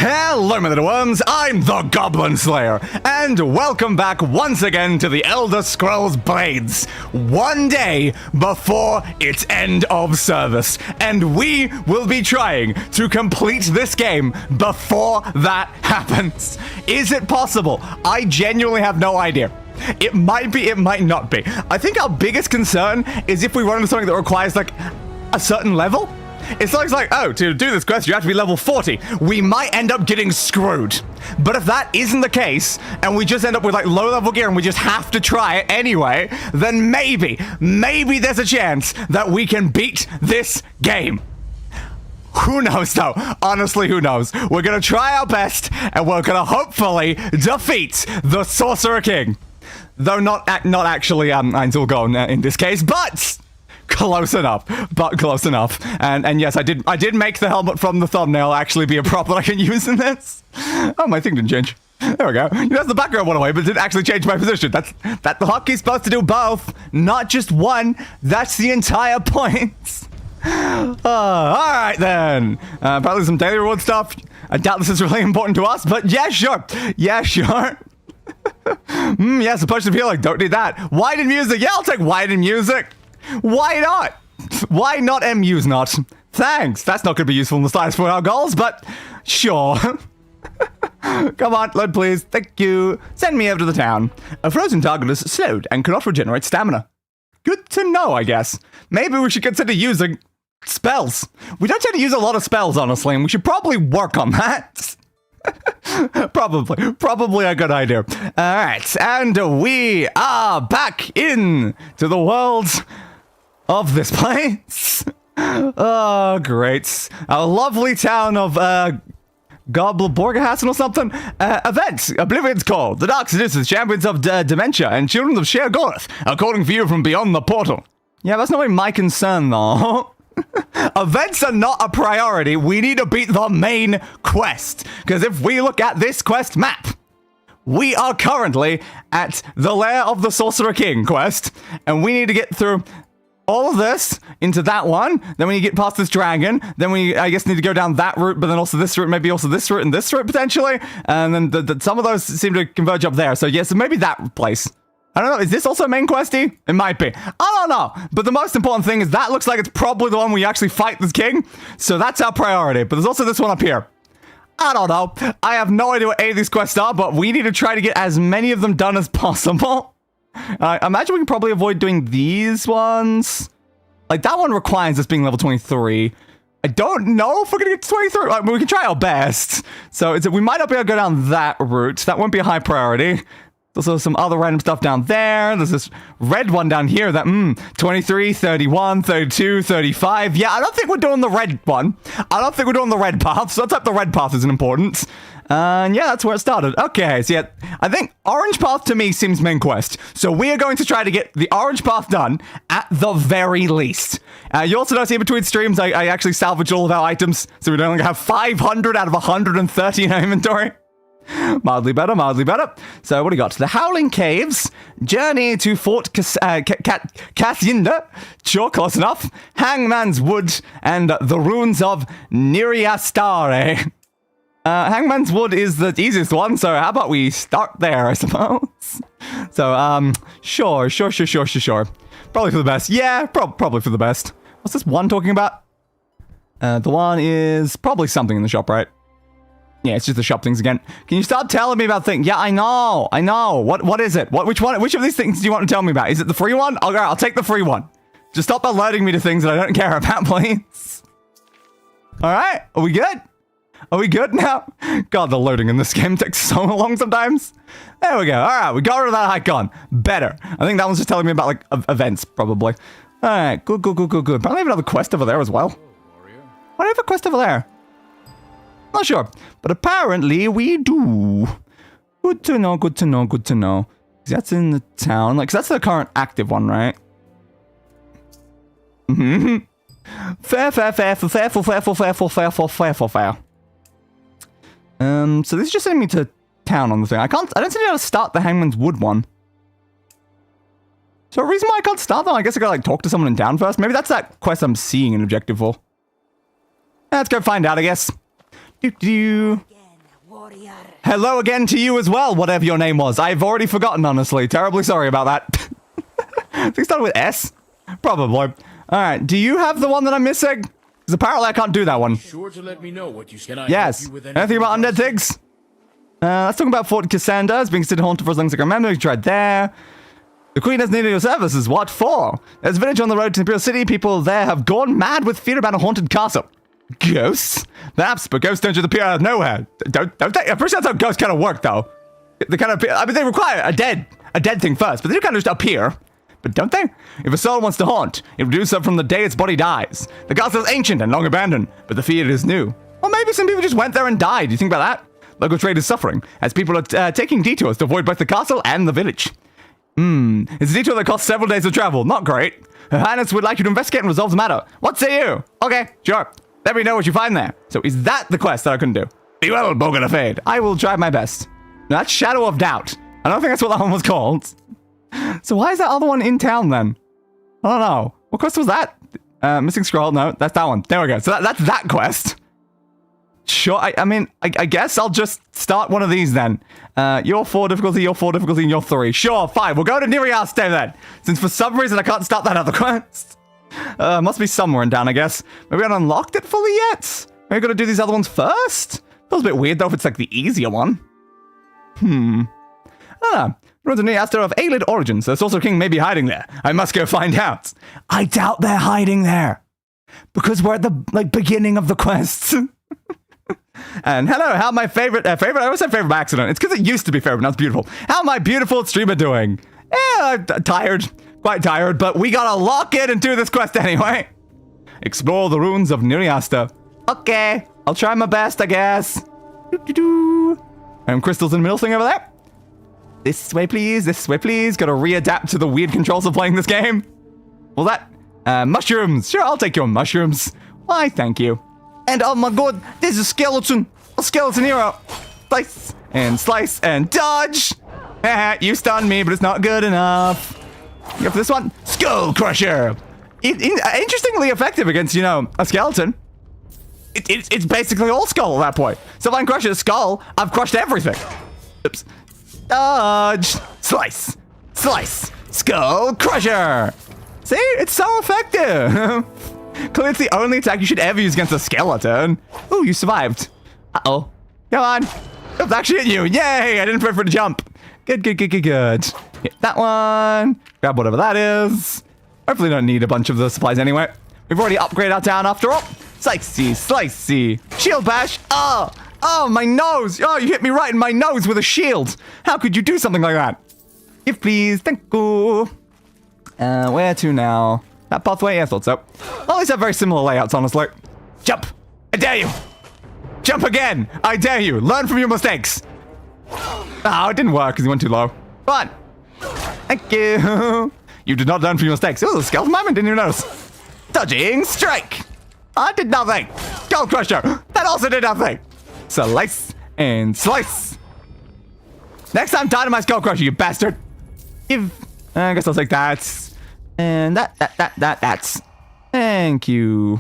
Hello, my little worms, I'm the Goblin Slayer, and welcome back once again to the Elder Scrolls Blades, one day before its end of service, and we will be trying to complete this game before that happens. Is it possible? I genuinely have no idea. It might be, it might not be. I think our biggest concern is if we run into something that requires, like, a certain level. It's like, oh, to do this quest, you have to be level 40. We might end up getting screwed. But if that isn't the case, and we just end up with, like, low-level gear and we just have to try it anyway, then maybe there's a chance that we can beat this game. Who knows, though? Honestly, who knows? We're gonna try our best, and we're gonna hopefully defeat the Sorcerer King. Though not actually, Ainz will go in this case, but... Close enough. And yes, I did make the helmet from the thumbnail actually be a prop that I can use in this. Oh, my thing didn't change. There we go. That's the background went away, but it didn't actually change my position. That the hotkey's supposed to do both, not just one. That's the entire point. Alright then. Probably some daily reward stuff. I doubt this is really important to us, but yeah, sure. Yeah, sure. Yes, a potion of healing. Don't need that. Widen music. Yeah, I'll take widen music. Why not? Why not MU's not? Thanks. That's not going to be useful in the slightest for our goals, but sure. Come on, load please. Thank you. Send me over to the town. A frozen target is slowed and cannot regenerate stamina. Good to know, I guess. Maybe we should consider using spells. We don't tend to use a lot of spells, honestly, and we should probably work on that. Probably a good idea. Alright, and we are back in to the world of this place. Oh, great. A lovely town of, Bolga or something. Events. Oblivion's Call. The Dark Seducers, Champions of Dementia, and Children of Sheer Gorth. According view from beyond the portal. Yeah, that's not really my concern, though. Events are not a priority. We need to beat the main quest. Because if we look at this quest map, we are currently at the Lair of the Sorcerer King quest. And we need to get through all of this into that one. Then we need to get past this dragon. Then we, I guess, need to go down that route, but then also this route, maybe also this route and this route potentially. And then some of those seem to converge up there. So yes, maybe that place. I don't know, is this also main questy? It might be. I don't know. But the most important thing is that looks like it's probably the one where you actually fight this king. So that's our priority. But there's also this one up here. I don't know. I have no idea what any of these quests are, but we need to try to get as many of them done as possible. I imagine we can probably avoid doing these ones. Like, that one requires us being level 23. I don't know if we're going to get to 23. Like, we can try our best. So we might not be able to go down that route. That won't be a high priority. There's also some other random stuff down there. There's this red one down here that, 23, 31, 32, 35. Yeah, I don't think we're doing the red one. I don't think we're doing the red path. So let's hope the red path isn't important. And yeah, that's where it started. Okay, so yeah, I think orange path to me seems main quest. So we are going to try to get the orange path done at the very least. You also notice here between streams, I actually salvaged all of our items. So we only have 500 out of 130 in our inventory. Mildly better. So what do we got? The Howling Caves, Journey to Fort Cassinda, sure, close enough, Hangman's Wood, and the Ruins of Niriastare. Hangman's Wood is the easiest one, so how about we start there, I suppose? So, sure. Probably for the best. Yeah, probably for the best. What's this one talking about? The one is probably something in the shop, right? Yeah, it's just the shop things again. Can you start telling me about things? Yeah, I know. What is it? Which of these things do you want to tell me about? Is it the free one? I'll take the free one. Just stop alerting me to things that I don't care about, please. Alright, are we good? Are we good now? God, the loading in this game takes so long sometimes. There we go. Alright, we got rid of that icon. Better. I think that one's just telling me about, like, events, probably. Alright, good. Probably have another quest over there as well. Why do I have a quest over there? Not sure, but apparently we do. Good to know. That's in the town, like, 'cause that's the current active one, right? Fair. So this is just sending me to town on the thing. I don't see how to start the Hangman's Wood one. So a reason why I can't start them? I guess I gotta, like, talk to someone in town first. Maybe that's that quest I'm seeing an objective for. Let's go find out, I guess. Hello again to you as well, whatever your name was. I've already forgotten, honestly. Terribly sorry about that. I think it started with S. Probably. Alright, do you have the one that I'm missing? Because apparently I can't do that one. Sure to let me know what you can. Yes. Anything about undead things? Let's talk about Fort Cassander. It's being considered haunted for as long as I can remember. We tried there. The Queen has needed your services. What for? There's a village on the road to Imperial City. People there have gone mad with fear about a haunted castle. Ghosts? Perhaps, but ghosts don't just appear out of nowhere. Don't they? I'm pretty sure that's how ghosts kind of work, though. They kind of appear, I mean, they require a dead thing first, but they do kind of just appear. But don't they? If a soul wants to haunt, it will do so from the day its body dies. The castle is ancient and long abandoned, but the fear is new. Or maybe some people just went there and died. Do you think about that? Local trade is suffering, as people are taking detours to avoid both the castle and the village. It's a detour that costs several days of travel. Not great. Her Highness would like you to investigate and resolve the matter. What say you? Okay, sure. Let me know what you find there. So is that the quest that I couldn't do? Be well, Bolga the Fade. I will try my best. Now, that's Shadow of Doubt. I don't think that's what that one was called. So why is that other one in town then? I don't know. What quest was that? Missing scroll. No, that's that one. There we go. So that's that quest. Sure, I mean, I guess I'll just start one of these then. You're 4 difficulty, you're 4 difficulty, and you're 3. Sure, fine, we'll go to Niriaste then. Since for some reason I can't start that other quest. Must be somewhere in town, I guess. Maybe I haven't unlocked it fully yet? Maybe I gotta do these other ones first? Feels a bit weird though if it's like the easier one. I don't know. Ruins of Niriaste are of Aelid origin, so the Sorcerer King may be hiding there. I must go find out. I doubt they're hiding there. Because we're at the, beginning of the quests. And hello, how my favorite, I always say favorite by accident. It's because it used to be favorite, now it's beautiful. How my beautiful streamer doing? I'm tired, quite tired, but we gotta lock in and do this quest anyway. Explore the ruins of Niriaste. Okay, I'll try my best, I guess. Crystals in the middle thing over there. This way, please, this way, please. Gotta readapt to the weird controls of playing this game. Well, that, mushrooms. Sure, I'll take your mushrooms. Why, thank you. And oh my god, there's a skeleton hero. Slice and dodge. You stunned me, but it's not good enough. Go for this one. Skull Crusher. Interestingly effective against, a skeleton. It's basically all skull at that point. So if I can crush a skull, I've crushed everything. Oops. Dodge. Slice. Skull Crusher. See, it's so effective. Clearly it's the only attack you should ever use against a skeleton. Ooh, you survived. Uh-oh. Come on. It's actually at you. Yay, I didn't prepare for the jump. Good. Hit that one. Grab whatever that is. Hopefully don't need a bunch of the supplies anyway. We've already upgraded our town after all. Slicey. Shield bash. Oh, my nose. Oh, you hit me right in my nose with a shield. How could you do something like that? If please. Thank you. Where to now? That pathway? Yeah, I thought so. Well, these have very similar layouts, honestly. Jump! I dare you! Jump again! I dare you! Learn from your mistakes! Oh, it didn't work because he went too low. Come on! Thank you! You did not learn from your mistakes. It was a skeleton moment, didn't you notice? Dodging strike! I did nothing! Skull Crusher! That also did nothing! Slice and slice! Next time, dynamite Skull Crusher, you bastard! I guess I'll take that. And that's. Thank you.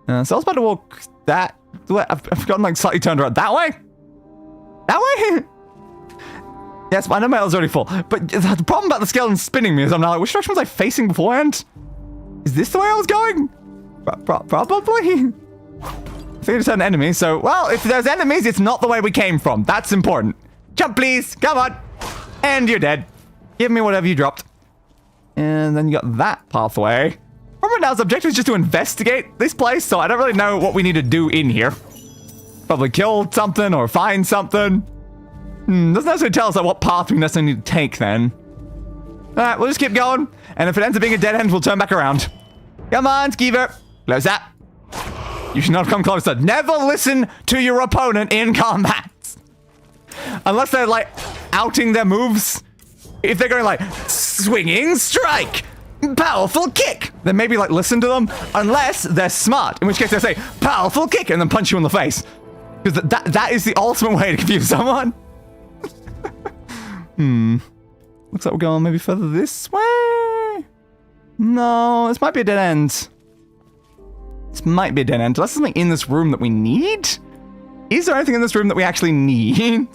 So I was about to walk that way. I've gotten slightly turned around. That way? That way? Yes, my mail is already full. But the problem about the skeleton spinning me is I'm now like, which direction was I facing beforehand? Is this the way I was going? Probably. I think I just had an enemy. So, well, if there's enemies, it's not the way we came from. That's important. Jump, please. Come on. And you're dead. Give me whatever you dropped. And then you got that pathway. Remember now's objective is just to investigate this place, so I don't really know what we need to do in here. Probably kill something or find something. Doesn't necessarily tell us what path we necessarily need to take then. Alright, we'll just keep going. And if it ends up being a dead end, we'll turn back around. Come on, Skeever. Close that. You should not come closer. Never listen to your opponent in combat. Unless they're outing their moves. If they're going swinging strike, powerful kick, then maybe listen to them. Unless they're smart, in which case they say powerful kick and then punch you in the face. Because that is the ultimate way to confuse someone. Looks like we're going maybe further this way. No, this might be a dead end. This might be a dead end. Unless there's something in this room that we need. Is there anything in this room that we actually need?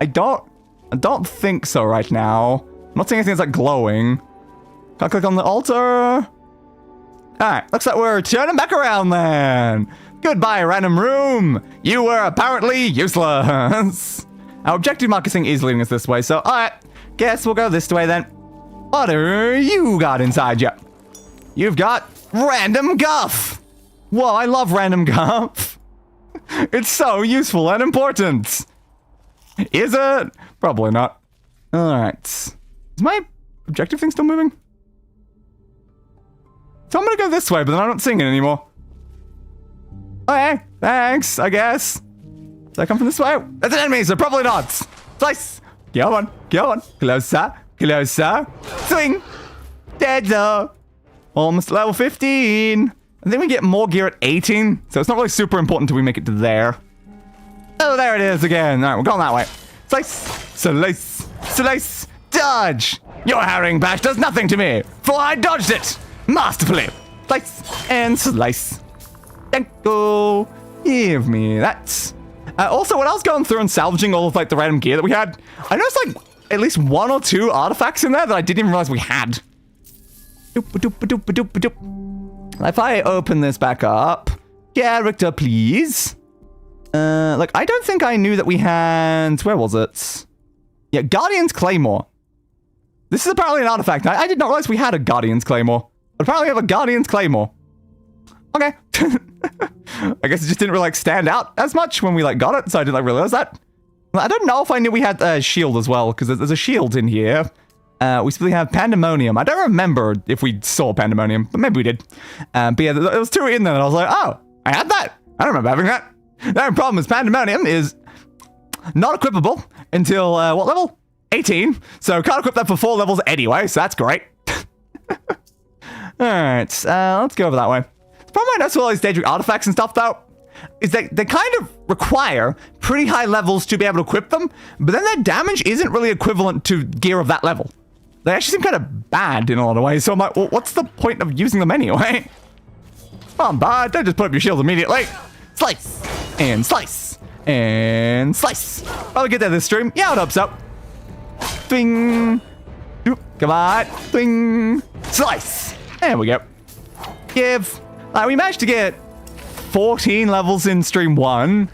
I don't think so right now. I'm not seeing anything that's like glowing. Can I click on the altar? Alright, looks like we're turning back around then. Goodbye, random room. You were apparently useless. Our objective marker thing is leading us this way, so alright. Guess we'll go this way then. What do you got inside you? You've got random guff. Whoa, I love random guff. It's so useful and important. Is it? Probably not. Alright. Is my objective thing still moving? So I'm gonna go this way, but then I'm not seeing it anymore. Okay, thanks, I guess. Did I come from this way? That's an enemy, so probably not. Slice. Go on, go on. Closer, closer. Swing. Dead though. Almost level 15. I think we get more gear at 18, so it's not really super important until we make it to there. Oh, there it is again. All right, we're going that way. Slice, slice, slice, dodge. Your harrowing bash does nothing to me, for I dodged it masterfully. Slice and slice. Thank you. Give me that. Also, when I was going through and salvaging all of like the random gear that we had, I noticed like at least 1 or 2 artifacts in there that I didn't even realize we had. Doop, doop, doop, doop, doop. If I open this back up, character, please. Like, I don't think I knew that we had... Where was it? Yeah, Guardian's Claymore. This is apparently an artifact. I did not realize we had a Guardian's Claymore. But apparently we have a Guardian's Claymore. Okay. I guess it just didn't really, like, stand out as much when we, like, got it, so I didn't, like, realize that. I don't know if I knew we had a shield as well, because there's a shield in here. We simply have Pandemonium. I don't remember if we saw Pandemonium, but maybe we did. But yeah, there was 2 in there, and I was like, oh, I had that. I don't remember having that. The only problem is Pandemonium is not equipable until, what level? 18. So can't equip that for 4 levels anyway, so that's great. Alright, let's go over that way. The problem I noticed with all these Daedric artifacts and stuff, though, is that they kind of require pretty high levels to be able to equip them, but then their damage isn't really equivalent to gear of that level. They actually seem kind of bad in a lot of ways, so I'm like, well, what's the point of using them anyway? Come on, bud, don't just put up your shield immediately. Slice, and slice, and slice. I'll get there this stream. Yeah, I'd hope so. Twing. Come on. Twing. Slice. There we go. Give. We managed to get 14 levels in stream 1.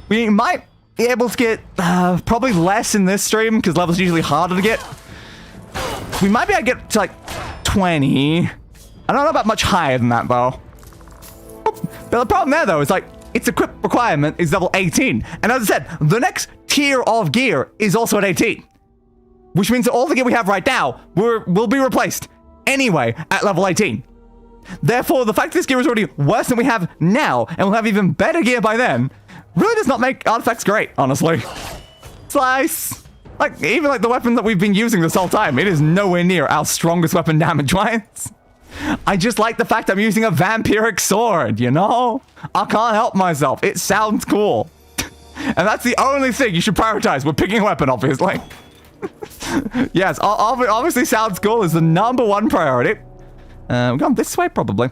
We might be able to get probably less in this stream, because levels are usually harder to get. We might be able to get to like 20. I don't know about much higher than that, though. But the problem there, though, is like, its equip requirement is level 18. And as I said, the next tier of gear is also at 18. Which means that all the gear we have right now will be replaced anyway at level 18. Therefore, the fact that this gear is already worse than we have now, and we'll have even better gear by then, really does not make artifacts great, honestly. Slice! Like, even like the weapon that we've been using this whole time, it is nowhere near our strongest weapon damage-wise. I just like the fact I'm using a vampiric sword, you know? I can't help myself. It sounds cool. And that's the only thing you should prioritize. We're picking a weapon, obviously. Yes, obviously sounds cool is the #1 priority. We're going this way, probably.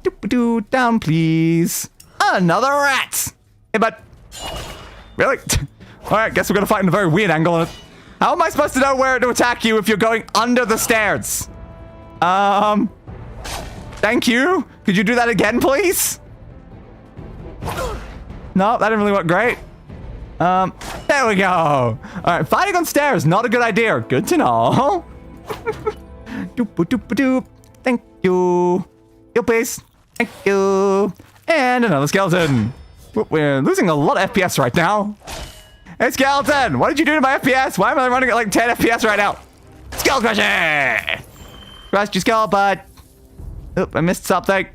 Doop-a-doo, down, please. Another rat! Hey, bud. Really? Alright, guess we're gonna fight in a very weird angle. How am I supposed to know where to attack you if you're going under the stairs? Thank you. Could you do that again, please? No, that didn't really work great. There we go. Alright, fighting on stairs, not a good idea. Good to know. Doop-a-doop-a-doop. Thank you. You please. Thank you. And another skeleton. We're losing a lot of FPS right now. Hey, skeleton! What did you do to my FPS? Why am I running at like 10 FPS right now? Skull crusher! Crushed your skull, bud. Oop, I missed something. I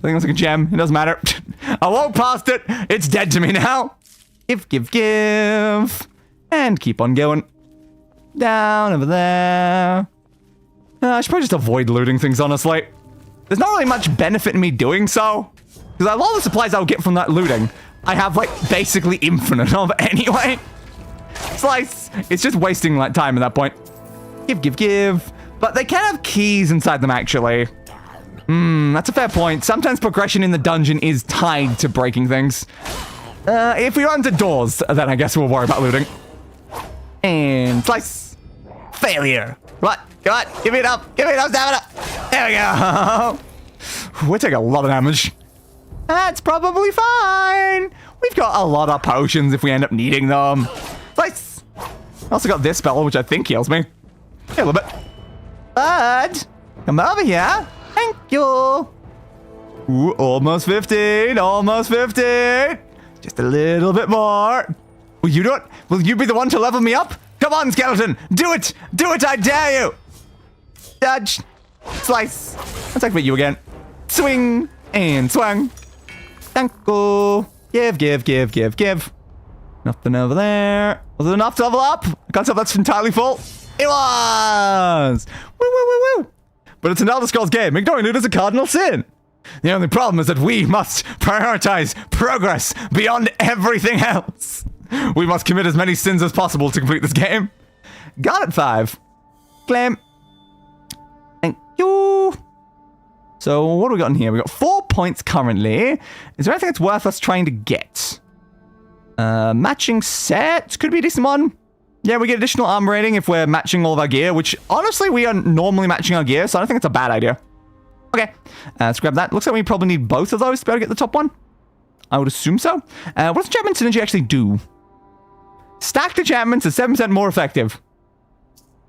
think it was like a gem. It doesn't matter. I won't past it. It's dead to me now. Give. And keep on going. Down over there. I should probably just avoid looting things, honestly. There's not really much benefit in me doing so. Because a lot of the supplies I'll get from that looting, I have, like, basically infinite of anyway. Slice. It's just wasting, like, time at that point. Give. But they can have keys inside them, actually. That's a fair point. Sometimes progression in the dungeon is tied to breaking things. If we run into doors, then I guess we'll worry about looting. And slice. Failure. What? Come on. Give me it up. Give me enough stamina. There we go. We take a lot of damage. That's probably fine. We've got a lot of potions if we end up needing them. Slice. Also got this spell, which I think heals me. Okay, a little bit. Bud, come over here. Thank you. Ooh, almost 15. Almost 15. Just a little bit more. Will you do it? Will you be the one to level me up? Come on, skeleton. Do it. Do it, I dare you. Dodge. Slice. Let's activate you again. Swing. And swing. Thank you. Give, give, give, give, give. Nothing over there. Was it enough to level up? I can't tell if that's entirely full. It was. Woo, woo, woo, woo. But it's an Elder Scrolls game. Ignoring it is a cardinal sin. The only problem is that we must prioritize progress beyond everything else. We must commit as many sins as possible to complete this game. Got it, 5. Claim. Thank you. So what do we got in here? We got 4 points currently. Is there anything that's worth us trying to get? Matching set could be a decent one. Yeah, we get additional armor rating if we're matching all of our gear, which honestly we are normally matching our gear, so I don't think it's a bad idea. Okay, let's grab that. Looks like we probably need both of those to be able to get the top one. I would assume so. What does enchantment synergy actually do? Stacked enchantments are 7% more effective.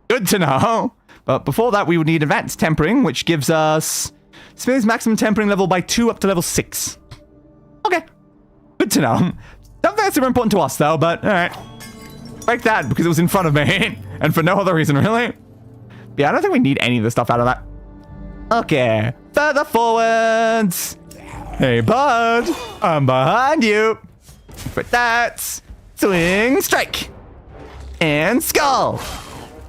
Good to know. But before that, we would need advanced tempering, which gives us smooths maximum tempering level by 2 up to level 6. Okay, good to know. Don't think that's super important to us though, but all right. Break that because it was in front of me, and for no other reason really. But yeah, I don't think we need any of the stuff out of that. Okay, further forwards. Hey, bud, I'm behind you. For that, swing, strike, and skull.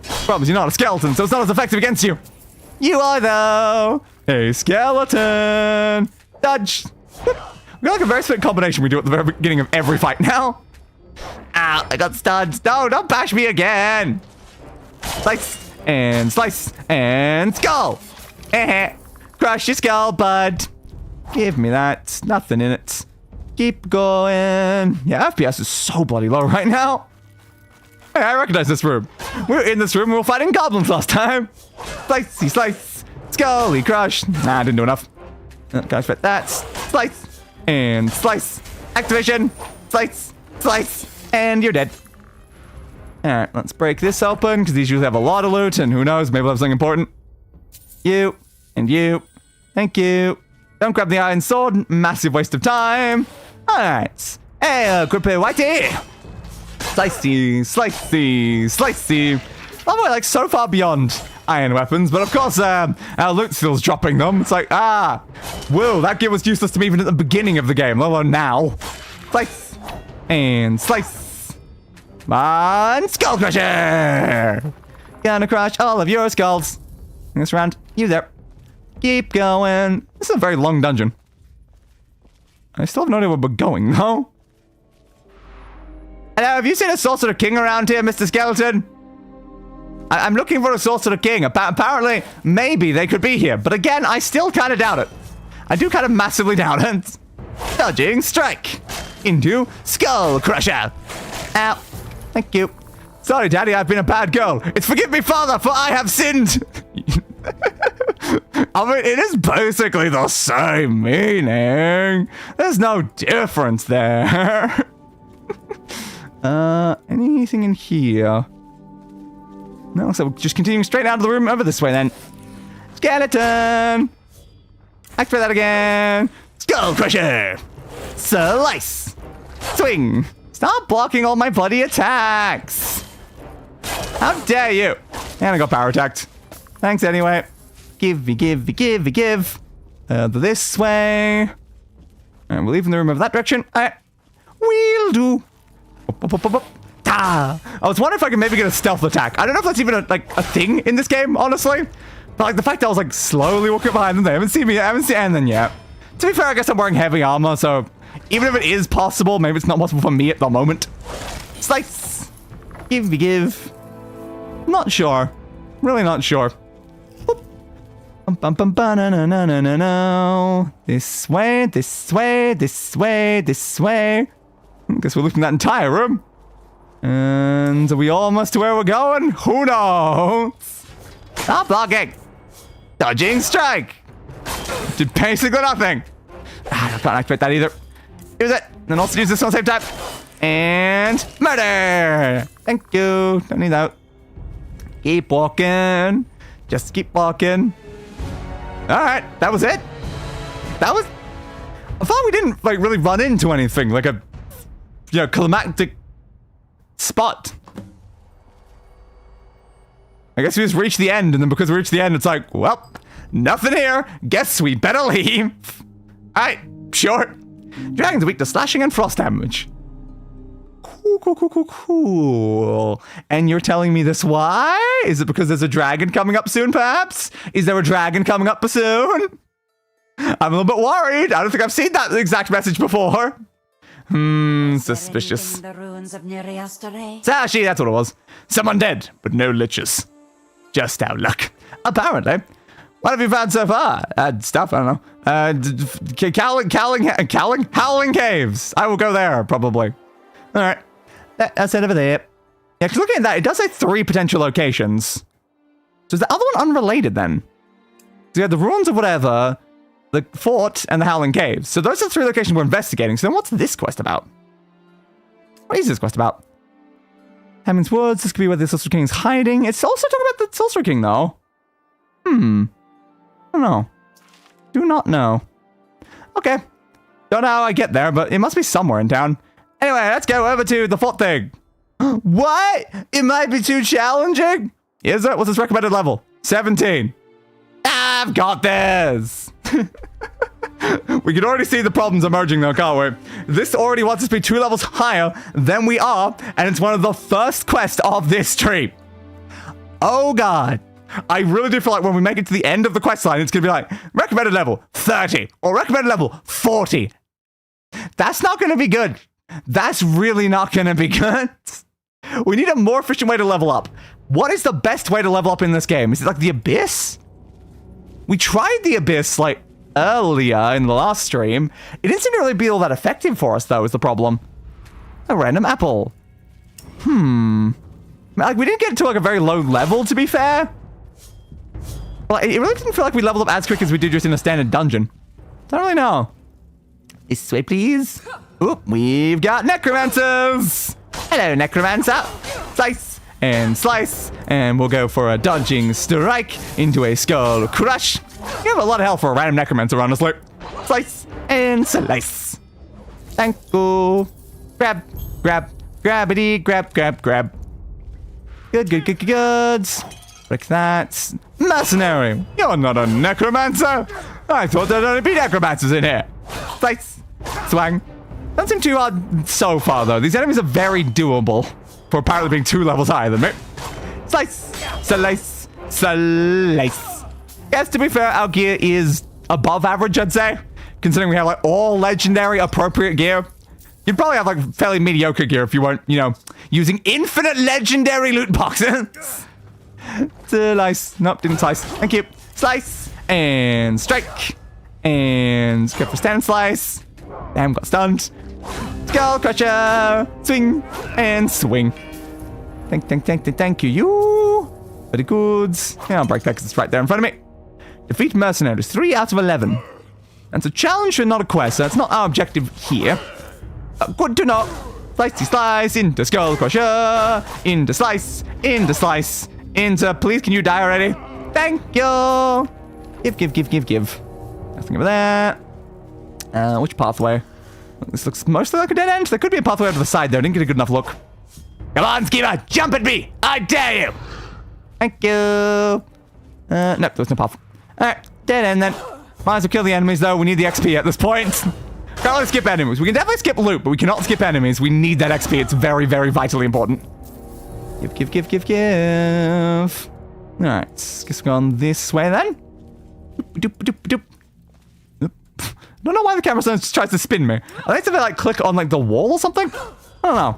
Problem is you're not a skeleton, so it's not as effective against you. You are though. Hey, skeleton. Dodge. We got like a very sweet combination we do at the very beginning of every fight now. Ow, I got stunned. No, don't bash me again. Slice, and skull. Crush your skull, bud. Give me that. Nothing in it. Keep going. Yeah, FPS is so bloody low right now. Hey, I recognize this room. We were in this room and we were fighting goblins last time. Slicey, slice. Scully, crush. Nah, I didn't do enough. Gotta fit that. Slice. And slice. Activation. Slice. Slice. And you're dead. Alright, let's break this open, because these usually have a lot of loot, and who knows, maybe we'll have something important. You. And you. Thank you. Don't grab the iron sword. Massive waste of time. Alright. Hey, grippy whitey. Slicey, slicey, slicey. Oh, we're like so far beyond iron weapons, but of course, our loot skill's dropping them. It's like, whoa, that gear was useless to me even at the beginning of the game, let alone now. Slice. And slice. And skull crusher. Gonna crush all of your skulls. This round, you there. Keep going. This is a very long dungeon. I still have no idea where we're going, though. Hello, have you seen a Sorcerer King around here, Mr. Skeleton? I'm looking for a Sorcerer King. Apparently, maybe they could be here. But again, I still kind of doubt it. I do kind of massively doubt it. Dodging strike. Into skull crusher. Ow. Thank you. Sorry, Daddy, I've been a bad girl. It's forgive me, Father, for I have sinned. I mean, it is basically the same meaning. There's no difference there. Anything in here? No, so we're just continuing straight out of the room over this way then. Skeleton! Activate that again. Skull crusher! Slice! Swing! Stop blocking all my bloody attacks! How dare you! And I got power attacked. Thanks anyway. Give. This way. And we're leaving the room over that direction. Alright. We'll do. I was wondering if I could maybe get a stealth attack. I don't know if that's even a thing in this game, honestly. But like the fact that I was like slowly walking behind them, they haven't seen me, I haven't seen anything yet. To be fair, I guess I'm wearing heavy armor, so even if it is possible, maybe it's not possible for me at the moment. Slice. Give. Not sure. Really not sure. This way. Guess we're looking at that entire room. And are we almost to where we're going? Who knows? Stop blocking. Dodging strike. Did basically nothing. I can't activate that either. Use it. Then also use this one at the same time. And murder. Thank you. Don't need that. Keep walking. Just keep walking. Alright, that was it. That was... I thought we didn't, like, really run into anything. Like a, you know, climactic spot. I guess we just reached the end, and then because we reached the end, it's like, well, nothing here. Guess we better leave. Alright, sure. Dragons are weak to slashing and frost damage. Cool. And you're telling me this why? Is it because there's a dragon coming up soon, perhaps? Is there a dragon coming up soon? I'm a little bit worried. I don't think I've seen that exact message before. Suspicious. Sashi, that's what it was. Someone dead, but no liches. Just our luck. Apparently. What have you found so far? Stuff, I don't know. Howling Caves. I will go there, probably. Alright. That's it over there. Yeah, actually, looking at that, it does say 3 potential locations. So is the other one unrelated, then? So you have the ruins of whatever, the fort, and the Howling Caves. So those are the 3 locations we're investigating. So then what's this quest about? What is this quest about? Hammond's Woods. This could be where the Sorcerer King is hiding. It's also talking about the Sorcerer King, though. I don't know. Do not know. Okay. Don't know how I get there, but it must be somewhere in town. Anyway, let's go over to the fort thing. What? It might be too challenging? Is it? What's its recommended level? 17. I've got this. We can already see the problems emerging though, can't we? This already wants us to be 2 levels higher than we are, and it's one of the first quests of this stream. Oh god. I really do feel like when we make it to the end of the quest line, it's going to be like, recommended level 30, or recommended level 40. That's not going to be good. That's really not going to be good. We need a more efficient way to level up. What is the best way to level up in this game? Is it like the Abyss? We tried the Abyss, like, earlier in the last stream. It didn't seem to really be all that effective for us, though, is the problem. A random apple. Like, we didn't get to, like, a very low level, to be fair. Like, it really didn't feel like we leveled up as quick as we did just in a standard dungeon. Don't really know. This way, please. Oop, we've got necromancers. Hello, necromancer. Slice and slice. And we'll go for a dodging strike into a skull crush. You have a lot of health for a random necromancer, honestly. Slice and slice. Thank you. Grab, grab, grabbity, grab, grab, grab. Good. Like that. Mercenary. You're not a necromancer. I thought there'd only be necromancers in here. Slice. Swang. Doesn't seem too hard so far, though. These enemies are very doable for apparently being 2 levels higher than me. Slice. Slice. Slice. Yes, to be fair, our gear is above average, I'd say. Considering we have, like, all legendary appropriate gear. You'd probably have, like, fairly mediocre gear if you weren't, you know, using infinite legendary loot boxes. Slice. Nope, didn't slice. Thank you. Slice. And strike. And go for stand slice. Damn, got stunned. Skull crusher. Swing. And swing. Thank you. Very good. Yeah, I'll break that because it's right there in front of me. Defeat mercenaries. 3 out of 11. That's a challenge and not a quest, so that's not our objective here. Good to know. Slicey slice into skull crusher. Into slice. Into slice. Into, please, can you die already? Thank you. Give. Nothing over there. Which pathway? This looks mostly like a dead end. There could be a pathway over the side there. I didn't get a good enough look. Come on, Schema, jump at me. I dare you. Thank you. Nope, there's no path. Alright, dead end then. Might as well kill the enemies though. We need the XP at this point. Can't really skip enemies. We can definitely skip loot, but we cannot skip enemies. We need that XP. It's very, very vitally important. Give. Alright, guess we're going this way then. Doop. I don't know why the camera just tries to spin me. I think if I like click on like the wall or something. I don't know.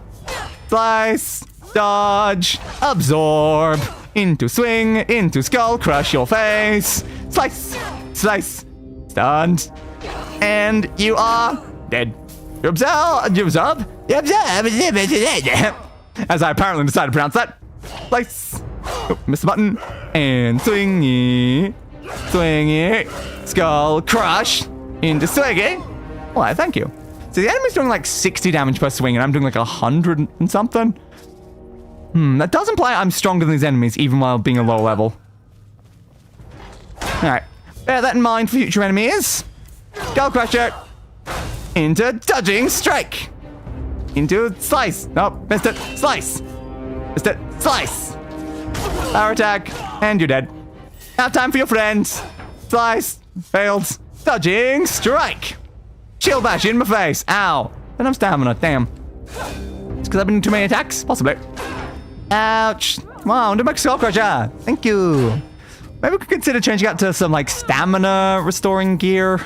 Slice, dodge, absorb, into swing, into skull, crush your face. Slice, stunned, and you are dead. You absorb, As I apparently decided to pronounce that. Slice. Oh, missed the button. And swingy. Swingy. Skull crush. Into swingy. Why, thank you. So the enemy's doing like 60 damage per swing, and I'm doing like 100 and something. That does imply I'm stronger than these enemies, even while being a low level. Alright. Bear that in mind for future enemies. Skull crusher. Into dodging strike. Into slice. Nope, missed it. Slice. Missed it. Slice. Power attack. And you're dead. Now time for your friends. Slice. Failed. Dodging strike. Shield bash in my face. Ow. Then I'm stamina. Damn. It's because I've been doing too many attacks? Possibly. Ouch. Come on, do my skull crusher. Thank you. Maybe we could consider changing out to some like stamina restoring gear.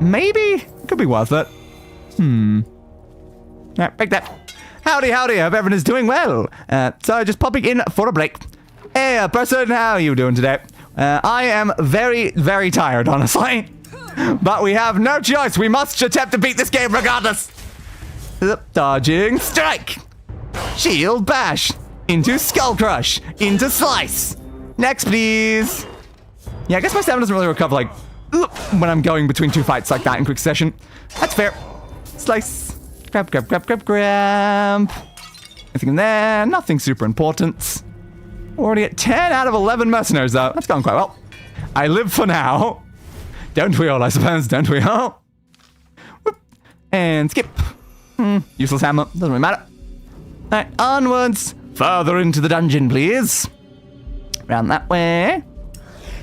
Maybe? Could be worth it. Alright, break that. Howdy, howdy. Hope everyone is doing well. So just popping in for a break. Hey, person, how are you doing today? I am very, very tired, honestly. But we have no choice. We must attempt to beat this game regardless. Dodging strike. Shield bash. Into skull crush. Into slice. Next, please. Yeah, I guess my stamina doesn't really recover, like, when I'm going between two fights like that in quick session. That's fair. Slice. Grab, grab, grab, grab, grab. Anything in there? Nothing super important. Already at 10 out of 11 mercenaries, though. That's gone quite well. I live for now. Don't we all, I suppose? Don't we all? Whoop. And skip. Useless hammer. Doesn't really matter. Alright, onwards. Further into the dungeon, please. Round that way.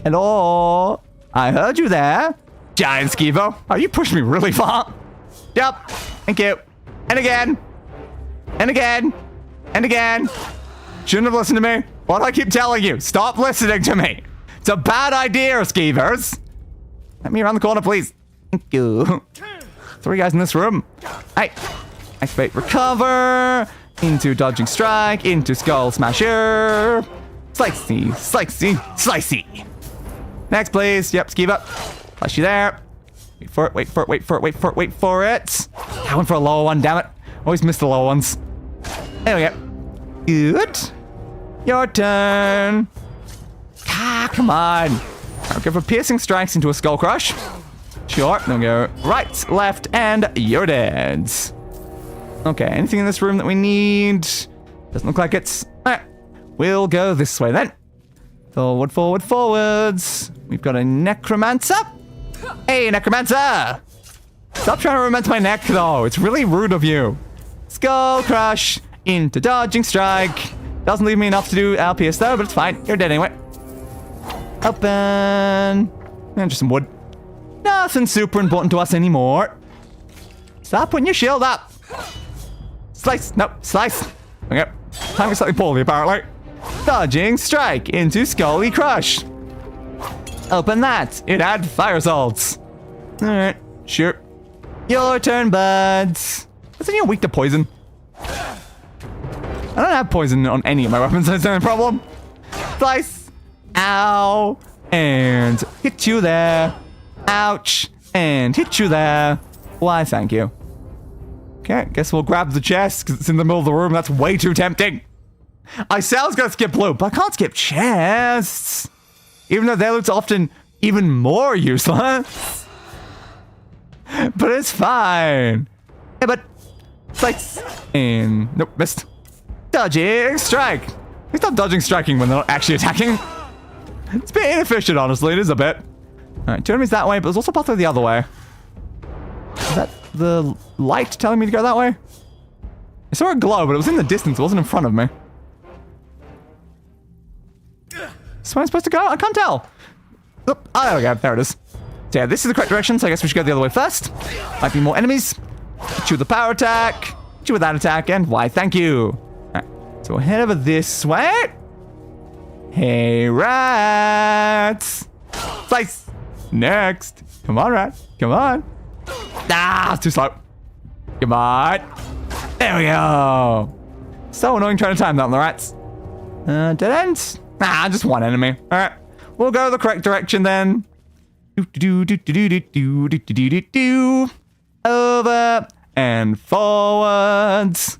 Hello. I heard you there. Giant Skeevo. Oh, you pushed me really far. Yep. Thank you. And again. And again. And again. Shouldn't have listened to me. What do I keep telling you? Stop listening to me. It's a bad idea, Skeevers. Let me around the corner, please. Thank you. 3 guys in this room. Hey. Activate recover. Into dodging strike. Into skull smasher. Slicey. Slicey. Slicey. Next, please. Yep, Skeeva. Flash you there. Wait for it. Wait for it. Wait for it. Wait for it. Wait for it. I went for a lower one. Damn it. Always miss the lower ones. There we go. Good. Your turn. Ah, come on. I'll go for piercing strikes into a skull crush. Sure. Then we go right, left, and you're dead. Okay, anything in this room that we need? Doesn't look like it's... Alright. We'll go this way then. Forward, forward, forwards. We've got a necromancer. Hey, necromancer! Stop trying to romance my neck, though. It's really rude of you. Skull crush into dodging strike. Doesn't leave me enough to do LPS though, but it's fine. You're dead anyway. Open. And just some wood. Nothing super important to us anymore. Stop putting your shield up. Slice. Nope. Slice. Okay. Time for slightly poorly, apparently. Dodging strike into Scully Crush. Open that. It had fire salts. Alright. Sure. Your turn, buds. Isn't you weak to poison? I don't have poison on any of my weapons. That's the problem. Slice. Ow. And hit you there. Ouch. And hit you there. Why, thank you. Okay, guess we'll grab the chest because it's in the middle of the room. That's way too tempting. I said I was going to skip loot, but I can't skip chests. Even though their loot's often even more useless. But it's fine. Yeah, but... Slice. And... Nope, missed. Dodging strike. They stop dodging striking when they're not actually attacking. It's a bit inefficient, honestly. It is a bit. Alright, two enemies that way, but there's also a pathway the other way. Is that the light telling me to go that way? I saw a glow, but it was in the distance. It wasn't in front of me. Is where I'm supposed to go? I can't tell. Oop. Oh, there we go. There it is. So yeah, this is the correct direction, so I guess we should go the other way first. Might be more enemies. Hit you with the power attack. Hit you with that attack, and why, thank you. Alright, so we'll head over this way. Hey, rats. Slice. Next. Come on, rat. Come on. Ah, it's too slow. Come on. There we go. So annoying trying to time that on the rats. Dead ends. Ah, just one enemy. Alright. We'll go the correct direction then. Over and forwards.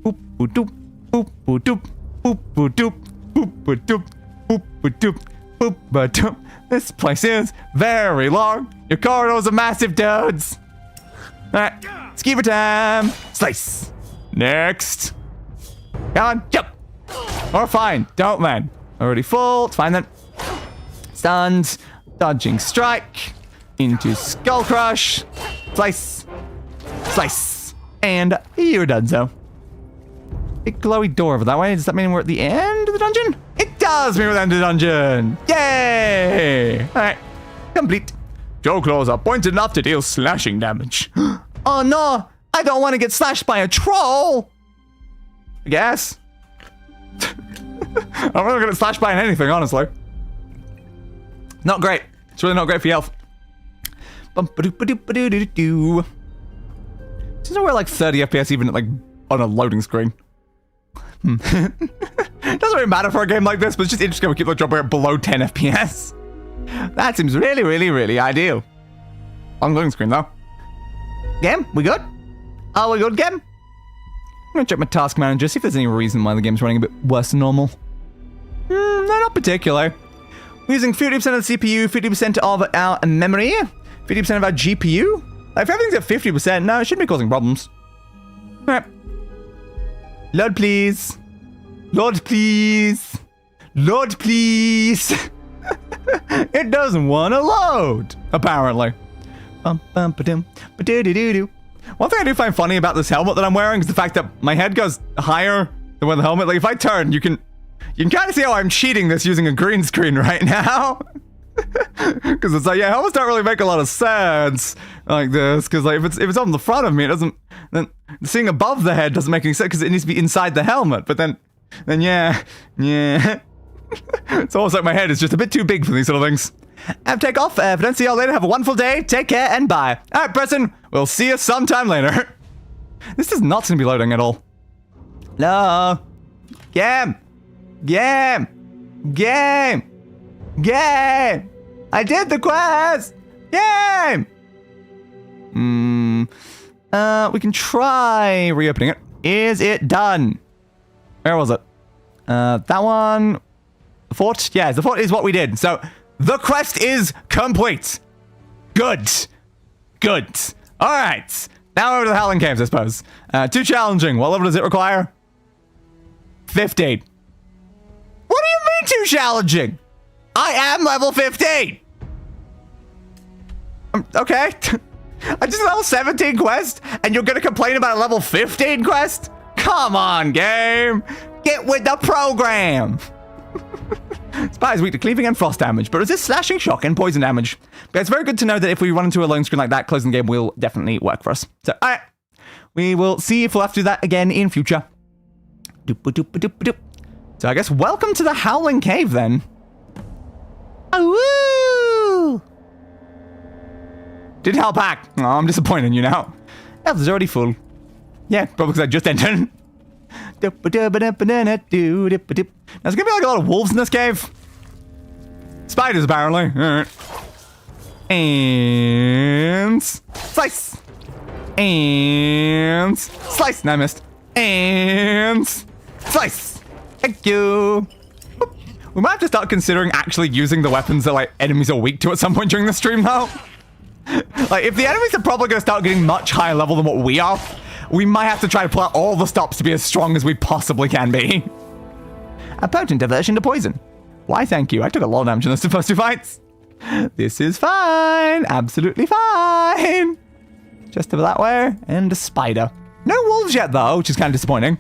Boop, boop, doop, boop, boop, doop, boop, boop, doop, boop, boop, doop, boop, boop, doop, boop, boop, doop. This place is very long. Your corridors are massive, dudes. Alright, skeever time. Slice. Next. Come on, jump. Or fine, don't man. Already full, it's fine then. Stunned, dodging strike, into skull crush, slice, slice, and you're done so. Big glowy door over that way. Does that mean we're at the end of the dungeon? It does mean we're at the end of the dungeon. Yay! Alright, complete. Jaw claws are pointed enough to deal slashing damage. Oh no, I don't want to get slashed by a troll. I guess. I'm not gonna get slashed by anything, honestly. Not great. It's really not great for your health. Bum-ba-doop-ba-doop-ba-doo-doo-doo. Isn't it we're like 30 FPS even like on a loading screen? Doesn't really matter for a game like this, but it's just interesting we keep like dropping it below 10 FPS. That seems really, really, really ideal. On loading screen though. Game, we good? Are we good, game? I'm gonna check my task manager, see if there's any reason why the game's running a bit worse than normal. No, not particularly. We're using 50% of the CPU, 50% of our memory, 50% of our GPU. Like, if everything's at 50%, no, it shouldn't be causing problems. Alright. Load, please. Load, please. Load, please. It doesn't want to load, apparently. One thing I do find funny about this helmet that I'm wearing is the fact that my head goes higher than where the helmet. Like, if I turn, you can kind of see how I'm cheating this using a green screen right now. Because it's like, yeah, helmets don't really make a lot of sense like this. Because like, if it's on the front of me, it doesn't. Then seeing above the head doesn't make any sense because it needs to be inside the helmet. But then yeah. It's almost like my head is just a bit too big for these sort of things. Take off. If I don't see y'all later, have a wonderful day. Take care and bye. All right, Preston. We'll see you sometime later. This is not going to be loading at all. No. Game. I did the quest. Game. We can try reopening it. Is it done? Where was it? That one. The fort? Yeah, the fort is what we did. So the quest is complete. Good. All right. Now over to the Howling Caves, I suppose. Too challenging. What level does it require? 15. What do you mean too challenging? I am level 15. Okay. I just level 17 quest, and you're gonna complain about a level 15 quest? Come on, game. Get with the program. Spire is weak to cleaving and frost damage, but resist slashing, shock, and poison damage. But it's very good to know that if we run into a lone screen like that, closing the game will definitely work for us. So, alright. We will see if we'll have to do that again in future. So I guess welcome to the Howling Cave, then. Oh, woo! Didn't help back. Oh, I'm disappointed in you now. Health is already full. Yeah, probably because I just entered. There's gonna be like a lot of wolves in this cave. Spiders, apparently. Alright. And slice. And slice. No, I missed. And slice. Thank you. We might have to start considering actually using the weapons that like enemies are weak to at some point during the stream, though. Like, if the enemies are probably gonna start getting much higher level than what we are, we might have to try to pull out all the stops to be as strong as we possibly can be. A potent diversion to poison. Why, thank you. I took a lot of damage in those first two fights. This is fine. Absolutely fine. Just over that way. And a spider. No wolves yet, though, which is kind of disappointing.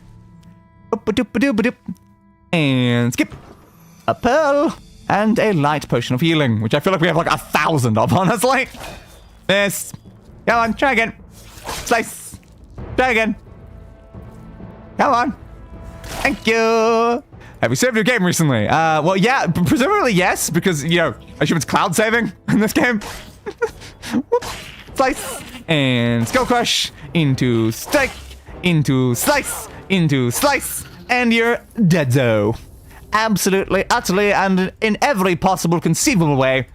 And skip. A pearl. And a light potion of healing, which I feel like we have like 1,000 of, honestly. This. Come on, try again. Slice. Try again. Come on. Thank you. Have you saved your game recently? Well, yeah, presumably yes, because, you know, I assume it's cloud saving in this game. Slice. And skull crush. Into strike. Into slice. Into slice. And you're dead-zo. Absolutely, utterly, and in every possible conceivable way,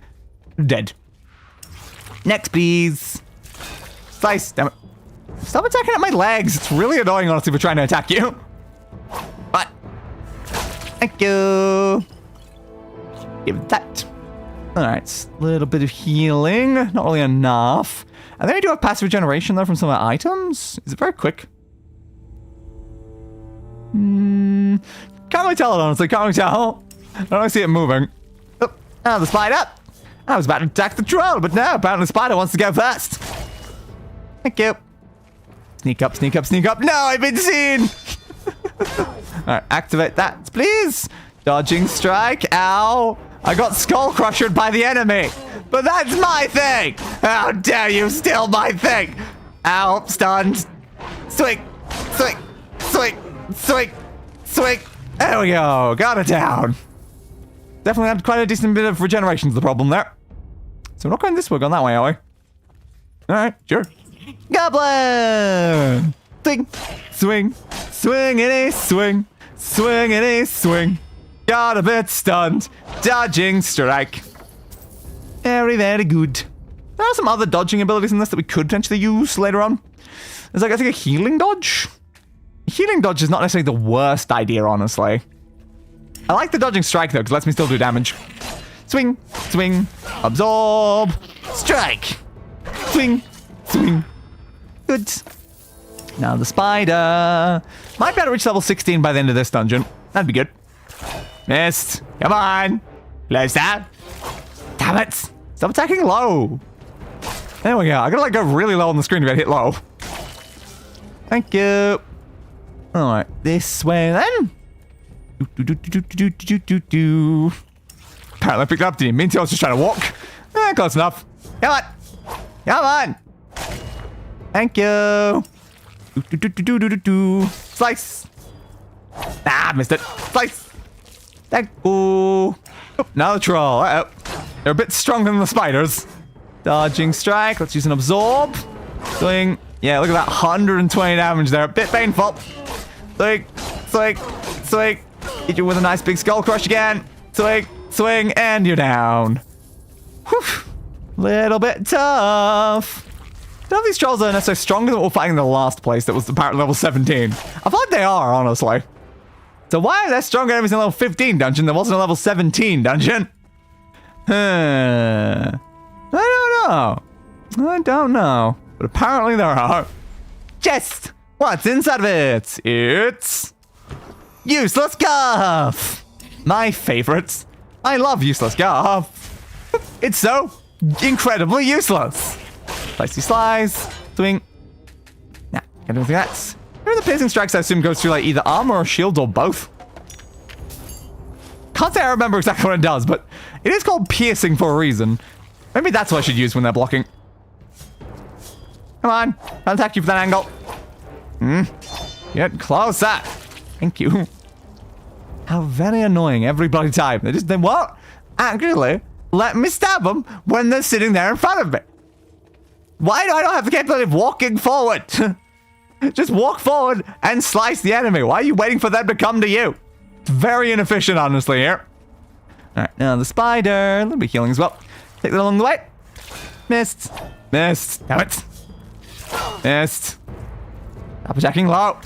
dead. Next, please. Slice. Damn it. Stop attacking at my legs. It's really annoying, honestly, for trying to attack you. But thank you. Give that. Alright, a little bit of healing. Not really enough. And then we do have passive regeneration, though, from some of our items. Is it very quick? Can't really tell it, honestly. Can't really tell. I don't really see it moving. Oh, the spider. I was about to attack the troll, but no, apparently the spider wants to go first. Thank you. Sneak up, sneak up, sneak up. No, I've been seen. Alright, activate that, please. Dodging strike. Ow. I got skull crushed by the enemy. But that's my thing. How dare you steal my thing. Ow, stunned. Swing, swing, swing, swing, swing. There we go. Got it down. Definitely had quite a decent bit of regeneration to the problem there. So we're not going this way, we're going that way, are we? Alright, sure. Goblin! Swing, swing, swing and a swing, swing and a swing. Got a bit stunned. Dodging strike. Very, very good. There are some other dodging abilities in this that we could potentially use later on. There's like, I think, a healing dodge. Healing dodge is not necessarily the worst idea, honestly. I like the dodging strike, though, because it lets me still do damage. Swing, swing, absorb, strike. Swing, swing. Good. Now the spider. Might be able to reach level 16 by the end of this dungeon. That'd be good. Missed. Come on. Close that. Damn it. Stop attacking low. There we go. I gotta like go really low on the screen to get hit low. Thank you. Alright, this way then. Apparently I picked it up, didn't mean to. I was just trying to walk. Close enough. Come on. Come on. Thank you. Slice. Ah, missed it. Slice. Thank you. Now the troll. Uh-oh. They're a bit stronger than the spiders. Dodging strike. Let's use an absorb. Swing. Yeah, look at that. 120 damage there. A bit painful. Swing. Swing. Swing. Hit you with a nice big skull crush again. Swing. Swing. And you're down. Whew. Little bit tough. None of these trolls are necessarily stronger than what we're fighting in the last place that was apparently level 17. I feel like they are, honestly. So why are there stronger enemies in level 15 dungeon? There wasn't a level 17 dungeon. I don't know. I don't know. But apparently there are. Chest! What's inside of it? It's... useless scarf! My favorites. I love useless scarf. It's so incredibly useless. Slicey slice. Swing. Nah, can't do anything else. Maybe the piercing strikes, I assume, goes through like either armor or shield or both. Can't say I remember exactly what it does, but it is called piercing for a reason. Maybe that's what I should use when they're blocking. Come on. I'll attack you from that angle. Get closer. Thank you. How very annoying every bloody time. They won't actually let me stab them when they're sitting there in front of me. Why do I not have the capability of walking forward? Just walk forward and slice the enemy. Why are you waiting for them to come to you? It's very inefficient, honestly, here. Alright, now the spider. A little bit of healing as well. Take that along the way. Missed. Missed. Damn it. Missed. Stop attacking low.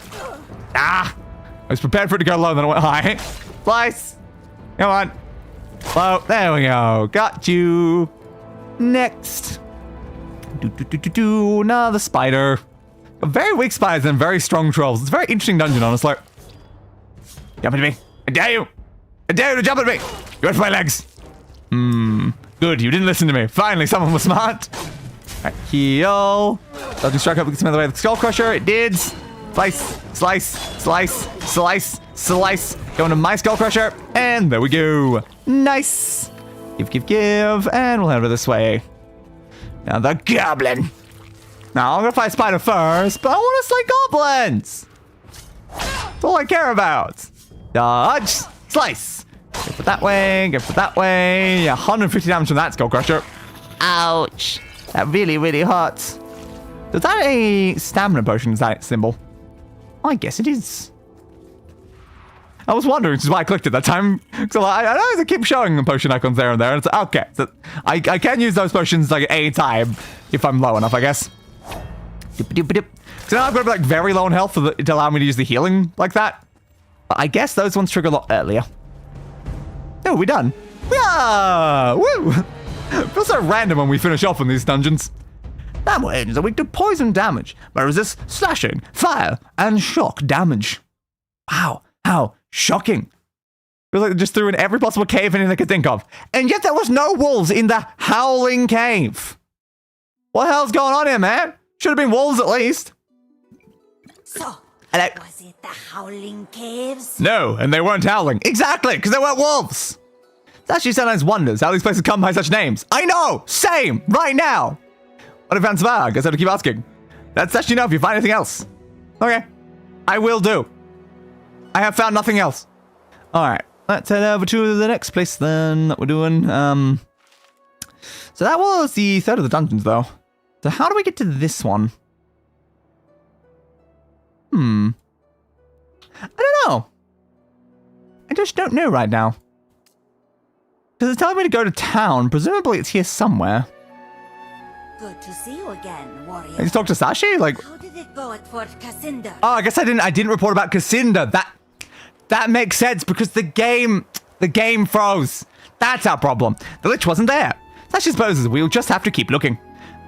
Ah! I was prepared for it to go low, then I went high. Slice. Come on. Low. There we go. Got you. Next. Now the spider. Very weak spiders and very strong trolls. It's a very interesting dungeon, honestly. Jump at me. I dare you. I dare you to jump at me. You went for my legs. Good. You didn't listen to me. Finally, someone was smart. Alright, heal. Dodging strike up some other way with the skull crusher. It did. Slice, slice, slice, slice, slice. Going to my skull crusher. And there we go. Nice. Give, give, give. And we'll head over this way. Now the goblin. Now I'm gonna fight spider first, but I want to slay goblins. That's all I care about. Dodge, slice. Go for that way, go for that way. 150 damage from that skull crusher. Ouch. That really, really hurts. Is that a stamina potion? Is that symbol? I guess it is. I was wondering, which is why I clicked it that time. So I know they keep showing the potion icons there and there. And it's okay. So I can use those potions like at any time if I'm low enough, I guess. So now I've got to be like very low on health to allow me to use the healing like that. But I guess those ones trigger a lot earlier. Oh, we're done. Yeah! Woo! Feels so random when we finish off on these dungeons. Thermal are weak to poison damage, but resist slashing, fire, and shock damage. Wow, how shocking. Feels like they just threw in every possible cave anything they could think of. And yet there was no wolves in the Howling Cave. What the hell's going on here, man? Should have been wolves at least. So, Hello. was it the Howling Caves? No, and they weren't howling. Exactly, because they weren't wolves. It actually sometimes wonders how these places come by such names. I know! Same! Right now! What if I found I guess I have to keep asking. That's actually no if you find anything else. Okay. I will do. I have found nothing else. Alright. Let's head over to the next place then that we're doing. So that was the third of the dungeons though. So how do we get to this one? I don't know. I just don't know right now. Because it's telling me to go to town. Presumably it's here somewhere. Good to see you again, warrior. I just talk to Sashi? Like, How did it go at Fort Cassinda? oh, I guess I didn't report about Cassinda. That makes sense because the game froze. That's our problem. The lich wasn't there. Sashi supposes we'll just have to keep looking.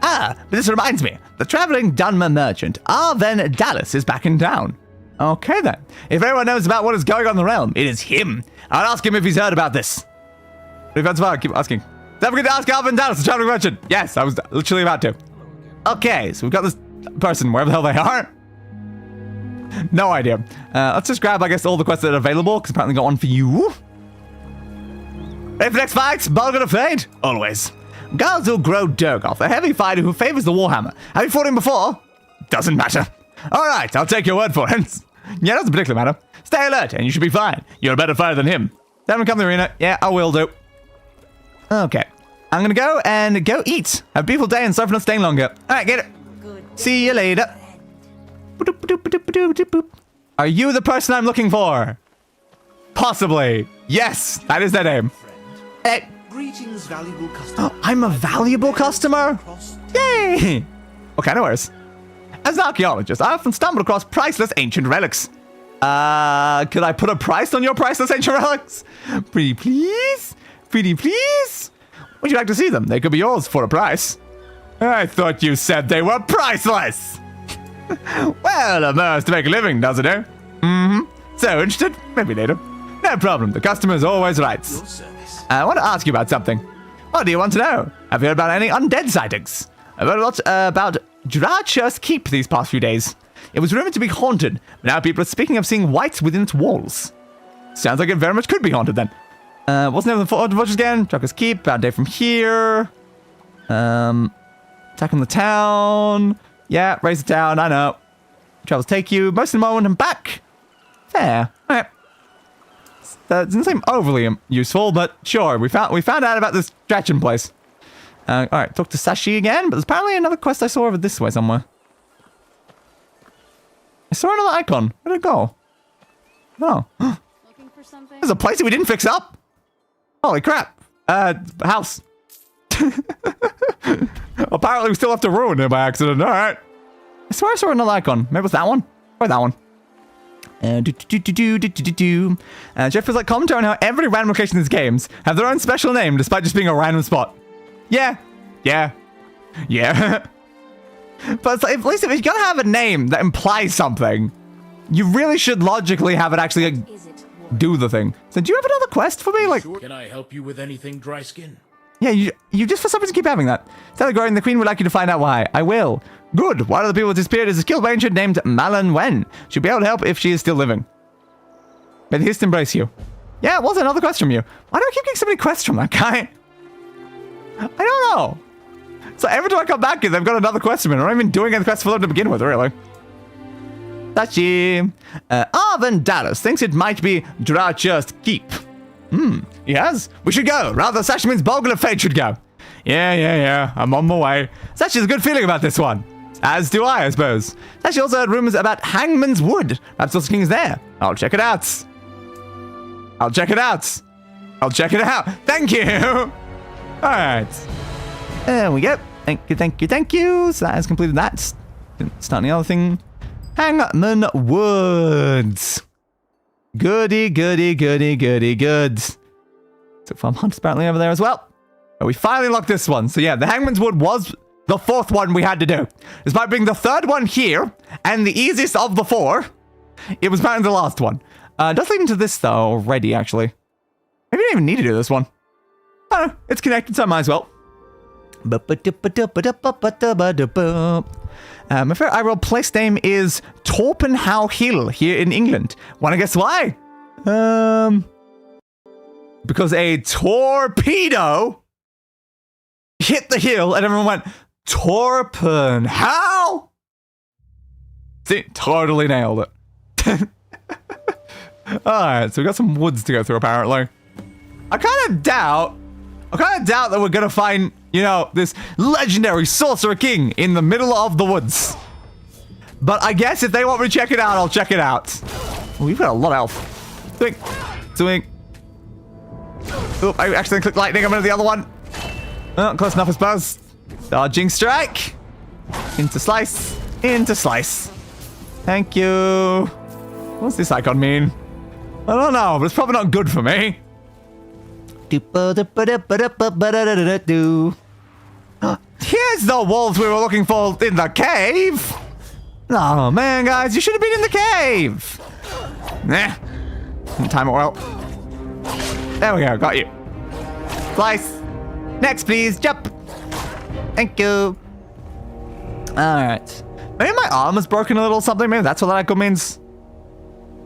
Ah, but this reminds me. The traveling Dunmer merchant, Arven Dallas, is back in town. Okay then. If anyone knows about what is going on in the realm, it is him. I'll ask him if he's heard about this. If that's fine, keep asking. Don't forget to ask Arven Dallas, the traveling merchant. Yes, I was literally about to. Okay, so we've got this person, wherever the hell they are. No idea. Let's just grab, I guess, all the quests that are available, because apparently got one for you. Ready for next fight? Bolga to Fade? Always. Galzul Grow Durgoth, a heavy fighter who favors the Warhammer. Have you fought him before? Doesn't matter. Alright, I'll take your word for it. Yeah, doesn't particularly matter. Stay alert, and you should be fine. You're a better fighter than him. Tell him to come to the arena. Yeah, I will do. Okay. I'm gonna go and go eat. Have a beautiful day and sorry for not staying longer. Alright, get it. See you later. Are you the person I'm looking for? Possibly. Yes, that is their name. Hey. Greetings, valuable customer. Oh, I'm a valuable customer? Yay! What kind of wares? As an archaeologist, I often stumble across priceless ancient relics. Could I put a price on your priceless ancient relics? Pretty please? Pretty please? Would you like to see them? They could be yours for a price. I thought you said they were priceless. Well, a must to make a living, doesn't it? So interested? Maybe later. No problem. The customer is always right. Your service. I want to ask you about something. What do you want to know? Have you heard about any undead sightings? I've heard a lot about Drachur's Keep these past few days. It was rumored to be haunted, but now people are speaking of seeing whites within its walls. Sounds like it very much could be haunted then. What's the name of the fortress again? Drachur's Keep, bad day from here. Attack on the town. Yeah, raise the town, I know. Travels take you, most in the moment and back. Fair. Alright. That doesn't seem overly useful, but sure, we found out about this Dratchin place. Alright, talk to Sashi again, but there's apparently another quest I saw over this way somewhere. I saw another icon. Where'd it go? Oh. Looking for something? There's a place that we didn't fix up. Holy crap. House. Apparently we still have to ruin it by accident. Alright. I swear I saw another icon. Maybe it was that one? Or that one? Jeff was like commentary on how every random location in these games have their own special name despite just being a random spot. Yeah. Yeah. Yeah. But it's like, at least if you're gonna have a name that implies something, you really should logically have it actually like, do the thing. So do you have another quest for me? Like, Can I help you with anything, dry skin? yeah, you just for some reason keep having that. Telegoring, the queen would like you to find out why. I will. Good. One of the people who disappeared is a skilled ancient named Malan Wen. She'll be able to help if she is still living. May the Hist embrace you. Yeah, it was another quest from you. Why do I keep getting so many quests from that guy? I don't know. So every time I come back here, they've got another quest from me. I'm not even doing any quests for them to begin with, really. Sachi. Arven Dallas thinks it might be Drachur's Keep. He has? We should go. Rather, Sashi means Bolga Fate should go. Yeah. I'm on my way. Sashi has a good feeling about this one. As do I suppose. Sashi also heard rumors about Hangman's Wood. Perhaps Dust King's there. I'll check it out. Thank you. Alright. There we go. Thank you. So that has completed that. Didn't start any other thing. Hangman Woods. Goody, goody, goody, goody, good. So farm hunt's apparently over there as well. But we finally locked this one. So yeah, the Hangman's Wood was the fourth one we had to do. Despite being the third one here, and the easiest of the four, it was apparently the last one. It does lead into this though already, actually. Maybe I didn't even need to do this one. I don't know, it's connected, so I might as well. My favorite IRL place name is Torpenhow Hill here in England. Wanna guess why? Because a torpedo hit the hill and everyone went, Torpenhow? See, totally nailed it. Alright, so we got some woods to go through apparently. I kind of doubt that we're gonna find, you know, this legendary Sorcerer King in the middle of the woods. But I guess if they want me to check it out, I'll check it out. Oh, we've got a lot of health. Swing. Swing. Oop, I accidentally clicked lightning. I'm into the other one. Oh, close enough, I suppose. Dodging strike. Into slice. Into slice. Thank you. What's this icon mean? I don't know, but it's probably not good for me. Here's the wolves we were looking for in the cave. Oh man, guys, you should have been in the cave. Nah. Time it well. There we go, got you. Slice. Next, please. Jump. Thank you. Alright. Maybe my arm is broken a little something. Maybe that's what that icon means.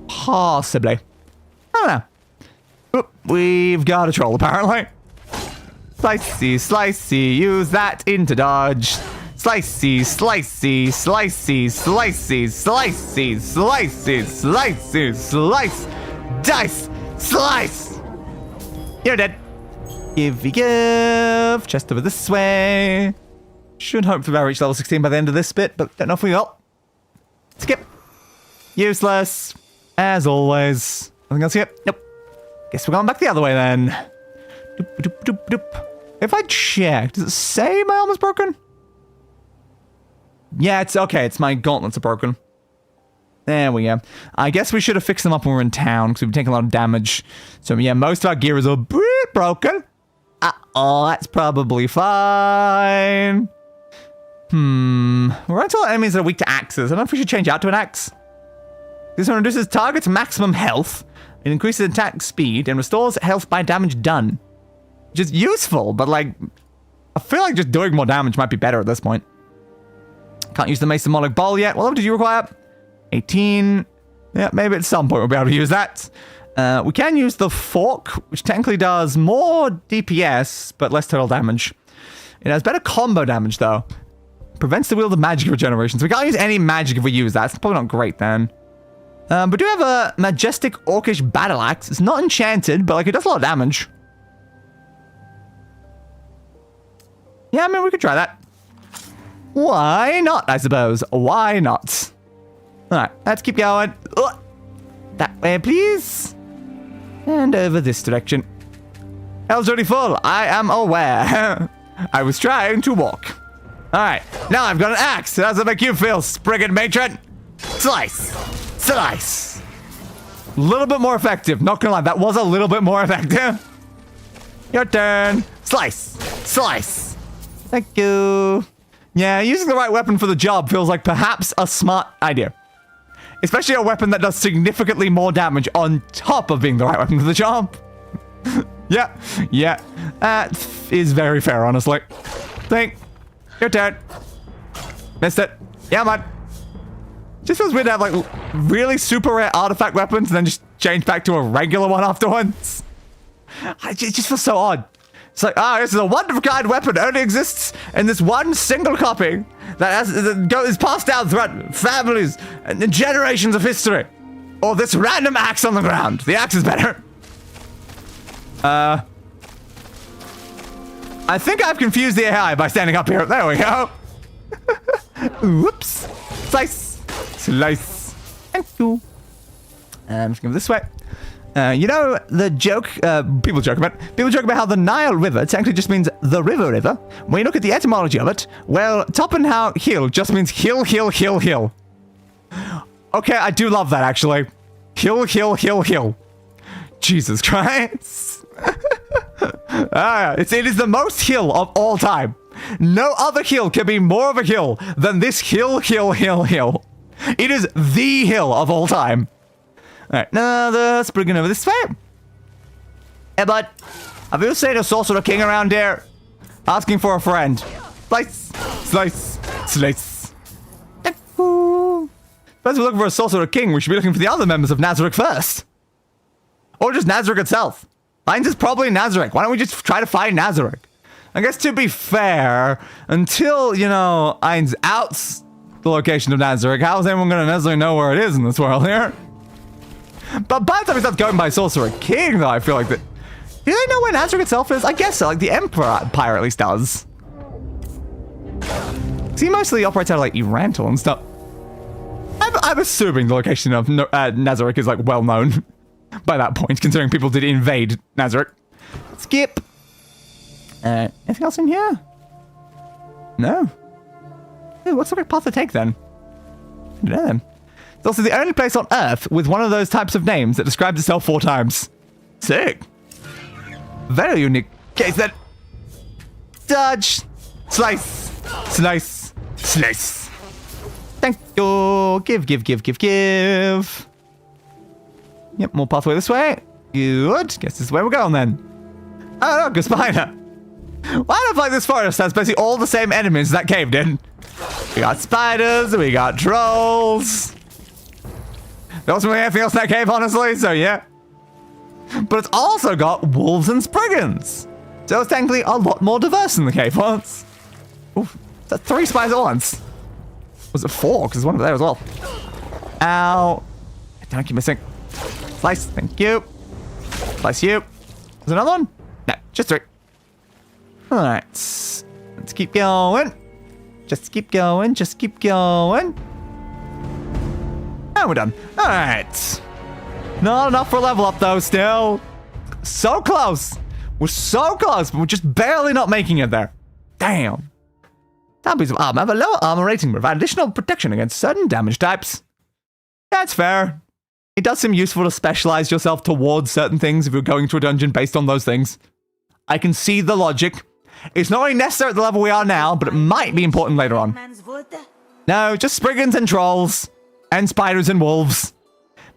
Possibly. I don't know. Oop, we've got a troll, apparently. Slicey, slicey, use that into dodge. Slicey, slicey, slicey, slicey, slicey, slicey, slicey, slice. Dice, slice. You're dead. Give. Chest over this way. Should hopefully reach level 16 by the end of this bit, but don't know if we will. Skip. Useless. As always. Nothing else here? Nope. Guess we're going back the other way then. Doop, doop, doop, doop. If I check, does it say my arm is broken? Yeah, it's okay. It's my gauntlets are broken. There we go. I guess we should have fixed them up when we were in town because we've been taking a lot of damage. So yeah, most of our gear is a bit broken. Oh, that's probably fine. We're until enemies that are weak to axes. I don't know if we should change out to an axe. This one reduces target's maximum health. It increases attack speed and restores health by damage done. Which is useful, but like, I feel like just doing more damage might be better at this point. Can't use the Mace Symbolic Bowl yet. What level did you require? 18. Yeah, maybe at some point we'll be able to use that. We can use the Fork, which technically does more DPS, but less total damage. It has better combo damage, though. Prevents the wield of magic regeneration, so we can't use any magic if we use that. It's probably not great, then. But we do have a Majestic Orcish Battle Axe. It's not enchanted, but like it does a lot of damage. Yeah, I mean, we could try that. Why not, I suppose? Why not? Alright, let's keep going. Ugh. That way, please. And over this direction. Hell's already full. I am aware. I was trying to walk. Alright, now I've got an axe. How does it make you feel, Spriggan Matron? Slice. Slice. A little bit more effective. Not gonna lie, that was a little bit more effective. Your turn. Slice. Slice. Thank you. Yeah, using the right weapon for the job feels like perhaps a smart idea. Especially a weapon that does significantly more damage on top of being the right weapon for the job. Yeah. That is very fair, honestly. Think. Your turn. Missed it. Yeah, man. Just feels weird to have, like, really super rare artifact weapons and then just change back to a regular one afterwards. It just feels so odd. It's like, this is a wonderful kind weapon. It only exists in this one single copy that is passed down throughout families and generations of history. Or this random axe on the ground. The axe is better. I think I've confused the AI by standing up here. There we go. Whoops. Slice. Slice. Thank you. I'm just going this way. You know, the joke, people joke about how the Nile River technically just means the river. When you look at the etymology of it, well, Torpenhow Hill just means hill. Okay, I do love that, actually. Hill, hill, hill, hill. Jesus Christ. It is the most hill of all time. No other hill can be more of a hill than this hill, hill, hill, hill. It is the hill of all time. Alright, now let's bring it over this way. Hey, bud. Have you seen a Sorcerer King around here? Asking for a friend. Slice, slice, slice. First we're looking for a Sorcerer King, we should be looking for the other members of Nazarick first. Or just Nazarick itself. Ainz is probably Nazarick. Why don't we just try to find Nazarick? I guess to be fair, until, you know, Ainz outs the location of Nazarick, how is anyone going to necessarily know where it is in this world here? But by the time he starts going by Sorcerer King, though, I feel like that... Do they know where Nazarick itself is? I guess so. Like, the Empire at least does. He mostly operates out of, like, Irantal and stuff. I'm assuming the location of Nazarick is, like, well-known by that point, considering people did invade Nazarick. Skip. Anything else in here? No. Ooh, what's the right path to take, then? I don't know, then. It's also the only place on Earth with one of those types of names that describes itself 4 times. Sick. Very unique case, then. Dodge. Slice. Slice. Slice. Thank you. Give, give, give, give, give. Yep, more pathway this way. Good. Guess this is where we're going, then. Oh, look, a spider. Why do I like this forest has basically all the same enemies that caved in? We got spiders, we got trolls. There wasn't really anything else in that cave, honestly, so yeah. But it's also got wolves and spriggans. So it's technically a lot more diverse than the cave was. Oof, that's 3 spiders at once. Was it 4? Because there's one over there as well. Ow. Don't keep missing. Slice, thank you. Slice you. There's another one? No, just 3. Alright. Let's keep going. Just keep going, just keep going. And we're done. Alright. Not enough for a level up, though, still. So close. We're so close, but we're just barely not making it there. Damn. That piece of armor have a lower armor rating, but provide additional protection against certain damage types. That's fair. It does seem useful to specialize yourself towards certain things if you're going to a dungeon based on those things. I can see the logic. It's not really necessary at the level we are now, but it might be important later on. No, just spriggans and trolls. And spiders and wolves.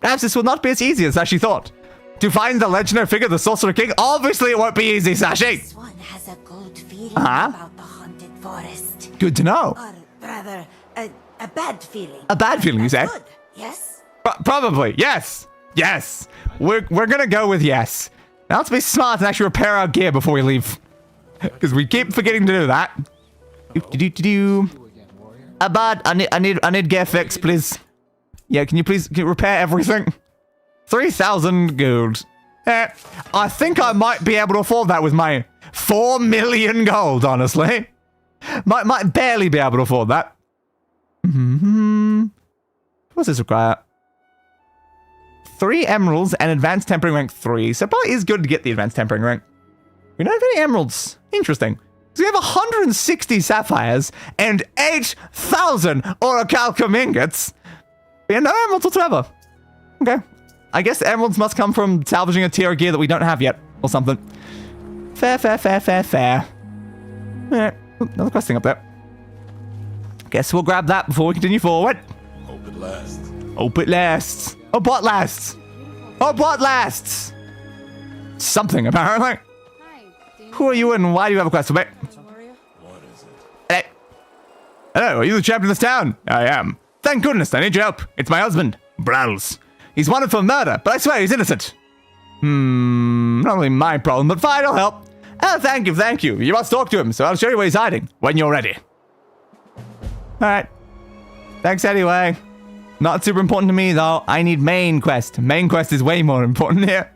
Perhaps this will not be as easy as Sashi thought. To find the legendary figure, the Sorcerer King, obviously it won't be easy, Sashi. This one has a good feeling about the haunted forest. Good to know. Or rather, a bad feeling. A bad feeling, you say? Good, yes? Probably, yes. Yes. We're gonna go with yes. Now let's be smart and actually repair our gear before we leave. Because we keep forgetting to do that. Bud, I need gear fix, please. Yeah, can you please repair everything? 3,000 gold. I think I might be able to afford that with my 4 million gold, honestly. Might barely be able to afford that. What's this require? 3 emeralds and advanced tempering rank 3. So it probably is good to get the advanced tempering rank. We don't have any emeralds. Interesting. So we have 160 sapphires and 8,000 orichalcum ingots. But yeah, no emeralds whatsoever. Okay. I guess the emeralds must come from salvaging a tier of gear that we don't have yet, or something. Fair, fair, fair, fair, fair. Alright. Another quest thing up there. Guess we'll grab that before we continue forward. Hope it lasts. Hope it lasts. Oh, what lasts? Oh, what lasts? Something, apparently. Who are you and why do you have a quest for me? What is it? Hello. Hello, are you the champion of this town? I am. Thank goodness, I need your help. It's my husband, Browse. He's wanted for murder, but I swear he's innocent. Not really my problem, but fine, I'll help. Oh, thank you, thank you. You must talk to him, so I'll show you where he's hiding when you're ready. Alright. Thanks anyway. Not super important to me, though. I need main quest. Main quest is way more important here.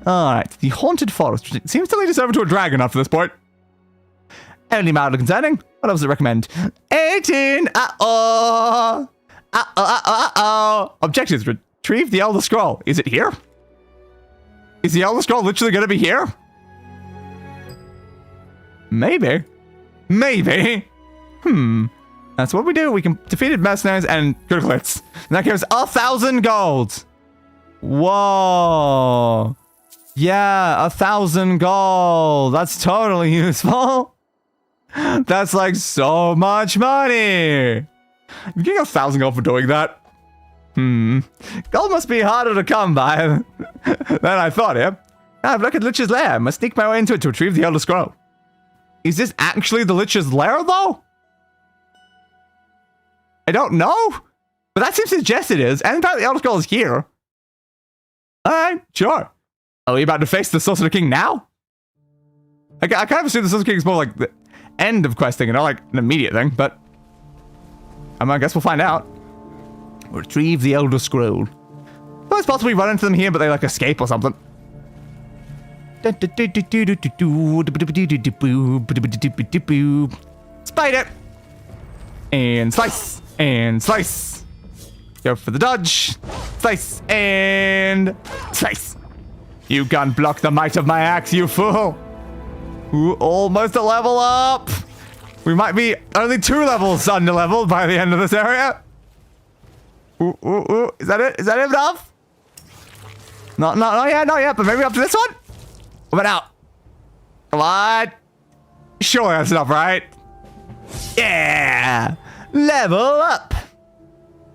Alright, the Haunted Forest. Seems to lead us over to a dragon after this point. Only mildly concerning. What else does it recommend? 18! Uh-oh! Uh-oh! Objectives. Retrieve the Elder Scroll. Is it here? Is the Elder Scroll literally going to be here? Maybe. Maybe. That's what we do. We can defeated mercenaries and critical hits. And that gives 1,000 gold. Whoa. Yeah, 1,000 gold. That's totally useful. That's like so much money. You get 1,000 gold for doing that. Gold must be harder to come by than I thought, yeah? Ah, look at Lich's lair. I must sneak my way into it to retrieve the Elder Scroll. Is this actually the Lich's lair, though? I don't know. But that seems to suggest it is. And apparently the Elder Scroll is here. Alright, sure. Are we about to face the Sorcerer King now? I kind of assume the Sorcerer King is more like the end of questing and not like an immediate thing, but I guess we'll find out. Retrieve the Elder Scroll. Oh, it's possible we run into them here, but they like escape or something. Spider! And slice! And slice! Go for the dodge! Slice! And slice! You can't block the might of my axe, you fool! Ooh, almost a level up! We might be only 2 levels under-leveled by the end of this area. Ooh, ooh, ooh. Is that it? Is that enough? Not yet, but maybe up to this one? What about out? Come on. Sure, that's enough, right? Yeah! Level up!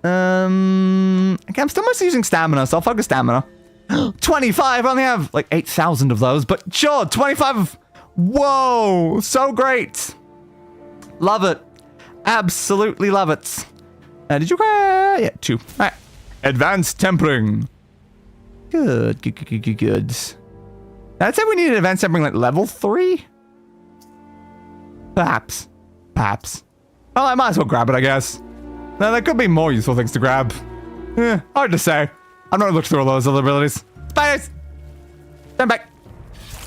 Okay, I'm still mostly using stamina, so I'll focus stamina. 25! I only have like 8,000 of those, but sure, 25 of... Whoa! So great! Love it. Absolutely love it. Did you grab? Yeah, 2. Alright. Advanced tempering. Good. I'd say we need an advanced tempering like level 3? Perhaps. Well, I might as well grab it, I guess. Now, there could be more useful things to grab. Hard to say. I'm not looked through all those other abilities. Spiders! Turn back.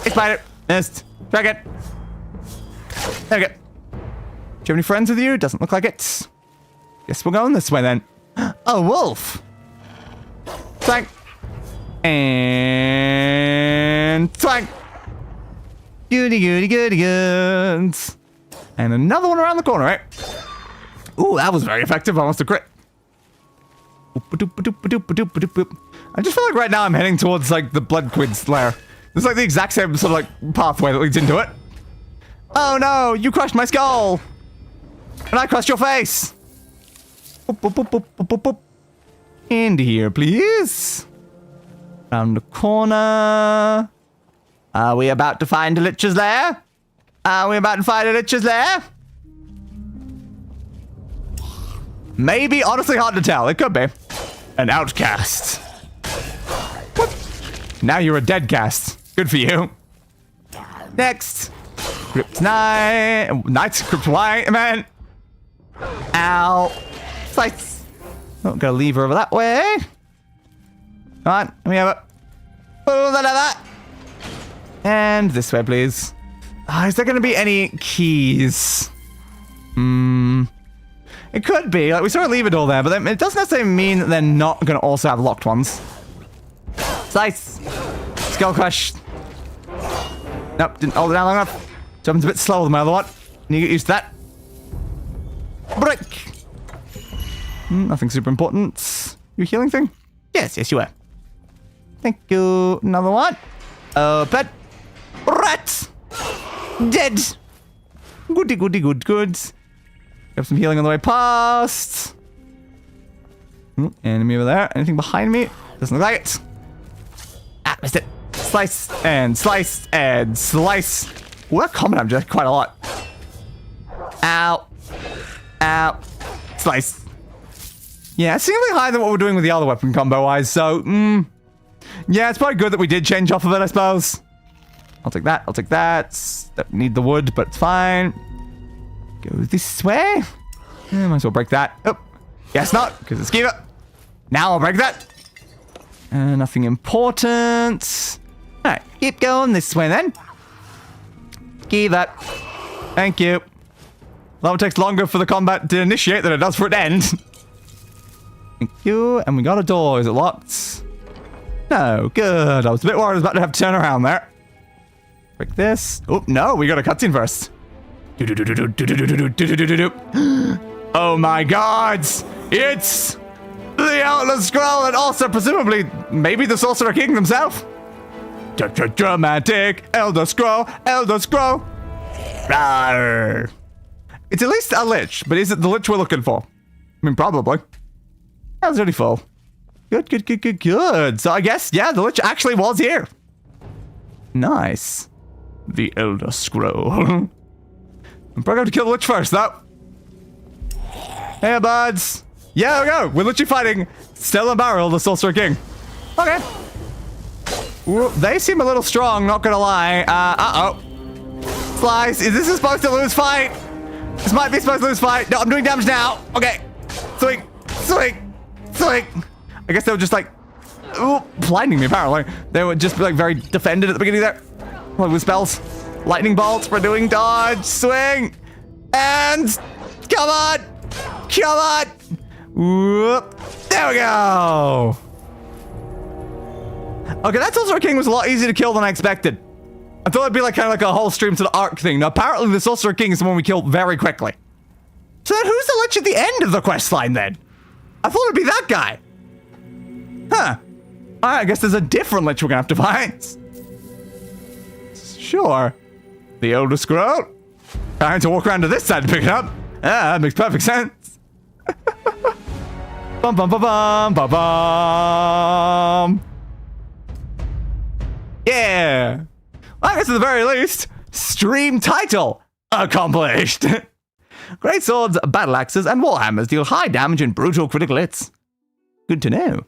Hey, spider. Missed. Drag it. There we go. Do you have any friends with you? Doesn't look like it. Guess we're going this way then. A wolf! Twang! And twang! Goody. And another one around the corner, right? Ooh, that was very effective. Almost a crit. I just feel like right now I'm heading towards like the Blood Quid's lair. It's like the exact same sort of like pathway that leads into it. Oh no, you crushed my skull! And I crushed your face! In here, please. Round the corner. Are we about to find a Lich's lair? Maybe, honestly hard to tell. It could be. An outcast. Whoop. Now you're a dead cast. Good for you. Next. Kryptonite. Kryptonite, man. Ow. Slice. Oh, got a lever over that way. Come on, let me have it. Pull that over. And this way, please. Is there going to be any keys? It could be. Like, we saw a lever door there, but it doesn't necessarily mean that they're not going to also have locked ones. Slice. Skull crush. Nope, didn't hold it down long enough. Jumping's a bit slower than my other one. Need to get used to that. Brick. Nothing super important. You a healing thing? Yes, you are. Thank you. Another one. Pet. Rat. Dead. Goody. Got some healing on the way past. Enemy over there. Anything behind me? Doesn't look like it. Ah, missed it. Slice and slice and slice. Ooh, that combat I'm just quite a lot. Ow. Slice. Yeah, it's significantly higher than what we're doing with the other weapon combo-wise, so, yeah, it's probably good that we did change off of it, I suppose. I'll take that. Don't need the wood, but it's fine. Go this way. Might as well break that. Oh, guess not, because it's Skiva. Now I'll break that. Nothing important. Alright, keep going this way then. Skiva. Thank you. Well, it takes longer for the combat to initiate than it does for it to end. Thank you. And we got a door. Is it locked? No. Good. I was a bit worried I was about to have to turn around there. Break this. Oh, no. We got a cutscene first. Oh my god! It's the Elder Scroll and also presumably maybe the Sorcerer King himself. Dramatic Elder Scroll, Elder Scroll. Rawr. It's at least a lich, but is it the lich we're looking for? I mean, probably. That's already full. Good. So I guess, yeah, the lich actually was here. Nice. The Elder Scroll. I'm probably going to kill the lich first, though. Hey, buds. Yeah, there we go. We're literally fighting Stella and Barrel, the Sorcerer King. Okay. Ooh, they seem a little strong, not gonna lie. Uh-oh. Slice, is this supposed to lose fight? This might be supposed to lose fight. No, I'm doing damage now. Okay. Swing, swing, swing. I guess they were just like, ooh, blinding me apparently. They were just like very defended at the beginning there. Like with spells. Lightning bolts for doing dodge, swing, and come on, come on. Whoop. There we go. Okay, that Sorcerer King was a lot easier to kill than I expected. I thought it'd be like kind of like a whole stream to the arc thing. Now, apparently the Sorcerer King is the one we killed very quickly. So then who's the lich at the end of the quest line then? I thought it'd be that guy. Huh. Alright, I guess there's a different lich we're gonna have to find. Sure. The Elder Scroll. I had to walk around to this side to pick it up. Ah, that makes perfect sense. Bum bum bum bum bum bum. Yeah. I guess at the very least, stream title accomplished. Great swords, battle axes, and warhammers deal high damage and brutal critical hits. Good to know.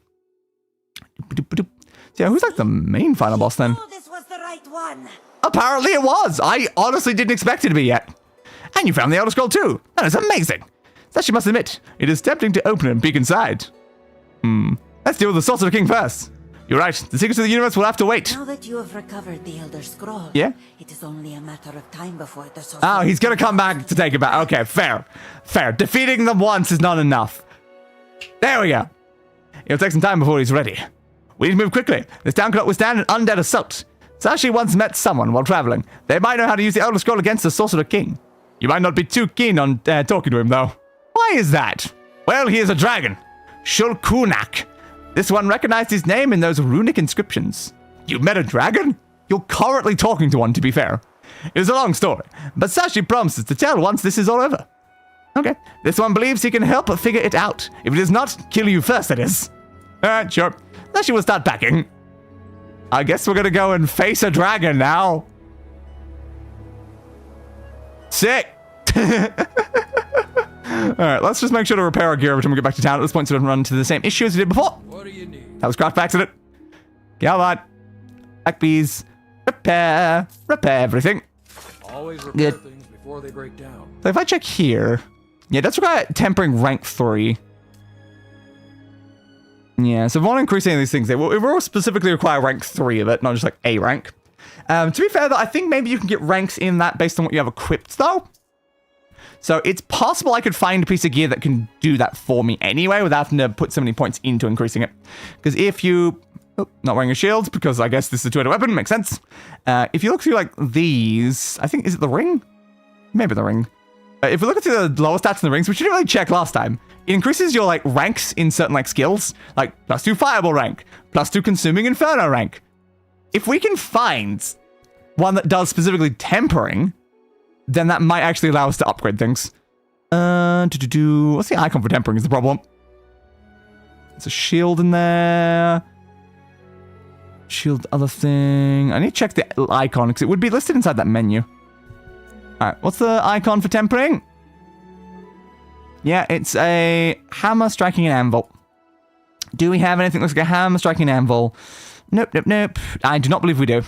Yeah, who's like the main final boss then? Oh, this was the right one. Apparently it was. I honestly didn't expect it to be yet. And you found the Elder Scroll too. That is amazing. That you must admit, it is tempting to open it and peek inside. Let's deal with the Sorcerer King first. You're right. The secrets of the universe will have to wait. Now that you have recovered the Elder Scroll, yeah, it is only a matter of time before the Sorcerer. Oh, he's gonna come back to take it back. Okay, fair. Fair. Defeating them once is not enough. There we go. It'll take some time before he's ready. We need to move quickly. This town cannot withstand an undead assault. Sashi once met someone while traveling. They might know how to use the Elder Scroll against the Sorcerer King. You might not be too keen on talking to him, though. Why is that? Well, he is a dragon. Shulkunak. This one recognized his name in those runic inscriptions. You met a dragon? You're currently talking to one, to be fair. It is a long story, but Sashi promises to tell once this is all over. Okay, this one believes he can help figure it out. If it does not, kill you first, that is. Alright, sure. Sashi will start packing. I guess we're gonna go and face a dragon now. Sick. Alright, let's just make sure to repair our gear every time we get back to town at this point so we don't run into the same issue as we did before. What do you need? That was craft accident. Come on. Back bees. Repair. Repair everything. Always repair things before they break down. So if I check here. Yeah, that's require tempering rank 3. Yeah, so if we want to increase any of these things, it will specifically require rank 3 of it, not just like A rank. To be fair though, I think maybe you can get ranks in that based on what you have equipped though. So it's possible I could find a piece of gear that can do that for me anyway without having to put so many points into increasing it. Because if you... Oh, not wearing a shield, because I guess this is a two-handed weapon, makes sense. If you look through like these... I think, is it the ring? Maybe the ring. If we look through the lower stats in the rings, which you didn't really check last time, it increases your like ranks in certain like skills. Like +2 fireball rank, +2 consuming inferno rank. If we can find one that does specifically tempering, then that might actually allow us to upgrade things. What's the icon for tempering is the problem. There's a shield in there. Shield other thing. I need to check the icon because it would be listed inside that menu. Alright, what's the icon for tempering? Yeah, it's a hammer striking an anvil. Do we have anything that looks like a hammer striking an anvil? Nope, nope, nope. I do not believe we do.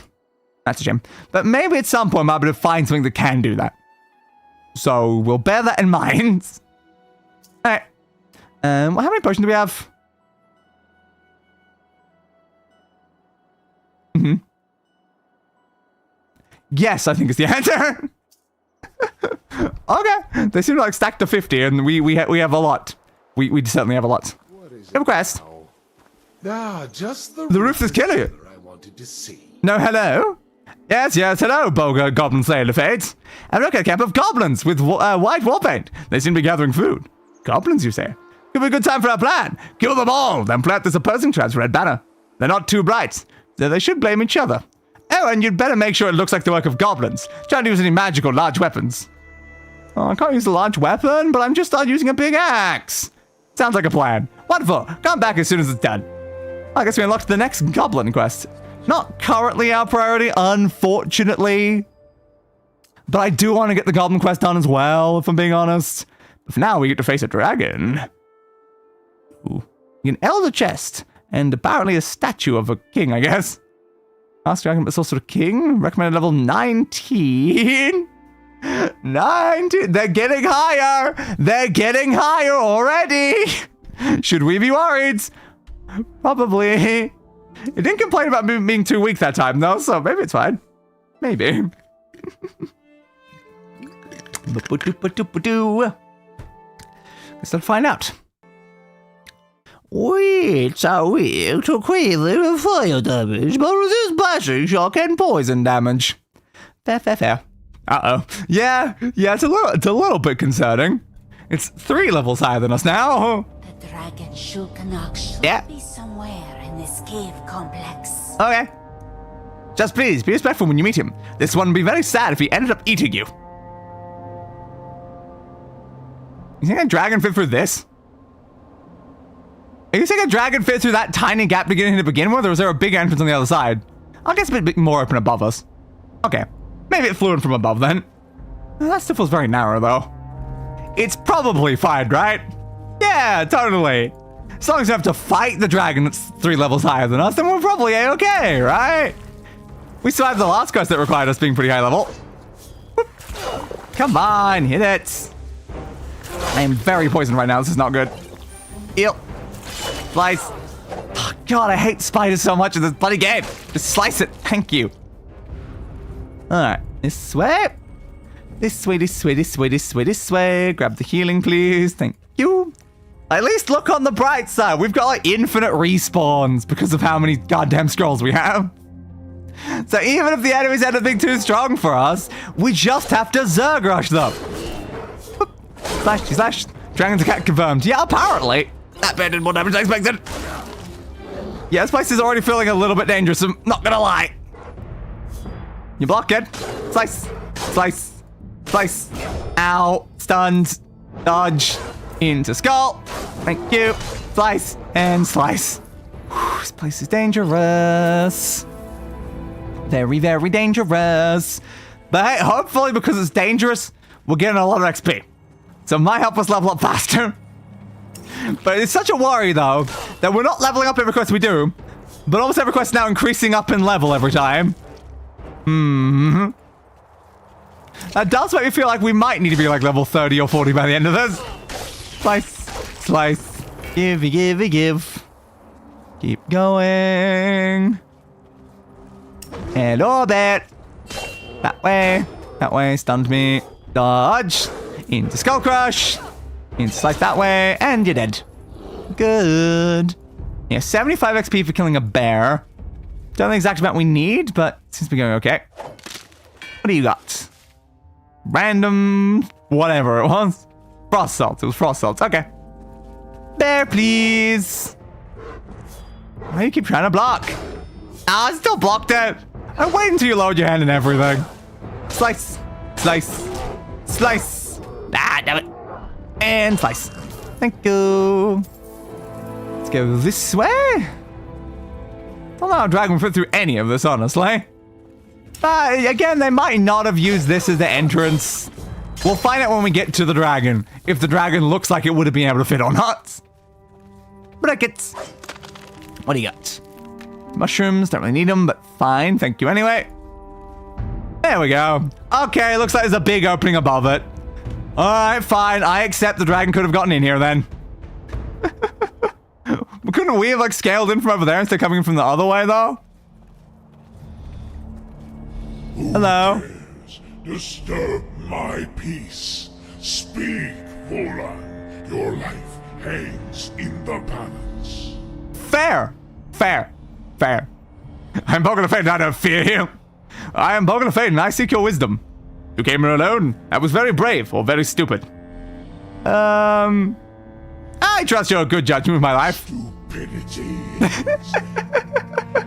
That's a shame. But maybe at some point I might be able to find something that can do that. So we'll bear that in mind. Alright. Well, how many potions do we have? Yes, I think is the answer. Okay. They seem like stacked to 50 and we have a lot. We certainly have a lot. What is Give a quest. Just the roof is killing you. I wanted to see. No, hello? Yes, hello, Bolga, Goblin Slayer Fades. And look at a camp of goblins with white war paint. They seem to be gathering food. Goblins, you say? Could be a good time for our plan. Kill them all, then plant this opposing tribes red banner. They're not too bright, so they should blame each other. Oh, and you'd better make sure it looks like the work of goblins. Try to use any magical large weapons. Oh, I can't use a large weapon, but I'm just using a big axe. Sounds like a plan. Wonderful. Come back as soon as it's done. I guess we unlocked the next goblin quest. Not currently our priority, unfortunately. But I do want to get the goblin quest done as well, if I'm being honest. But for now, we get to face a dragon. Ooh. An elder chest. And apparently a statue of a king, I guess. Ask dragon, but Sorcerer King. Recommended level 19. 19. They're getting higher. They're getting higher already. Should we be worried? Probably. It didn't complain about me being too weak that time, though, so maybe it's fine. Maybe. Guess I'll find out. It's so weak to quickly fire damage, but resist bashing, shock, and poison damage. Fair. Uh-oh. Yeah, it's a little bit concerning. It's 3 levels higher than us now. The dragon Shulkanok should be somewhere in this cave complex. Okay. Just please, be respectful when you meet him. This one would be very sad if he ended up eating you. You think a dragon fit through this? Are you think a dragon fit through that tiny gap to begin with, or was there a big entrance on the other side? I guess a bit more open above us. Okay. Maybe it flew in from above then. That still feels very narrow, though. It's probably fine, right? Yeah, totally. As long as we have to fight the dragon that's 3 levels higher than us, then we're probably A-okay, right? We survived the last quest that required us being pretty high level. Whoop. Come on, hit it. I am very poisoned right now. This is not good. Ew. Slice. Oh, God, I hate spiders so much in this bloody game. Just slice it. Thank you. Alright. This way. This way. Grab the healing, please. Thank you. At least look on the bright side. We've got like infinite respawns because of how many goddamn scrolls we have. So even if the enemies end up being too strong for us, we just have to Zerg rush them. Slash. Dragon's attack confirmed. Yeah, apparently. That bear did more damage than I expected. Yeah, this place is already feeling a little bit dangerous, I'm not gonna lie. You block it. Slice. Ow. Stunned. Dodge. Into skull. Thank you. Slice. And slice. Whew, this place is dangerous. Very, very dangerous. But hey, hopefully because it's dangerous, we're getting a lot of XP. So it might help us level up faster. But it's such a worry, though, that we're not leveling up every quest we do, but almost every quest now increasing up in level every time. That does make me feel like we might need to be like level 30 or 40 by the end of this. Slice. Give. Keep going. And orbit. That way. Stunned me. Dodge. Into Skull Crush. Into slice that way. And you're dead. Good. Yeah, 75 XP for killing a bear. Don't know the exact amount we need, but it seems to be going okay. What do you got? Random... whatever it was. Frost salts. It was frost salts. Okay. Bear, please. Why do you keep trying to block? I still blocked it. I'm waiting until you load your hand and everything. Slice. Ah, damn it. And slice. Thank you. Let's go this way. I don't know how Dragon fit through any of this, honestly. Again, they might not have used this as the entrance. We'll find out when we get to the dragon, if the dragon looks like it would have been able to fit or not. Brackets. What do you got? Mushrooms, don't really need them, but fine, thank you anyway. There we go. Okay, looks like there's a big opening above it. Alright, fine, I accept the dragon could have gotten in here then. Couldn't we have like scaled in from over there instead of coming in from the other way though? Hello. Disturb my peace. Speak, Volan. Your life hangs in the balance. Fair. I'm Bolga the Fade, I don't fear you. I am Bolga the Fade, and I seek your wisdom. You came here alone. That was very brave, or very stupid. I trust your good judgment with my life. Stupidity.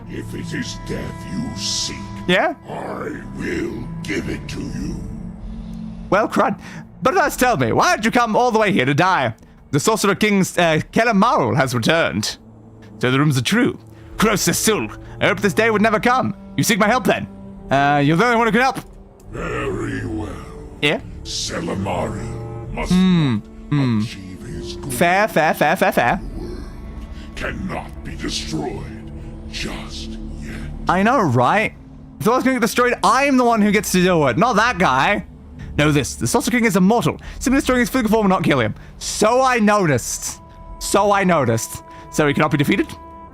If it is death you seek, Yeah? I will give it to you. Well, crud. But first tell me, why did you come all the way here to die? The Sorcerer King's Kelamaru has returned. So the rumors are true. Croesus Sul. I hope this day would never come. You seek my help then? You're the only one who can help. Very well. Yeah? Selamari must not achieve his goal. Fair. Cannot be destroyed just yet. I know, right? If the world's gonna get destroyed, I'm the one who gets to do it, not that guy. Know this, the Sorcerer King is immortal. Simply destroying his physical form will not kill him. So I noticed. So he cannot be defeated?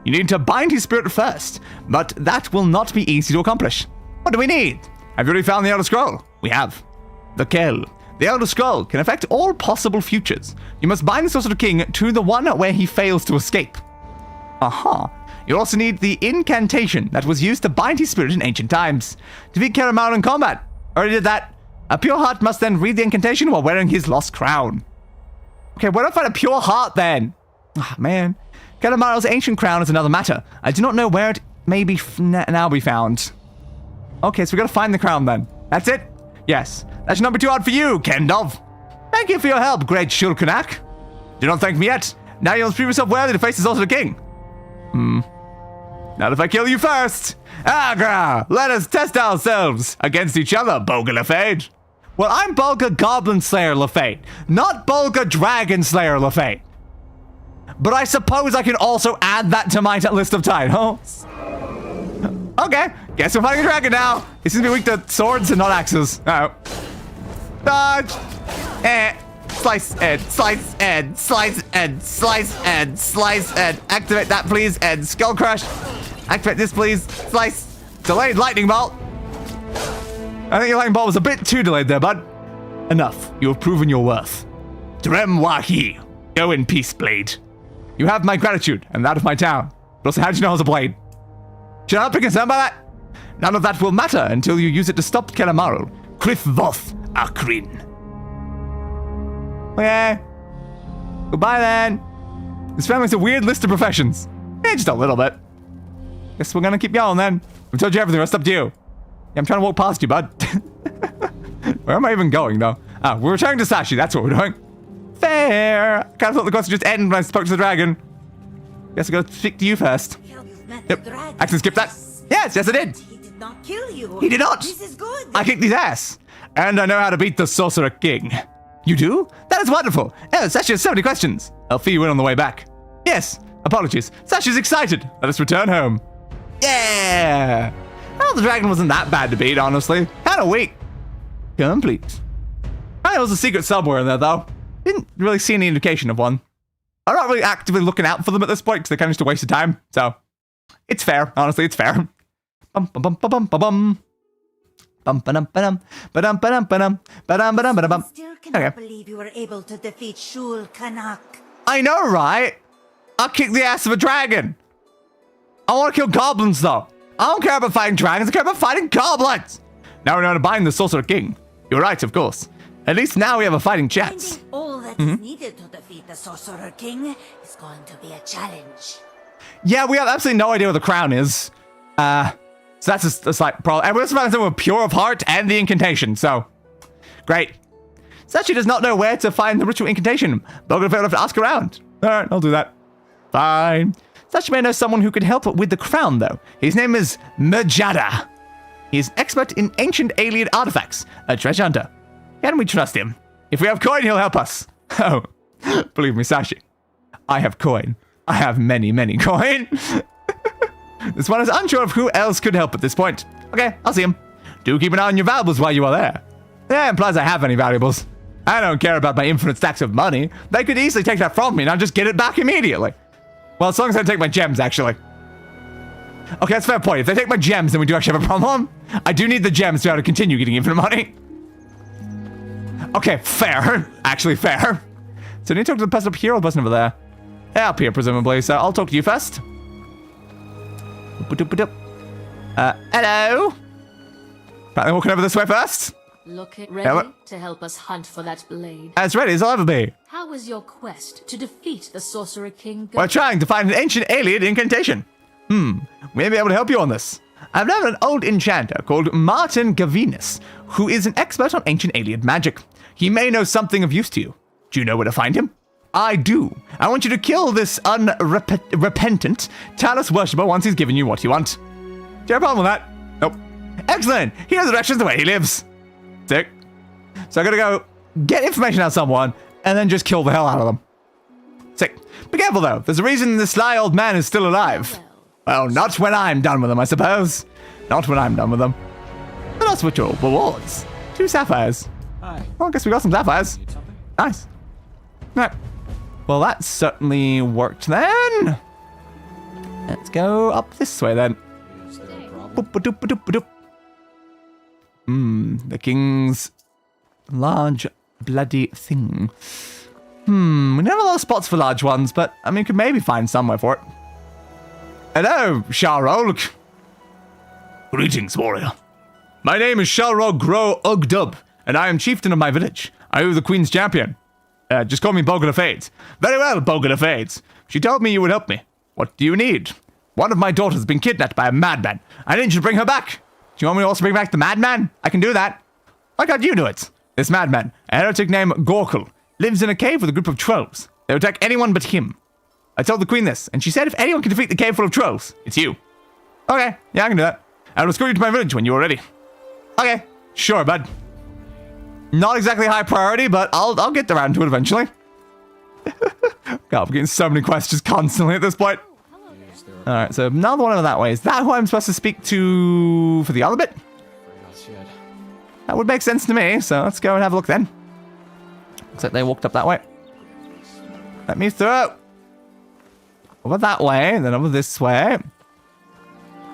You need to bind his spirit first, but that will not be easy to accomplish. What do we need? Have you already found the Elder Scroll? We have. The Kell. The Elder Scroll can affect all possible futures. You must bind the Sorcerer King to the one where he fails to escape. Aha. You also need the incantation that was used to bind his spirit in ancient times. Defeat Kelamaru in combat. Already did that. A pure heart must then read the incantation while wearing his lost crown. Okay, where do I find a pure heart then? Ah, man. Kelamaru's ancient crown is another matter. I do not know where it may be now be found. Okay, so we gotta find the crown then. That's it? Yes. That should not be too hard for you, Kendov. Thank you for your help, great Shulkanak. Do not thank me yet. Now you must prove yourself worthy to face the Sorcerer King. Not if I kill you first. Agra, let us test ourselves against each other, Bolga Lafade. Well, I'm Bolga Goblin Slayer Lafade, not Bolga Dragon Slayer Lafade. But I suppose I can also add that to my list of titles. Okay, guess we're fighting a dragon now. He seems to be weak to swords and not axes. Oh. Dodge. Slice and slice and slice and slice and slice and activate that, please. And skull crush. Activate this, please. Slice. Delayed lightning bolt. I think your lightning bolt was a bit too delayed there, bud. Enough. You have proven your worth. Drem Wahi. Go in peace, Blade. You have my gratitude and that of my town. But also, how did you know I was a blade? Should I not be concerned by that? None of that will matter until you use it to stop Kelamaru. Cliff Voth Akrin. Okay. Goodbye then. This family's a weird list of professions. Yeah, just a little bit. Guess we're gonna keep going then. I've told you everything, it's up to you. Yeah, I'm trying to walk past you, bud. Where am I even going, though? Ah, we're returning to Sashi, that's what we're doing. Fair. I kind of thought the quest would just end when I spoke to the dragon. Guess I gotta speak to you first. Yep. I can skip that. Yes, I did. He did not kill you. He did not. This is good. I kicked his ass. And I know how to beat the Sorcerer King. You do? That is wonderful. Oh, Sashi has so many questions. I'll fill you in on the way back. Yes. Apologies. Sashi's excited. Let us return home. Yeah. Well, the dragon wasn't that bad to beat, honestly. Kind of weak. Complete. I know there was a secret somewhere in there, though. Didn't really see any indication of one. I'm not really actively looking out for them at this point, because they're kind of just a waste of time. So, it's fair. Honestly, it's fair. Bum bum bum bum bum bum. Bum ba-dum ba-dum ba-dum ba-dum ba-dum ba-dum ba-dum ba-dum. Still cannot believe you were able to defeat Shul Kanak. I know, right? I'll kick the ass of a dragon. I want to kill goblins, though. I don't care about fighting dragons. I care about fighting goblins. Now we know how to bind the Sorcerer King. You're right, of course. At least now we have a fighting chance. Finding all that is needed to defeat the Sorcerer King is going to be a challenge. Yeah, we have absolutely no idea where the crown is. So that's a slight problem. And we're supposed to with pure of heart and the incantation, so great. Sachi does not know where to find the ritual incantation. But we're gonna have to ask around. Alright, I'll do that. Fine. Sachi may know someone who could help with the crown, though. His name is Majada. He's expert in ancient alien artifacts, a treasure hunter. Can we trust him? If we have coin, he'll help us. Oh, believe me, Sashi. I have coin. I have many, many coin. This one is unsure of who else could help at this point. Okay, I'll see him. Do keep an eye on your valuables while you are there. Yeah, implies I have any valuables. I don't care about my infinite stacks of money. They could easily take that from me and I'll just get it back immediately. Well, as long as I take my gems, actually. Okay, that's a fair point. If they take my gems, then we do actually have a problem. I do need the gems to be able to continue getting infinite money. Okay, fair. Actually, fair. So I need to talk to the person up here or the person over there? Yeah, up here, presumably. So I'll talk to you first. Hello? Apparently walking over this way first. Look ready to help us hunt for that blade. As ready as I'll ever be. How How is your quest to defeat the Sorcerer King We're going? trying to find an ancient alien incantation. We may be able to help you on this. I've known an old enchanter called Martin Gavinus, who is an expert on ancient alien magic. He may know something of use to you. Do you know where to find him? I do. I want you to kill this unrepentant Talus worshipper once he's given you what you want. Do you have a problem with that? Nope. Excellent. Here's the directions to where he lives. Sick. So I gotta go get information out of someone and then just kill the hell out of them. Sick. Be careful though. There's a reason the sly old man is still alive. Well, not when I'm done with them, I suppose. Not when I'm done with them. And that's what your rewards. 2 sapphires. Hi. Well, I guess we got some sapphires. Need something? Nice. Right. Well, that certainly worked then. Let's go up this way then. Is there a problem? Boop-a-doop-a-doop-a-doop. The king's large bloody thing. We don't have a lot of spots for large ones, but I mean, we could maybe find somewhere for it. Hello, Sharolk. Greetings, warrior. My name is Shalrog Gro Ugdub, and I am chieftain of my village. I am the queen's champion. Just call me Bolga Fades. Very well, Bolga Fades. She told me you would help me. What do you need? One of my daughters has been kidnapped by a madman. I need you to bring her back. Do you want me to also bring back the madman? I can do that. Why can't you do it? This madman, a heretic named Gorkul, lives in a cave with a group of trolls. They will attack anyone but him. I told the queen this, and she said if anyone can defeat the cave full of trolls, it's you. Okay, yeah, I can do that. I will escort you to my village when you are ready. Okay, sure, bud. Not exactly high priority, but I'll get around to it eventually. God, I'm getting so many questions constantly at this point. Alright, so another one over that way. Is that who I'm supposed to speak to for the other bit? That would make sense to me, so let's go and have a look then. Looks like they walked up that way. Let me through. Over that way, and then over this way.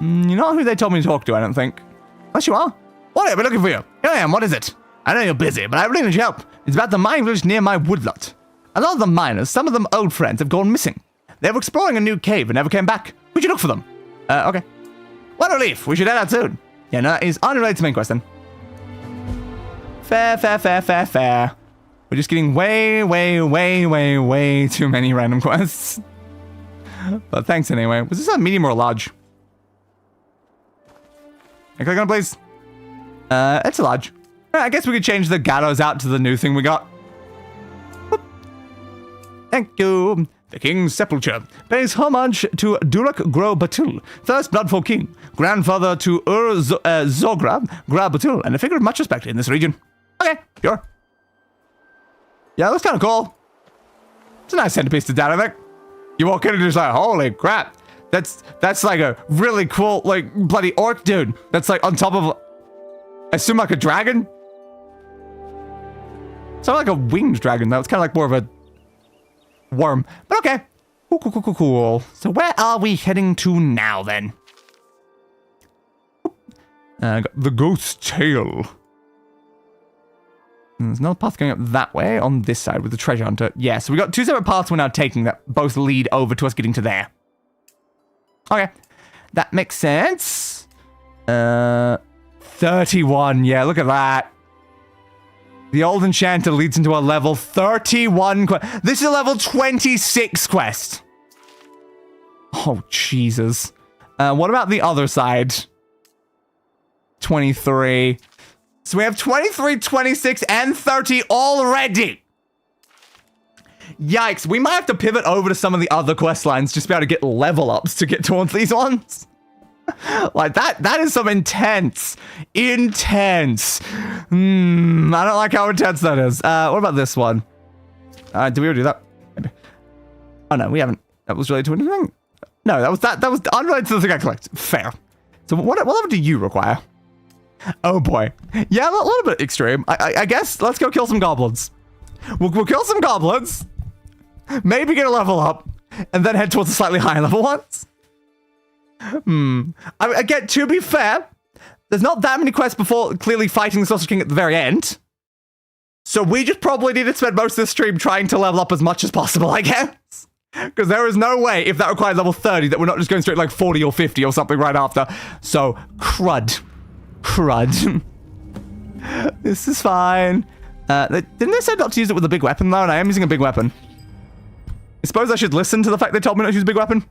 You're not who they told me to talk to, I don't think. Unless you are. What? I've been looking for you. Here I am, what is it? I know you're busy, but I really need your help. It's about the mining village near my woodlot. A lot of the miners, some of them old friends, have gone missing. They were exploring a new cave and never came back. We should look for them. Okay. What a relief. We should head out soon. Yeah, no, that is unrelated to main quest then. Fair. We're just getting way too many random quests. But thanks anyway. Was this a medium or a large? Can I click on it, please? It's a large. I guess we could change the gallows out to the new thing we got. Whoop. Thank you. The King's Sepulchre pays homage to Durak Gro Batul, first Bloodfall King, grandfather to Zogra Gra Batul, and a figure of much respect in this region. Okay, sure. Yeah, that's kind of cool. It's a nice centerpiece to that, I think. You walk in and you're just like, holy crap. That's like a really cool, like, bloody orc dude. That's like on top of, I assume like a dragon? It's not like a winged dragon though. It's kind of like more of a worm. But okay. Cool. So where are we heading to now then? Got the Ghost's Tail. There's another path going up that way on this side with the treasure hunter. Yeah, so we got 2 separate paths we're now taking that both lead over to us getting to there. Okay. That makes sense. 31. Yeah, look at that. The Old Enchanter leads into a level 31 quest. This is a level 26 quest. Oh, Jesus. What about the other side? 23. So we have 23, 26, and 30 already. Yikes. We might have to pivot over to some of the other quest lines just to be able to get level ups to get towards these ones. Like, that is some intense. I don't like how intense that is. What about this one? Did we already do that? Maybe. Oh, no, we haven't. That was related to anything? No, that was unrelated to the thing I collected. Fair. So what level do you require? Oh, boy. Yeah, a little bit extreme. I guess let's go kill some goblins. We'll kill some goblins. Maybe get a level up. And then head towards the slightly higher level ones. Again, to be fair, there's not that many quests before clearly fighting the Sorcerer King at the very end. So we just probably need to spend most of this stream trying to level up as much as possible, I guess. Because there is no way, if that required level 30, that we're not just going straight like 40 or 50 or something right after. So, crud. This is fine. Didn't they say not to use it with a big weapon, though? And I am using a big weapon. I suppose I should listen to the fact they told me not to use a big weapon.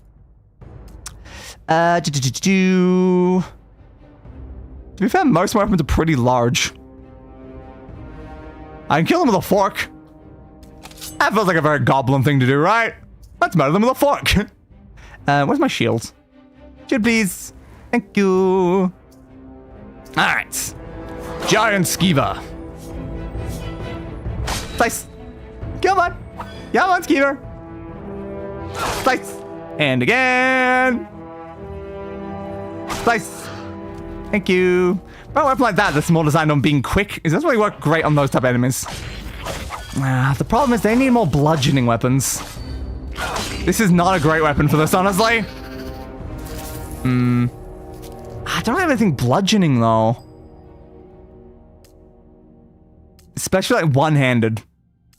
To be fair, most of my weapons are pretty large. I can kill them with a fork. That feels like a very goblin thing to do, right? Let's murder them with a fork. Where's my shield? Shield, please. Thank you. Alright. Giant Skeever. Slice. Come on. Come on, Skeever. Slice. And again. Slice. Thank you. But a weapon like that that's more designed on being quick, it doesn't really work great on those type of enemies. The problem is they need more bludgeoning weapons. This is not a great weapon for this, honestly. I don't have anything bludgeoning, though. Especially like one-handed.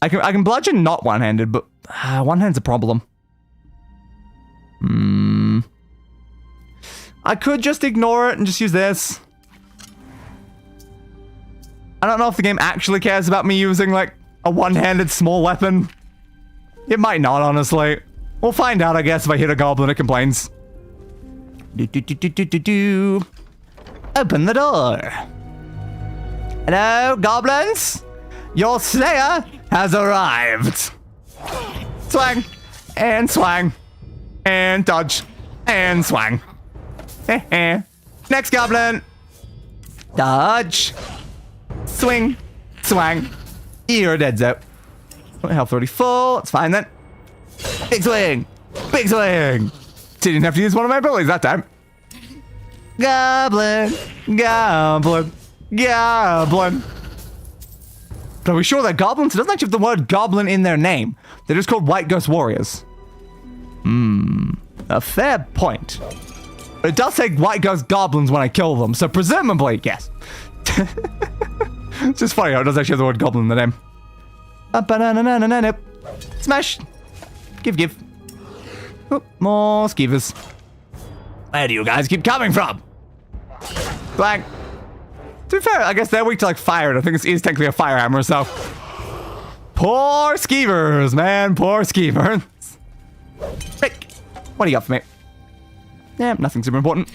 I can bludgeon not one-handed, but one-handed's a problem. I could just ignore it and just use this. I don't know if the game actually cares about me using, like, a one-handed small weapon. It might not, honestly. We'll find out, I guess, if I hit a goblin that complains. Open the door. Hello, goblins? Your slayer has arrived. Swang. And swang. And dodge. And swang. Next goblin. Dodge. Swing. Swang. You're dead, Zep. Health already full. It's fine then. Big swing. Big swing. Didn't have to use one of my abilities that time. Goblin. Goblin. Goblin. But are we sure they're goblins? It doesn't actually have the word goblin in their name. They're just called White Ghost Warriors. A fair point. But it does say White Ghost Goblins when I kill them, so presumably, yes. It's just funny how it does actually have the word goblin in the name. Smash. Give. Oh, more skeevers. Where do you guys keep coming from? Blank. To be fair, I guess they're weak to like fire, and I think this is technically a fire hammer, so. Poor skeevers, man. Poor skeevers. Rick, what do you got for me? Yeah, nothing super important.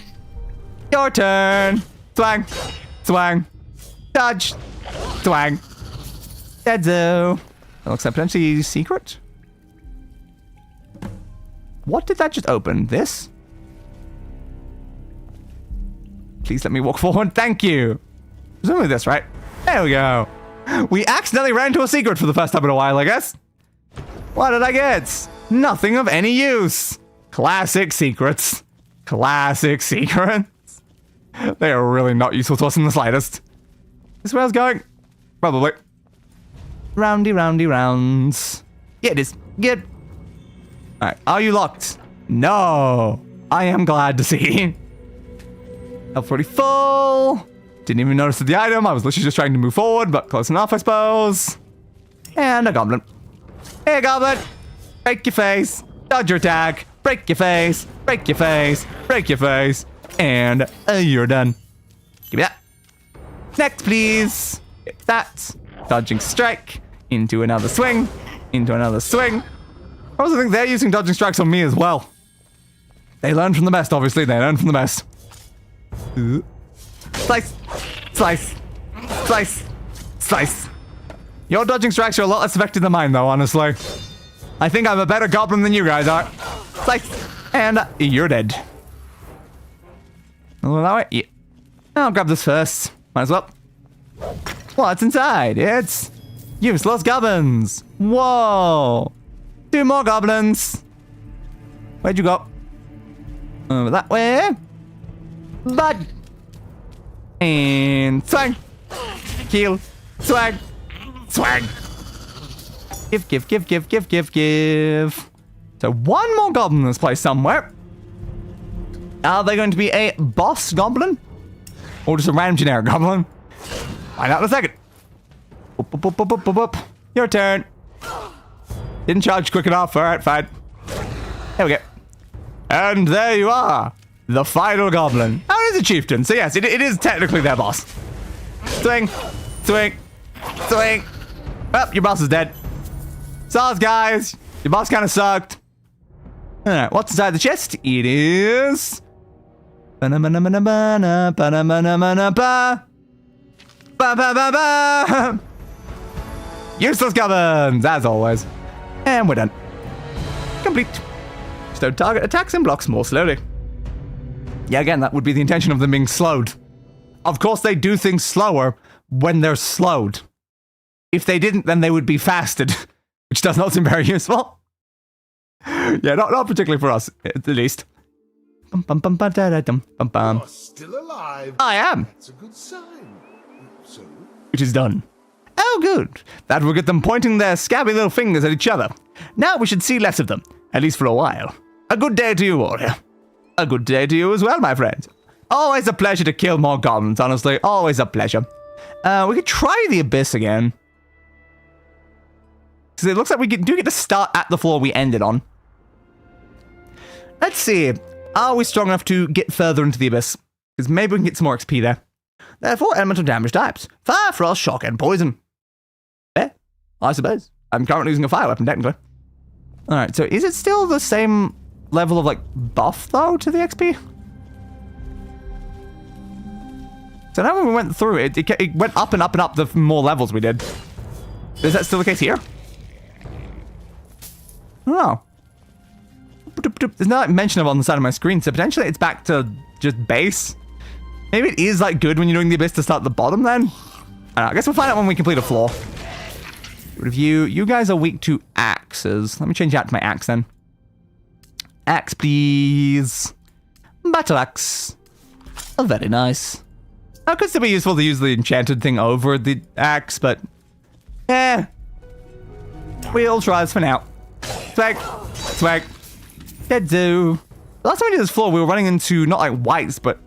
Your turn. Swang. Swang. Dodge. Swang. Deadzo. That looks like potentially secret. What did that just open? This? Please let me walk forward. Thank you. Presumably this, right? There we go. We accidentally ran into a secret for the first time in a while, I guess. What did I get? Nothing of any use. Classic secrets. Classic secrets. They are really not useful to us in the slightest. Is where I was going? Probably. Roundy, roundy, rounds. Yeah, it is. Good. Alright, are you locked? No. I am glad to see. Health 40 full. Didn't even notice the item. I was literally just trying to move forward, but close enough, I suppose. And a goblin. Hey, goblin. Break your face. Dodge your attack. Break your face. Break your face. Break your face. And you're done. Give me that. Next, please. Get that. Dodging strike. Into another swing. Into another swing. I also think they're using dodging strikes on me as well. They learn from the best, obviously. They learn from the best. Slice. Slice. Slice. Slice. Your dodging strikes are a lot less effective than mine, though, honestly. I think I'm a better goblin than you guys are. Slice. And you're dead. Oh, that way? Yeah. I'll grab this first. Might as well. What's inside? It's useless goblins. Whoa. 2 more goblins. Where'd you go? Over that way. Bud. And swang. Kill. Swag. Swag. Give. So 1 more goblin in this place somewhere. Are they going to be a boss goblin? Or just a random generic goblin? Find out in a second. Boop. Your turn. Didn't charge quick enough. Alright, fine. There we go. And there you are. The final goblin. Oh, it is a chieftain. So yes, it is technically their boss. Swing. Swing. Swing. Oh, your boss is dead. Sorry, guys. Your boss kind of sucked. Alright, what's inside the chest? It is... Useless goblins, as always. And we're done. Complete. Stone target attacks and blocks more slowly. Yeah, again, that would be the intention of them being slowed. Of course, they do things slower when they're slowed. If they didn't, then they would be fasted, which does not seem very useful. Yeah, not particularly for us, at least. You're still alive. I am. It's a good sign. So, It is done. Oh, good. That will get them pointing their scabby little fingers at each other. Now we should see less of them, at least for a while. A good day to you, warrior. A good day to you as well, my friend. Always a pleasure to kill more goblins, honestly. Always a pleasure. We could try the Abyss again. Because it looks like we do get to start at the floor we ended on. Let's see. Are we strong enough to get further into the Abyss? Because maybe we can get some more XP there. There are 4 elemental damage types. Fire, frost, shock, and poison. I suppose. I'm currently using a fire weapon, technically. Alright, so is it still the same level of, like, buff, though, to the XP? So now when we went through it, it went up and up and up the more levels we did. Is that still the case here? Oh. There's no like, mention of it on the side of my screen, so potentially it's back to just base. Maybe it is like good when you're doing the Abyss to start at the bottom then? I don't know, I guess we'll find out when we complete a floor. Review. You guys are weak to axes. Let me change out to my axe then. Axe, please. Battle axe. Oh, very nice. Now, it could still be useful to use the enchanted thing over the axe, but... We'll try this for now. Swag. Swag. Dead-do. Last time we did this floor, we were running into not like whites, but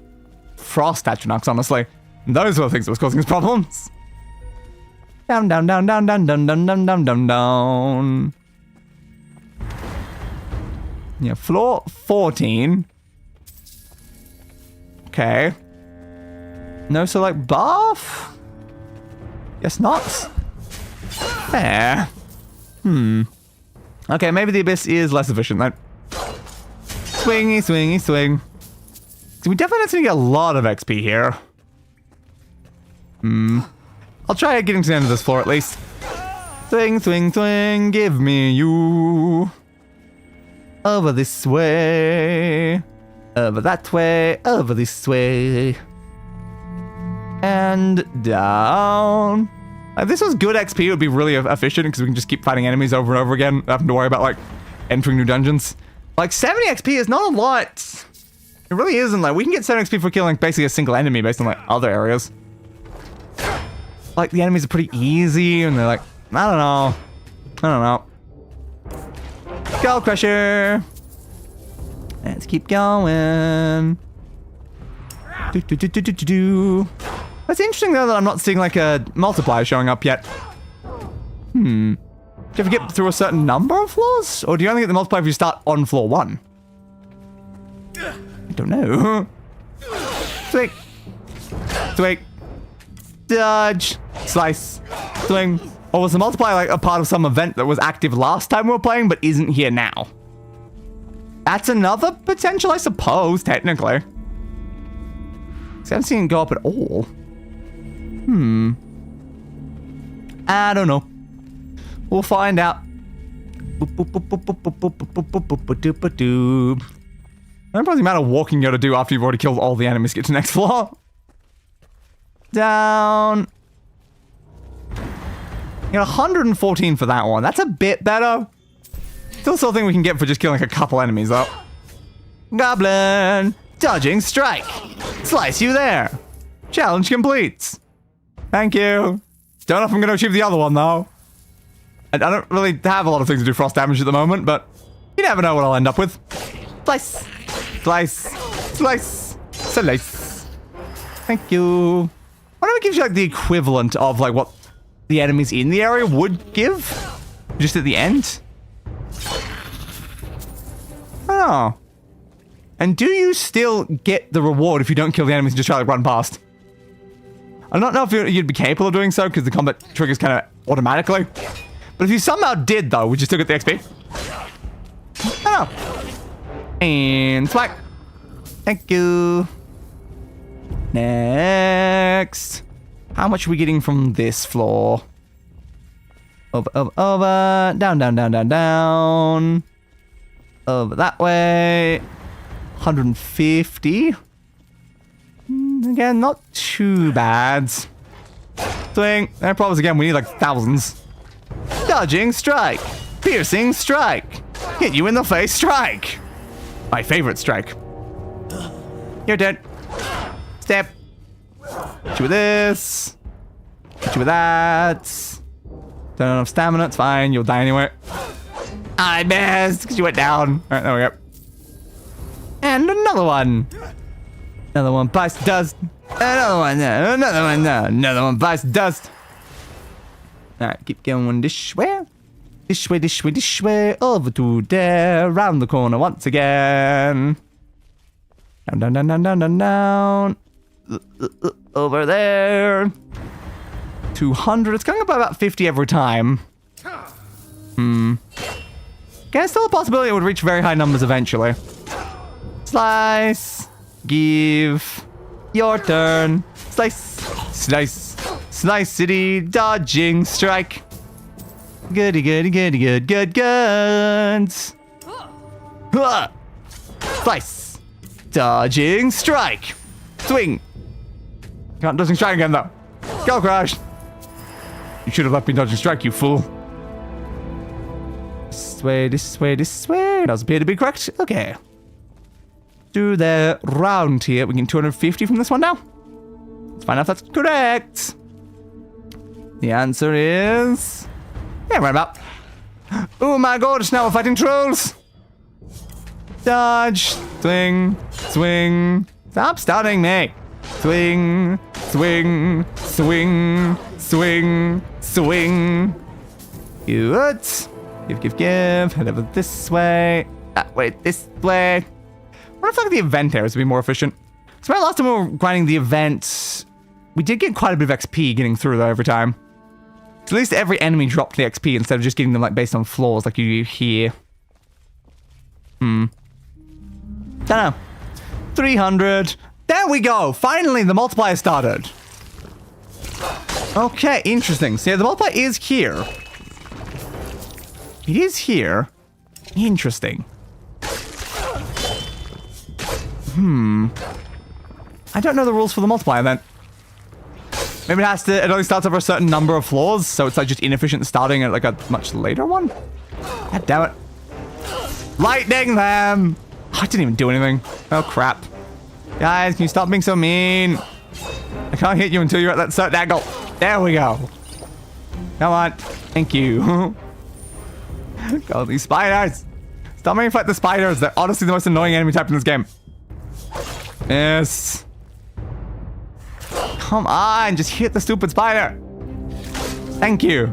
frost atronachs, honestly. And those were the things that was causing us problems. Down, down, down, down, down, down, down, down, down, down, down. Yeah, floor 14. Okay. No, so like buff? Guess not. Fair. Okay, maybe the Abyss is less efficient then. Swingy, swingy, swing. So we definitely need to get a lot of XP here. I'll try getting to the end of this floor at least. Swing, swing, swing, give me you. Over this way. Over that way. Over this way. And down. If this was good XP, it would be really efficient because we can just keep fighting enemies over and over again, not having to worry about like entering new dungeons. Like 70 XP is not a lot. It really isn't. Like we can get 70 XP for killing basically a single enemy based on like other areas. Like the enemies are pretty easy and they're like, I don't know. Skull Crusher. Let's keep going. That's interesting though that I'm not seeing like a multiplier showing up yet. Do you ever get through a certain number of floors? Or do you only get the multiplier if you start on floor 1? I don't know. Swing. Swing. Dodge. Slice. Swing. Or was the multiplier like a part of some event that was active last time we were playing but isn't here now? That's another potential, I suppose, technically. I haven't seen it go up at all. I don't know. We'll find out. Not the amount of walking you gotta do after you've already killed all the enemies to get to the next floor. Down. You got 114 for that one. That's a bit better. Still something we can get for just killing like a couple enemies though. Goblin. Dodging strike. Slice you there. Challenge complete. Thank you. Don't know if I'm going to achieve the other one though. I don't really have a lot of things to do frost damage at the moment, but you never know what I'll end up with. Slice. Slice. Slice. Slice. Thank you. I wonder if it gives you like the equivalent of like what the enemies in the area would give. Just at the end. Oh. And do you still get the reward if you don't kill the enemies and just try to run past? I don't know if you'd be capable of doing so because the combat triggers kind of automatically. But if you somehow did, though, would you still get the XP? Oh. And smack. Thank you. Next. How much are we getting from this floor? Over, over, over. Down, down, down, down, down. Over that way. 150. Again, not too bad. Swing. There problems again. We need like thousands. Dodging strike. Piercing strike. Hit you in the face strike. My favorite strike. Your turn. Step. Hit you with this. Hit you with that. Don't have enough stamina. It's fine. You'll die anyway. I missed because you went down. Alright, there we go. And another one. Another one bites dust. Another one. No. Another one. No. Another one bites dust. Alright, keep going this way. This way, this way, this way. Over to there. Round the corner once again. Down, down, down, down, down, down, down. Over there. 200. It's going up by about 50 every time. Okay, still a possibility it would reach very high numbers eventually. Slice. Give. Your turn. Slice. Slice. Slice city. Dodging strike. Goody, goody, goody, good, good, good. Slice. Dodging strike. Swing. Can't dodging strike again though. Go crash. You should have let me dodging strike, you fool. This way, this way, this way. Does appear to be correct. Okay. Do the round here. We get 250 from this one now. Let's find out if that's correct. The answer is... yeah, right about. Oh my god, now we're fighting trolls. Dodge. Swing. Swing. Stop starting me. Swing. Swing. Swing. Swing. Swing. Good. Give. Head over this way. That way, this way. I wonder if like the event areas would be more efficient. So last time we were grinding the event, we did get quite a bit of XP getting through though every time. So at least every enemy dropped the XP instead of just getting them like based on floors like you do here. Don't know. 300. There we go. Finally, the multiplier started. Okay, interesting. So yeah, the multiplier is here. It is here. Interesting. I don't know the rules for the multiplier then. Maybe it only starts over a certain number of floors, so it's like just inefficient starting at like a much later one? God damn it. Lightning them! Oh, I didn't even do anything. Oh crap. Guys, can you stop being so mean? I can't hit you until you're at that certain angle. There we go. Come on. Thank you. God, these spiders. Stop making me fight the spiders. They're honestly the most annoying enemy type in this game. Yes. Come on, just hit the stupid spider. Thank you.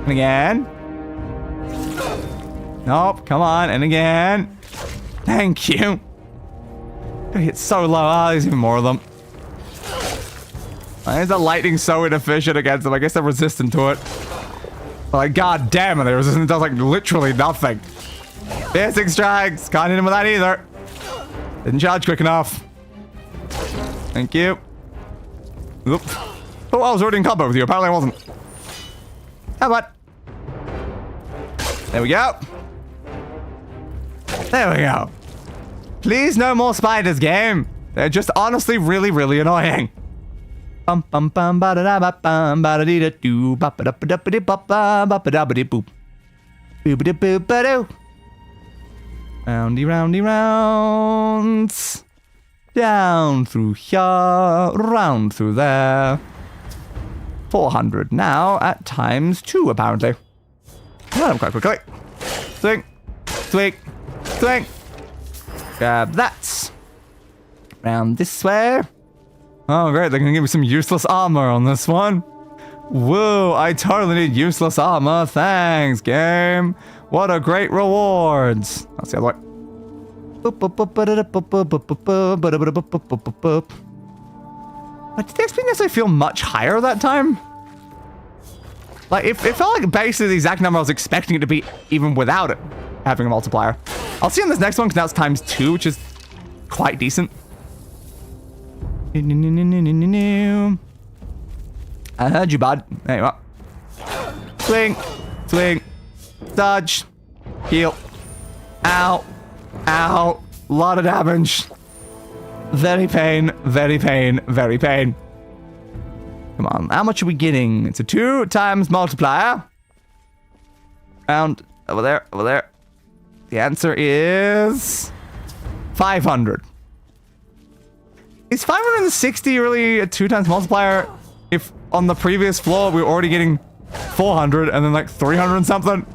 And again. Nope, come on, and again. Thank you. I hit so low. Ah, there's even more of them. Why is the lightning so inefficient against them? I guess they're resistant to it. But like, god damn it, they're resistant to like literally nothing. Piercing strikes. Can't hit him with that either. Didn't charge quick enough. Thank you. Oop. Oh, I was already in combo with you. Apparently I wasn't. How about? There we go. There we go. Please no more spiders, game. They're just honestly really, really annoying. Bum bum bum ba da da ba bum ba da dee da doo ba ba da ba da ba dee ba ba ba ba da ba dee boop. Boop ba dee boop ba doo. Roundy, roundy, rounds. Down through here, round through there. 400 now at times 2, apparently. Got him quite quickly. Swing, swing, swing. Grab that. Round this way. Oh, great. They're going to give me some useless armor on this one. Whoa, I totally need useless armor. Thanks, game. What a great reward. That's the other way. Like, did the XP necessarily feel much higher that time? Like, it felt like basically the exact number I was expecting it to be, even without it having a multiplier. I'll see on this next one, because now it's ×2, which is quite decent. I heard you, bud. There you are. Swing. Swing. Dodge. Heal. Ow. Ow. Lot of damage. Very pain. Very pain. Very pain. Come on. How much are we getting? It's a 2 times multiplier. Round. Over there. Over there. The answer is 500. Is 560 really a 2 times multiplier if on the previous floor we were already getting 400 and then like 300 and something?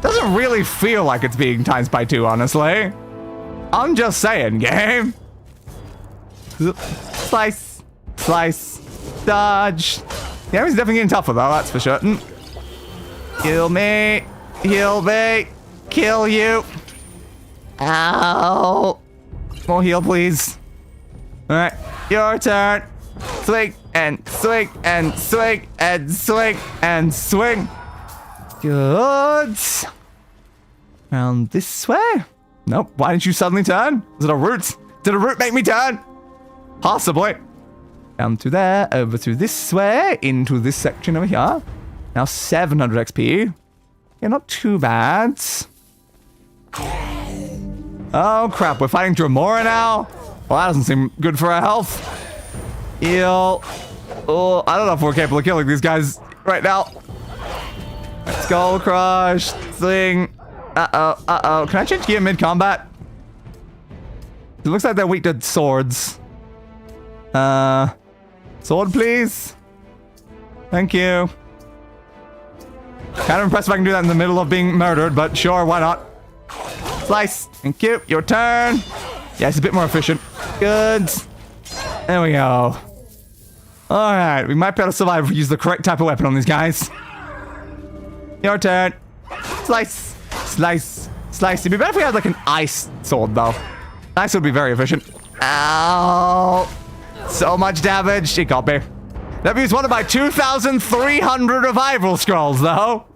Doesn't really feel like it's being times by 2, honestly. I'm just saying, game. Slice. Slice. Dodge. The enemy's definitely getting tougher though, that's for certain. Heal me. Heal me. Kill you. Ow. More heal, please. Alright, your turn. Swing and swing and swing and swing and swing. Good. Round this way? Nope. Why didn't you suddenly turn? Was it a root? Did a root make me turn? Possibly. Down to there, over to this way, into this section over here. Now 700 XP. Yeah, not too bad. Oh crap, we're fighting Dremora now? Well, that doesn't seem good for our health. Heal. Oh, I don't know if we're capable of killing these guys right now. Skull crush. Thing. Uh-oh. Uh-oh. Can I change gear mid-combat? It looks like they're weak to swords. Sword, please. Thank you. Kind of impressed if I can do that in the middle of being murdered, but sure, why not? Slice. Thank you. Your turn. Yeah, it's a bit more efficient. Good. There we go. Alright, we might be able to survive if we use the correct type of weapon on these guys. Your turn. Slice. Slice. Slice. It'd be better if we had like an ice sword, though. Ice would be very efficient. Ow. So much damage. It got me. That means one of my 2,300 revival scrolls, though.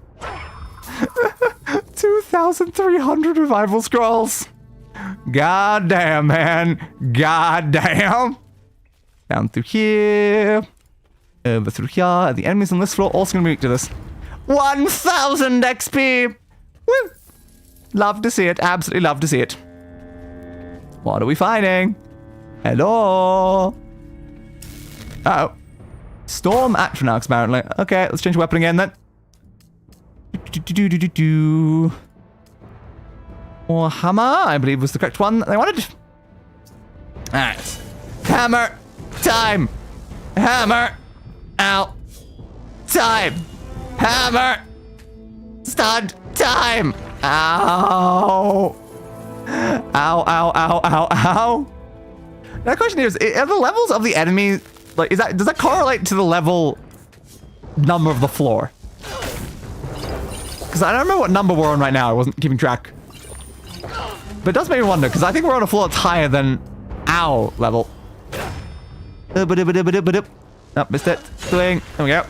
2,300 revival scrolls. God damn, man. God damn. Down through here. Over through here. The enemies on this floor also going to be weak to this. 1,000 XP. Woo. Love to see it. Absolutely love to see it. What are we fighting? Hello. Uh-oh. Storm Atronachs, apparently. Okay, let's change weapon again, then. Or hammer, I believe was the correct one that I wanted. Alright. Hammer time. Hammer out time. Hammer stud time. Ow. Ow, ow, ow, ow, ow. Now the question here is, are the levels of the enemy, like, does that correlate to the level number of the floor? Because I don't remember what number we're on right now. I wasn't keeping track. But it does make me wonder, because I think we're on a floor that's higher than our level. Oh, missed it. Swing. There we go.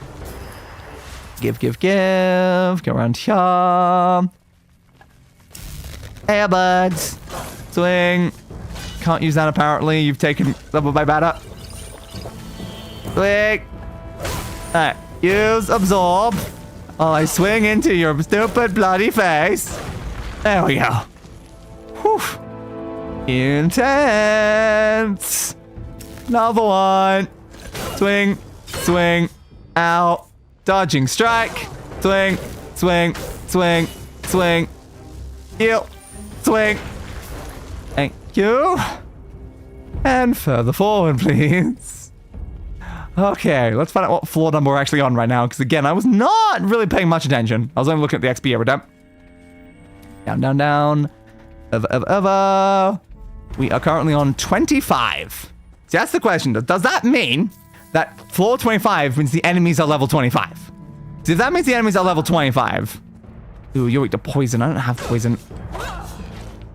Give, give, give. Go around here. Hey, buds. Swing. Can't use that, apparently. You've taken level by batter. Swing. Alright. Use absorb. While I swing into your stupid bloody face. There we go. Whew. Intense. Another one. Swing. Swing. Out. Dodging strike. Swing. Swing. Swing. Swing. Heal. Swing. Thank you. And further forward, please. Okay, let's find out what floor number we're actually on right now, because again, I was not really paying much attention. I was only looking at the XP every time. Down, down, down. Over. We are currently on 25. See, that's the question. Does that mean that floor 25 means the enemies are level 25? See, if that means the enemies are level 25... Ooh, you're weak to poison. I don't have poison.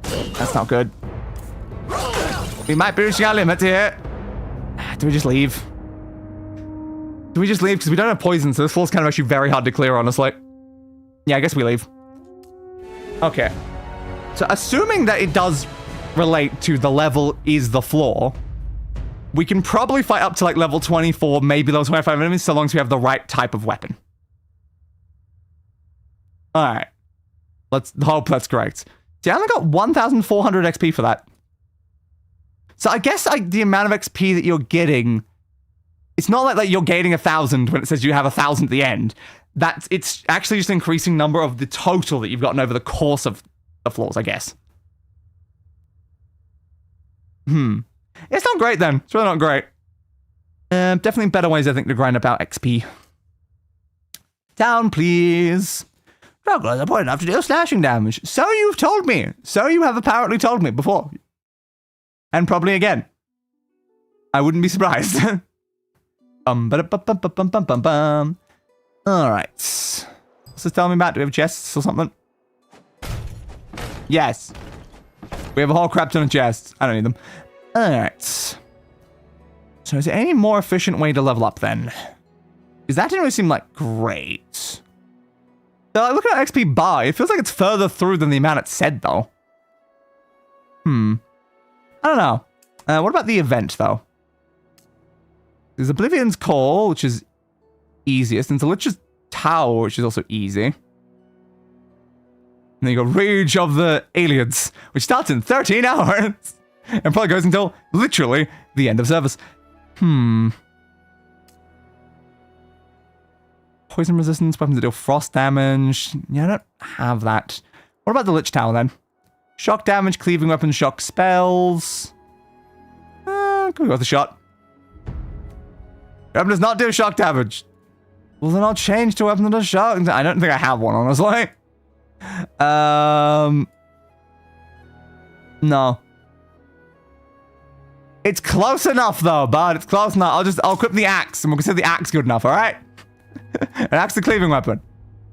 That's not good. We might be reaching our limit here. Do we just leave? Do we just leave? Because we don't have poison, so this floor's kind of actually very hard to clear, honestly. Yeah, I guess we leave. Okay. So assuming that it does relate to the level is the floor, we can probably fight up to like level 24, maybe level 25 enemies, so long as we have the right type of weapon. Alright. Let's hope that's correct. See, I only got 1,400 XP for that. So I guess like the amount of XP that you're getting, it's not like you're gaining 1,000 when it says you have 1,000 at the end. It's actually just an increasing number of the total that you've gotten over the course of the floors, I guess. It's not great then. It's really not great. Definitely better ways, I think, to grind up our XP. Down, please. Strugglers are point enough to deal slashing damage. So you've told me. So you have apparently told me before. And probably again. I wouldn't be surprised. Alright. What's this telling me about? Do we have chests or something? Yes. We have a whole crap ton of chests. I don't need them. Alright. So is there any more efficient way to level up then? Because that didn't really seem like great. So like, looking at XP bar, it feels like it's further through than the amount it said though. I don't know. What about the event though? There's Oblivion's Call, which is easiest, and Lich's Tower, which is also easy. And then you got Rage of the Aliens, which starts in 13 hours. And probably goes until, literally, the end of service. Poison resistance, weapons that deal frost damage. Yeah, I don't have that. What about the Lich Tower then? Shock damage, cleaving weapons, shock spells. Can we go with a shot? Weapon does not do shock damage. Will then I'll change to a weapon that does shock? I don't think I have one, honestly. No. It's close enough though, bud. It's close enough. I'll equip the axe and we'll consider the axe good enough, alright? An axe the cleaving weapon.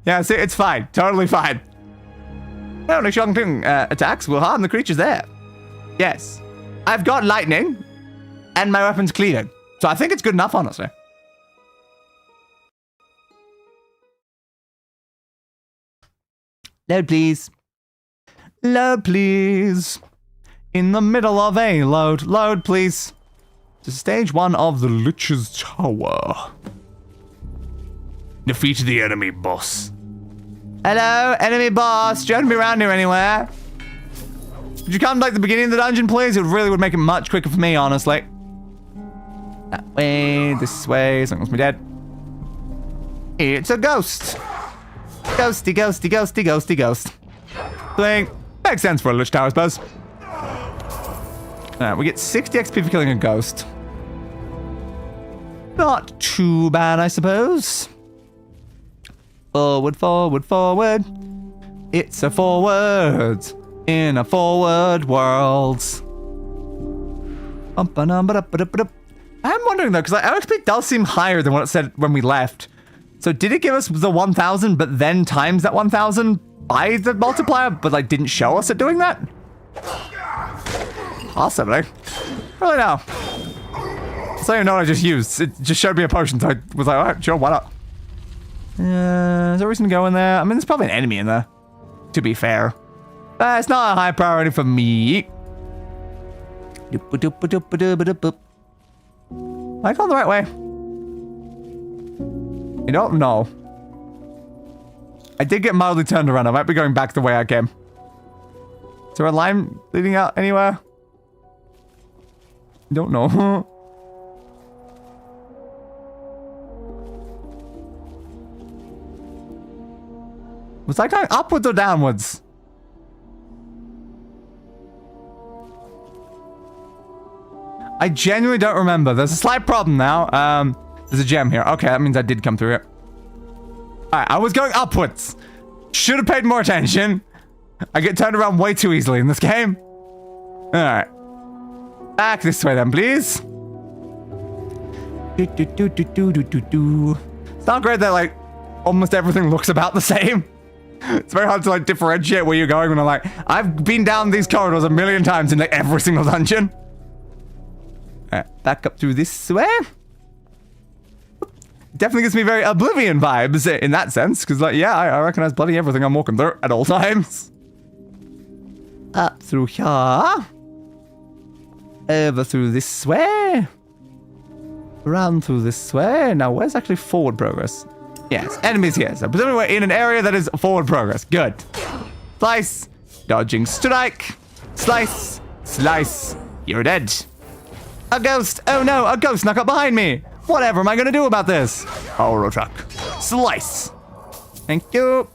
Yeah, see, it's fine. Totally fine. Only shocking attacks will harm the creatures there. Yes. I've got lightning and my weapon's cleaving. So I think it's good enough, honestly. Load, please. Load, please. In the middle of a load. Load, please. To stage 1 of the Lich's Tower. Defeat the enemy boss. Hello, enemy boss. Do you happen to be around here anywhere? Could you come to like the beginning of the dungeon, please? It really would make it much quicker for me, honestly. That way, this way. Something must be dead. It's a ghost. Ghosty, ghosty, ghosty, ghosty, ghost. Blink. Makes sense for a Lich Tower, I suppose. Alright, we get 60 XP for killing a ghost. Not too bad, I suppose. Forward, forward, forward. It's a forward in a forward world. I'm wondering though, because like, our XP does seem higher than what it said when we left. So did it give us the 1,000, but then times that 1,000 by the multiplier, but like didn't show us it doing that? Possibly. Really no. I don't even know what I just used. It just showed me a potion, so I was like, alright, sure, why not? Is there a reason to go in there? I mean, there's probably an enemy in there, to be fair. But it's not a high priority for me. Am I going the right way? I don't know. I did get mildly turned around. I might be going back the way I came. Is there a line leading out anywhere? I don't know. Was I going upwards or downwards? I genuinely don't remember. There's a slight problem now. There's a gem here. Okay, that means I did come through it. Alright, I was going upwards. Should have paid more attention. I get turned around way too easily in this game. Alright. Back this way then, please. It's not great that, like, almost everything looks about the same. It's very hard to, like, differentiate where you're going when I'm like, I've been down these corridors a million times in, like, every single dungeon. Alright, back up through this way. Definitely gives me very Oblivion vibes in that sense, because, like, yeah, I recognize bloody everything I'm walking through at all times. Up through here. Over through this way. Around through this way. Now, where's actually forward progress? Yes, enemies here. So, presumably we're in an area that is forward progress. Good. Slice. Dodging strike. Slice. Slice. You're dead. A ghost. Oh no, a ghost snuck up behind me. Whatever am I going to do about this? Auto truck. Slice. Thank you.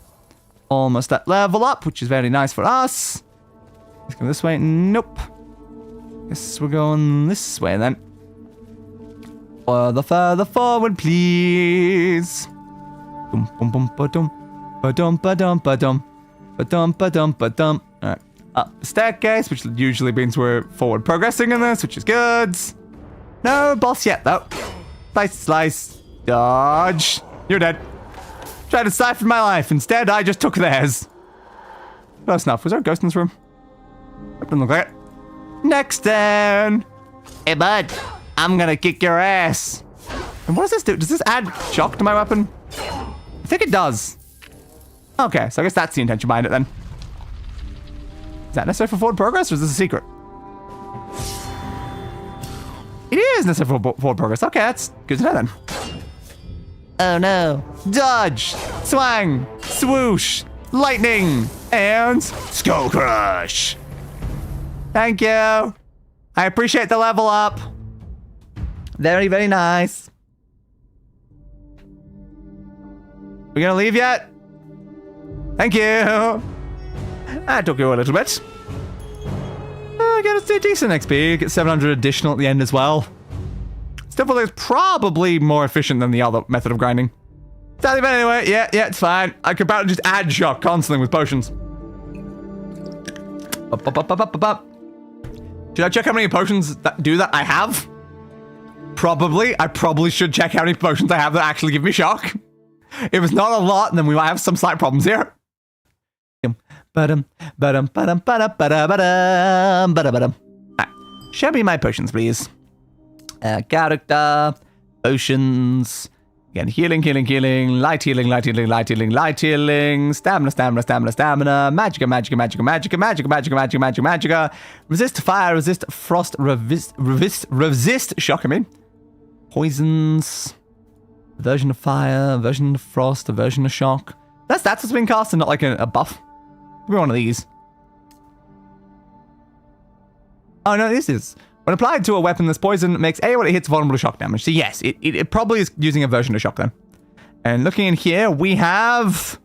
Almost at level up, which is very nice for us. Let's go this way. Nope. Guess we're going this way then. Further forward, please. Dum bum bum ba-dum. Ba-dum ba-dum ba-dum. Ba-dum ba-dum ba-dum. Alright. Up the staircase, which usually means we're forward progressing in this, which is good. No boss yet, though. Slice, slice. Dodge. You're dead. Tried to siphon my life. Instead, I just took theirs. Close enough. Was there a ghost in this room? Didn't look like it. Next turn. Hey, bud. I'm gonna kick your ass. And what does this do? Does this add shock to my weapon? I think it does. Okay, so I guess that's the intention behind it then. Is that necessary for forward progress, or is this a secret? It is necessary for forward progress. Okay, that's good to know then. Oh no. Dodge. Swang. Swoosh. Lightning. And Skull Crush. Thank you. I appreciate the level up. Very, very nice. We gonna leave yet? Thank you. That took you a little bit. Get a decent XP. Get 700 additional at the end as well. Stuff is probably more efficient than the other method of grinding. But anyway, yeah, it's fine. I could about just add shock constantly with potions. Should I check how many potions that do that I have? Probably. I probably should check how many potions I have that actually give me shock. If it's not a lot, then we might have some slight problems here. Show me my potions, please. Character, potions. Again, healing, healing, healing, light healing, light healing, light healing, light healing, stamina, stamina, stamina, stamina, magica, magica, magica, magica, magica, magica, magica, magica, magica, resist fire, resist frost, resist shock, I mean. Poisons, aversion of fire, aversion of frost, aversion of shock. That's what's been cast and not like a buff. Give me one of these. Oh no, this is. When applied to a weapon, this poison makes anyone it hits vulnerable to shock damage. So yes, it probably is using aversion to shock then. And looking in here, we have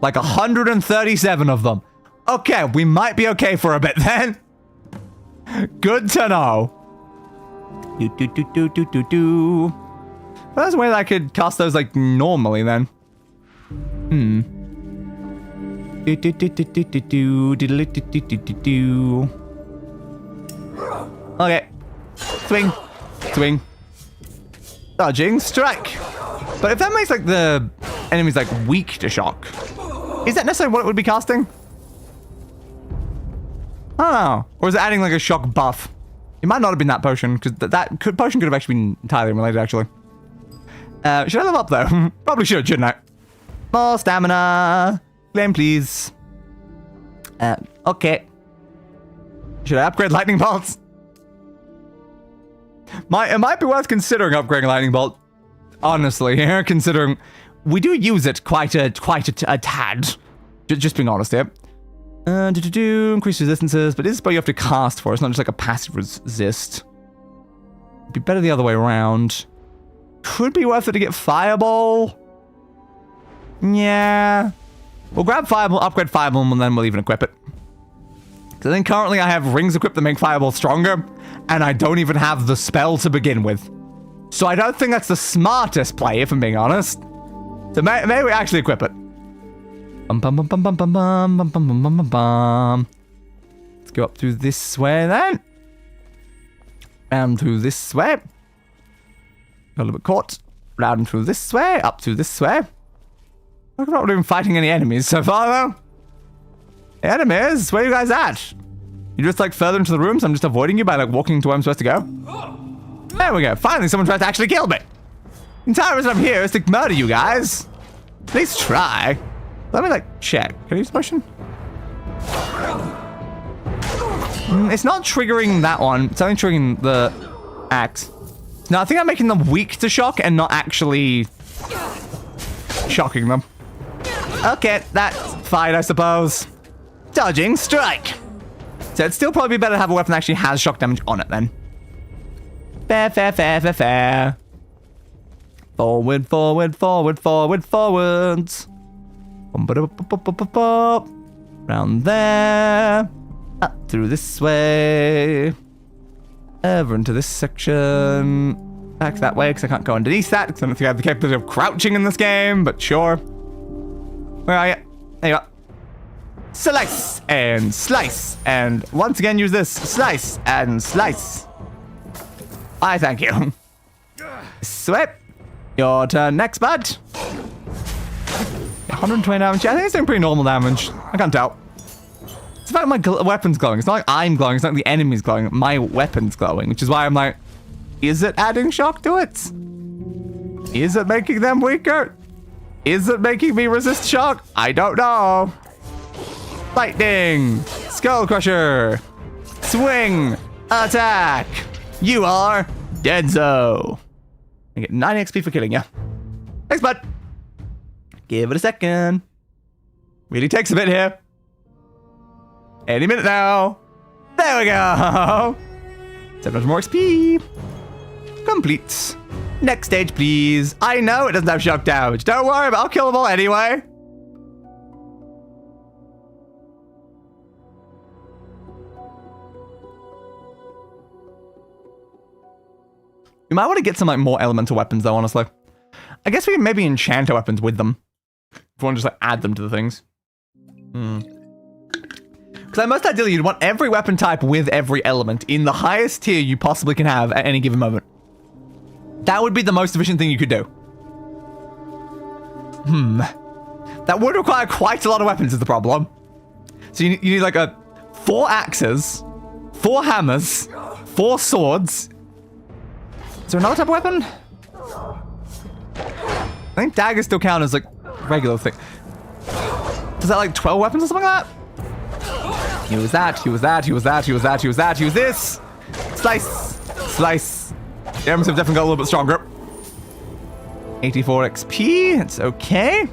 like 137 of them. Okay, we might be okay for a bit then. Good to know. Well, there's a way that I could cast those like normally then. Okay. Swing. Swing. Dodging. Strike. But if that makes like the enemies like weak to shock, is that necessarily what it would be casting? I don't know. Or is it adding like a shock buff? It might not have been that potion, because potion could have actually been entirely unrelated actually. Should I level up though? Probably should, shouldn't I? More stamina. Claim please. Okay. Should I upgrade lightning bolts? It might be worth considering upgrading lightning bolt. Honestly, here, considering we do use it quite a tad. Just being honest here. Increase resistances, but this is what you have to cast for. It's not just like a passive resist. It'd be better the other way around. Could be worth it to get fireball. Yeah. We'll grab fireball, upgrade fireball, and then we'll even equip it. Because I think currently I have rings equipped that make fireball stronger, and I don't even have the spell to begin with. So I don't think that's the smartest play, if I'm being honest. So maybe we actually equip it. Let's go up through this way then. Round through this way. A little bit caught. Round through this way. Up through this way. I'm not even fighting any enemies so far though. Enemies? Where are you guys at? You're just like further into the room, so I'm just avoiding you by like walking to where I'm supposed to go. There we go. Finally, someone tried to actually kill me. The entire reason I'm here is to murder you guys. At least try. Let me like check. Can I use the potion? It's not triggering that one. It's only triggering the axe. No, I think I'm making them weak to shock and not actually shocking them. Okay, that's fine, I suppose. Dodging strike. So it'd still probably be better to have a weapon that actually has shock damage on it then. Fair, fair, fair, fair, fair. Forward, forward, forward, forward, forwards. Round there. Up through this way. Over into this section. Back that way, because I can't go underneath that, because I don't think I have the capability of crouching in this game, but sure. Where are you? There you are. Slice and slice. And once again, use this. Slice and slice. I thank you. Sweep. Your turn next, bud. 120 damage. I think it's doing pretty normal damage. I can't tell. It's about my weapon's glowing. It's not like I'm glowing. It's not like the enemy's glowing. My weapon's glowing, which is why I'm like, is it adding shock to it? Is it making them weaker? Is it making me resist shock? I don't know. Lightning. Skull Crusher. Swing. Attack. You are deadzo. I get 9 XP for killing you. Thanks, bud. Give it a second. Really takes a bit here. Any minute now. There we go. 700 more XP. Complete. Next stage, please. I know it doesn't have shock damage. Don't worry, but I'll kill them all anyway. You might want to get some like more elemental weapons though, honestly. I guess we can maybe enchant our weapons with them. If you want to just like add them to the things. Because like, most ideally you'd want every weapon type with every element in the highest tier you possibly can have at any given moment. That would be the most efficient thing you could do. That would require quite a lot of weapons is the problem. So you need like 4 axes, 4 hammers, 4 swords. Is there another type of weapon? I think daggers still count as like regular thing. Is that like 12 weapons or something like that? Use that, use that, use that, use that, use that, use this. Slice, slice. The arms have definitely got a little bit stronger. 84 XP, it's okay.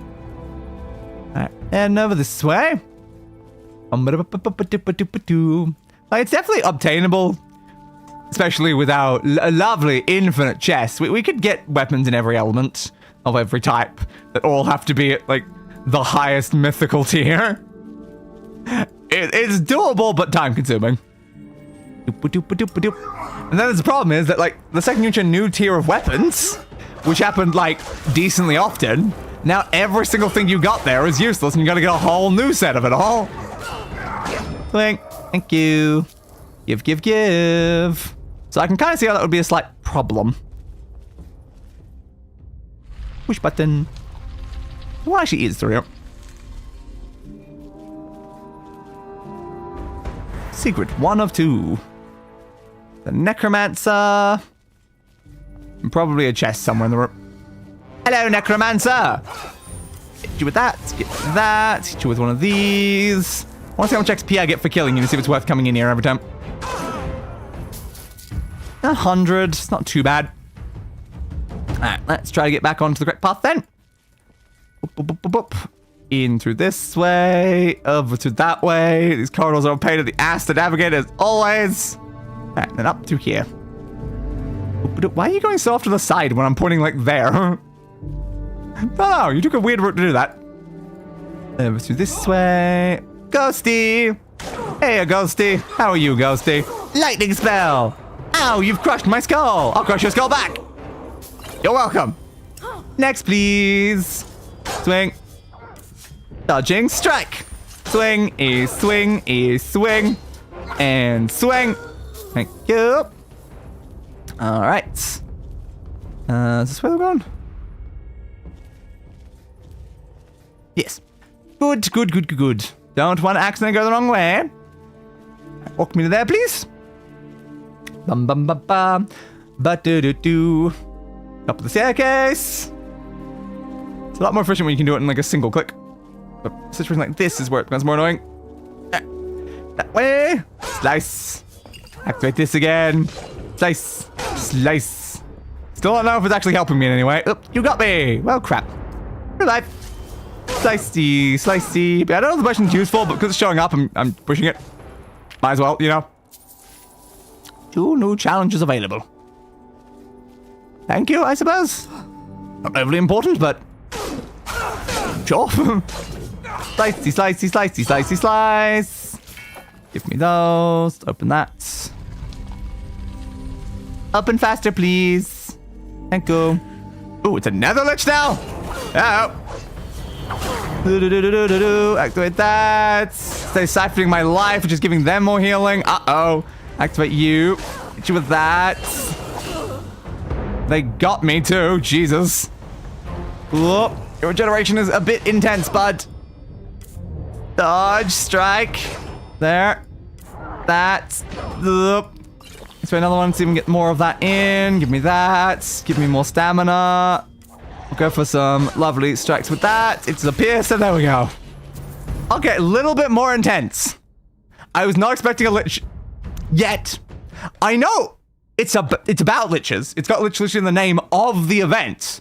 Alright, and over this way. Like, it's definitely obtainable. Especially with our lovely infinite chest. We could get weapons in every element of every type that all have to be at, like, the highest mythical tier. It's doable, but time-consuming. And then the problem is that, like, the second you reach a new tier of weapons, which happened, like, decently often, now every single thing you got there is useless, and you gotta get a whole new set of it all. Blink. Thank you. Give, give, give. So I can kind of see how that would be a slight problem. Push button. What actually is the real? Secret 1 of 2. The Necromancer. And probably a chest somewhere in the room. Hello, Necromancer. Hit you with that. Get that. Hit you with one of these. I want to see how much XP I get for killing you to see if it's worth coming in here every time. 100. It's not too bad. Alright, let's try to get back onto the correct path then. Boop, boop, boop, boop, boop. In through this way. Over to that way. These corridors are a pain in the ass to navigate as always. Alright, then up through here. Boop, boop, boop. Why are you going so off to the side when I'm pointing like there? Oh, you took a weird route to do that. Over through this way. Ghosty! Hey, Ghosty. How are you, Ghosty? Lightning spell! Ow, you've crushed my skull! I'll crush your skull back! You're welcome! Next, please! Swing. Dodging strike! Swing, is swing, is swing. And swing! Thank you! Alright. Is this where we're going? Yes. Good, good, good, good, good. Don't want to accidentally go the wrong way. Walk me to there, please. Bum bum bum bum. Ba-do-do-do. Up the staircase. It's a lot more efficient when you can do it in like a single click. But a situation like this is where it becomes more annoying. That way. Slice. Activate this again. Slice. Slice. Still don't know if it's actually helping me in any way. Oop, you got me. Well, crap. Revive. Slicey. Slicey. But I don't know if the potion's useful, but because it's showing up, I'm pushing it. Might as well, you know. 2 new challenges available. Thank you, I suppose. Not overly important, but sure. Slicey, slicey, slicey, slicey, slice. Give me those. Open that. Open faster, please. Thank you. Ooh, it's another lich now. Oh. Activate that. Stay siphoning my life, which is giving them more healing. Uh-oh. Activate you. Hit you with that. They got me too. Jesus. Whoop. Your regeneration is a bit intense, bud. Dodge. Strike. There. That. Whoop. Let's try another one. See if we can get more of that in. Give me that. Give me more stamina. We'll go for some lovely strikes with that. It's a pierce, and there we go. Okay, a little bit more intense. I was not expecting a lich yet. I know it's about liches. It's got lich in the name of the event.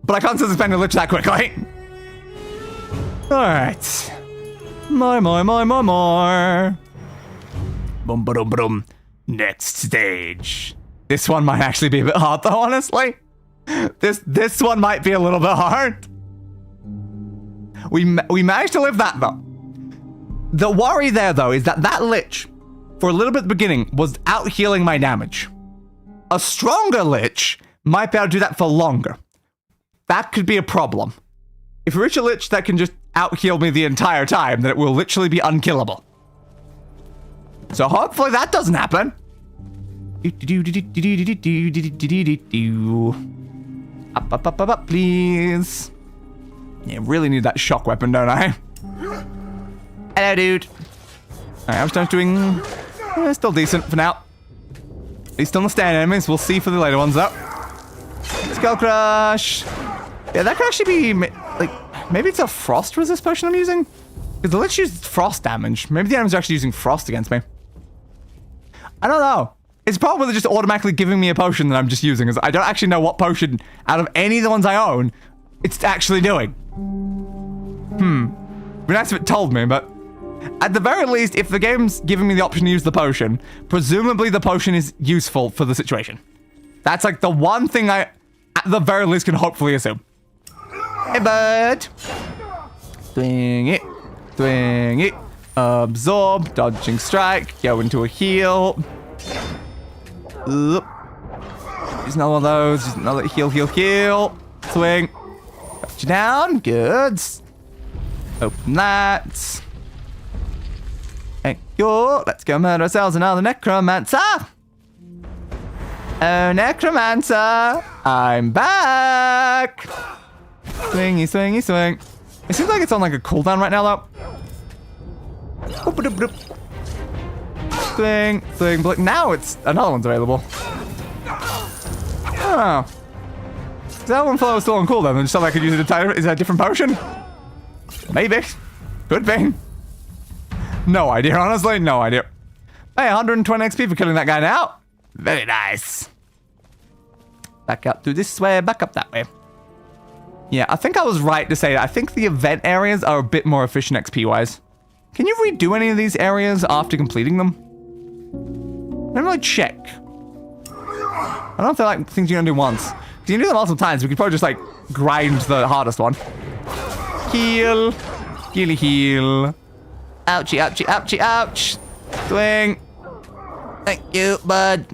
But I can't suspend a lich that quickly. Alright. More. Boom, boom, boom. Next stage. This one might actually be a bit hard though, honestly. This one might be a little bit hard. We managed to live that though. The worry there though is that lich, for a little bit at the beginning, was out healing my damage. A stronger lich might be able to do that for longer. That could be a problem. If we reach a lich that can just out heal me the entire time, then it will literally be unkillable. So hopefully that doesn't happen. Up, please. Yeah, really need that shock weapon, don't I? Hello, dude. Alright, I'm just doing still decent for now. At least on the stand enemies. We'll see for the later ones, though. Skull Crush. Yeah, that could actually be, like, maybe it's a frost resist potion I'm using? Because the lich used frost damage. Maybe the enemies are actually using frost against me. I don't know. It's probably just automatically giving me a potion that I'm just using, because I don't actually know what potion out of any of the ones I own it's actually doing. It'd be nice if it told me, but at the very least, if the game's giving me the option to use the potion, presumably the potion is useful for the situation. That's like the one thing I, at the very least, can hopefully assume. Hey, bud. Swing it. Swing it. Absorb. Dodging strike. Go into a heal. Use another one of those. Use another heal, heal, heal. Swing. Got you down. Good. Open that. Thank you. Let's go murder ourselves another necromancer. Oh, necromancer. I'm back. Swingy, swingy, swing. It seems like it's on like a cooldown right now, though. Swing, swing, blink. Now it's another one's available. Oh. That one was still on cooldown, and just thought I could use it entirely. Is that a different potion? Maybe. Could be. No idea, honestly. No idea. Hey, 120 XP for killing that guy now. Very nice. Back up through this way, back up that way. Yeah, I think I was right to say that. I think the event areas are a bit more efficient XP-wise. Can you redo any of these areas after completing them? I don't really check. I don't know if they're like things you're gonna do once. If you can do them multiple times, we could probably just like grind the hardest one. Heal. Healy heal. Ouchie, ouchie, ouchie, ouch. Swing. Thank you, bud.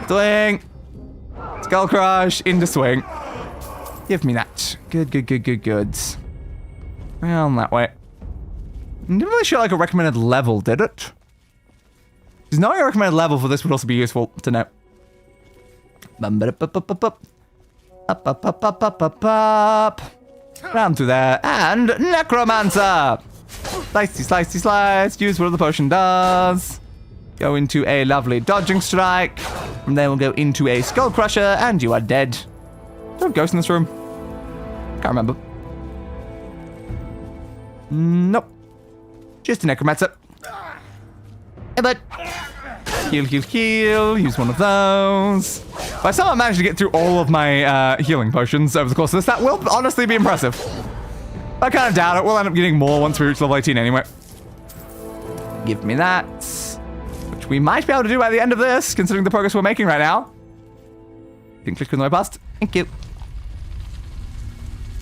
Swing. Skull crush into swing. Give me that. Good, good, good, good, good. Well, that way. I'm not really sure like a recommended level, did it? Because knowing a recommended level for this would also be useful to know. Up, up, up, up, up, up, up. Round through there. And necromancer. Slicey, slicey, slice. Use what the potion does. Go into a lovely dodging strike. From there we'll go into a skull crusher, and you are dead. Is there a ghost in this room? Can't remember. Nope. Just a necromancer. Hey, bud. Heal, heal, heal. Use one of those. If I somehow manage to get through all of my healing potions over the course of this, that will honestly be impressive. I kind of doubt it. We'll end up getting more once we reach level 18 anyway. Give me that. Which we might be able to do by the end of this, considering the progress we're making right now. Didn't click on the way past. Thank you.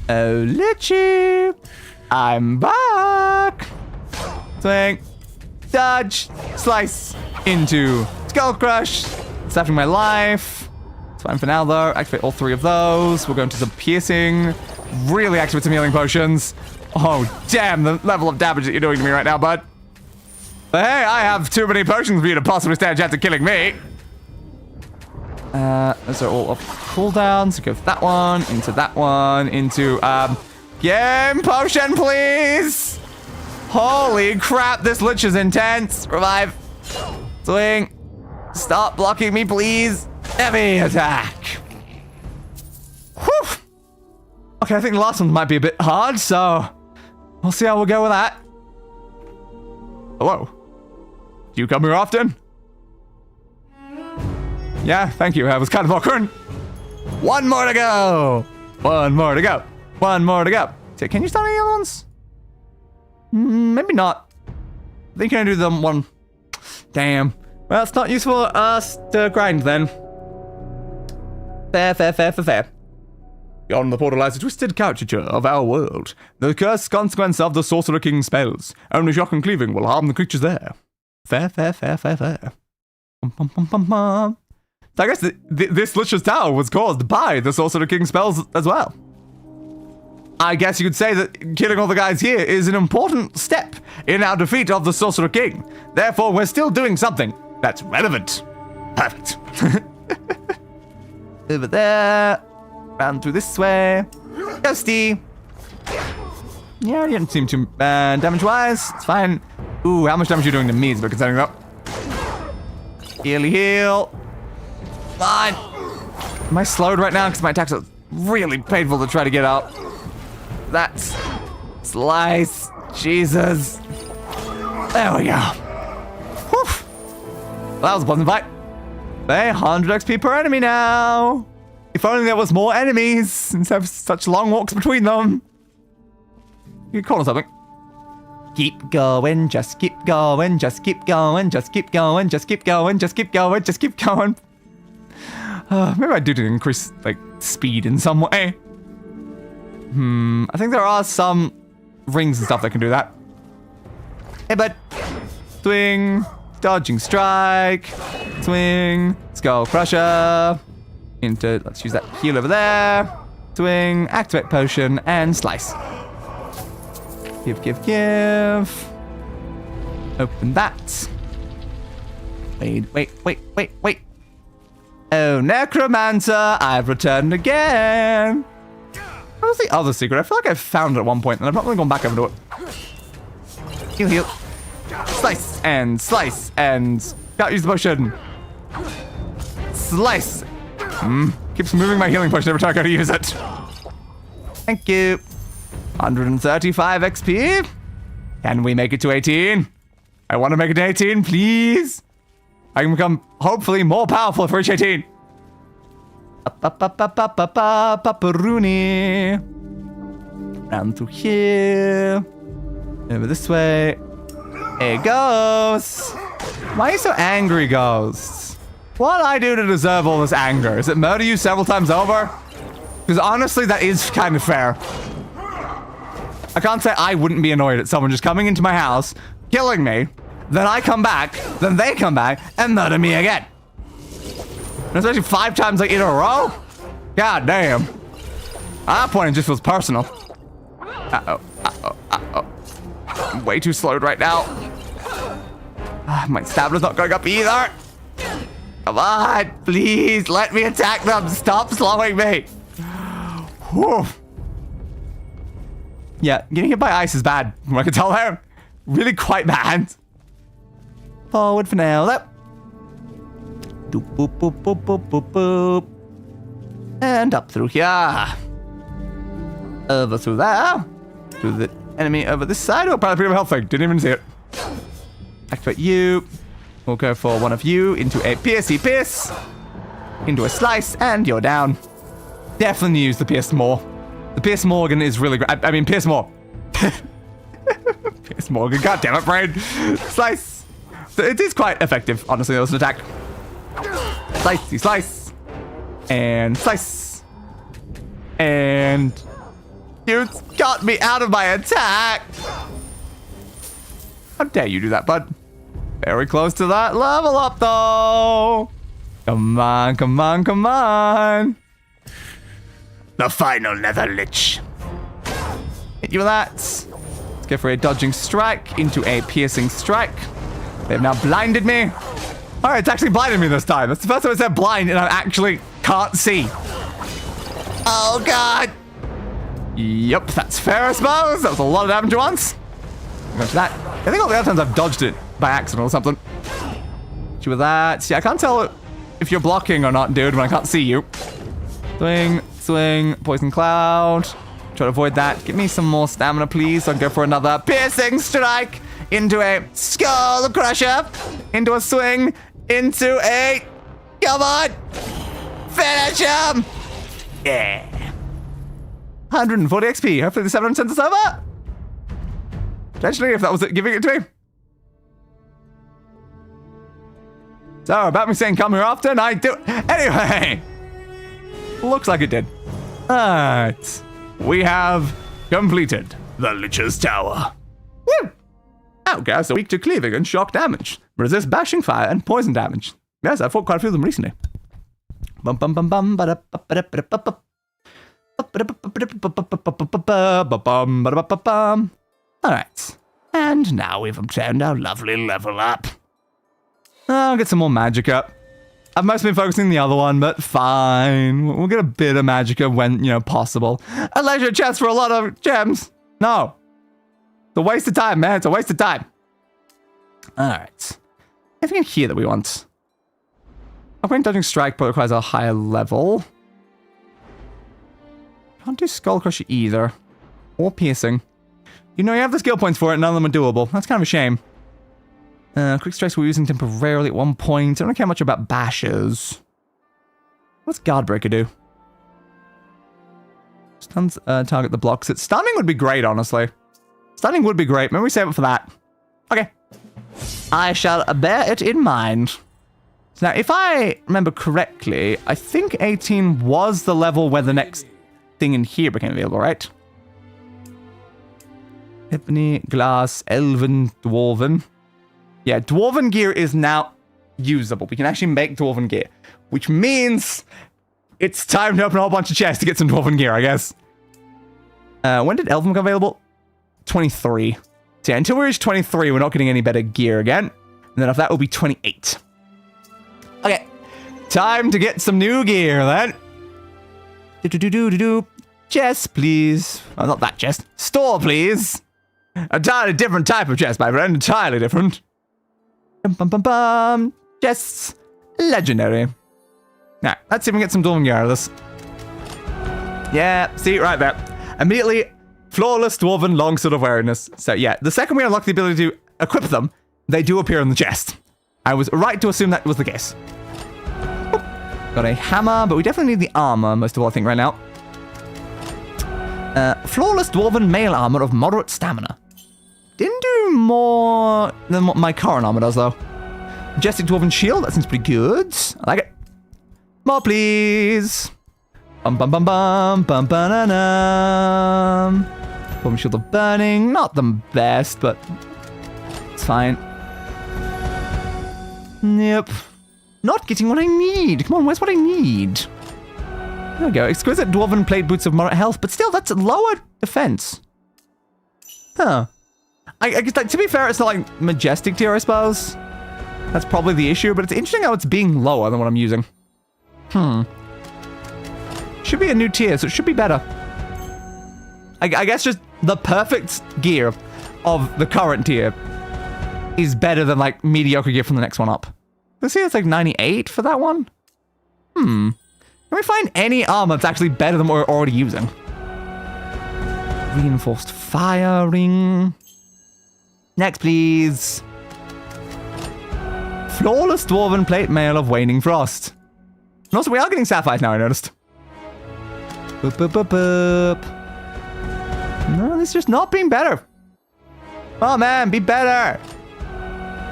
Oh, Lichy. I'm back. Swing. Dodge. Slice. Into Skull Crush. Staffing my life. It's fine for now, though. Activate all 3 of those. We'll go into some piercing. Really activate some healing potions. Oh, damn, the level of damage that you're doing to me right now, bud. But hey, I have too many potions for you to possibly stand a chance of killing me. Those are all off cooldowns. So go for that one, into that one, into, game potion, please. Holy crap, this lich is intense. Revive. Swing. Stop blocking me, please. Heavy attack. Whew. Okay, I think the last one might be a bit hard, so we'll see how we'll go with that. Hello. Do you come here often? Yeah, thank you. That was kind of awkward. 1 more to go. 1 more to go. 1 more to go. So, can you start any other ones? Maybe not. I think I do them one. Damn. Well, it's not useful for us to grind then. Fair, fair, fair, fair, fair. Beyond the portal lies a twisted caricature of our world. The cursed consequence of the Sorcerer King's spells. Only shock and cleaving will harm the creatures there. Fair, fair, fair, fair, fair. Bum, bum, bum, bum, bum. So I guess this Lich's Tower was caused by the Sorcerer King's spells as well. I guess you could say that killing all the guys here is an important step in our defeat of the Sorcerer King. Therefore, we're still doing something that's relevant. Perfect. Over there. Round through this way. Ghosty. Yeah, you didn't seem too bad damage-wise. It's fine. Ooh, how much damage are you doing to me is a bit concerning though. Healy heal. Come on. Am I slowed right now? Because my attacks are really painful to try to get out. That's... Slice. Jesus. There we go. Whew. Well, that was a pleasant fight. 100 XP per enemy now. If only there was more enemies instead of such long walks between them. You could call it something. Keep going, just keep going, just keep going, just keep going, just keep going, just keep going, just keep going. Maybe I do to increase, like, speed in some way. I think there are some rings and stuff that can do that. Hey, bud. Swing. Dodging strike. Swing. Skull crusher. Into, let's use that heal over there. Swing. Activate potion. And slice. Give, give, give. Open that. Wait. Oh, Necromancer, I've returned again. What was the other secret? I feel like I found it at one point, and I've not really gone back over to it. Heal, heal. Slice, and can't use the potion. Slice. Keeps moving my healing potion every time I go to use it. Thank you. 135 XP. Can we make it to 18? I want to make it to 18, please. I can become, hopefully, more powerful for each 18. Paparoonie. Round through here. Over this way. Hey, ghosts. Why are you so angry, ghosts? What did I do to deserve all this anger? Is it murder you several times over? Because honestly, that is kind of fair. I can't say I wouldn't be annoyed at someone just coming into my house, killing me, then I come back, then they come back, and murder me again. And especially 5 times like in a row? God damn. At that point, it just feels personal. I'm way too slowed right now. My stamina's not going up either. Come on, please, let me attack them. Stop slowing me. Whew. Yeah, getting hit by ice is bad. From what I can tell there. Really quite bad. Forward for now. That. Doop, boop, boop, boop, boop, boop, boop. And up through here. Over through there. To the enemy over this side. Oh, probably pretty health thing. Didn't even see it. Activate you. We'll go for one of you into a piercy pierce. Into a slice, and you're down. Definitely use the pierce more. The Pierce Morgan is really great. I mean, Pierce Moore. Pierce Morgan, god damn it, brain. Slice. It is quite effective, honestly, as an attack. Slicey slice. And slice. And you got me out of my attack. How dare you do that, bud? Very close to that level up, though. Come on, come on, come on. The final Nether Lich. Hit you with that. Let's go for a dodging strike into a piercing strike. They've now blinded me. All right, it's actually blinded me this time. That's the first time I said blind and I actually can't see. Oh, God. Yep, that's fair, I suppose. That was a lot of damage at once. Go to that. I think all the other times I've dodged it by accident or something. Hit you with that. See, I can't tell if you're blocking or not, dude, when I can't see you. Swing, swing, poison cloud. Try to avoid that. Give me some more stamina, please. So I can go for another piercing strike into a skull crusher, into a swing, into a... Come on! Finish him! Yeah. 140 XP. Hopefully the 700 sends us over. Potentially, if that was it, giving it to me. So, about me saying come here often, I do. Anyway. Looks like it did. Alright. We have completed the Lich's Tower. Woo! Outcasts are weak to cleaving and shock damage. Resist bashing fire and poison damage. Yes, I've fought quite a few of them recently. Bum bum bum bum ba da ba da ba da ba. Alright. And now we've obtained our lovely level up. I'll get some more magic up. I've mostly been focusing on the other one, but fine. We'll get a bit of magicka when, possible. A leisure chest for a lot of gems. No. It's a waste of time, man. It's a waste of time. Alright. Anything in here that we want? Upgrading dodging strike but requires a higher level. Can't do skull crusher either. Or piercing. You have the skill points for it, none of them are doable. That's kind of a shame. Quick strikes we're using temporarily at one point. I don't care much about bashes. What's Guardbreaker do? Stuns target the blocks. Stunning would be great, honestly. Stunning would be great. Maybe we save it for that. Okay. I shall bear it in mind. So now, if I remember correctly, I think 18 was the level where the next thing in here became available, right? Ebony, glass, elven, dwarven. Yeah, dwarven gear is now usable. We can actually make dwarven gear, which means it's time to open a whole bunch of chests to get some dwarven gear, I guess. When did elven become available? 23. So yeah, until we reach 23, we're not getting any better gear again. And then after that will be 28. Okay, time to get some new gear then. Chest, please. Oh, not that chest. Store, please. Entirely different type of chest, my friend. Entirely different. Chests. Legendary. Now, let's see if we can get some dwarven gear out of this. Yeah, see, right there. Immediately, flawless dwarven longsword awareness. So yeah, the second we unlock the ability to equip them, they do appear in the chest. I was right to assume that was the case. Oop. Got a hammer, but we definitely need the armor, most of all, I think, right now. Flawless dwarven mail armor of moderate stamina. Didn't do more than what my current armor does, though. Majestic dwarven shield, that seems pretty good. I like it. More, please. Bum bum bum bum bum banana. Dwarven shield of burning, not the best, but it's fine. Yep. Not getting what I need. Come on, where's what I need? There we go. Exquisite dwarven plate boots of moderate health, but still, that's a lower defense. Huh. I guess, like, to be fair, it's not like majestic tier, I suppose. That's probably the issue, but it's interesting how it's being lower than what I'm using. Should be a new tier, so it should be better. I guess just the perfect gear of the current tier is better than like mediocre gear from the next one up. Let's see, it's like 98 for that one. Can we find any armor that's actually better than what we're already using? Reinforced firing. Next, please. Flawless dwarven plate mail of waning frost. And also, we are getting sapphires now, I noticed. Boop, boop, boop, boop. No, this is just not being better. Oh man, be better.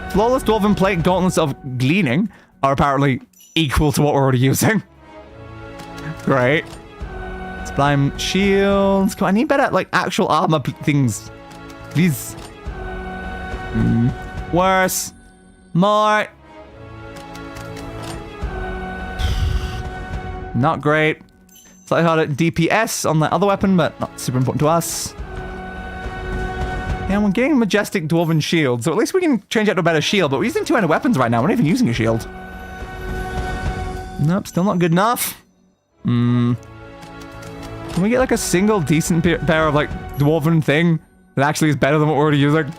Flawless dwarven plate gauntlets of gleaning are apparently equal to what we're already using. Great. Sublime shields. Come on, I need better, like, actual armor things. Please. Worse. More. Not great. Slightly harder DPS on the other weapon, but not super important to us. Yeah, we're getting a majestic dwarven shield, so at least we can change out to a better shield, but we're using two-handed weapons right now. We're not even using a shield. Nope, still not good enough. Can we get like a single decent pair of like dwarven thing that actually is better than what we're already using?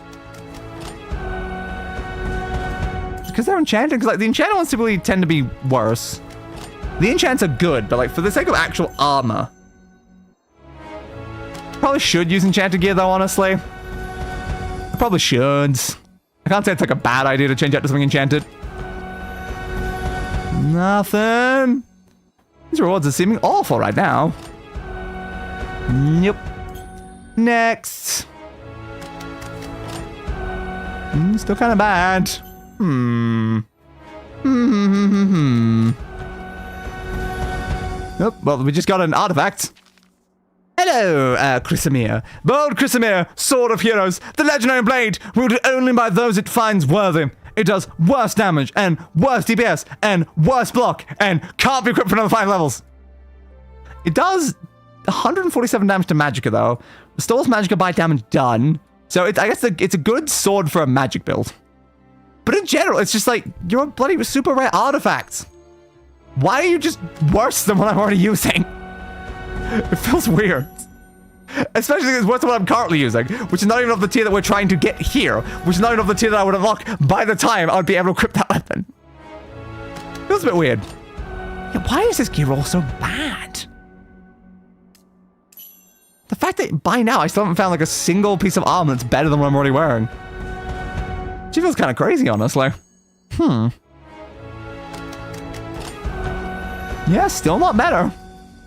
Because they're enchanted, because like the enchanted ones typically tend to be worse. The enchants are good, but like for the sake of actual armor. Probably should use enchanted gear though, honestly. I probably should. I can't say it's like a bad idea to change out to something enchanted. Nothing. These rewards are seeming awful right now. Nope. Next. Still kind of bad. Oh, well, we just got an artifact. Hello, Chrysamere. Bold Chrysamere, sword of heroes. The legendary blade, wielded only by those it finds worthy. It does worse damage, and worse DPS, and worse block, and can't be equipped for another 5 levels. It does 147 damage to Magicka, though. Restores Magicka by damage done. So I guess it's a good sword for a magic build. But in general, it's just like, you're a bloody super rare artifact. Why are you just worse than what I'm already using? It feels weird. Especially because it's worse than what I'm currently using, which is not even of the tier that we're trying to get here, which is not even of the tier that I would unlock by the time I would be able to equip that weapon. Feels a bit weird. Yeah, why is this gear all so bad? The fact that by now I still haven't found like a single piece of armor that's better than what I'm already wearing. She feels kind of crazy, honestly. Yeah, still not better.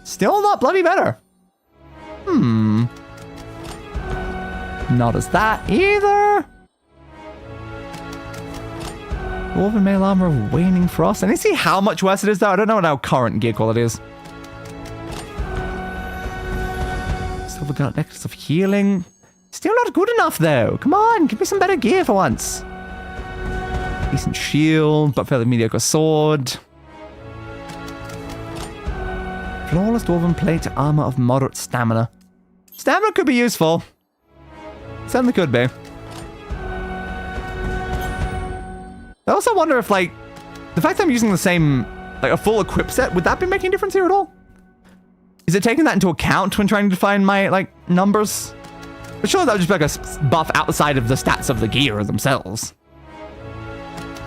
Still not bloody better. Not as that either. Dwarven mail armor of waning frost. I need to see how much worse it is though. I don't know what our current gear quality is. Silver Garnet necklace of healing. Still not good enough though. Come on, give me some better gear for once. Decent shield, but fairly mediocre sword. Flawless dwarven plate armor of moderate stamina. Stamina could be useful. Certainly could be. I also wonder if, like, the fact that I'm using the same, like, a full equip set, would that be making a difference here at all? Is it taking that into account when trying to define my, like, numbers? But surely that would just be like a buff outside of the stats of the gear themselves.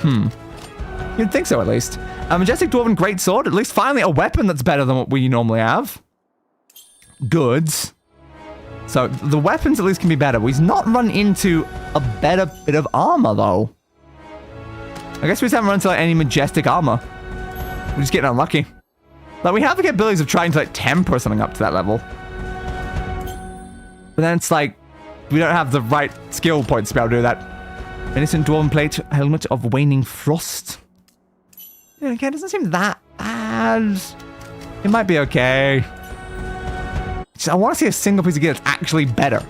You'd think so, at least. A majestic dwarven greatsword, at least finally a weapon that's better than what we normally have. Goods. So the weapons at least can be better. We've not run into a better bit of armor, though. I guess we just haven't run into like, any majestic armor. We're just getting unlucky. Like, we have the capabilities of trying to like temper something up to that level. But then it's like, we don't have the right skill points to be able to do that. Innocent dwarven plate helmet of waning frost. Yeah, again, it doesn't seem that bad. It might be okay. Just, I want to see a single piece of gear that's actually better.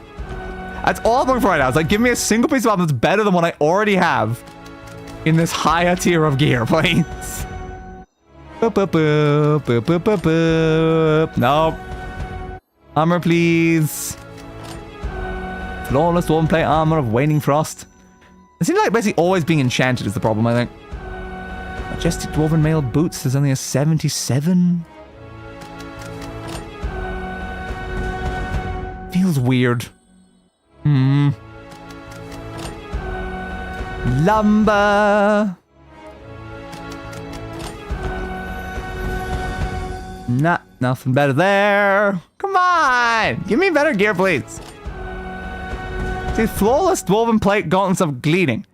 That's all I'm looking for right now. It's like, give me a single piece of armor that's better than what I already have in this higher tier of gear, please. Boop, boop, boop, boop, boop, boop, boop. Nope. Armor, please. Flawless dwarven plate armor of waning frost. It seems like basically always being enchanted is the problem, I think. Majestic dwarven mail boots, there's only a 77. Feels weird. lumber. Nah, nothing better there. Come on, give me better gear, please. See, flawless dwarven plate, gauntlets of gleaning.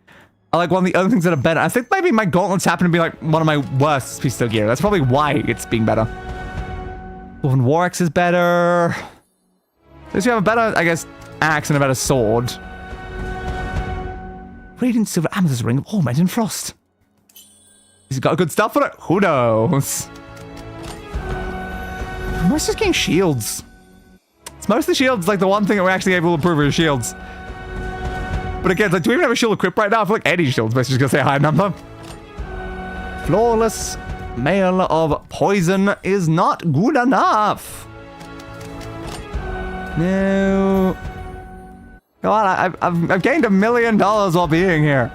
I like one of the other things that are better. I think maybe my gauntlets happen to be like one of my worst pieces of gear. That's probably why it's being better. Dwarven war axe is better. Does you have a better, I guess, axe and a better sword? Radiant silver amethyst ring of augmented frost. He's got good stuff for it. Who knows? Most just getting shields. It's mostly shields, like the one thing that we're actually able to improve is shields. But again, like, do we even have a shield equipped right now? I feel like any shield's basically just gonna say a high number. Flawless mail of poison is not good enough. No. Come on, I've gained $1 million while being here.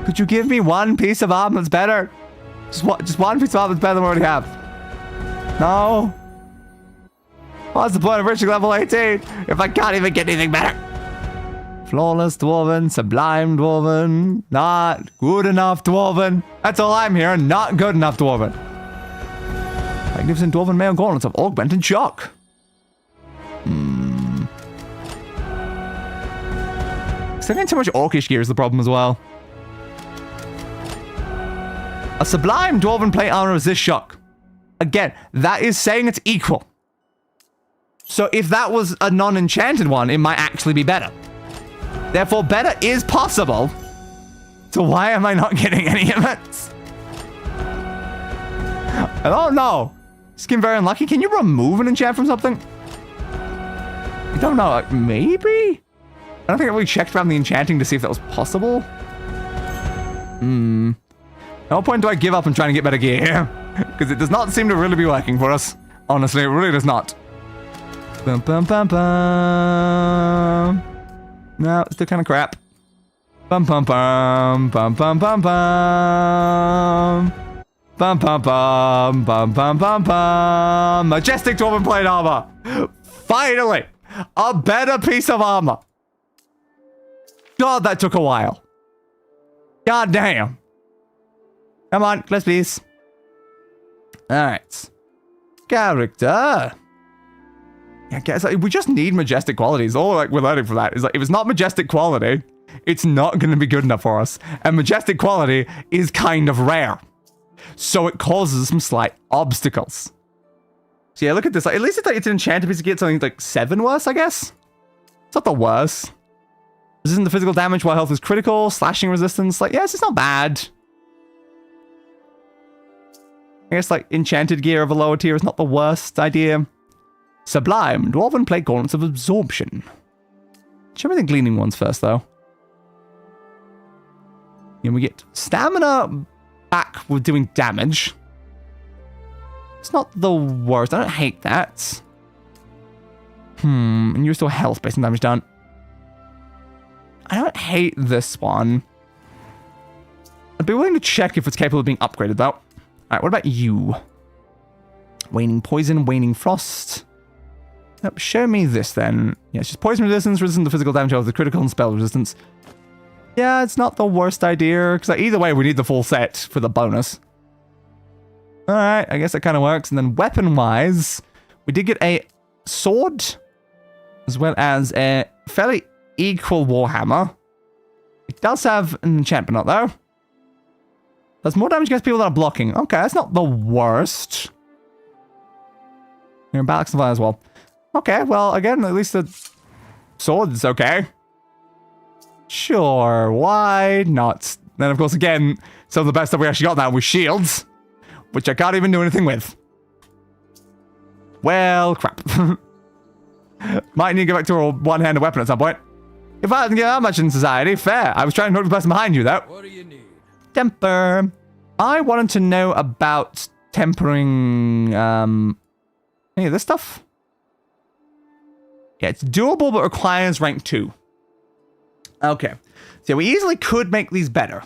Could you give me one piece of armor that's better? Just one piece of armor that's better than what we already have. No. What's the point of reaching level 18 if I can't even get anything better? Flawless dwarven, sublime dwarven, not good enough dwarven. That's all I'm hearing, not good enough dwarven. Magnificent dwarven mail gauntlets of augmented shock. Still getting too much orcish gear is the problem as well. A sublime dwarven plate armor resists shock. Again, that is saying it's equal. So if that was a non-enchanted one, it might actually be better. Therefore, better is possible. So why am I not getting any of it? I don't know. Just getting very unlucky. Can you remove an enchant from something? I don't know. Like, maybe? I don't think I really checked around the enchanting to see if that was possible. At what point do I give up and try to get better gear? Because it does not seem to really be working for us. Honestly, it really does not. Bum, bum, bum, bum. No, it's still kind of crap. Bum, bum, bum, bum, bum, bum, bum. Bum, bum, bum, bum, bum, bum, bum. Majestic dwarven plate armor. Finally, a better piece of armor. God, that took a while. God damn. Come on, let's please. Alright. Character. Yeah, I guess like, we just need majestic qualities. All like we're learning from that is like if it's not majestic quality, it's not going to be good enough for us. And majestic quality is kind of rare. So it causes some slight obstacles. So yeah, look at this. Like, at least it's like it's an enchanted piece to get something like 7 worse, I guess. It's not the worst. Resistant to physical damage while health is critical. Slashing resistance. Like, yes, it's not bad. I guess, like, enchanted gear of a lower tier is not the worst idea. Sublime. Dwarven plate gauntlets of absorption. Show me the gleaning ones first, though. And we get stamina back with doing damage. It's not the worst. I don't hate that. And you're still health based on damage done. I don't hate this one. I'd be willing to check if it's capable of being upgraded, though. Alright, what about you? Waning poison, waning frost. Nope, show me this then. Yeah, it's just poison resistance, resistant to physical damage of the critical and spell resistance. Yeah, it's not the worst idea, because like, either way, we need the full set for the bonus. Alright, I guess that kind of works. And then weapon-wise, we did get a sword, as well as a fairly equal warhammer. It does have an enchantment, though. Does more damage against people that are blocking. Okay, that's not the worst. You're in Balance and Fire as well. Okay, well, again, at least the sword is okay. Sure, why not? Then, of course, again, some of the best stuff we actually got now was shields, which I can't even do anything with. Well, crap. Might need to go back to a one-handed weapon at some point. If I didn't get that much in society, fair. I was trying to talk to the person behind you, though. What do you need? Temper. I wanted to know about tempering, any of this stuff? Yeah, it's doable, but requires rank 2. Okay. So we easily could make these better.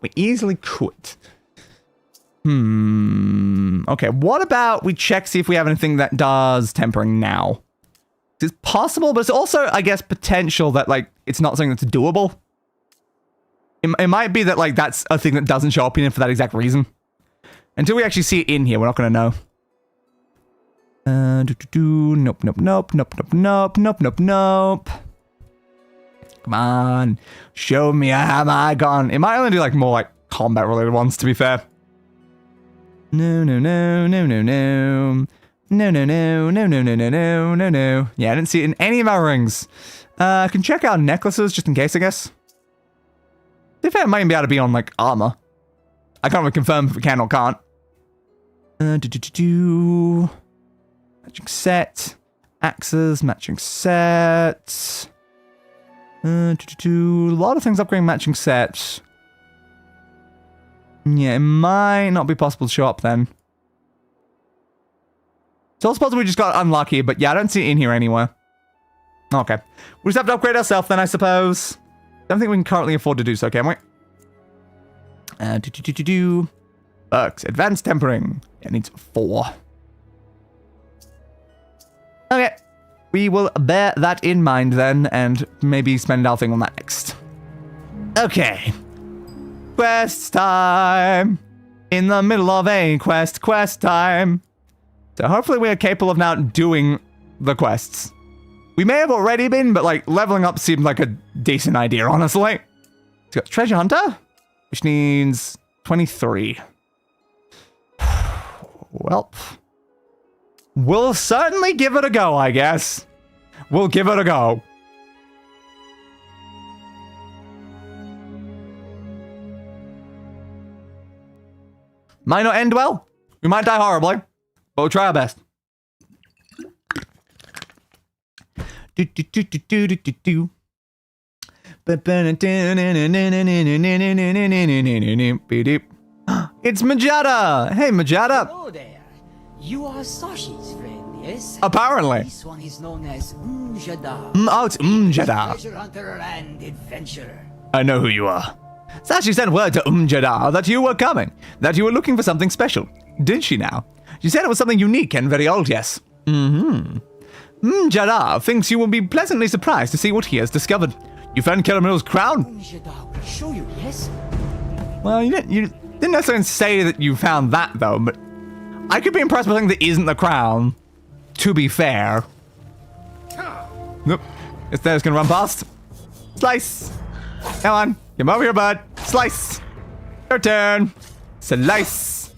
We easily could. Okay, what about we check, see if we have anything that does tempering now? It's possible, but it's also, I guess, potential that, like, it's not something that's doable. It might be that, like, that's a thing that doesn't show up in it for that exact reason. Until we actually see it in here, we're not going to know. Nope, nope, nope, nope, nope, nope, nope, nope, nope. Come on. Show me a hammer gun. It might only do, like, more, like, combat-related ones, to be fair. No, no, no, no, no, no. No, no, no, no, no, no, no, no, no, no. Yeah, I didn't see it in any of our rings. I can check out necklaces, just in case, I guess. To be fair, it might even be able to be on, like, armor. I can't really confirm if it can or can't. Matching set. Axes, matching set. A lot of things upgrading matching sets. Yeah, it might not be possible to show up then. It's also possible we just got unlucky, but yeah, I don't see it in here anywhere. Okay. We'll just have to upgrade ourselves then, I suppose. Don't think we can currently afford to do so, can we? Perks. Advanced tempering. It needs 4. Okay. We will bear that in mind then, and maybe spend our thing on that next. Okay. Quest time! In the middle of a quest time. So hopefully we are capable of now doing the quests. We may have already been, but like leveling up seemed like a decent idea, honestly. It's got Treasure Hunter, which needs 23. Well, we'll certainly give it a go, I guess. We'll give it a go. Might not end well. We might die horribly, but we'll try our best. It's Majada! Hey, Majada! Hello there. You are Sashi's friend, yes? Apparently. This one is known as Jada. Oh, it's Jada. Treasure hunter and adventurer. I know who you are. Sashi sent word to Jada that you were coming, that you were looking for something special. Did she now? She said it was something unique and very old, yes. Jada thinks you will be pleasantly surprised to see what he has discovered. You found Kellamil's crown? Jada will show you, yes? Well, you didn't necessarily say that you found that, though, but I could be impressed with something that isn't the crown, to be fair. Nope. It's there, it's gonna run past. Slice! Come on, come over here, bud. Slice! Your turn. Slice!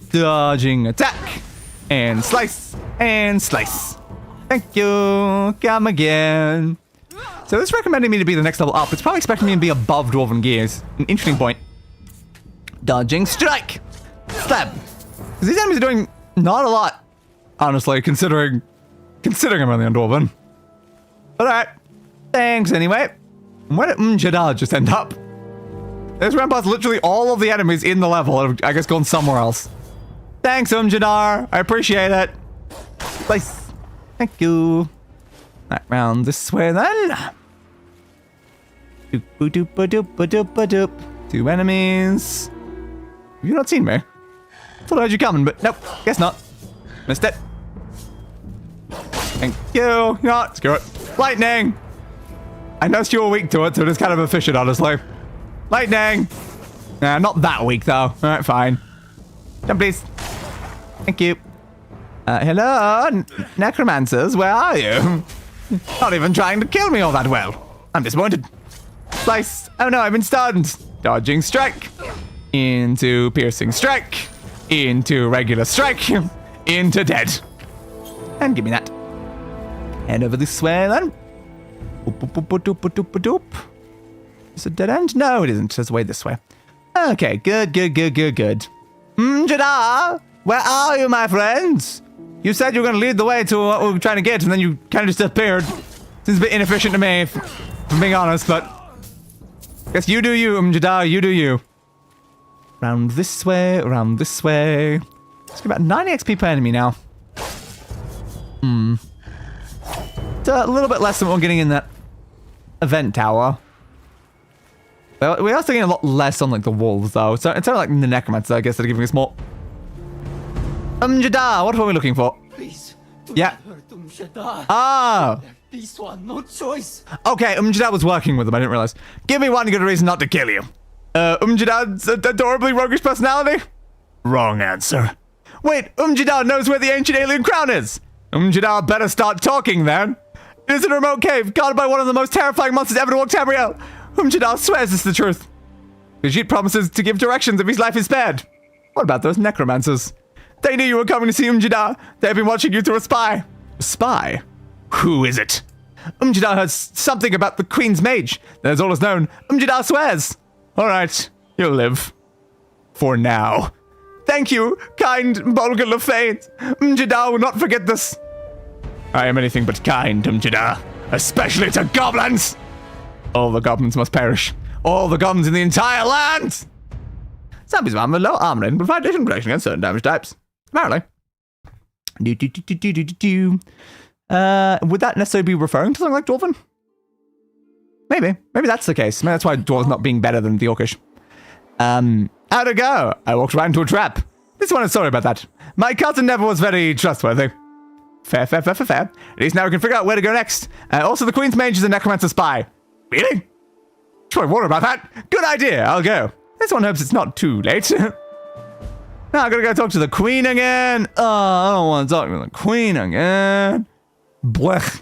Dodging attack. And slice. And slice. Thank you. Come again. So this recommended me to be the next level up. It's probably expecting me to be above Dwarven Gears. An interesting point. Dodging strike. Stab. Because these enemies are doing not a lot, honestly, considering I'm only on Dwarven. But alright. Thanks anyway. Where did Jada just end up? There's ran past literally all of the enemies in the level have, I guess, gone somewhere else. Thanks, Jadar. I appreciate it. Nice. Thank you. Right, round this way then. Doop-a-doop-a-doop-a-doop-a-doop. 2 enemies. Have you not seen me? I thought I heard you coming, but nope. Guess not. Missed it. Thank you. No, screw it. Lightning. I noticed you were weak to it, so just kind of efficient, honestly. Lightning. Nah, not that weak, though. Alright, fine. Jump, please. Thank you. Hello, necromancers, where are you? Not even trying to kill me all that well. I'm disappointed. Slice. Oh no, I've been stunned. Dodging strike. Into piercing strike. Into regular strike. Into dead. And give me that. Head over this way then. Is it a dead end? No, it isn't. There's a way this way. Okay, good. Jada, where are you, my friends? You said you were going to lead the way to what we were trying to get, and then you kind of just disappeared. Seems a bit inefficient to me, if I'm being honest, but... guess you do you, Jada, you do you. Round this way, around this way. Let's get about 90 XP per enemy now. It's a little bit less than what we're getting in that event tower. But we are still getting a lot less on, like, the wolves, though. So it's only like the necromancer, I guess, that are giving us more. Jada, what were we looking for? Please, do Yeah. not hurt Jada. Ah! This one, no choice. Okay, Jada was working with them, I didn't realize. Give me one good reason not to kill you. Umjadad's adorably roguish personality? Wrong answer. Wait, Umjadad knows where the ancient alien crown is! Umjadad better start talking then. It is in a remote cave, guarded by one of the most terrifying monsters ever to walk Tamriel. Umjadad swears it's the truth. Brigitte promises to give directions if his life is spared. What about those necromancers? They knew you were coming to see Umjadad. They've been watching you through a spy. A spy? Who is it? Umjadad heard something about the Queen's Mage. That is all is known. Umjadad swears. Alright, you'll live. For now. Thank you, kind Bolga Lefane. Umjadad will not forget this. I am anything but kind, Umjadad. Especially to goblins! All the goblins must perish. All the goblins in the entire land! Zombies of armor, low armor rating, provide additional protection against certain damage types. Apparently. Would that necessarily be referring to something like Dwarven? Maybe. Maybe that's the case. Maybe that's why Dwarves not being better than the Orcish. How'd it go? I walked right into a trap. This one is sorry about that. My cousin never was very trustworthy. Fair. At least now we can figure out where to go next. Also, the Queen's Mage is a necromancer spy. Really? Should I worry about that? Good idea. I'll go. This one hopes it's not too late. Now I gotta go talk to the Queen again. Oh, I don't want to talk to the Queen again. Blech.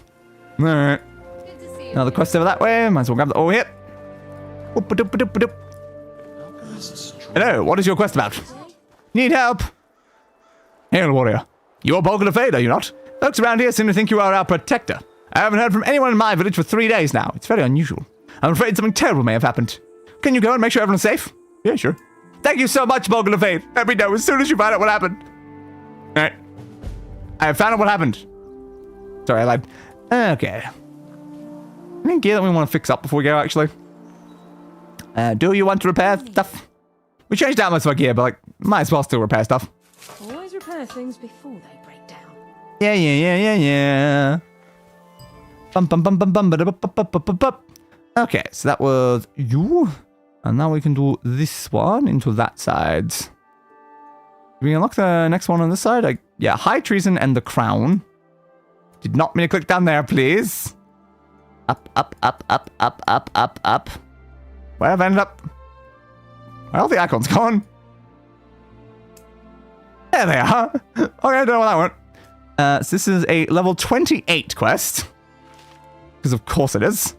Alright. Now the quest over that way. Might as well grab the... Oh, here. Hello, what is your quest about? Need help? Hail, warrior. You're Bolga Lefane, are you not? Folks around here seem to think you are our protector. I haven't heard from anyone in my village for 3 days now. It's very unusual. I'm afraid something terrible may have happened. Can you go and make sure everyone's safe? Yeah, sure. Thank you so much, Bolga Lefane. Let me know as soon as you find out what happened. Alright. I found out what happened. Sorry, I lied. Okay. Any gear that we want to fix up before we go, actually? Do you want to repair stuff? We changed out most of our gear, but, like, might as well still repair stuff. Always repair things before they break down. Yeah. Okay, so that was you. And now we can do this one into that side. Did we unlock the next one on this side? Yeah, High Treason and the Crown. Did not mean to click down there, please. Up. Where have I ended up? Where are the icons gone? There they are. Okay, I don't know what that went. So this is a level 28 quest. Because of course it is.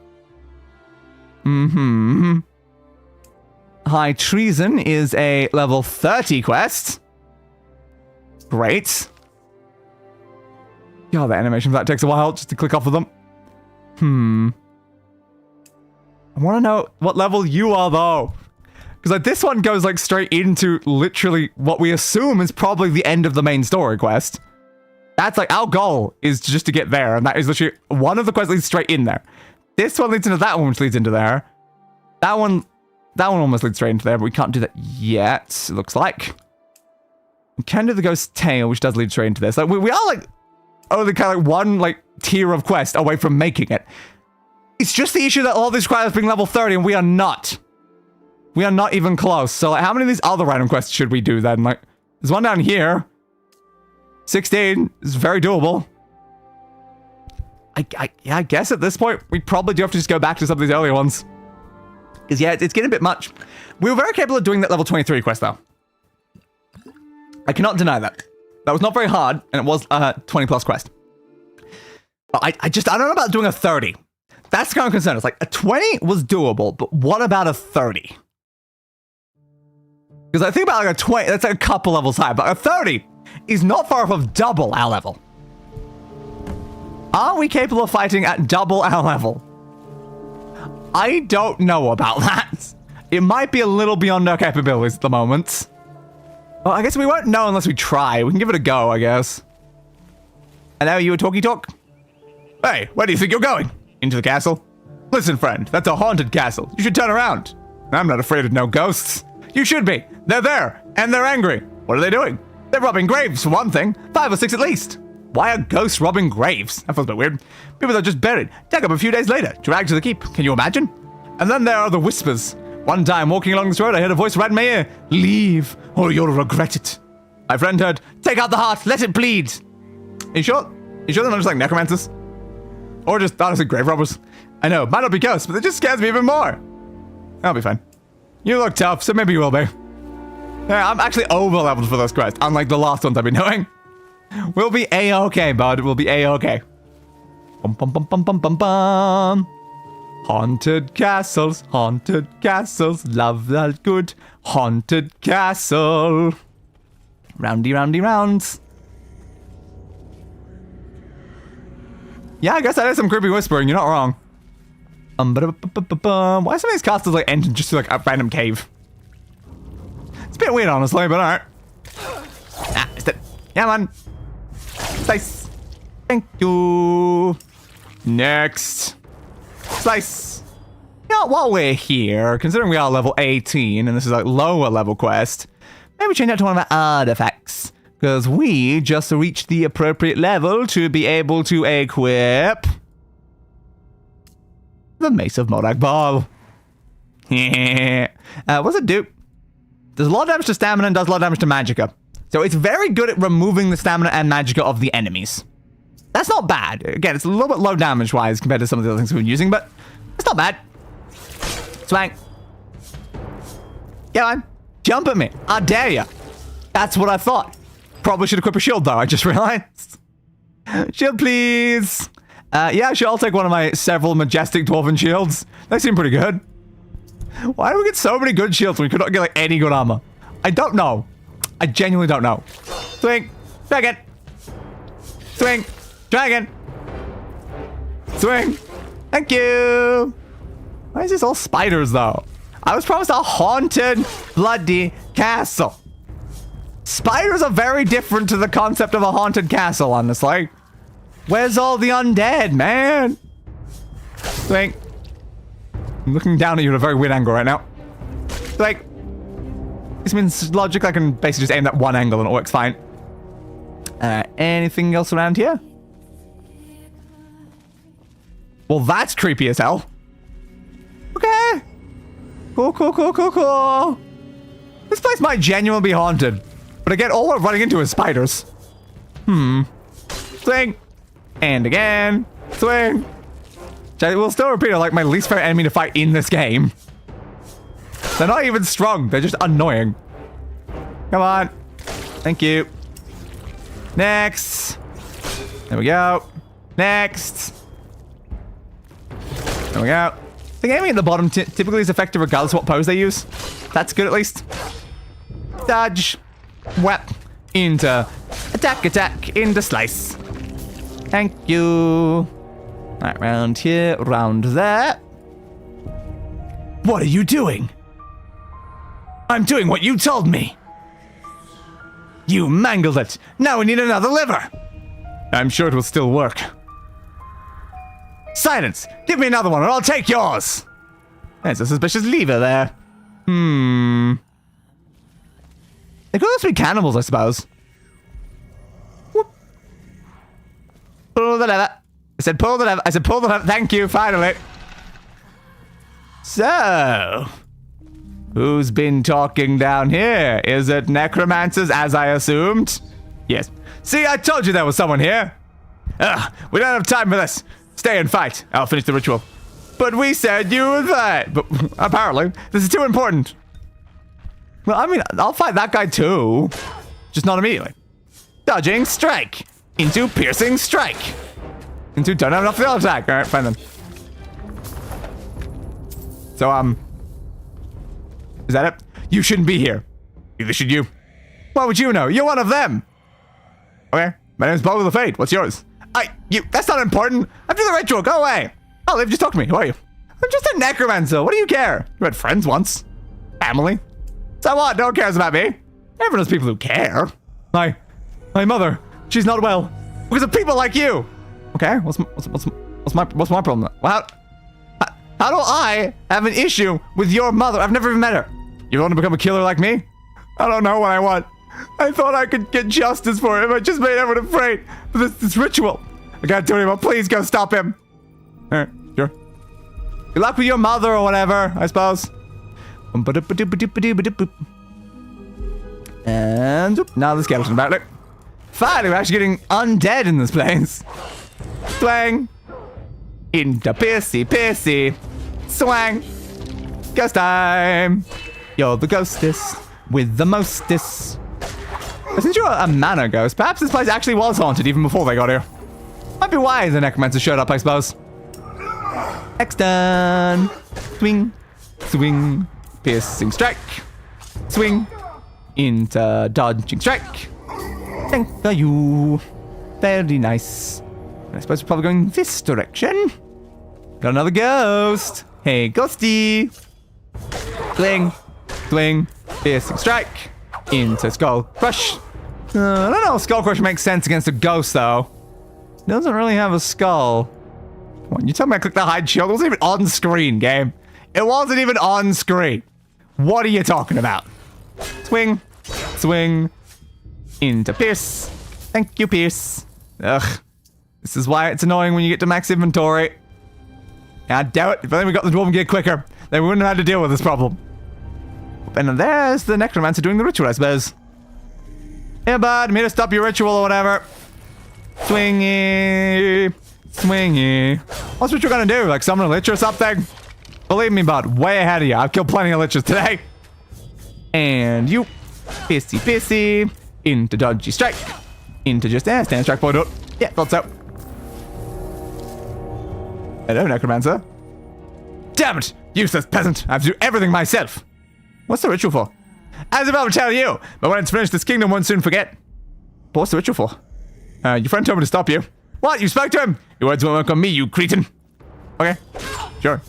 High Treason is a level 30 quest. Great. God, the animation for that takes a while just to click off of them. I want to know what level you are, though. Because like this one goes like straight into literally what we assume is probably the end of the main story quest. That's like our goal is just to get there, and that is literally one of the quests leads straight in there. This one leads into that one, which leads into there. That one almost leads straight into there, but we can't do that yet, it looks like. We can do the Ghost Tale, which does lead straight into this. Like we are like only kind of like one like tier of quest away from making it. It's just the issue that all these quests being level 30 and we are not. We are not even close. So like how many of these other random quests should we do then? Like there's one down here. 16 is very doable. I guess at this point we probably do have to just go back to some of these earlier ones. Because yeah, it's getting a bit much. We were very capable of doing that level 23 quest though. I cannot deny that. That was not very hard, and it was a 20 plus quest. But I don't know about doing a 30. That's the kind of concern. It's like a 20 was doable, but what about a 30? Because I think about like a 20, that's like a couple levels high, but a 30 is not far off of double our level. Are we capable of fighting at double our level? I don't know about that. It might be a little beyond our capabilities at the moment. Well, I guess we won't know unless we try. We can give it a go, I guess. And now you a talkie talk? Hey, where do you think you're going? Into the castle? Listen, friend, that's a haunted castle. You should turn around. I'm not afraid of no ghosts. You should be. They're there, and they're angry. What are they doing? They're robbing graves, for one thing. 5 or 6 at least. Why are ghosts robbing graves? That feels a bit weird. People that are just buried, dug up a few days later, dragged to the keep. Can you imagine? And then there are the whispers. One time, walking along this road, I heard a voice right in my ear. Leave, or you'll regret it. My friend heard, take out the heart, let it bleed. Are you sure? You sure they're not just like necromancers? Or just honestly grave robbers? I know, might not be ghosts, but it just scares me even more. I'll be fine. You look tough, so maybe you will be. Yeah, I'm actually over-leveled for this quest, unlike the last ones I've been doing. We'll be A-okay, bud. We'll be A-okay. Bum bum bum bum bum bum bum. Haunted castles, love that good haunted castle. Roundy, roundy, rounds. Yeah, I guess that is some creepy whispering. You're not wrong. Why are some of these castles like end just to like a random cave? It's a bit weird, honestly, but alright. Ah, it's dead. Yeah, man. Slice. Thank you. Next. Slice. You know, while we're here, considering we are level 18 and this is like lower level quest, maybe change that to one of our artifacts. Because we just reached the appropriate level to be able to equip the Mace of Morak Ball. What does it do? Does a lot of damage to stamina and does a lot of damage to magicka. So it's very good at removing the stamina and magicka of the enemies. That's not bad. Again, it's a little bit low damage-wise compared to some of the other things we've been using, but it's not bad. Swang. Come on. Jump at me. I dare you. That's what I thought. Probably should equip a shield, though. I just realized. Shield, please. Yeah, sure. I'll take one of my several majestic dwarven shields. They seem pretty good. Why do we get so many good shields when we could not get like any good armor? I don't know. I genuinely don't know. Swing. Dragon. Swing. Dragon. Swing. Thank you. Why is this all spiders, though? I was promised a haunted, bloody castle. Spiders are very different to the concept of a haunted castle, honestly. Where's all the undead, man? Swing. I'm looking down at you at a very weird angle right now. Like, this means logic. I can basically just aim that one angle and it works fine. Anything else around here? Well, that's creepy as hell. Okay. Cool, cool, cool, cool, cool. This place might genuinely be haunted. But again, all we're running into is spiders. Swing. And again. Swing. Which I will still repeat are like my least favorite enemy to fight in this game. They're not even strong. They're just annoying. Come on. Thank you. Next. There we go. Next. There we go. The aiming at the bottom typically is effective regardless of what pose they use. That's good at least. Dodge. Whap. Into. Attack, attack. Into slice. Thank you. Right, round here, round there. What are you doing? I'm doing what you told me. You mangled it. Now we need another liver. I'm sure it will still work. Silence! Give me another one or I'll take yours! There's a suspicious lever there. They could also be cannibals, I suppose. Whoop. Pull the lever. I said pull the lever. I said pull the lever. Thank you, finally. So, who's been talking down here? Is it necromancers, as I assumed? Yes. See, I told you there was someone here. Ugh, we don't have time for this. Stay and fight. I'll finish the ritual. But we said you would fight. But apparently, this is too important. Well, I mean, I'll fight that guy too. Just not immediately. Dodging strike. Into piercing strike. Into don't have enough field attack. Alright, fine then. So, is that it? You shouldn't be here. Neither should you. What would you know? You're one of them. Okay. My name's Bolga the Fade. What's yours? That's not important. I'm doing the ritual. Go away. Oh, Liv, just talk to me. Who are you? I'm just a necromancer. What do you care? You had friends once. Family. So what? No one cares about me. Everyone has people who care. My mother. She's not well. Because of people like you. Okay. What's my problem? Well, how do I have an issue with your mother? I've never even met her. You want to become a killer like me? I don't know what I want. I thought I could get justice for him. I just made everyone afraid for this ritual. I gotta do it anymore. Please go stop him. Alright, sure. Good luck with your mother or whatever, I suppose. And now the skeleton battle. Finally, we're actually getting undead in this place. Swang. Into pissy. Swang. Ghost time. You're the ghostess with the mostest. Since you're a mana ghost, perhaps this place actually was haunted even before they got here. Might be why the necromancer showed up, I suppose. Next turn. Swing. Swing. Piercing strike. Swing. Into dodging strike. Thank you. Very nice. I suppose we're probably going this direction. Got another ghost. Hey, ghosty. Swing. Swing. Piercing strike. Into skull crush. I don't know if skull crush makes sense against a ghost, though. It doesn't really have a skull. Come on, you tell me I clicked the hide shield? It wasn't even on screen, game. It wasn't even on screen. What are you talking about? Swing. Swing. Into Pierce. Thank you, Pierce. Ugh. This is why it's annoying when you get to max inventory. God damn it. If only we got the Dwarven gear quicker, then we wouldn't have had to deal with this problem. And then there's the necromancer doing the ritual, I suppose. Yeah, bud. I'm here to stop your ritual or whatever. Swingy. Swingy. What's ritual gonna do? Like summon a lich or something? Believe me, bud. Way ahead of you. I've killed plenty of liches today. And you. Pissy pissy. Into dodgy strike. Into just stand strike point up. Yeah, thought so. Hello, necromancer. Damn it! Useless peasant. I have to do everything myself. What's the ritual for? As if I would tell you, but when it's finished, this kingdom won't soon forget. But what's the ritual for? Your friend told me to stop you. What? You spoke to him? Your words won't work on me, you cretin. Okay. Sure.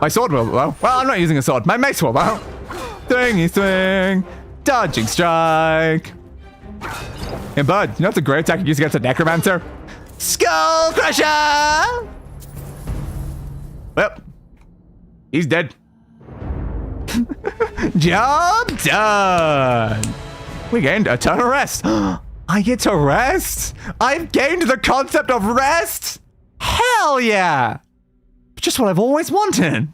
My sword will, well, I'm not using a sword. My mace will, well. Swingy swing. Dodging strike. Hey, bud, you know what's a great attack you use against a necromancer? Skull crusher! Well, he's dead. Job done. We gained a ton of rest. I get to rest? I've gained the concept of rest? Hell yeah! Just what I've always wanted.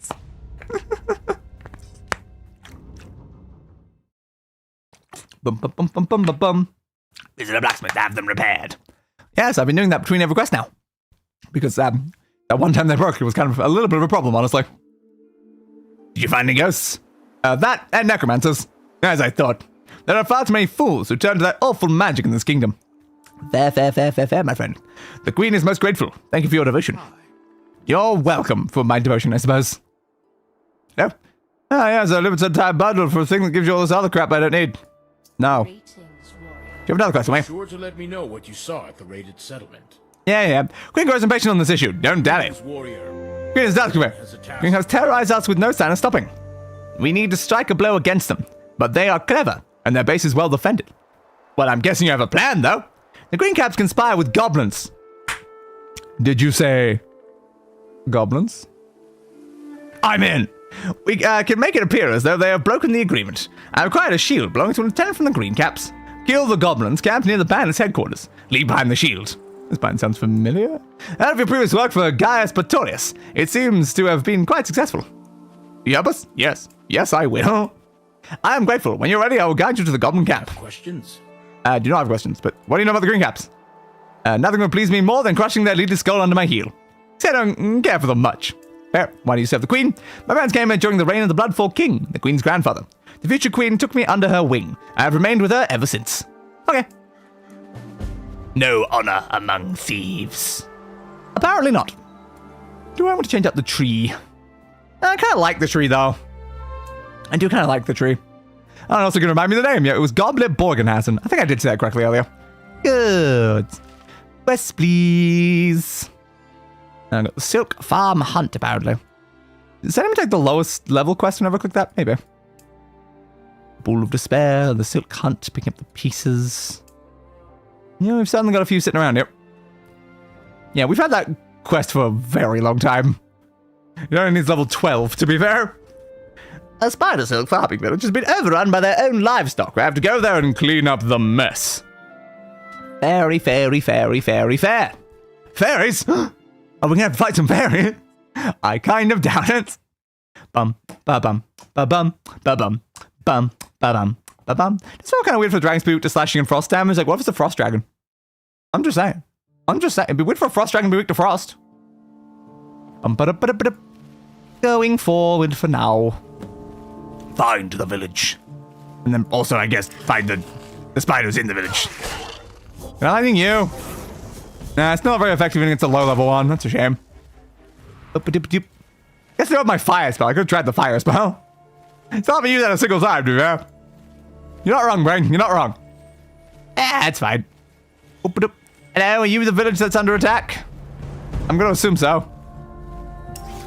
Bum bum bum bum bum bum bum. Visit a blacksmith to have them repaired. Yes, I've been doing that between every quest now. Because that one time they broke, it was kind of a little bit of a problem, honestly. Did you find any ghosts? That and necromancers. As I thought. There are far too many fools who turn to that awful magic in this kingdom. Fair, my friend. The queen is most grateful. Thank you for your devotion. You're welcome for my devotion, I suppose. No? Ah, yes, a limited time bundle for a thing that gives you all this other crap I don't need. No. Do you have another question, mate? Sure to let me know what you saw at the raided settlement. Yeah. Queen grows impatient on this issue. Don't dally. Queen is dark. Queen has terrorized us with no sign of stopping. We need to strike a blow against them, but they are clever, and their base is well defended. Well, I'm guessing you have a plan, though. The Green Caps conspire with goblins. Did you say goblins? I'm in. We can make it appear as though they have broken the agreement. I required a shield belonging to a lieutenant from the Green Caps. Kill the goblins camped near the bandits' headquarters. Leave behind the shield. This band sounds familiar. Out of your previous work for Gaius Pretorius, it seems to have been quite successful. You help us? Yes, I will. I am grateful. When you're ready, I will guide you to the Goblin Camp. Questions? Do not have questions, but what do you know about the Green Caps? Nothing would please me more than crushing their leader's skull under my heel. Say I don't care for them much. Fair. Why do you serve the Queen? My parents came here during the reign of the Bloodfall King, the Queen's grandfather. The future Queen took me under her wing. I have remained with her ever since. Okay. No honor among thieves. Apparently not. Do I want to change up the tree? I kind of like the tree, though. I do kind of like the tree. I don't know if you're going to remind me of the name. Yeah, it was Goblin Borgenhassen. I think I did say that correctly earlier. Good. Quest, please. And I got the Silk Farm Hunt, apparently. Does anyone take the lowest level quest whenever I click that? Maybe. Ball of Despair, the Silk Hunt, picking up the pieces. Yeah, we've certainly got a few sitting around here. Yeah, we've had that quest for a very long time. It only needs level 12, to be fair. A spider silk farming village has been overrun by their own livestock. We have to go there and clean up the mess. Fairy, fairy, fairy, fairy, fair. Fairies? Are we gonna have to fight some fairies? I kind of doubt it. Bum, ba-bum, ba-bum, ba-bum, bum, ba-bum, ba-bum. It's felt kind of weird for Dragon Spook to slashing in frost damage. Like, what if it's a frost dragon? I'm just saying. It'd be weird for a frost dragon to be weak to frost. Going forward for now. find the village. And then also, I guess, find the spiders in the village. Can I think you? Nah, it's not very effective against a low-level one. That's a shame. Guess they have my fire spell. I could have tried the fire spell. It's not been used at a single time, to be fair. You're not wrong, Brain. You're not wrong. It's fine. Hello, are you the village that's under attack? I'm going to assume so.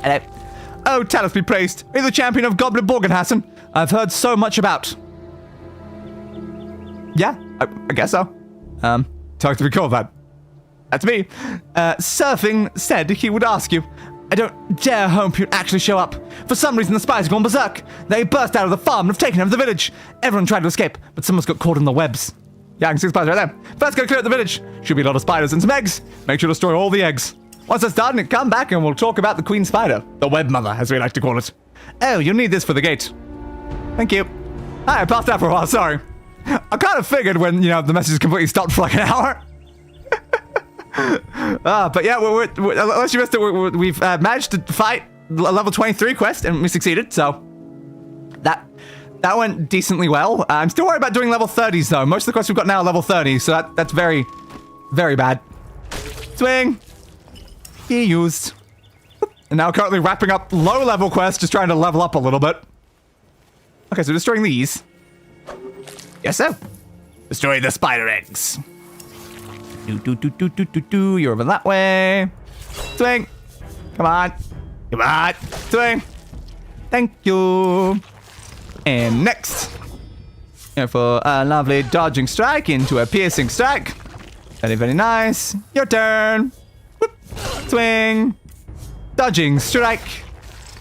Hello. Oh, Talos be praised. Are you the champion of Goblin Borgenhassen? I've heard so much about. Yeah, I guess so. Talk to be called that. That's me. Surfing said he would ask you. I don't dare hope you'd actually show up. For some reason, the spies have gone berserk. They burst out of the farm and have taken over the village. Everyone tried to escape, but someone's got caught in the webs. Yeah, I can see the spiders right there. First, gotta clear out the village. Should be a lot of spiders and some eggs. Make sure to destroy all the eggs. Once that's done, come back and we'll talk about the queen spider. The web mother, as we like to call it. Oh, you'll need this for the gate. Thank you. Hi, I passed out for a while, sorry. I kind of figured when, you know, the message completely stopped for like an hour. But yeah, we're, unless you missed it, we've managed to fight a level 23 quest, and we succeeded, so that went decently well. I'm still worried about doing level 30s, though. Most of the quests we've got now are level 30, so that's very, very bad. Swing. He used. And now currently wrapping up low-level quests, just trying to level up a little bit. Okay, so destroying these. Yes, sir. Destroy the spider eggs. You're over that way. Swing. Come on. Come on. Swing. Thank you. And next. For a lovely dodging strike into a piercing strike. Very, very nice. Your turn. Whoop. Swing. Dodging strike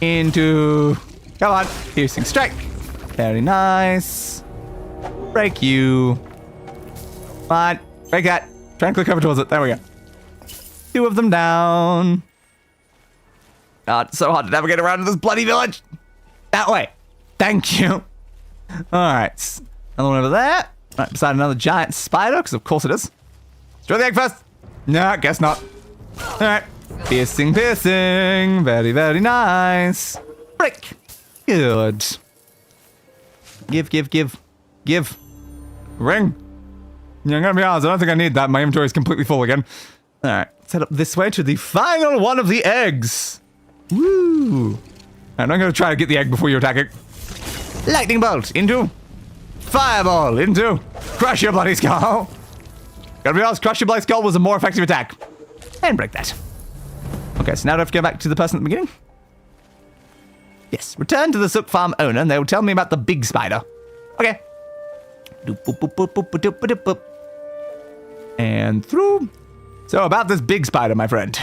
into... Come on. Piercing strike. Very nice. Break you. Come on. Break that. Try and click over towards it. There we go. 2 of them down. God, it's so hard to navigate around in this bloody village. That way. Thank you. Alright. Another one over there. Right beside another giant spider, because of course it is. Destroy the egg first. No, guess not. Alright. Piercing, piercing. Very, very nice. Break. Good. Give. Ring. Yeah, I'm gonna be honest, I don't think I need that. My inventory is completely full again. Alright, let's head up this way to the final one of the eggs. Woo! And I'm gonna try to get the egg before you attack it. Lightning bolt into fireball into crush your bloody skull. Gotta be honest, crush your bloody skull was a more effective attack. And break that. Okay, so now do I have to go back to the person at the beginning? Yes, return to the Sook Farm owner and they will tell me about the big spider. Okay. And through. So about this big spider, my friend.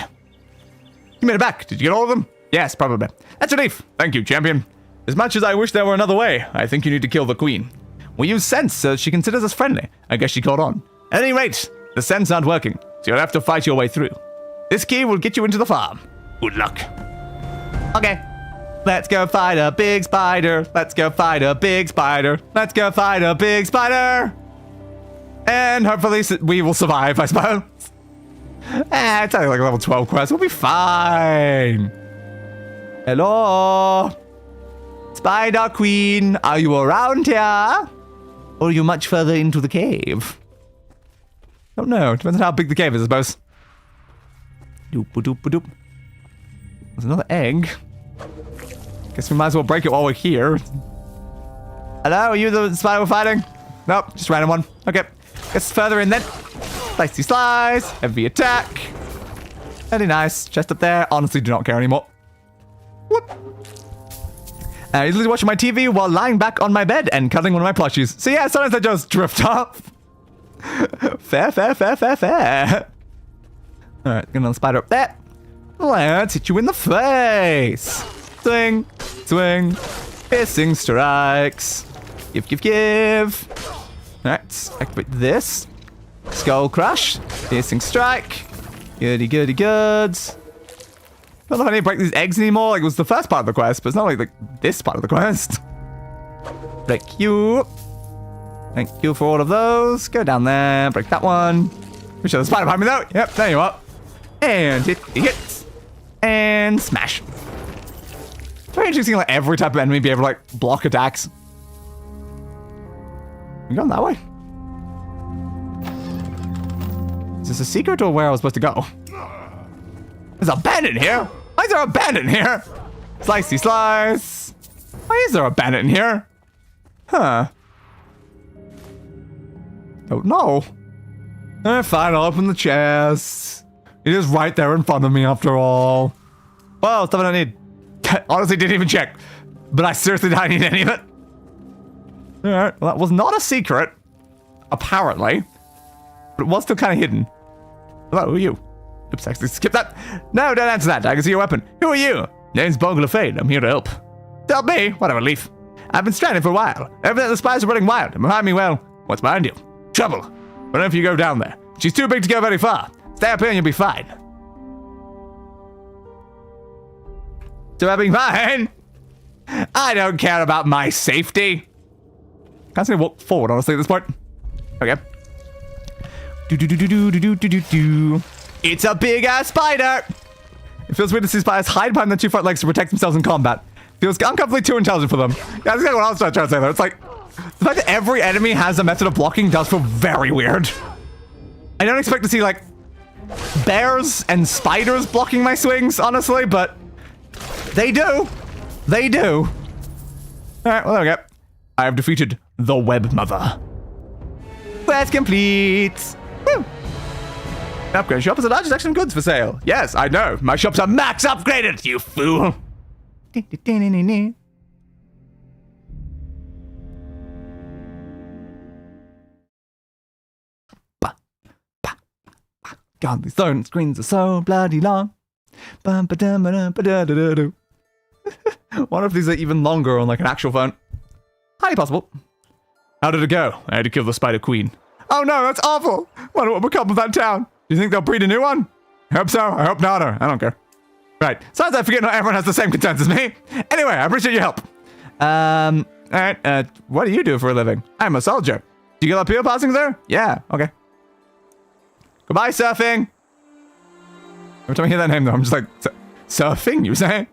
You made it back. Did you get all of them? Yes, probably. That's relief. Thank you, champion. As much as I wish there were another way, I think you need to kill the queen. We use sense so she considers us friendly. I guess she caught on. At any rate, the sense aren't working, so you'll have to fight your way through. This key will get you into the farm. Good luck. Okay. Let's go fight a big spider. Let's go fight a big spider. Let's go fight a big spider. And hopefully we will survive, I suppose. It's only like a level 12 quest. We'll be fine. Hello? Spider Queen, are you around here? Or are you much further into the cave? Don't know. Depends on how big the cave is, I suppose. Doop-a-doop-a-doop. There's another egg. Guess we might as well break it while we're here. Hello, are you the spider we're fighting? Nope, just random one. Okay, guess further in then. Slicey slice, heavy attack. Very nice, chest up there. Honestly, do not care anymore. Whoop. Usually watching my TV while lying back on my bed and cuddling one of my plushies. So yeah, sometimes I just drift off. Fair. Alright, get another spider up there. Let's hit you in the face. Swing, swing, piercing strikes. Give. Alright, activate this. Skull crush, piercing strike. Goody goods. I don't know if I need to break these eggs anymore. Like, it was the first part of the quest, but it's not like this part of the quest. Break you. Thank you for all of those. Go down there, break that one. Make sure the spider behind me though. Yep, there you are. And hit, and smash. It's very interesting, like, every type of enemy be able to, like, block attacks. You going that way? Is this a secret or where I was supposed to go? There's a bandit here! Why is there a bandit here? Slicey slice! Why is there a bandit in here? Huh. Don't know. Fine, I'll open the chest. It is right there in front of me after all. Well, stuff I don't need. Honestly, didn't even check. But I seriously don't need any of it. Alright, well, that was not a secret. Apparently. But it was still kind of hidden. Hello, who are you? Oops, actually skip that. No, don't answer that. I can see your weapon. Who are you? Name's Bolga. I'm here to help. To help me? What a relief. I've been stranded for a while. Everything the spies are running wild. And behind me, well, what's behind you? Trouble. But if you go down there. She's too big to go very far. Stay up here and you'll be fine. So I'll be fine. I don't care about my safety. Can't say walk forward, honestly, at this point. Okay. It's a big ass spider. It feels weird to see spiders hide behind their 2 front legs to protect themselves in combat. Feels uncomfortably too intelligent for them. Yeah, that's kind of what I was trying to say though. It's like, the fact that every enemy has a method of blocking does feel very weird. I don't expect to see, like, bears and spiders blocking my swings, honestly, but they do. They do. Alright, well, there we go. I have defeated the Web Mother. Quest complete. Woo! Upgrade shop is a large section of goods for sale. Yes, I know. My shops are max upgraded, you fool. God, these phone screens are so bloody long. Wonder if these are even longer on like an actual phone. Highly possible. How did it go? I had to kill the Spider Queen. Oh no, that's awful. Wonder what will become of that town. Do you think they'll breed a new one? I hope so. I hope not. I don't care. Right. Sometimes I forget not everyone has the same consensus as me. Anyway, I appreciate your help. Alright, what do you do for a living? I'm a soldier. Do you get up here passing there? Yeah, okay. Goodbye, surfing. Every time I hear that name, though, I'm just like, surfing, you say?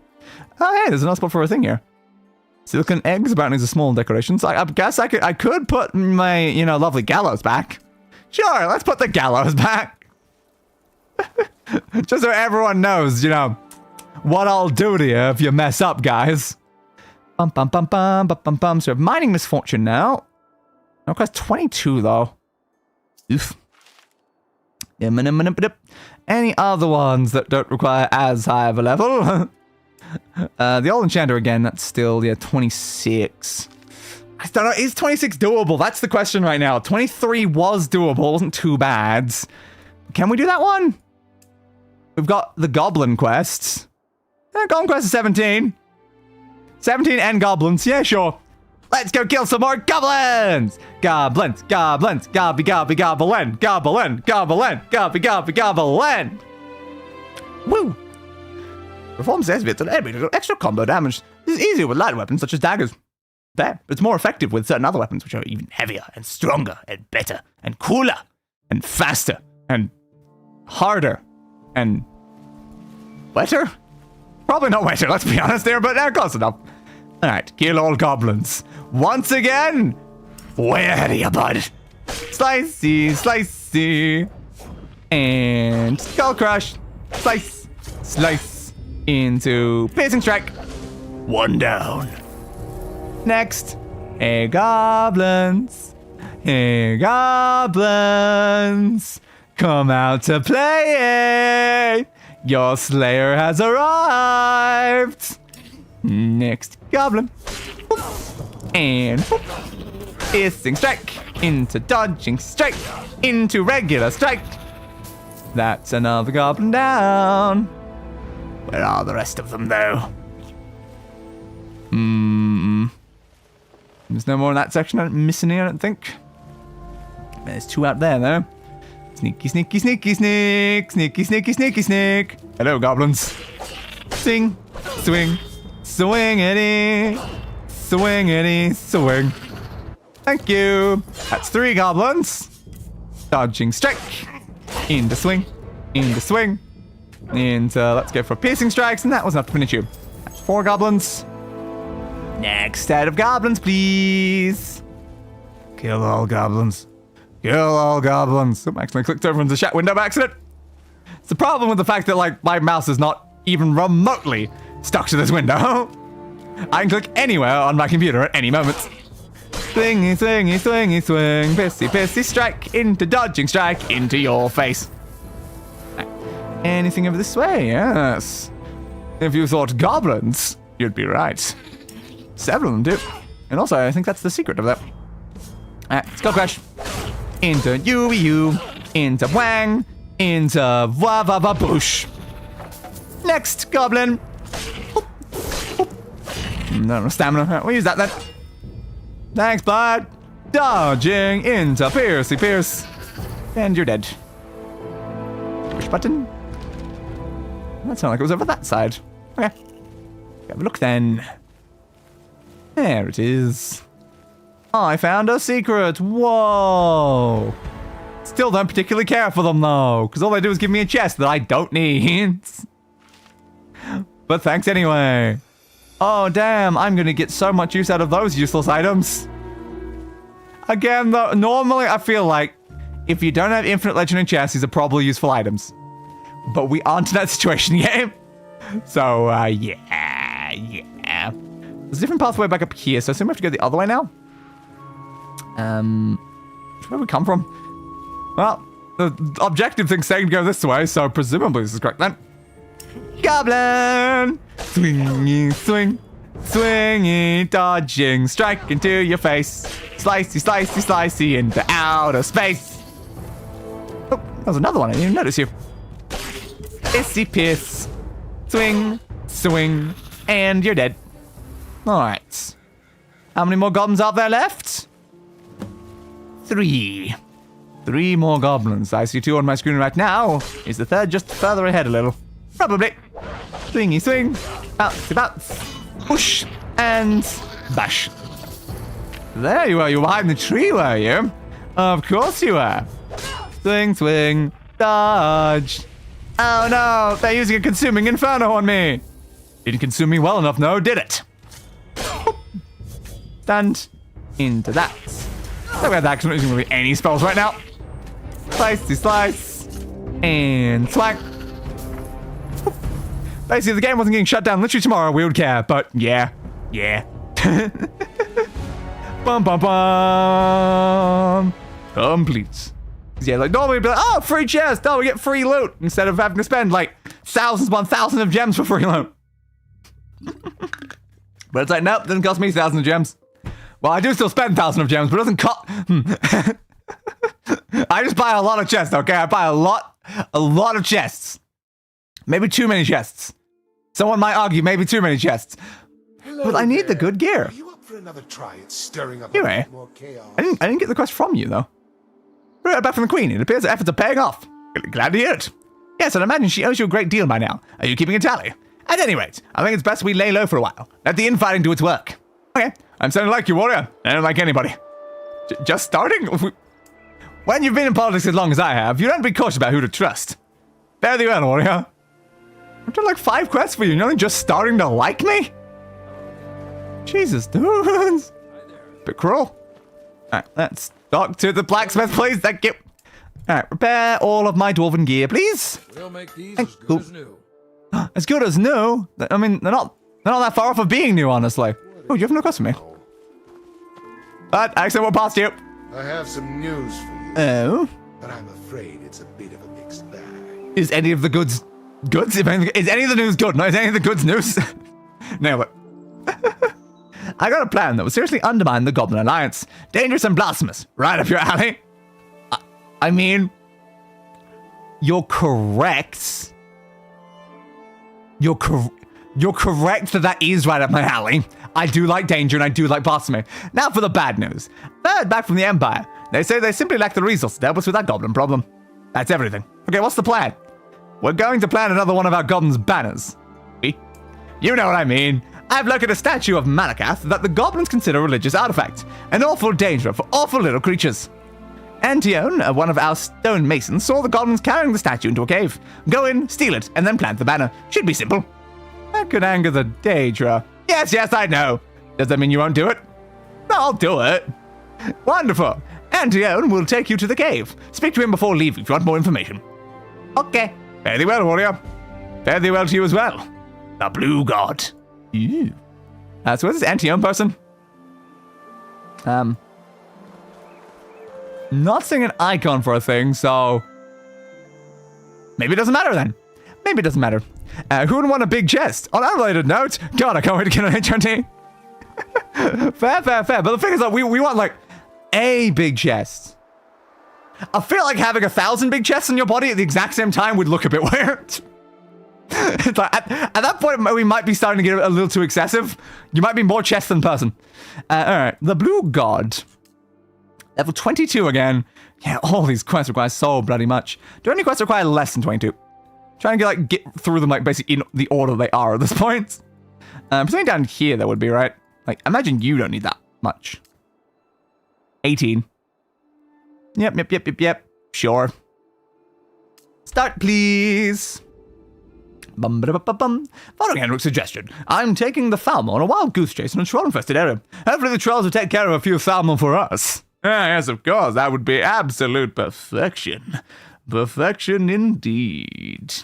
Oh, hey, there's another spot for a thing here. Silicon eggs about needs a small decoration. So I guess I could put my, you know, lovely gallows back. Sure, let's put the gallows back. Just so everyone knows, you know, what I'll do to you if you mess up, guys. So we have mining misfortune now. No, cost 22 though. Oof. Any other ones that don't require as high of a level? The old enchanter again, that's still, yeah, 26. I don't know, is 26 doable? That's the question right now. 23 was doable, wasn't too bad. Can we do that one? We've got the goblin quests. Goblin quest is 17. 17 and goblins, yeah, sure. Let's go kill some more goblins! Goblins, goblins, gobby, gobby, goblin, goblin, goblin, gobby, gobby, goblin! Woo! Performs this bit to enemy to do extra combo damage. This is easier with light weapons such as daggers. But it's more effective with certain other weapons which are even heavier and stronger and better and cooler and faster and harder and wetter? Probably not wetter, let's be honest there, but close enough. Alright, kill all goblins. Once again, way ahead of you, bud. Slicey, slicey. And skull crush. Slice, slice. Into piercing strike. One down. Next. Hey, goblins. Hey, goblins. Come out to play. Your slayer has arrived. Next goblin. And piercing strike. Into dodging strike. Into regular strike. That's another goblin down. Where are the rest of them, though? There's no more in that section. I'm missing here, I don't think. There's 2 out there, though. Sneaky, sneaky, sneaky, sneak. Sneaky, sneaky, sneaky, sneak. Hello, goblins. Swing, swing, swingity, swingity, swing. Thank you. That's 3 goblins. Dodging strike. Into swing. Into swing. And let's go for piercing strikes, and that was enough to finish you. That's 4 goblins. Next set of goblins, please. Kill all goblins. Kill all goblins. I accidentally clicked over into the chat window by accident. It's the problem with the fact that, like, my mouse is not even remotely stuck to this window. I can click anywhere on my computer at any moment. Swingy, swingy, swingy, swing. Pissy, pissy, strike. Into dodging, strike. Into your face. Anything over this way? Yes. If you thought goblins, you'd be right. Several of them do. And also, I think that's the secret of that. Let's go crash. Into you, into Wang, into Bush. Next, goblin. No stamina. We'll use that then. Thanks, bud. Dodging into Pierce. And you're dead. Push button. That sounded like it was over that side. Okay. Have a look then. There it is. I found a secret. Whoa. Still don't particularly care for them though, because all they do is give me a chest that I don't need. But thanks anyway. Oh damn, I'm gonna get so much use out of those useless items. Again though, normally I feel like if you don't have infinite legendary chests, these are probably useful items. But we aren't in that situation yet. So yeah. There's a different pathway back up here, so I assume we have to go the other way now. Where we come from? Well, the objective thing's saying to go this way, so presumably this is correct then. Goblin! Swingy, swing. Swingy, dodging, strike into your face. Slicey, slicey, slicey into outer space. Oh, there's another one. I didn't even notice you. Pissy piss. Swing, swing, and you're dead. Alright. How many more goblins are there left? 3. 3 more goblins. I see 2 on my screen right now. Is the third just further ahead a little? Probably. Swingy swing. Bouncy bounce. Push. And bash. There you were. You were behind the tree, were you? Of course you were. Swing, swing. Dodge. Oh no. They're using a consuming inferno on me. Didn't consume me well enough, no, did it? Stand into that. So we have actually not using really any spells right now. Slicey slice. And swag. Basically, if the game wasn't getting shut down literally tomorrow, we would care. But yeah. Bum bum bum. Complete. Yeah, like normally we'd be like, oh, free chest. Oh, we get free loot. Instead of having to spend like thousands upon thousands of gems for free loot. But it's like, nope, doesn't cost me thousands of gems. Well, I do still spend thousands of gems, but it doesn't cost. I just buy a lot of chests, okay? I buy a lot of chests. Maybe too many chests. Someone might argue maybe too many chests. Hello But I need the there. good gear. Are you up for another try at stirring up Anyway, a bit more chaos? I didn't get the quest from you, though. We heard back from the Queen. It appears the efforts are paying off. Glad to hear it. Yes, I'd imagine she owes you a great deal by now. Are you keeping a tally? At any rate, I think it's best we lay low for a while. Let the infighting do its work. Okay, I'm sounding like you, warrior. I don't like anybody. Just starting? When you've been in politics as long as I have, you don't be cautious about who to trust. Fare thee well, warrior. I've done like 5 quests for you, and you're only just starting to like me? Jesus, dudes. Bit cruel. Alright, let's talk to the blacksmith, please. Thank you. Alright, repair all of my dwarven gear, please. We'll make these Thank as good as new. As good as new? I mean, they're not that far off of being new, honestly. Oh, you have no question for me. But I accidentally went past you. I have some news for you, Oh? but I'm afraid it's a bit of a mixed bag. Is any of the goods goods? Is any of the news good? No, is any of the goods news? Nail it. I got a plan that will seriously undermine the Goblin Alliance. Dangerous and blasphemous. Right up your alley. I mean, you're correct. You're correct that is right up my alley. I do like danger and I do like blasphemy. Now for the bad news. Third, back from the Empire. They say they simply lack the resources to help us with that goblin problem. That's everything. Okay, what's the plan? We're going to plant another one of our goblin's banners. You know what I mean. I've located a statue of Malakath that the goblins consider a religious artifact. An awful danger for awful little creatures. Antione, one of our stone masons, saw the goblins carrying the statue into a cave. Go in, steal it, and then plant the banner. Should be simple. That could anger the Daedra. Yes, I know. Does that mean you won't do it? No, I'll do it. Wonderful. Antion will take you to the cave. Speak to him before leaving if you want more information. Okay. Fare thee well, warrior. Fare thee well to you as well. The Blue God. Ew. So is this Antion person? Not seeing an icon for a thing, so maybe it doesn't matter then. Maybe it doesn't matter. Who would want a big chest? On an unrelated note, God, I can't wait to get an HRT. Fair. But the thing is that we want like a big chest. I feel like having 1,000 big chests on your body at the exact same time would look a bit weird. It's like, at that point, we might be starting to get a little too excessive. You might be more chest than person. Alright, the Blue God. Level 22 again. Yeah, all these quests require so bloody much. Do any quests require less than 22? Trying to get through them like basically in the order they are at this point. Something down here that would be right. Like, imagine you don't need that much. 18. Yep. Sure. Start, please. Following Henrik's suggestion, I'm taking the Falmer on a wild goose chase in a troll-infested area. Hopefully the trolls will take care of a few Falmer for us. Yes, of course, that would be absolute perfection. Perfection indeed.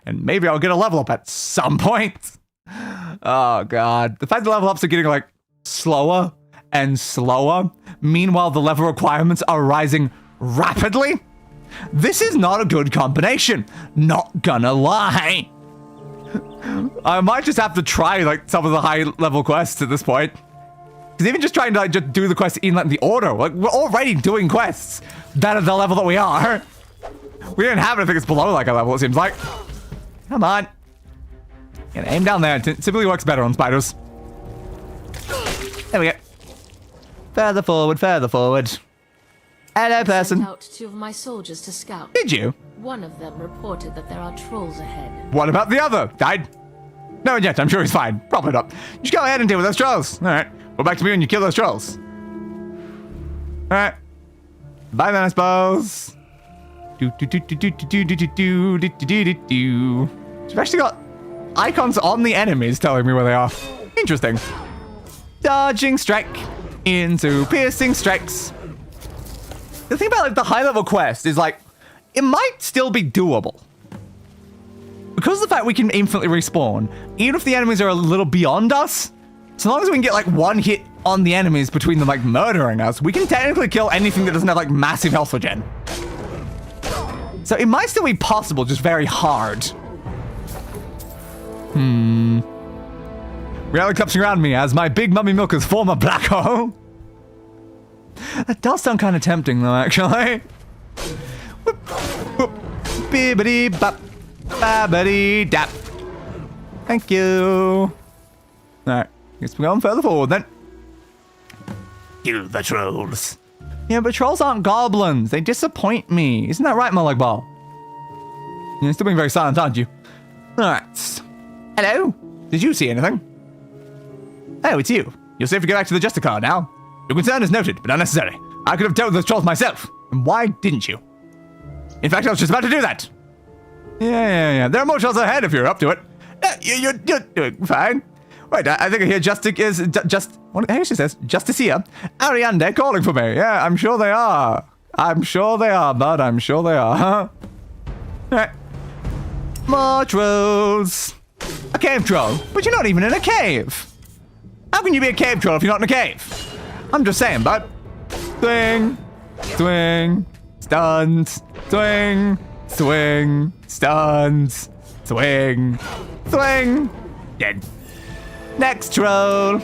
And maybe I'll get a level up at some point. Oh, God. The fact the level ups are getting, like, slower and slower, meanwhile the level requirements are rising rapidly. This is not a good combination. Not gonna lie. I might just have to try, like, some of the high-level quests at this point. Because even just trying to, like, just do the quests in, like, the order, like, we're already doing quests that are the level that we are. We didn't have anything that's below, like, a level, it seems like. Come on. And aim down there. It typically works better on spiders. There we go. Further forward. Hello, person. I sent out 2 of my soldiers to scout. Did you? One of them reported that there are trolls ahead. What about the other? Died? No, yet. I'm sure he's fine. Probably not. Just go ahead and deal with those trolls. All right. We're back to me when you kill those trolls. All right. Bye then, I suppose. We've actually got icons on the enemies telling me where they are. Interesting. Dodging strike into piercing strikes. The thing about like the high level quest is like it might still be doable. Because of the fact we can infinitely respawn, even if the enemies are a little beyond us, so long as we can get like one hit on the enemies between them like murdering us, we can technically kill anything that doesn't have like massive health regen. So it might still be possible, just very hard. Reality clutching around me as my big mummy milker's former black hole. That does sound kind of tempting though, actually. Bibbidi bop, babbidi dap. Thank you. Alright, guess we're going further forward then. Kill the trolls. Yeah, but trolls aren't goblins. They disappoint me. Isn't that right, Mulligball? You're still being very silent, aren't you? Alright. Hello? Did you see anything? Oh, it's you. You're safe to go back to the Justicar now. Your concern is noted, but unnecessary. I could have dealt with those trolls myself. And why didn't you? In fact, I was just about to do that. Yeah. There are more trolls ahead if you're up to it. You're doing fine. Wait, I think I hear what actually says Justicia Ariande calling for me. Yeah, I'm sure they are. I'm sure they are, bud. I'm sure they are. Huh? Alright. More trolls. A cave troll. But you're not even in a cave. How can you be a cave troll if you're not in a cave? I'm just saying, bud. Swing. Swing. Stuns. Swing. Swing. Stuns. Swing. Swing. Dead. Next troll.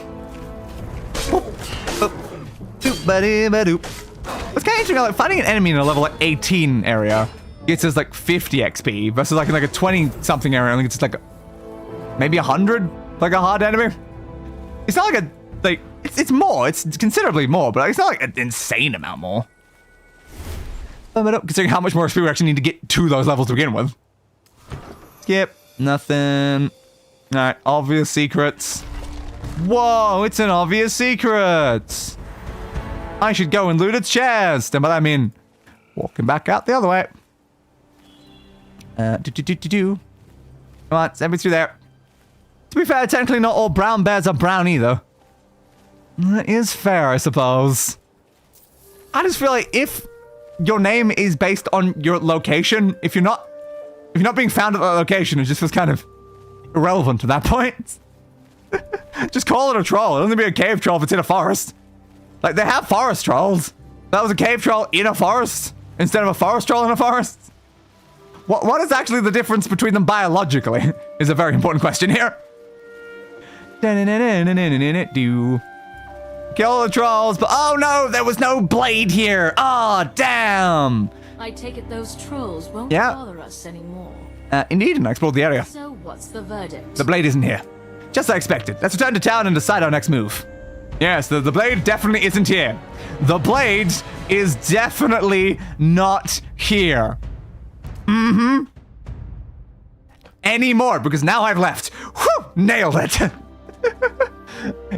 Doop-ba-dee-ba-doop. It's kind of interesting, like, finding an enemy in a level like 18 area gets us like 50 XP versus like in like a 20-something area, I think it's like maybe 100, like a hard enemy. It's not like a, like, it's more, it's considerably more, but it's not like an insane amount more. Considering how much more XP we actually need to get to those levels to begin with. Skip. Nothing. Alright, obvious secrets. Whoa, it's an obvious secret. I should go and loot its chest. And by that I mean walking back out the other way. Come on, send me through there. To be fair, technically not all brown bears are brown either. That is fair, I suppose. I just feel like if your name is based on your location, if you're not being found at that location, it just feels kind of irrelevant at that point. Just call it a troll. It doesn't be a cave troll if it's in a forest. Like, they have forest trolls. That was a cave troll in a forest instead of a forest troll in a forest. What is actually the difference between them biologically is a very important question here. Kill the trolls, but oh no, there was no blade here. Oh, damn. I take it those trolls won't Yeah. bother us anymore. Indeed, and I explored the area. So what's the verdict? The blade isn't here. Just as I expected. Let's return to town and decide our next move. Yes, the blade definitely isn't here. The blade is definitely not here. Mm-hmm. Anymore, because now I've left. Whew, nailed it.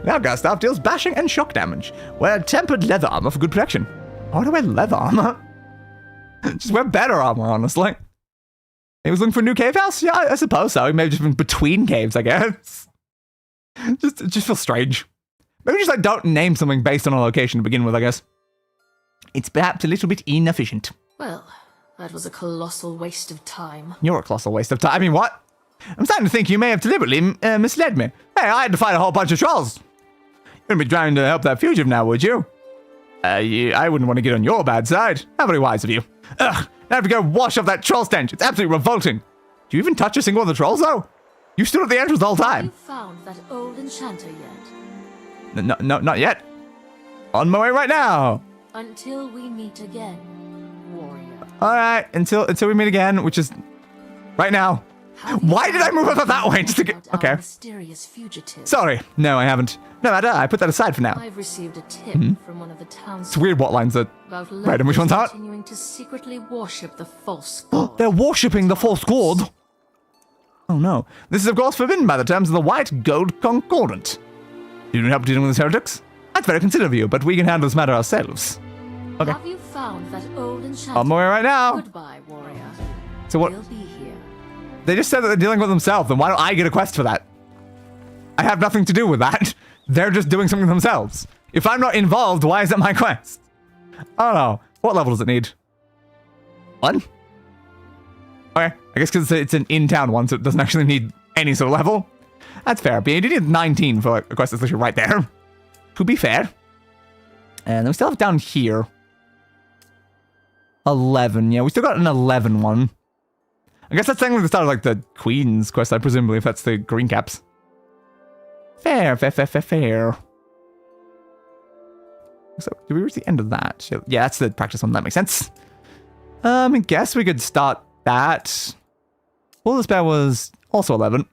Now Gustav deals bashing and shock damage. Wear tempered leather armor for good protection. Why do I wear leather armor? Just wear better armor, honestly. He was looking for a new cave house? Yeah, I suppose so. He may have just been between caves, I guess. It just feels strange. Maybe just like don't name something based on a location to begin with, I guess. It's perhaps a little bit inefficient. Well, that was a colossal waste of time. You're a colossal waste of time. I mean, what? I'm starting to think you may have deliberately misled me. Hey, I had to fight a whole bunch of trolls. You wouldn't be trying to help that fugitive now, would you? I wouldn't want to get on your bad side. How very wise of you. Ugh, I have to go wash off that troll stench. It's absolutely revolting. Do you even touch a single one of the trolls, though? You stood at the entrance the whole Have time. you found that old enchanter yet? No, not yet. On my way right now. Until we meet again, warrior. All right, until we meet again, which is right now. Why did I move up that way? Just to get... Okay. Mysterious fugitive. Sorry. No, I haven't. No matter. I put that aside for now. I've received a tip from one of the town's It's weird what lines are about right and which ones aren't. continuing to secretly worship the false god. They're worshipping the false god. Oh no. This is of course forbidden by the terms of the White Gold Concordant. You need help dealing with these heretics? That's very considerate of you, but we can handle this matter ourselves. Okay. Have you found that old enchanter? On my way right now. Goodbye, warrior. So what? We'll be here. They just said that they're dealing with themselves, then why don't I get a quest for that? I have nothing to do with that. They're just doing something themselves. If I'm not involved, why is it my quest? I don't know. What level does it need? 1? Okay. I guess because it's an in-town one, so it doesn't actually need any sort of level. That's fair. But you need 19 for a quest that's literally right there. To be fair. And then we still have down here. 11. Yeah, we still got an 11 one. I guess that's technically the start of like the Queen's quest, I presumably, if that's the green caps. Fair. So, did we reach the end of that? Yeah, that's the practice one. That makes sense. I guess we could start that. Well, the spell was also 11.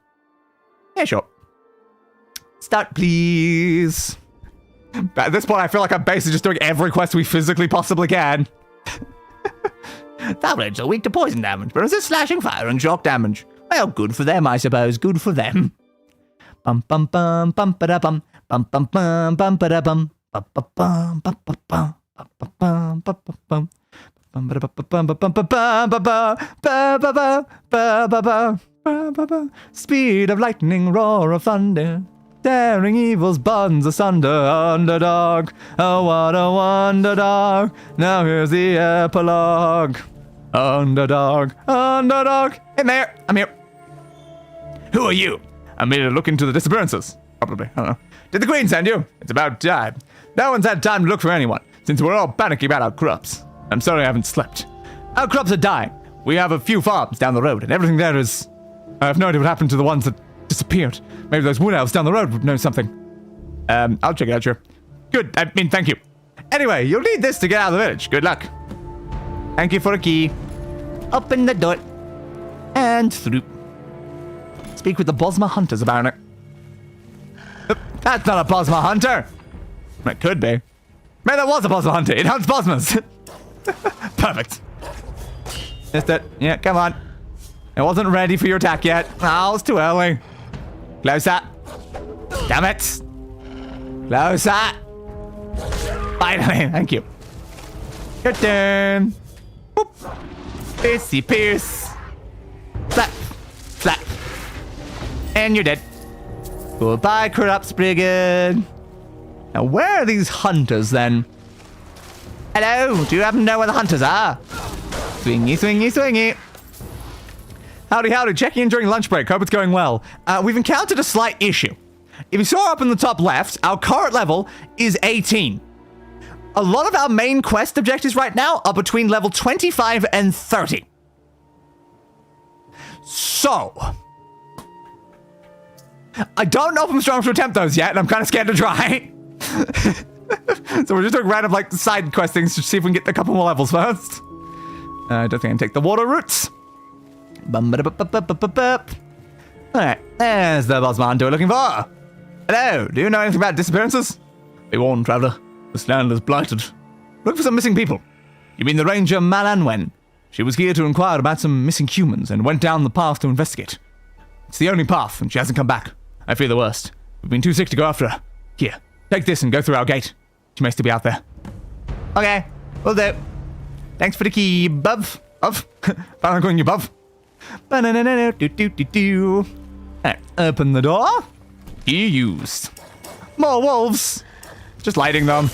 Yeah, sure. Start, please. But at this point, I feel like I'm basically just doing every quest we physically possibly can. Goblins are weak to poison damage, but resist slashing fire and shock damage. Well, good for them, I suppose. Good for them. Bum bum bum bum ba da bum bum bum bum bum ba da bum bum bum bum bum bum bum bum bum bum bum. Speed of lightning, roar of thunder, tearing evil's bonds asunder. Underdog, oh what a wonder dog. Now here's the epilogue. Underdog. In there, I'm here. Who are you? I'm here to look into the disappearances. Probably, I don't know. Did the Queen send you? It's about time. No one's had time to look for anyone, since we're all panicking about our crops. I'm sorry I haven't slept. Our crops are dying. We have a few farms down the road, and everything there is... I have no idea what happened to the ones that disappeared. Maybe those wood elves down the road would know something. I'll check it out, sure. Good, I mean, thank you. Anyway, you'll need this to get out of the village. Good luck. Thank you for a key. Open the door. And through. Speak with the Bosma hunters about it. That's not a Bosma hunter. It could be. Man, that was a Bosma hunter. It hunts Bosmas. Perfect. Missed it. Yeah, come on. I wasn't ready for your attack yet. Oh, it's too early. Closer. Damn it. Closer. Finally. Thank you. Your turn. Boop. Piercy pierce. Slap. Slap. And you're dead. Goodbye, Corrupts Brigade. Now, where are these hunters, then? Hello, do you happen to know where the hunters are? Swingy, swingy, swingy. Howdy, howdy. Checking in during lunch break. Hope it's going well. We've encountered a slight issue. If you saw up in the top left, our current level is 18. A lot of our main quest objectives right now are between level 25 and 30. So, I don't know if I'm strong to attempt those yet, and I'm kind of scared to try. So we're just doing random, like, side quest things to see if we can get a couple more levels first. I don't think I can take the water routes. Alright, there's the boss man we're looking for. Hello, do you know anything about disappearances? Be warned, traveler. This land is blighted. Look for some missing people. You mean the ranger Malanwen? She was here to inquire about some missing humans and went down the path to investigate. It's the only path, and she hasn't come back. I fear the worst. We've been too sick to go after her. Here, take this and go through our gate. She may still be out there. Okay, will do. Thanks for the key, bub. Bub? I'm calling you bub. Alright, open the door. Key used. More wolves. Just lighting them.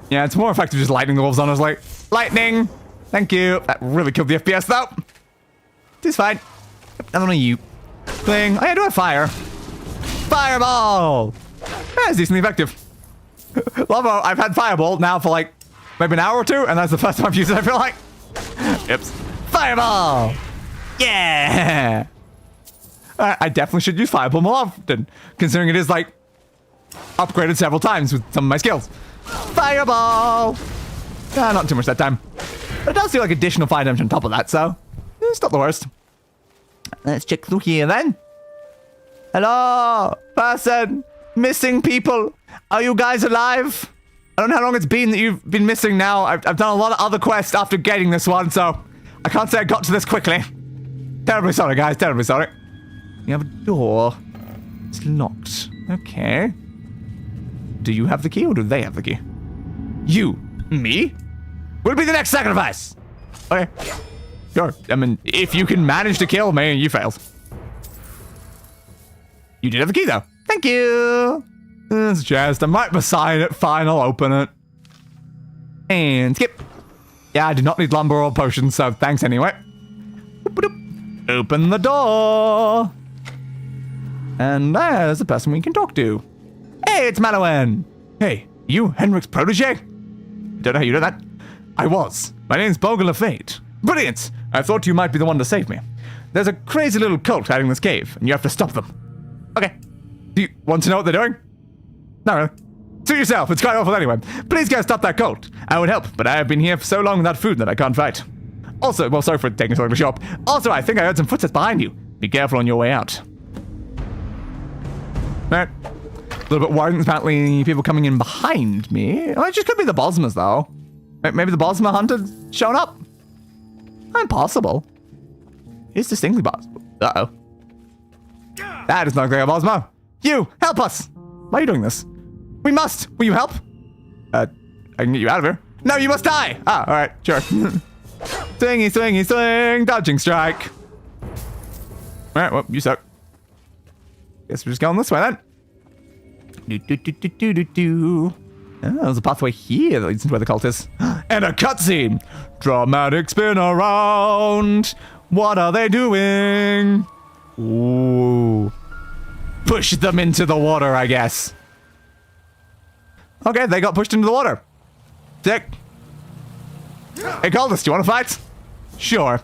Yeah, it's more effective just lighting the wolves, honestly. Lightning. Thank you. That really killed the FPS, though. It's fine. Another one of you. Thing. Oh, yeah, do a fire. Fireball. That's decently effective. Love how I've had Fireball now for like maybe an hour or two, and that's the first time I've used it, I feel like. Oops. Fireball. Yeah. I definitely should use Fireball more often, considering it is like upgraded several times with some of my skills. Fireball. Not too much that time. But it does feel like additional fire damage on top of that, so it's not the worst. Let's check through here then. Hello, person, missing people. Are you guys alive? I don't know how long it's been that you've been missing now. I've done a lot of other quests after getting this one, so I can't say I got to this quickly. Terribly sorry, guys, terribly sorry. You have a door. It's locked. Okay. Do you have the key or do they have the key? You. Me? Will be the next sacrifice. Okay. Sure. I mean, if you can manage to kill me, you failed. You did have the key, though. Thank you. There's a chest. I'm right beside it. Fine, I'll open it. And skip. Yeah, I do not need lumber or potions, so thanks anyway. Open the door. And there's the person we can talk to. Hey, it's Malanwen. Hey, you Henrik's protege? Don't know how you know that. I was. My name's Bolga. Brilliant. I thought you might be the one to save me. There's a crazy little cult hiding in this cave, and you have to stop them. Okay. Do you want to know what they're doing? No, really. Suit yourself. It's quite awful anyway. Please go stop that cult. I would help, but I have been here for so long without food that I can't fight. Also, well, sorry for taking so long to shop. Also, I think I heard some footsteps behind you. Be careful on your way out. Alright. A little bit worried. Apparently, people coming in behind me. Oh, it just could be the Bosmas, though. Maybe the Bosma hunter showing up? Impossible. It's distinctly possible. Uh-oh. That is not like a Bosma. You, help us! Why are you doing this? We must! Will you help? I can get you out of here. No, you must die! Ah, alright, sure. Swingy, swingy, swing! Dodging strike! Alright, well, you suck. Guess we're just going this way then. Oh, there's a pathway here that leads into where the cult is. And a cutscene! Dramatic spin around! What are they doing? Ooh. Push them into the water, I guess. Okay, they got pushed into the water. Sick. Hey, Cultist, do you want to fight? Sure.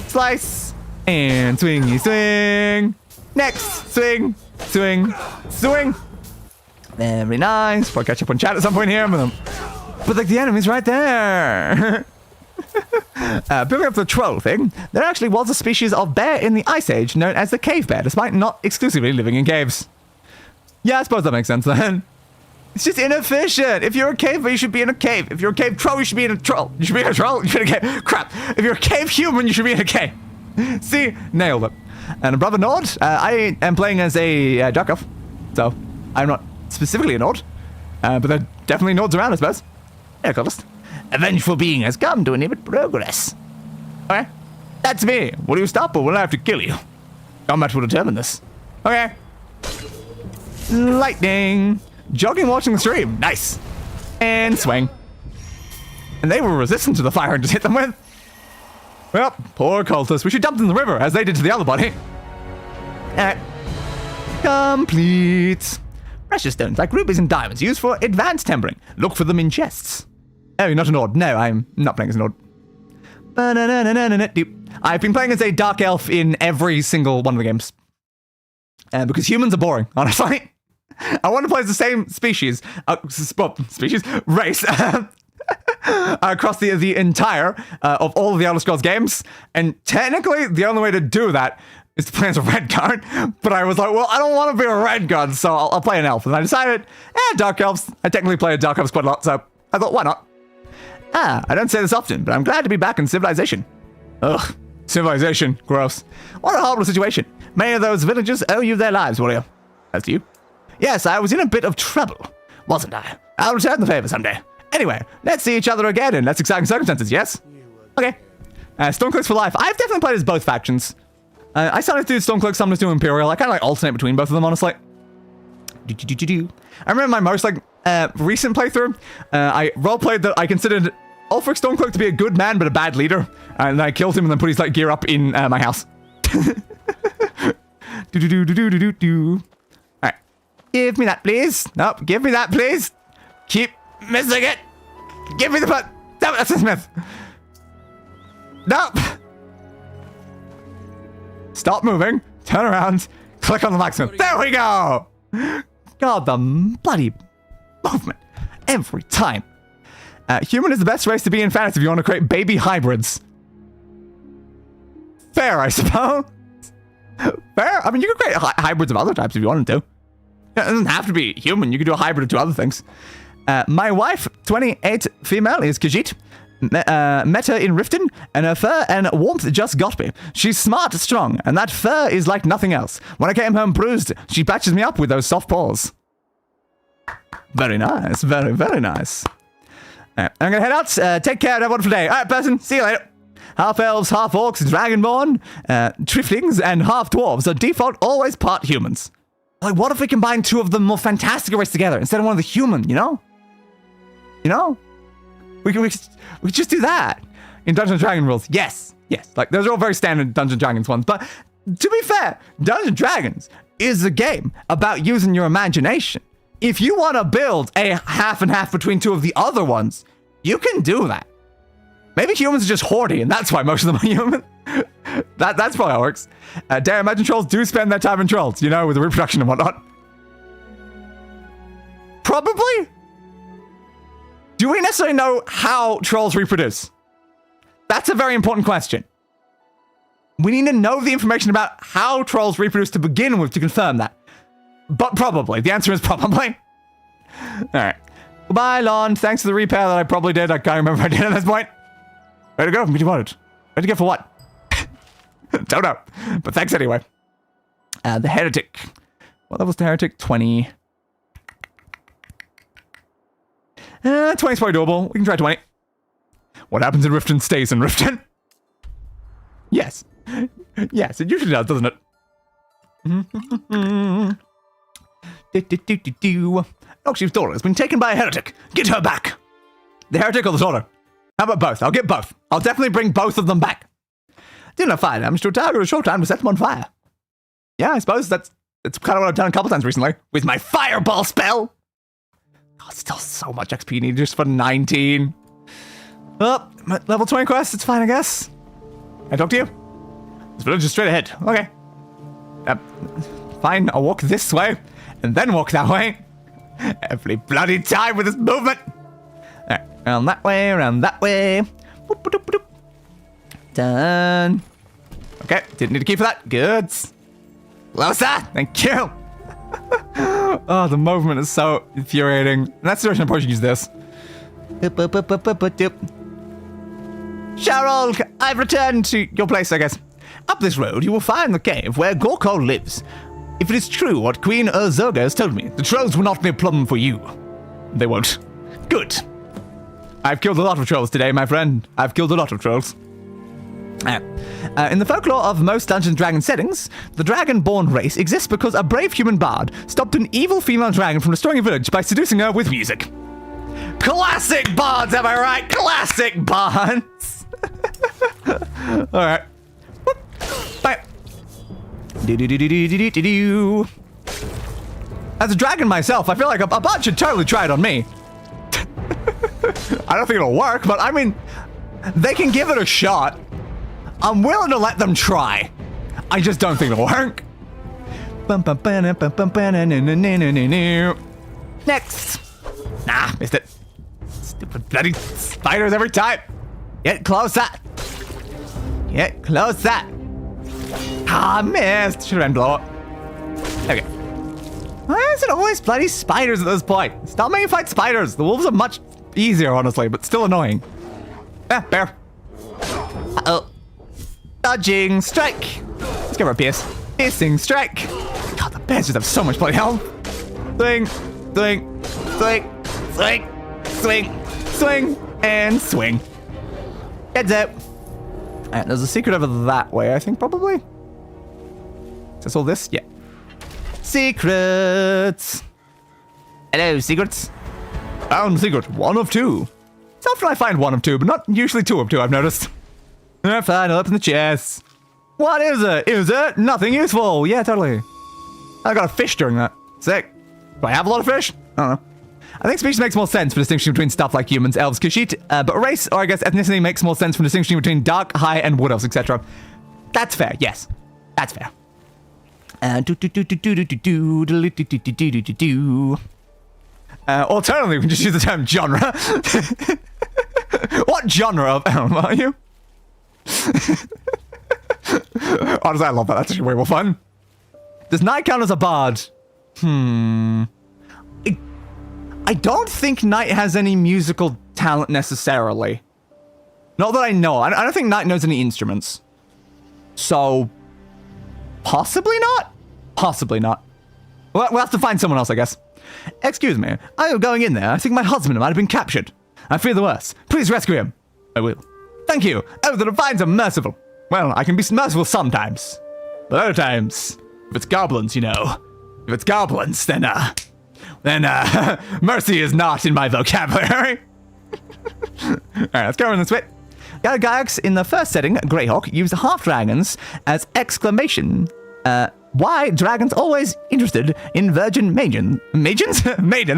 Slice. And swingy swing. Next. Swing. Swing. Swing. Very nice. Probably catch up on chat at some point here. But like the enemy's right there. Picking up the troll thing, there actually was a species of bear in the Ice Age known as the cave bear, despite not exclusively living in caves. Yeah, I suppose that makes sense then. It's just inefficient. If you're a cave bear, you should be in a cave. If you're a cave troll, you should be in a troll. You should be in a troll, you should be in a cave. Crap. If you're a cave human, you should be in a cave. See? Nailed it. And a brother Nord, I am playing as a Dark Elf, so I'm not specifically a Nord, but there are definitely Nords around, I suppose. Yeah, Cultist. A vengeful being has come to inhibit progress. Okay. That's me. Will you stop or will I have to kill you? Combat will determine this. Okay. Lightning. jogging watching the stream. Nice. And swing. And they were resistant to the fire and just hit them with. Well, poor cultists. We should dump them in the river, as they did to the other body. Alright. Complete. Precious stones like rubies and diamonds used for advanced tempering. Look for them in chests. Oh, you're not an Ord. No, I'm not playing as an Ord. I've been playing as a Dark Elf in every single one of the games. Because humans are boring, honestly. I want to play as the same species. Race. Across the entire of all of the Elder Scrolls games. And technically, the only way to do that is to play as a Redguard. But I was like, well, I don't want to be a Redguard, so I'll play an elf. And I decided, Dark Elves. I technically play a Dark Elves quite a lot, so I thought, why not? I don't say this often, but I'm glad to be back in Civilization. Ugh, Civilization. Gross. What a horrible situation. Many of those villagers owe you their lives, warrior. As do you. Yes, I was in a bit of trouble, wasn't I? I'll return the favor someday. Anyway, let's see each other again in less exciting circumstances, yes? Okay. Stormcloaks for life. I've definitely played as both factions. I sometimes do Stormcloaks, sometimes do Imperial. I kind of like alternate between both of them, honestly. I remember my most recent playthrough. I roleplayed that I considered Ulfric Stormcloak to be a good man but a bad leader, and I killed him and then put his gear up in my house. Alright. Give me that, please. Nope, give me that, please. Keep missing it. Give me the butt. Damn it, that's a Smith. Nope. Stop moving. Turn around. Click on the blacksmith. There we go. God, the bloody movement. Every time. Human is the best race to be in fantasy if you want to create baby hybrids. Fair, I suppose. Fair? I mean, you can create hybrids of other types if you wanted to. It doesn't have to be human. You can do a hybrid of two other things. My wife, 28 female, is Khajiit. Met her in Riften, and her fur and warmth just got me. She's smart, strong, and that fur is like nothing else. When I came home bruised, she patches me up with those soft paws. Very nice. Very, very nice. Right, I'm gonna head out. Take care, everyone, for today. Alright, person. See you later. Half elves, half orcs, dragonborn, triflings, and half dwarves are default always part humans. Like, what if we combine two of the more fantastic races together instead of one of the human, you know? You know? We could just do that in Dungeons & Dragons rules. Yes, yes. Like, those are all very standard Dungeons & Dragons ones. But to be fair, Dungeons & Dragons is a game about using your imagination. If you want to build a half and half between two of the other ones, you can do that. Maybe humans are just horny, and that's why most of them are human. That's probably how it works. Dare I imagine trolls do spend their time in trolls, you know, with the reproduction and whatnot. Probably? Do we necessarily know how trolls reproduce? That's a very important question. We need to know the information about how trolls reproduce to begin with to confirm that. But probably. The answer is probably. Alright. Goodbye, Lon. Thanks for the repair that I probably did. I can't remember if I did at this point. Way to go. What do you want? Way to go for what? Don't know. But thanks anyway. The Heretic. What level's the Heretic? 20. 20 is probably doable. We can try 20. What happens in Riften stays in Riften. Yes. Yes, it usually does, doesn't it? Noxi's daughter has been taken by a heretic. Get her back. The heretic or the daughter? How about both? I'll get both. I'll definitely bring both of them back. Do enough fire damage to a target in a short time to set them on fire. Yeah, I suppose that's kind of what I've done a couple times recently. With my fireball spell. Oh, still so much XP needed just for 19. Oh, level 20 quest, it's fine, I guess. Can I talk to you? This village is straight ahead. Okay. Fine, I'll walk this way, and then walk that way. Every bloody time with this movement. Alright, around that way, around that way. Boop, boop, boop, boop. Done. Okay, didn't need a key for that. Good. Closer, thank you. Oh, the movement is so infuriating. In that situation, I'm probably should use this. Cheryl, I've returned to your place, I guess. Up this road, you will find the cave where Gorkol lives. If it is true what Queen Urzoga has told me, the trolls will not be a problem for you. They won't. Good. I've killed a lot of trolls today, my friend. I've killed a lot of trolls. In the folklore of most Dungeons & Dragons settings, the Dragonborn race exists because a brave human bard stopped an evil female dragon from destroying a village by seducing her with music. Classic bards, am I right? Classic bards! Alright. Bye. Do-do-do-do-do-do-do-do. As a dragon myself, I feel like a bard should totally try it on me. I don't think it'll work, but I mean, they can give it a shot. I'm willing to let them try. I just don't think it'll work. Next. Nah, missed it. Stupid bloody spiders every time. Get closer. Get closer. Ah, missed. Should've been blow up. Okay. Why is it always bloody spiders at this point? Stop making me fight spiders. The wolves are much easier, honestly, but still annoying. Ah, bear. Uh-oh. Dodging strike. Let's give her a pierce. Piercing strike. God, the bears just have so much bloody health. Swing, swing, swing, swing, swing, swing, and swing. Heads out. And there's a secret over that way, I think, probably. Is this all this? Yeah. Secrets. Hello, secrets. Found secret 1 of 2. It's often I find 1 of 2, but not usually 2 of 2, I've noticed. Fine, I'll open the chest. What is it? Is it? Nothing useful. Yeah, totally. I got a fish during that. Sick. Do I have a lot of fish? I don't know. I think species makes more sense for distinguishing between stuff like humans, elves, Khajiit, but race, or I guess ethnicity, makes more sense for distinguishing between dark, high, and wood elves, etc. That's fair, yes. That's fair. Alternatively, we can just use the term genre. What genre of elf are you? Honestly, I love that. That's actually way more fun. Does Knight count as a bard? I don't think Knight has any musical talent necessarily. Not that I know. I don't think Knight knows any instruments. So, possibly not? Possibly not. We'll have to find someone else, I guess. Excuse me. I am going in there. I think my husband might have been captured. I fear the worst. Please rescue him. I will. Thank you. Oh, the divines are merciful. Well, I can be merciful sometimes. But other times, if it's goblins, you know. If it's goblins, then mercy is not in my vocabulary. Alright, let's go in this way. Gygax in the first setting, Greyhawk, used half-dragons as exclamation. Why dragons always interested in virgin maidens,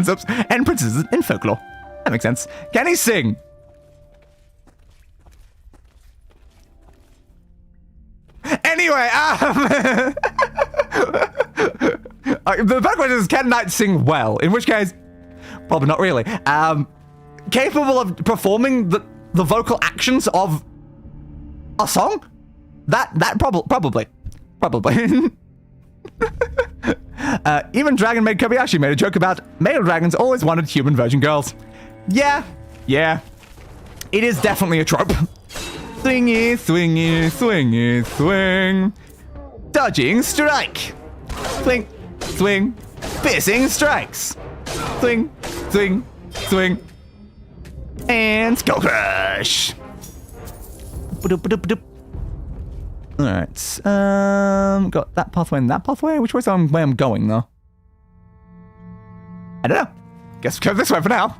oops, and princesses in folklore. That makes sense. Can he sing? Anyway, the better question is, can Knight sing well? In which case, probably not really. Capable of performing the vocal actions of a song? That probably. Even Dragon Maid Kobayashi made a joke about male dragons always wanted human virgin girls. Yeah. It is definitely a trope. Swingy, swingy, swingy, swing. Dodging strike. Swing, swing. Piercing strikes. Swing, swing, swing. And Skull Crush. Alright. Got that pathway and that pathway? Which way's the way I'm going, though? I don't know. Guess we'll go this way for now.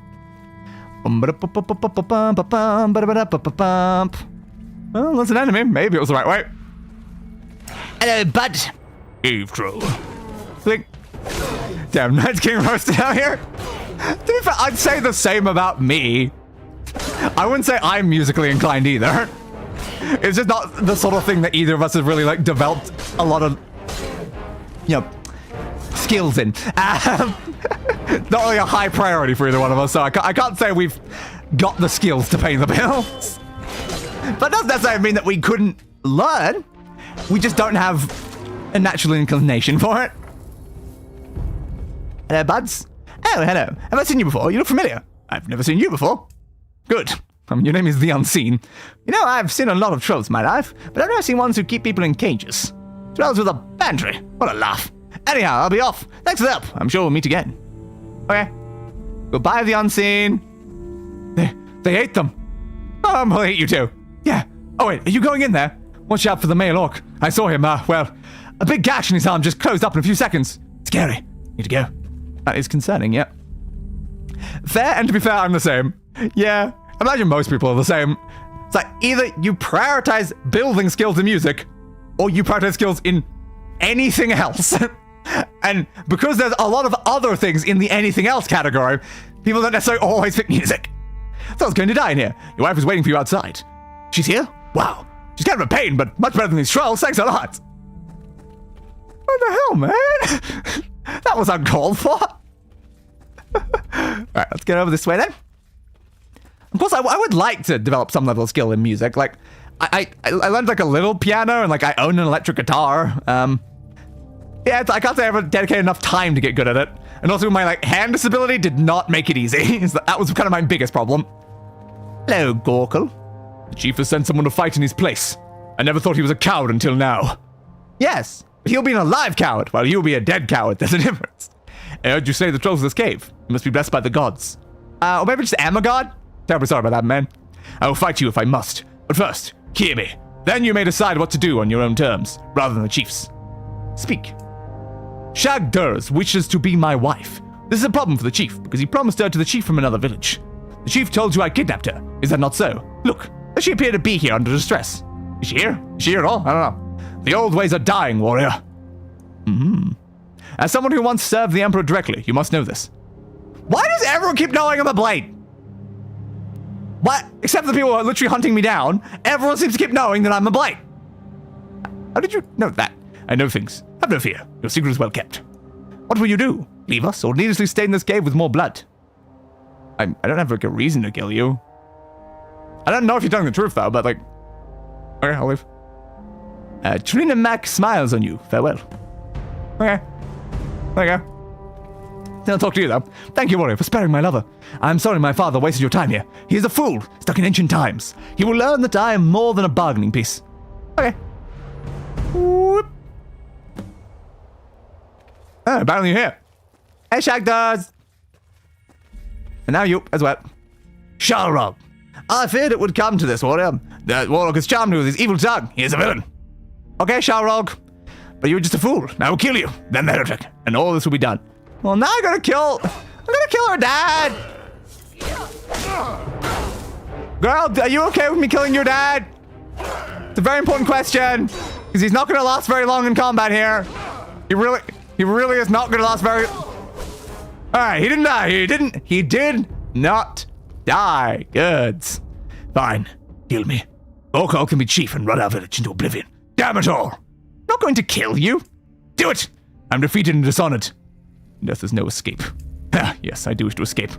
Well, there's an enemy. Maybe it was the right way. Hello, bud. Eve Troll. Think. Damn, Night's King roasted out here. To be fair, I'd say the same about me. I wouldn't say I'm musically inclined either. It's just not the sort of thing that either of us have really, like, developed a lot of, you know, skills in. Not really a high priority for either one of us, so I can't say we've got the skills to pay the bills. But that doesn't necessarily mean that we couldn't learn. We just don't have a natural inclination for it. Hello, buds. Oh, hello. Have I seen you before? You look familiar. I've never seen you before. Good. Your name is The Unseen. You know, I've seen a lot of trolls in my life, but I've never seen ones who keep people in cages. Trolls with a pantry. What a laugh. Anyhow, I'll be off. Thanks for the help. I'm sure we'll meet again. Okay. Goodbye, The Unseen. They ate them. Oh, we'll eat you too. Yeah. Oh wait, are you going in there? Watch out for the male orc. I saw him, well, a big gash in his arm just closed up in a few seconds. Scary. Need to go. That is concerning, yeah. Fair, and to be fair, I'm the same. Yeah, imagine most people are the same. It's like either you prioritize building skills in music, or you prioritize skills in anything else. And because there's a lot of other things in the anything else category, people don't necessarily always pick music. Someone's going to die in here. Your wife is waiting for you outside. She's here? Wow. She's kind of a pain, but much better than these trolls. Thanks a lot. What the hell, man? That was uncalled for. Alright, let's get over this way then. Of course, I would like to develop some level of skill in music. Like, I learned like a little piano and like I own an electric guitar. Yeah, I can't say I ever dedicated enough time to get good at it. And also my like hand disability did not make it easy. That was kind of my biggest problem. Hello, Gorkle. The chief has sent someone to fight in his place. I never thought he was a coward until now. Yes, but he'll be an alive coward while you'll be a dead coward. There's a difference. I heard you say the trolls of this cave. You must be blessed by the gods. Or maybe just am a god? Terribly sorry about that, man. I will fight you if I must. But first, hear me. Then you may decide what to do on your own terms, rather than the chief's. Speak. Shag Durs wishes to be my wife. This is a problem for the chief, because he promised her to the chief from another village. The chief told you I kidnapped her. Is that not so? Look, does she appear to be here under distress? Is she here? Is she here at all? I don't know. The old ways are dying, warrior. As someone who once served the Emperor directly, you must know this. Why does everyone keep knowing I'm a blade? What? Except for the people who are literally hunting me down, everyone seems to keep knowing that I'm a blade. How did you know that? I know things. Have no fear. Your secret is well kept. What will you do? Leave us or needlessly stain this cave with more blood? I don't have like a reason to kill you. I don't know if you're telling the truth though, but like... Okay, I'll leave. Trina Mac smiles on you. Farewell. Okay. There you go. Then I'll talk to you though. Thank you, warrior, for sparing my lover. I'm sorry my father wasted your time here. He is a fool, stuck in ancient times. He will learn that I am more than a bargaining piece. Okay. Whoop. Oh, apparently you're here. Hey, Shagdars! And now you, as well. Shalrog. I feared it would come to this, warrior. The warlock is charmed with his evil tongue. He is a villain. Okay, Shalrog. But you were just a fool. I will kill you, then the heretic, and all this will be done. Well, now I'm gonna kill her dad! Girl, are you okay with me killing your dad? It's a very important question, because he's not gonna last very long in combat here. He really is not gonna last very... Alright, he didn't die. He did not die. Good. Fine. Kill me. Ooal can be chief and run our village into oblivion. Damn it all. I'm not going to kill you. Do it. I'm defeated and dishonored. Death is no escape. Ah, yes, I do wish to escape.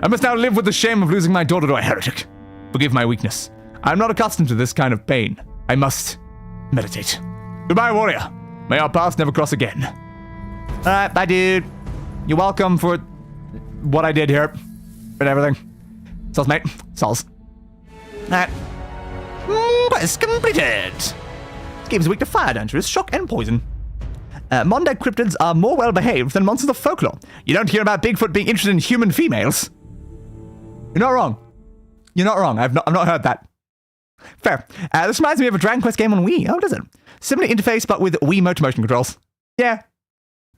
I must now live with the shame of losing my daughter to a heretic. Forgive my weakness. I'm not accustomed to this kind of pain. I must meditate. Goodbye, warrior. May our paths never cross again. Alright, bye, dude. You're welcome for what I did here. And everything. Sols, mate. Sols. Alright. Quest completed. This game is weak to fire, dangerous, shock, and poison. Mondag cryptids are more well-behaved than monsters of folklore. You don't hear about Bigfoot being interested in human females. You're not wrong. You're not wrong. I've not heard that. Fair. This reminds me of a Dragon Quest game on Wii. Oh, does it? Similar interface, but with Wiimote motion controls. Yeah.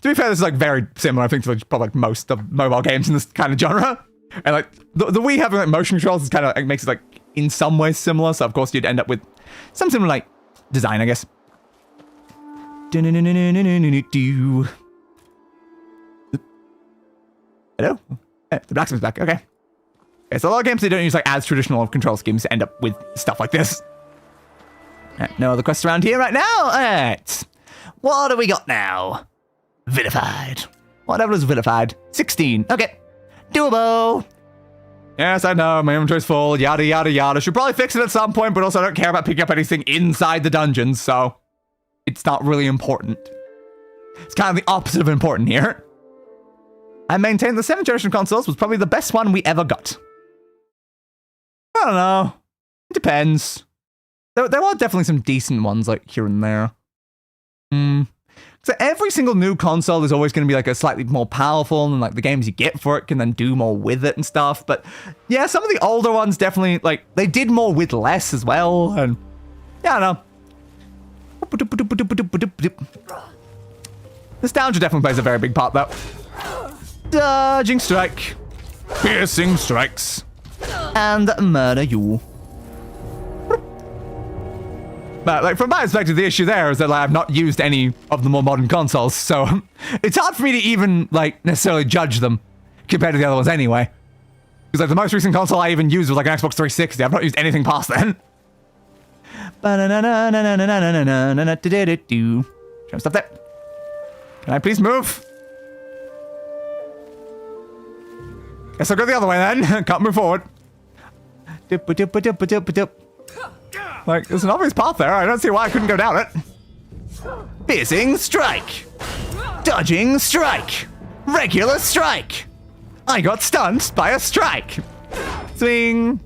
To be fair, this is like very similar, I think, to like, probably like most of mobile games in this kind of genre. And like the Wii having like motion controls is kind of like, makes it like in some ways similar. So of course you'd end up with some similar like design, I guess. Hello? The blacksmith's back. Okay. So a lot of games they don't use like as traditional control schemes to end up with stuff like this. No other quests around here right now. Alright. What do we got now? Vilified. Whatever is vilified. 16. Okay. Doable. Yes, I know. My inventory's full. Yada, yada, yada. Should probably fix it at some point, but also I don't care about picking up anything inside the dungeons, so it's not really important. It's kind of the opposite of important here. I maintain the 7th generation consoles was probably the best one we ever got. I don't know. It depends. There are definitely some decent ones like here and there. So every single new console is always going to be like a slightly more powerful, and like the games you get for it can then do more with it and stuff. But yeah, some of the older ones definitely like they did more with less as well. And Yeah, I know. Nostalgia definitely plays a very big part, though. Dodging strike. Piercing strikes. And murder you. But, like, from my perspective, the issue there is that, like, I've not used any of the more modern consoles, so it's hard for me to even, like, necessarily judge them compared to the other ones anyway. Because, like, the most recent console I even used was, like, an Xbox 360. I've not used anything past then. Try to stop that. Can I please move? Guess I'll go the other way then. Can't move forward. Like, there's an obvious path there. I don't see why I couldn't go down it. Piercing strike. Dodging strike. Regular strike. I got stunned by a strike. Swing.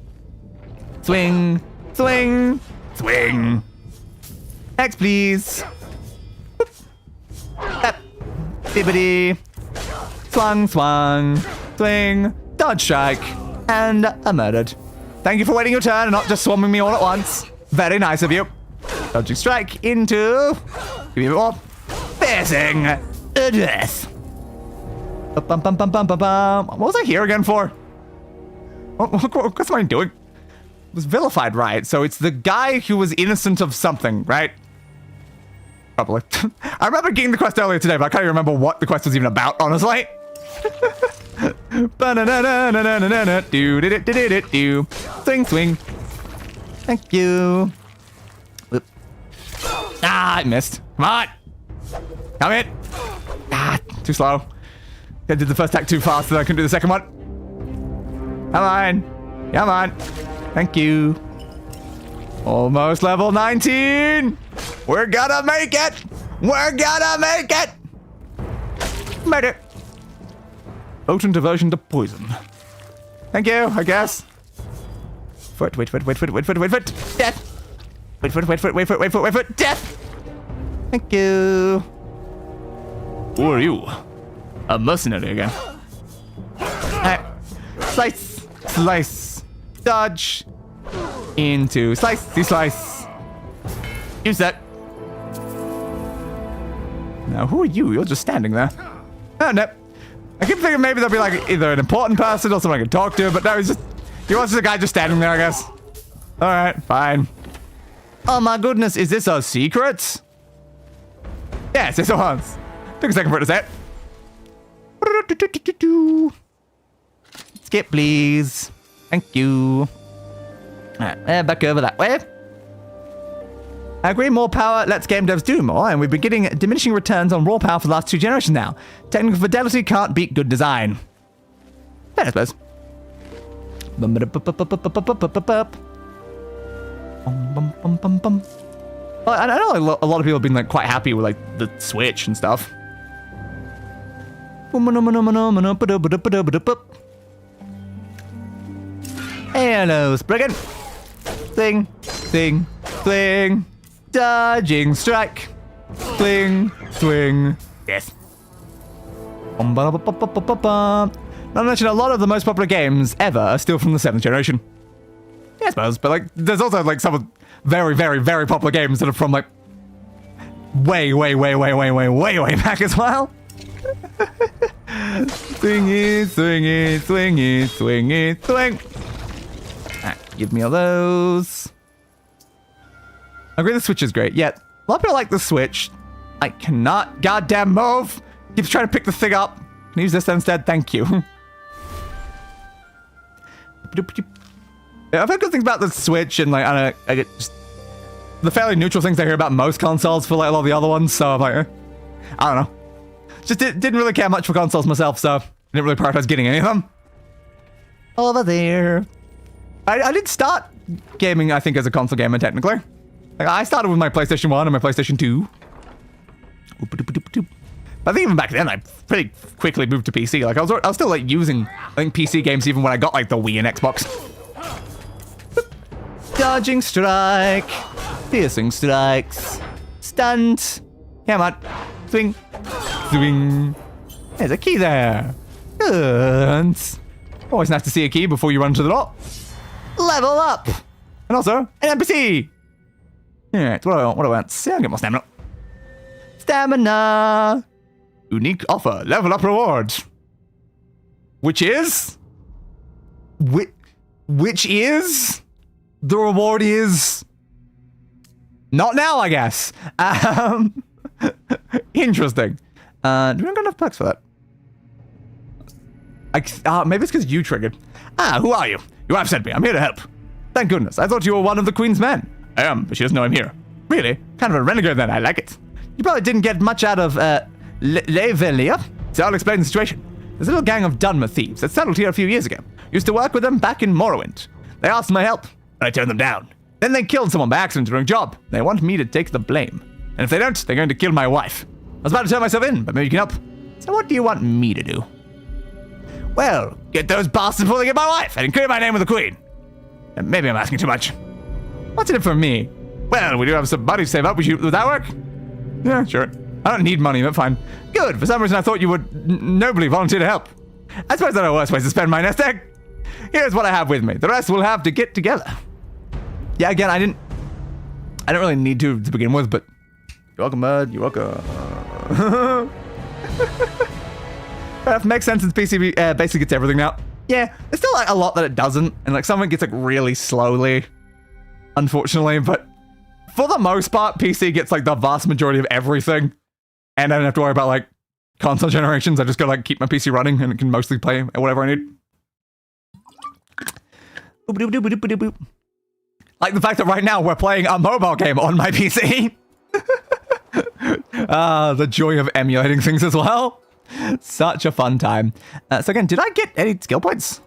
Swing. Swing. Swing. Next, please. Bibbity. Swung, swung. Swing. Dodge strike. And I'm murdered. Thank you for waiting your turn and not just swarming me all at once. Very nice of you. Dodging strike into... Give me a bit more. Piercing. Death. What was I here again for? What's am I doing? It was vilified, right? So it's the guy who was innocent of something, right? Probably. I remember getting the quest earlier today, but I can't even remember what the quest was even about, honestly. Swing, swing. Thank you. Oop. Ah, I missed. Come on. Come in. Ah, too slow. I did the first attack too fast, so I couldn't do the second one. Come on. Come on. Thank you. Almost level 19. We're gonna make it. We're gonna make it. Murder. Potent aversion to poison. Thank you, I guess. Wait. Death. Wait. Death. Thank you. Who are you? A mercenary again. Slice. Slice. Dodge. Into slice. Slice. Use that. Now, who are you? You're just standing there. Oh, no. I keep thinking maybe there'll be like either an important person or someone I can talk to, but no, he was just a guy just standing there, I guess. Alright, fine. Oh my goodness, is this a secret? Yes, it was. Took a second for it to say it. Skip, please. Thank you. Alright, back over that way. I agree, more power lets game devs do more, and we've been getting diminishing returns on raw power for the last 2 generations now. Technical fidelity can't beat good design. Yeah, I suppose. Well, I know a lot of people have been like quite happy with like the Switch and stuff. Hello, Spriggan. Sing, sing, swing. Dodging strike. Swing, swing. Yes. Not to mention, a lot of the most popular games ever are still from the 7th generation. Yeah, I suppose, but like, there's also like some very, very, very popular games that are from like way back as well. Swing it, swing it, swing it, swing it, swing. Give me all those. I agree the Switch is great. Yeah, a lot of people like the Switch. I cannot goddamn move. Keeps trying to pick the thing up. Can I use this instead? Thank you. Yeah, I've heard good things about the Switch, and like I get just the fairly neutral things I hear about most consoles for like a lot of the other ones. So I'm like, I don't know. Just didn't really care much for consoles myself, so I didn't really prioritize getting any of them. Over there. I did start gaming, I think, as a console gamer, technically. Like, I started with my PlayStation 1 and my PlayStation 2. But I think even back then, I pretty quickly moved to PC. Like, I was still, like, using, I think, PC games even when I got, like, the Wii and Xbox. Dodging strike. Piercing strikes. Stunt. Come on. Swing. Swing. There's a key there. Good. Always nice to see a key before you run to the door. Level up! And also, an NPC! Alright, what do I want? See, I'll get more stamina. Stamina! Unique offer. Level up rewards. Which is? Which is? The reward is... Not now, I guess. Interesting. Do we have enough perks for that? Maybe it's because you triggered. Who are you? You have sent me. I'm here to help. Thank goodness. I thought you were one of the Queen's men. I am, but she doesn't know I'm here. Really? Kind of a renegade then. I like it. You probably didn't get much out of, Levelia. So I'll explain the situation. There's a little gang of Dunmer thieves that settled here a few years ago. Used to work with them back in Morrowind. They asked my help, but I turned them down. Then they killed someone by accident during a job. They want me to take the blame. And if they don't, they're going to kill my wife. I was about to turn myself in, but maybe you can help. So what do you want me to do? Well, get those bastards before they get my wife and clear my name with the Queen. And maybe I'm asking too much. What's in it for me? Well, we do have some money to save up. Would that work? Yeah, sure. I don't need money, but fine. Good. For some reason, I thought you would nobly volunteer to help. I suppose there are worse ways to spend my nest egg. Here's what I have with me. The rest we'll have to get together. Yeah, again, I didn't really need to begin with, but you're welcome, bud. You're welcome. Makes sense since PC basically gets everything now. Yeah, there's still like a lot that it doesn't, and like some of it gets like really slowly, unfortunately, but for the most part, PC gets like the vast majority of everything, and I don't have to worry about like console generations. I just gotta like keep my PC running, and it can mostly play whatever I need. Like the fact that right now we're playing a mobile game on my PC. The joy of emulating things as well. Such a fun time. So again, did I get any skill points?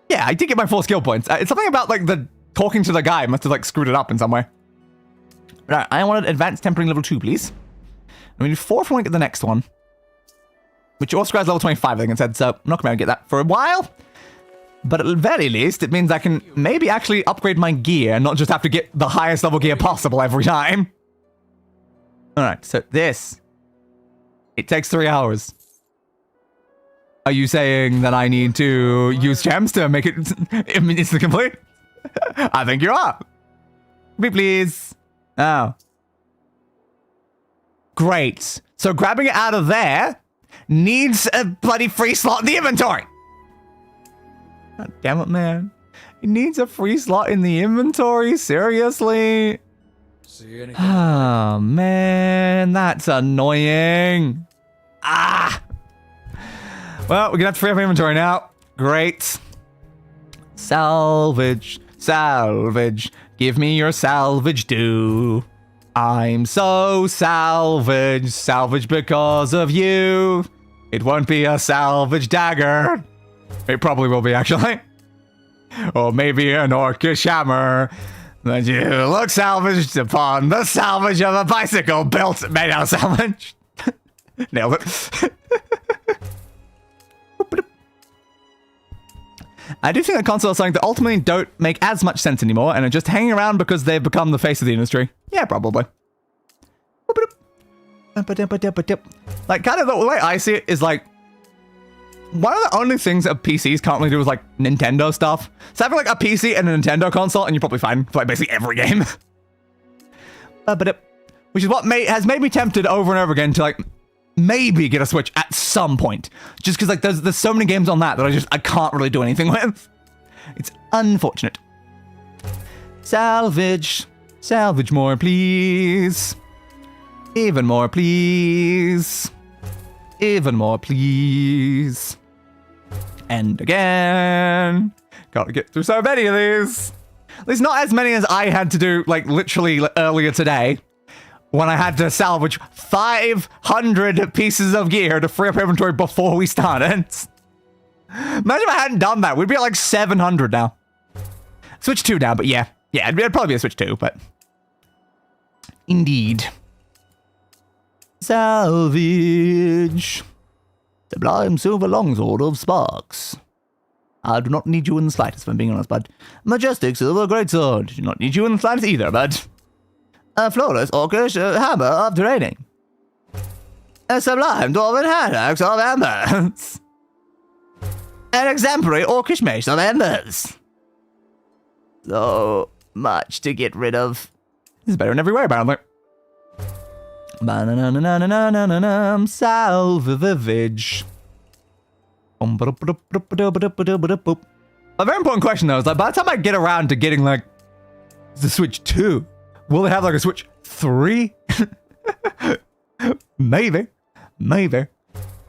Yeah, I did get my 4 skill points. It's something about like the talking to the guy must have like screwed it up in some way. Right, I wanted advanced tempering level 2, please. I mean 4 if I want to get the next one. Which also has level 25, I think it said, so I'm not going to get that for a while. But at the very least, it means I can maybe actually upgrade my gear and not just have to get the highest level gear possible every time. Alright, so this. It takes 3 hours. Are you saying that I need to use gems to make it instantly complete? I think you are. Please. Oh. Great. So grabbing it out of there needs a bloody free slot in the inventory. God damn it, man. It needs a free slot in the inventory? Seriously? Oh, man. That's annoying. Well, we're gonna have to free up inventory now. Great. Salvage. Salvage. Give me your salvage due. I'm so salvage. Salvage because of you. It won't be a salvage dagger. It probably will be, actually. Or maybe an orcish hammer. But you look salvaged upon the salvage of a bicycle built made out of salvage. Nailed it. I do think that consoles are something that ultimately don't make as much sense anymore and are just hanging around because they've become the face of the industry. Yeah, probably. Like, kind of the way I see it is like, one of the only things that PCs can't really do is like Nintendo stuff. So having like a PC and a Nintendo console and you're probably fine for like basically every game. Which is what has made me tempted over and over again to like maybe get a Switch at some point. Just because like there's so many games on that I can't really do anything with. It's unfortunate. Salvage. Salvage more, please. Even more, please. Even more, please. And again. Gotta get through so many of these. At least not as many as I had to do, like, literally earlier today. When I had to salvage 500 pieces of gear to free up inventory before we started. Imagine if I hadn't done that. We'd be at, like, 700 now. Switch 2 now, but yeah. Yeah, it'd probably be a Switch 2, but... Indeed. Salvage. Sublime silver longsword of sparks. I do not need you in the slightest, if I'm being honest, bud. Majestic silver greatsword. Do not need you in the slightest either, bud. A flawless orcish hammer of training. A sublime dwarven hand axe of embers. An exemplary orcish mace of embers. So much to get rid of. This is better in every way, apparently. Salvage. A very important question, though, is like, by the time I get around to getting, like, the Switch 2, will they have, like, a Switch 3? Maybe. Maybe.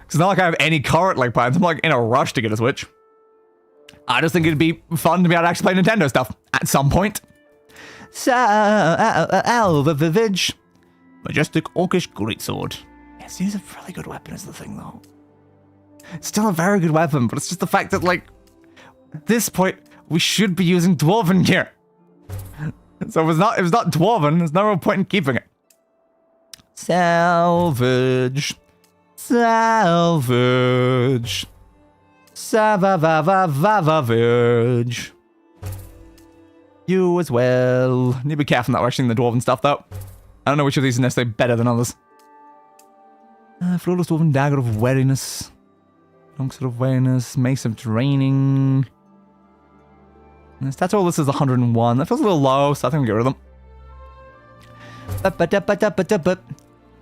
It's not like I have any current, like, plans. I'm, like, in a rush to get a Switch. I just think it'd be fun to be able to actually play Nintendo stuff at some point. Salvage. Majestic Orcish Greatsword. Yes, it is a really good weapon is the thing, though. It's still a very good weapon, but it's just the fact that, like, at this point, we should be using Dwarven gear. So if it's not Dwarven, there's no real point in keeping it. Salvage. Salvage. Savage. You as well. Need to be careful not rushing the Dwarven stuff, though. I don't know which of these is necessarily better than others. Flawless Dwarven Dagger of Wariness. Longsword of Wariness. Mace of Draining. Stats all this is 101. That feels a little low, so I think we'll get rid of them.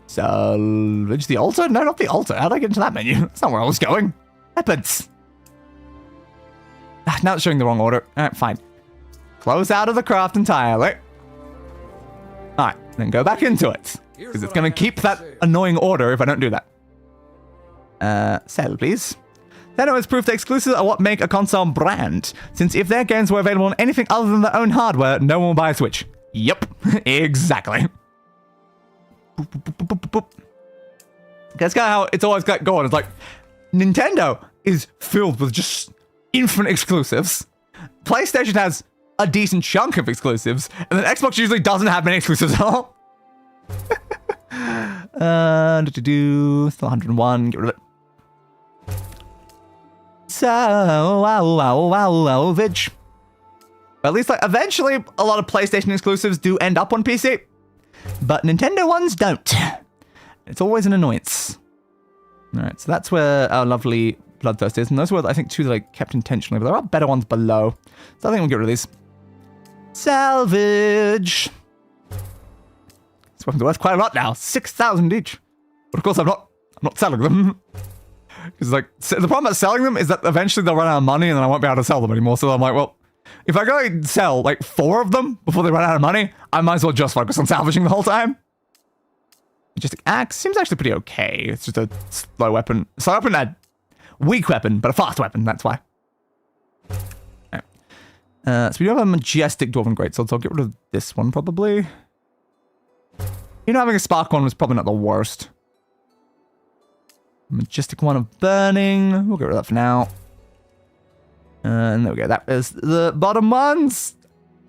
Salvage the altar? No, not the altar. How did I get into that menu? That's not where I was going. Weapons. Now it's showing the wrong order. Alright, fine. Close out of the craft entirely. Alright, then go back into it. Because it's going to keep that annoying order if I don't do that. Sell, please. Nintendo has proof that exclusives are what make a console brand, since if their games were available on anything other than their own hardware, no one will buy a Switch. Yep, exactly. That's kind of how it's always got going. It's like, Nintendo is filled with just infinite exclusives. PlayStation has a decent chunk of exclusives, and then Xbox usually doesn't have many exclusives at all. Still 101, get rid of it. Salvage. At least, like, eventually, a lot of PlayStation exclusives do end up on PC, but Nintendo ones don't. It's always an annoyance. All right, so that's where our lovely Bloodthirst is, and those were, I think, two that I kept intentionally, but there are better ones below, so I think we'll get rid of these. Salvage. These weapons are worth quite a lot now, 6,000 each. But of course, I'm not selling them. Because, like, the problem about selling them is that eventually they'll run out of money and then I won't be able to sell them anymore. So I'm like, well, if I go and sell, like, 4 of them before they run out of money, I might as well just focus on salvaging the whole time. Majestic Axe seems actually pretty okay. It's just a slow weapon. Slow weapon, a weak weapon, but a fast weapon, that's why. Right. So we do have a Majestic Dwarven Greatsword, so I'll get rid of this one, probably. You know, having a Spark one was probably not the worst. Majestic one of Burning. We'll get rid of that for now. And there we go. That is the bottom ones.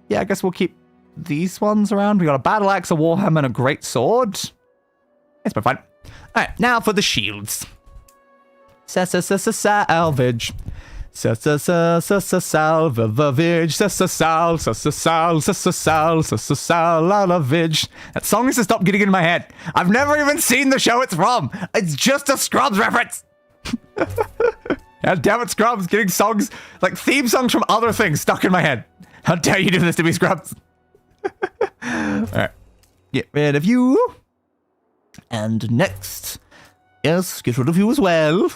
Yeah, I guess we'll keep these ones around. We got a Battle Axe, a Warhammer, and a Great Sword. It's been fine. Alright, now for the shields. Salvage. Salvage. Salvage. That song needs to stop getting in my head. I've never even seen the show it's from. It's just a Scrubs reference. How damn it, Scrubs, getting songs, like theme songs from other things stuck in my head. How dare you do this to me, Scrubs? Alright. Get rid of you. And next. Yes, get rid of you as well.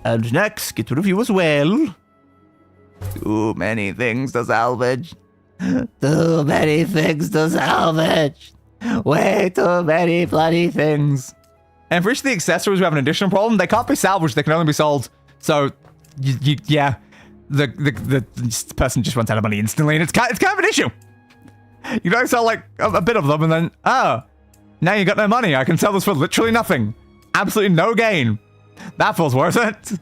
And next, get rid of you as well. Too many things to salvage. Too many things to salvage. Way too many bloody things. And for each of the accessories, we have an additional problem. They can't be salvaged. They can only be sold. So, yeah, the person just runs out of money instantly, and it's kind of an issue. You don't sell like a bit of them, and then now you got no money. I can sell this for literally nothing. Absolutely no gain. That feels worth it.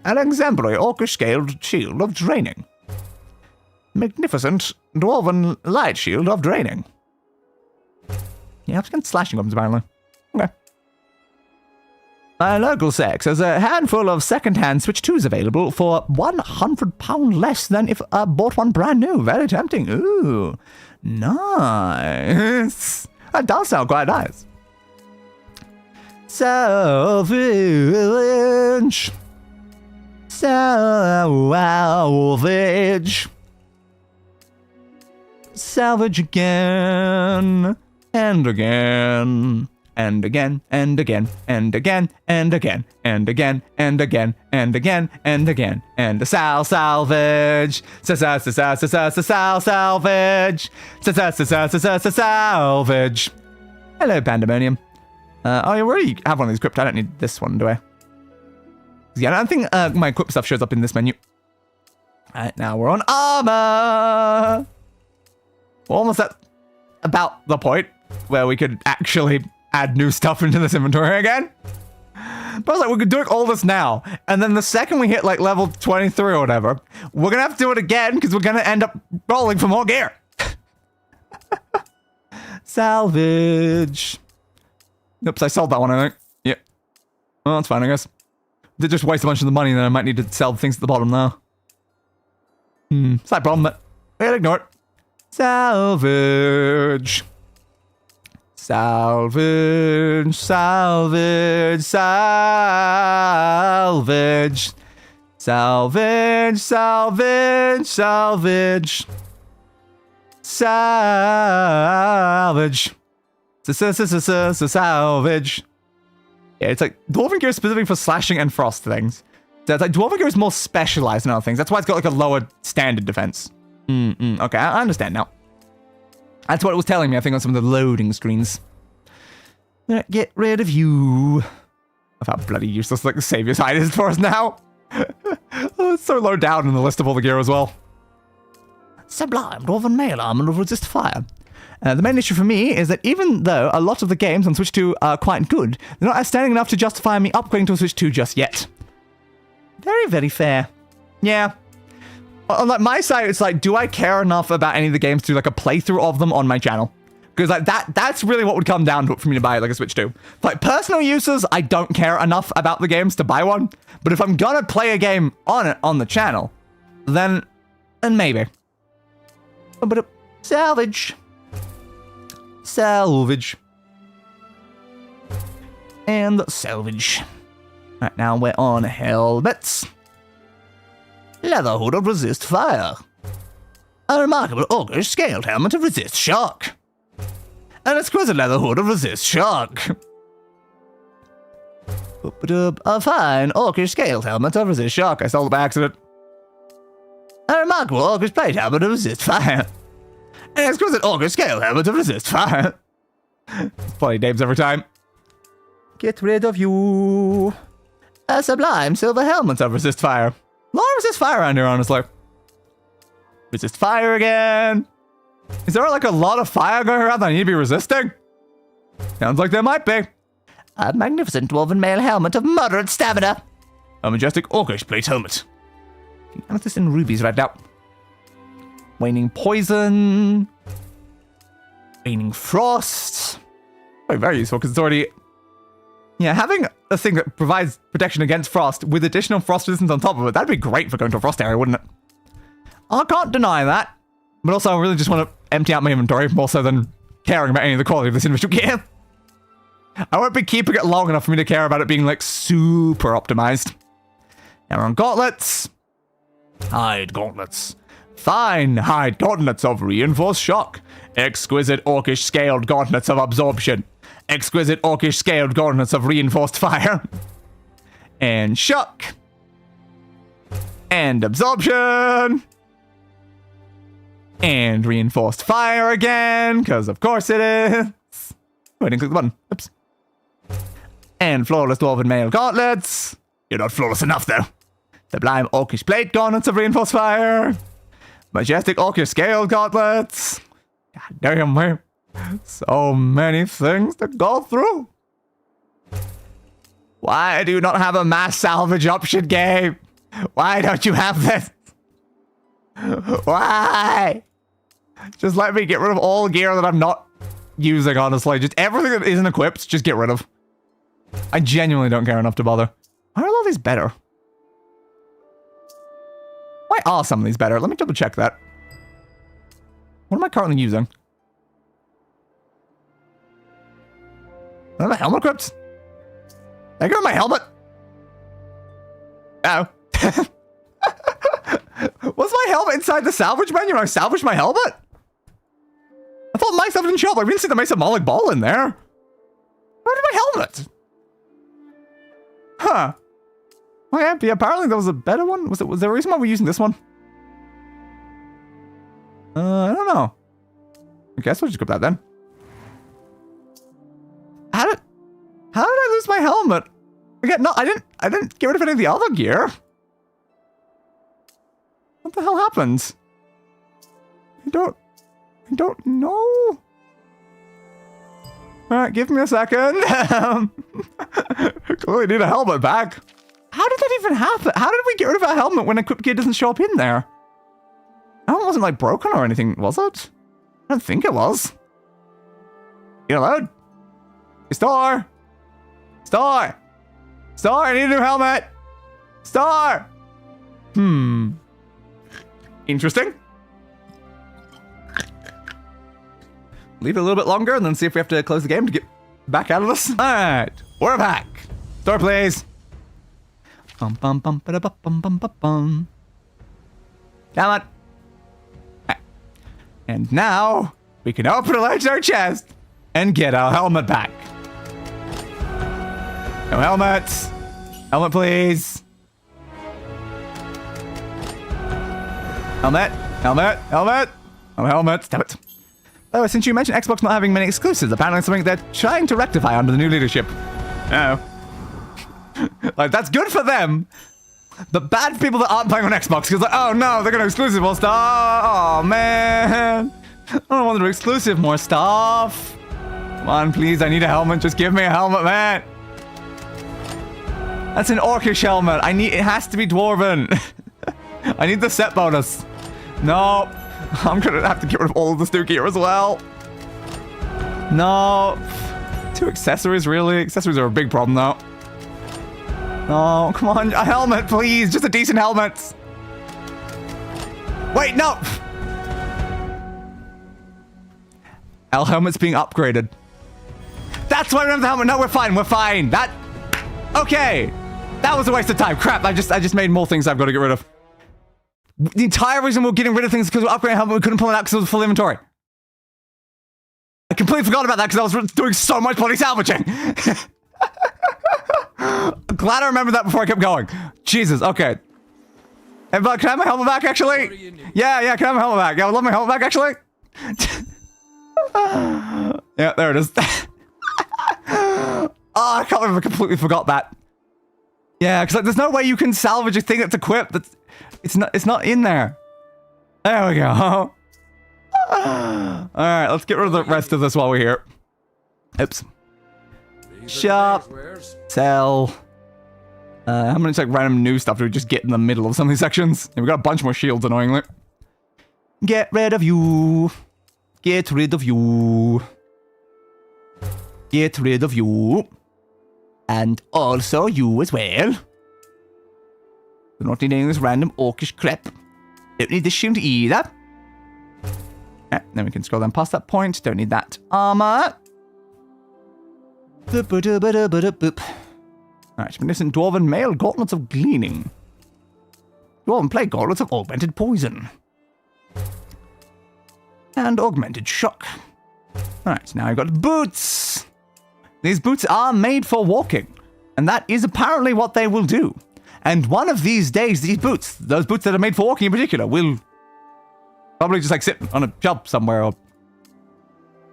An exemplary orcish-scaled shield of draining. Magnificent dwarven light shield of draining. Yeah, it's against slashing weapons, apparently. Okay. My local sex has a handful of second-hand Switch 2s available for £100 less than if I bought one brand new. Very tempting. Ooh, nice. That does sound quite nice. Salvage. Salvage. salvage again, and again, and again, and again, and again, and again, and again, and again, and again, and again, and salvage, salvage, salvage. Hello, Pandemonium. Oh, you already have one of these equipped. I don't need this one, do I? Yeah, I don't think my equip stuff shows up in this menu. Alright, now we're on armor. We're almost at about the point where we could actually add new stuff into this inventory again. But I was like, we could do all this now. And then the second we hit like level 23 or whatever, we're going to have to do it again because we're going to end up rolling for more gear. Salvage. Oops, I sold that one, I think. Yep. Well, that's fine, I guess. Did just waste a bunch of the money, then I might need to sell things at the bottom now. Slight problem, but we'll ignore it. Salvage. Salvage, salvage, salvage. Salvage, salvage, salvage. Salvage. Salvage. Yeah, it's like Dwarven gear is specifically for slashing and frost things. So it's like Dwarven gear is more specialized in other things. That's why it's got like a lower standard defense. Okay, I understand now. That's what it was telling me, I think, on some of the loading screens. Get rid of you. Of how bloody useless like the Savior's Hide is for us now. Oh, it's so low down in the list of all the gear as well. Sublime Dwarven mail armor will resist fire. The main issue for me is that even though a lot of the games on Switch 2 are quite good, they're not outstanding enough to justify me upgrading to a Switch 2 just yet. Very, very fair. Yeah. On like my side, it's like, do I care enough about any of the games to do like a playthrough of them on my channel? Because like that's really what would come down to it for me to buy like a Switch 2. For like personal uses, I don't care enough about the games to buy one. But if I'm gonna play a game on the channel, then maybe. But salvage. Salvage. And salvage. Right, now we're on helmets. Leather hood of resist fire. A remarkable orcish scaled helmet of resist shock. An exquisite leather hood of resist shock. A fine orcish scaled helmet of resist shock. I stole it by accident. A remarkable orcish plate helmet of resist fire. An exquisite orcish scaled helmet of resist fire. It's bloody names every time. Get rid of you. A sublime silver helmet of resist fire. A lot of resist fire around here, honestly. Resist fire again. Is there like a lot of fire going around that I need to be resisting? Sounds like there might be. A magnificent dwarven mail helmet of moderate stamina. A majestic orcish plate helmet. Amethyst and rubies right now. Waning poison. Waning frost. Very, very useful because it's already... Yeah, having a thing that provides protection against frost with additional frost resistance on top of it, that'd be great for going to a frost area, wouldn't it? I can't deny that. But also, I really just want to empty out my inventory more so than caring about any of the quality of this individual gear. I won't be keeping it long enough for me to care about it being, like, super optimized. Now we're on gauntlets. Hide gauntlets. Fine hide gauntlets of reinforced shock. Exquisite orcish scaled gauntlets of absorption. Exquisite orcish scaled gauntlets of reinforced fire. And shock. And absorption. And reinforced fire again, because of course it is. Oh, I didn't click the button. Oops. And flawless dwarven mail gauntlets. You're not flawless enough, though. Sublime orcish plate gauntlets of reinforced fire. Majestic orcish scaled gauntlets. God damn, man. So many things to go through. Why do you not have a mass salvage option game? Why don't you have this? Why? Just let me get rid of all gear that I'm not using, honestly. Just everything that isn't equipped, just get rid of. I genuinely don't care enough to bother. Why are all these better? Why are some of these better? Let me double check that. What am I currently using? I have a helmet equipped? Did I go my helmet? Oh. Was my helmet inside the salvage menu when I salvaged my helmet? my stuff didn't show up. I didn't see the Mesa Moloch ball in there. Where did my helmet? Huh. Oh yeah, apparently there was a better one. Was there a reason why we're using this one? I don't know. I guess we'll just grab that then. How did I lose my helmet? Again, no, I didn't get rid of any of the other gear. What the hell happened? I don't know. Alright, give me a second. Clearly need a helmet back. How did that even happen? How did we get rid of our helmet when equipped gear doesn't show up in there? That wasn't like broken or anything, was it? I don't think it was. You allowed? Star! Star! Star, I need a new helmet! Star! Interesting. Leave it a little bit longer and then see if we have to close the game to get back out of this. Alright, we're back. Store, please. Bum bum bum ba bum bum bum bum. Come on. And now we can open a legendary chest and get our helmet back. No helmets. Helmet, please. Helmet. Helmet. Helmet. No helmet. Damn it. Oh, since you mentioned Xbox not having many exclusives, apparently it's something they're trying to rectify under the new leadership. Oh. Like, that's good for them. But bad for people that aren't playing on Xbox, because like, oh no, they're going to exclusive more stuff. Oh man. I don't want to do exclusive more stuff. Come on, please, I need a helmet. Just give me a helmet, man. That's an orcish helmet. It has to be dwarven. I need the set bonus. No. I'm gonna have to get rid of all of this new gear as well. No. 2 accessories, really? Accessories are a big problem, though. No, come on. A helmet, please. Just a decent helmet. Wait, no. Our helmet's being upgraded. That's why I remember the helmet. No, we're fine. We're fine. Okay. That was a waste of time. Crap. I just made more things I've got to get rid of. The entire reason we're getting rid of things is because we're upgrading helmet. We couldn't pull it out because it was full inventory. I completely forgot about that because I was doing so much bloody salvaging. I'm glad I remembered that before I kept going. Jesus, okay. Hey, but can I have my helmet back, actually? Yeah, can I have my helmet back? Yeah, I would love my helmet back, actually. Yeah, there it is. Oh, I can't believe I completely forgot that. Yeah, because like, there's no way you can salvage a thing that's equipped. It's not in there. There we go. Alright, let's get rid of the rest of this while we're here. Oops. Shop. Sell. How many like random new stuff do we just get in the middle of some of these sections? Yeah, we got a bunch more shields, annoyingly. Get rid of you. Get rid of you. Get rid of you. And also you as well. We're not needing this random orcish crap. Don't need this shield either. Okay, then we can scroll down past that point. Don't need that armor. Alright, magnificent dwarven mail gauntlets of gleaning. Dwarven plate gauntlets of augmented poison. And augmented shock. Alright, now I've got boots. These boots are made for walking. And that is apparently what they will do. And one of these days, these boots, those boots that are made for walking in particular, will probably just like sit on a shelf somewhere or...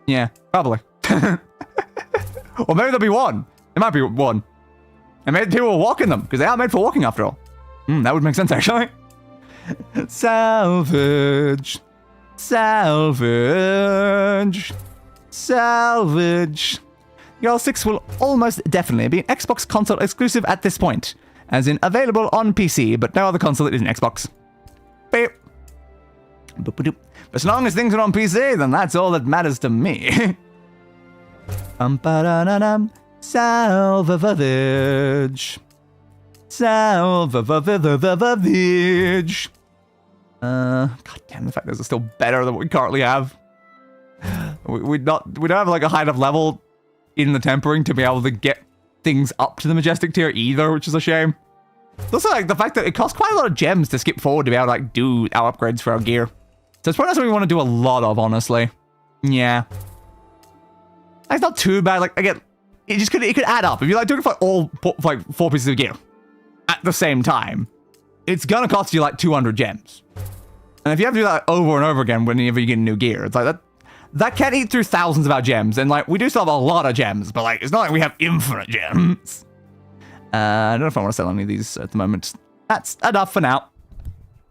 Yeah, probably. Or maybe there'll be one. There might be one. And maybe people will walk in them, because they are made for walking after all. That would make sense, actually. Salvage. Salvage. Salvage. Y'all 6 will almost definitely be an Xbox console exclusive at this point. As in, available on PC, but no other console that isn't Xbox. Beep. But as long as things are on PC, then that's all that matters to me. Salvage. Salvage. God damn, the fact those are still better than what we currently have. We don't have like a high enough level in the tempering to be able to get things up to the majestic tier either, which is a shame. It's also like the fact that it costs quite a lot of gems to skip forward to be able to like do our upgrades for our gear. So it's probably not something we want to do a lot of, honestly. Yeah. It's not too bad. Like, again, it could add up. If you like doing it for all like 4 pieces of gear at the same time, it's gonna cost you like 200 gems. And if you have to do that over and over again whenever you get new gear, it's like that can eat through thousands of our gems. And like, we do still have a lot of gems, but like, it's not like we have infinite gems. I don't know if I want to sell any of these at the moment. That's enough for now.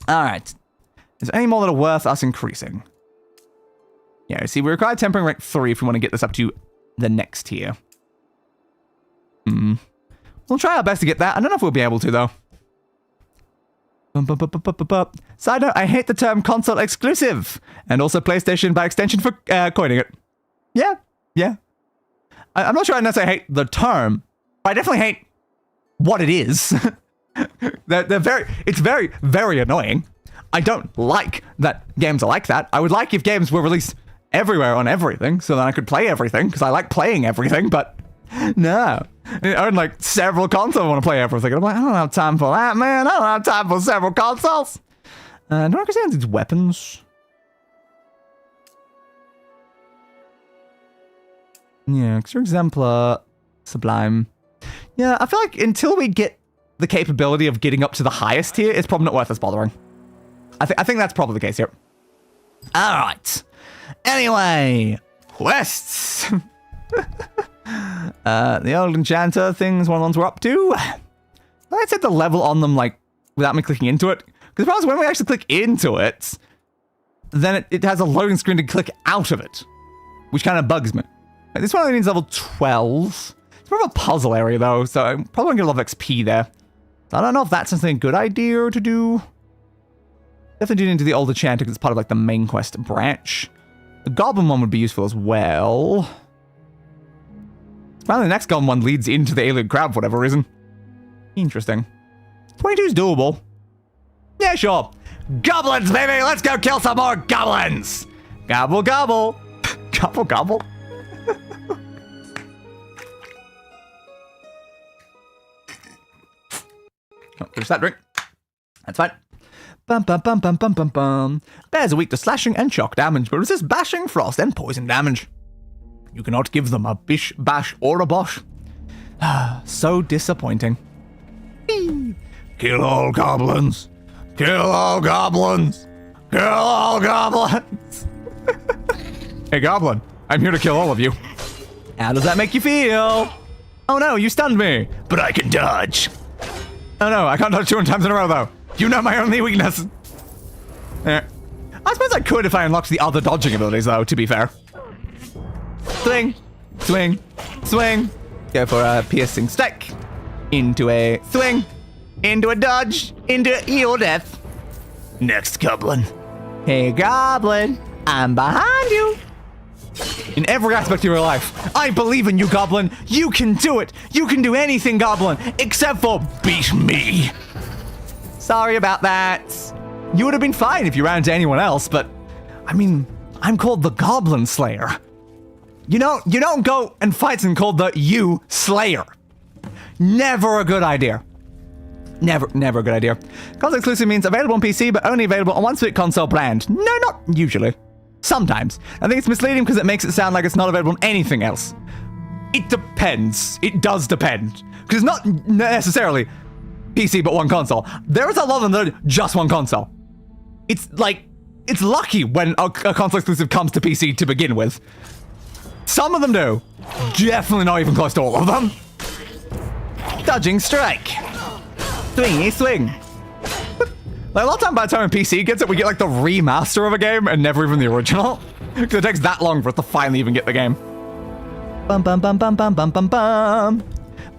All right. Is there any more that are worth us increasing? Yeah, see, we require tempering rank 3 if we want to get this up to the next tier. We'll try our best to get that. I don't know if we'll be able to, though. Side note, I hate the term console exclusive, and also PlayStation by extension for coining it. Yeah. I'm not sure I necessarily hate the term, but I definitely hate what it is. It's very, very annoying. I don't like that games are like that. I would like if games were released everywhere on everything, so that I could play everything, because I like playing everything, but no. I own like several consoles. I want to play everything. I'm like, I don't have time for that, man. I don't have time for several consoles. Do I understand these weapons? Yeah, Extra Exemplar, Sublime. Yeah, I feel like until we get the capability of getting up to the highest tier, it's probably not worth us bothering. I think that's probably the case here. All right. Anyway, quests. The old enchanter things, one of the ones we're up to. I said the level on them, like, without me clicking into it. Because the problem is when we actually click into it, then it has a loading screen to click out of it, which kind of bugs me. Like, this one only needs level 12. It's more of a puzzle area, though, so I'm probably going to get a lot of XP there. So I don't know if that's something a good idea to do. Definitely do into the old enchanter because it's part of, like, the main quest branch. The goblin one would be useful as well. Apparently the next goblin one leads into the alien crab for whatever reason. Interesting. 22 is doable. Yeah, sure. Goblins, baby! Let's go kill some more goblins! Gobble, gobble. Gobble, gobble. Oh, finish that drink. That's fine. Bum, bum, bum, bum, bum, bum, bum. Bears are weak to slashing and shock damage, but resist bashing, frost, and poison damage. You cannot give them a bish, bash, or a bosh. So disappointing. Kill all goblins. Kill all goblins. Kill all goblins. Hey, goblin. I'm here to kill all of you. How does that make you feel? Oh no, you stunned me. But I can dodge. Oh no, I can't dodge 200 times in a row, though. You know my only weakness. I suppose I could if I unlocked the other dodging abilities, though, to be fair. Swing, swing, swing. Go for a piercing stick. Into a swing. Into a dodge. Into your death. Next goblin. Hey, goblin. I'm behind you. In every aspect of your life, I believe in you, goblin. You can do it. You can do anything, goblin, except for beat me. Sorry about that. You would have been fine if you ran into anyone else, but I mean, I'm called the Goblin Slayer. You don't go and fight someone called the Slayer. Never a good idea. Never a good idea. Console exclusive means available on PC, but only available on one specific console brand. No, not usually. Sometimes. I think it's misleading because it makes it sound like it's not available on anything else. It depends. It does depend. Because it's not necessarily PC but one console. There is a lot of them that are just one console. It's like, it's lucky when a console exclusive comes to PC to begin with. Some of them do. Definitely not even close to all of them. Dodging strike. Swingy swing. Like, a lot of time by the time a PC gets it, we get like the remaster of a game and never even the original. Because it takes that long for us to finally even get the game. Bum bum bum bum bum bum bum bum.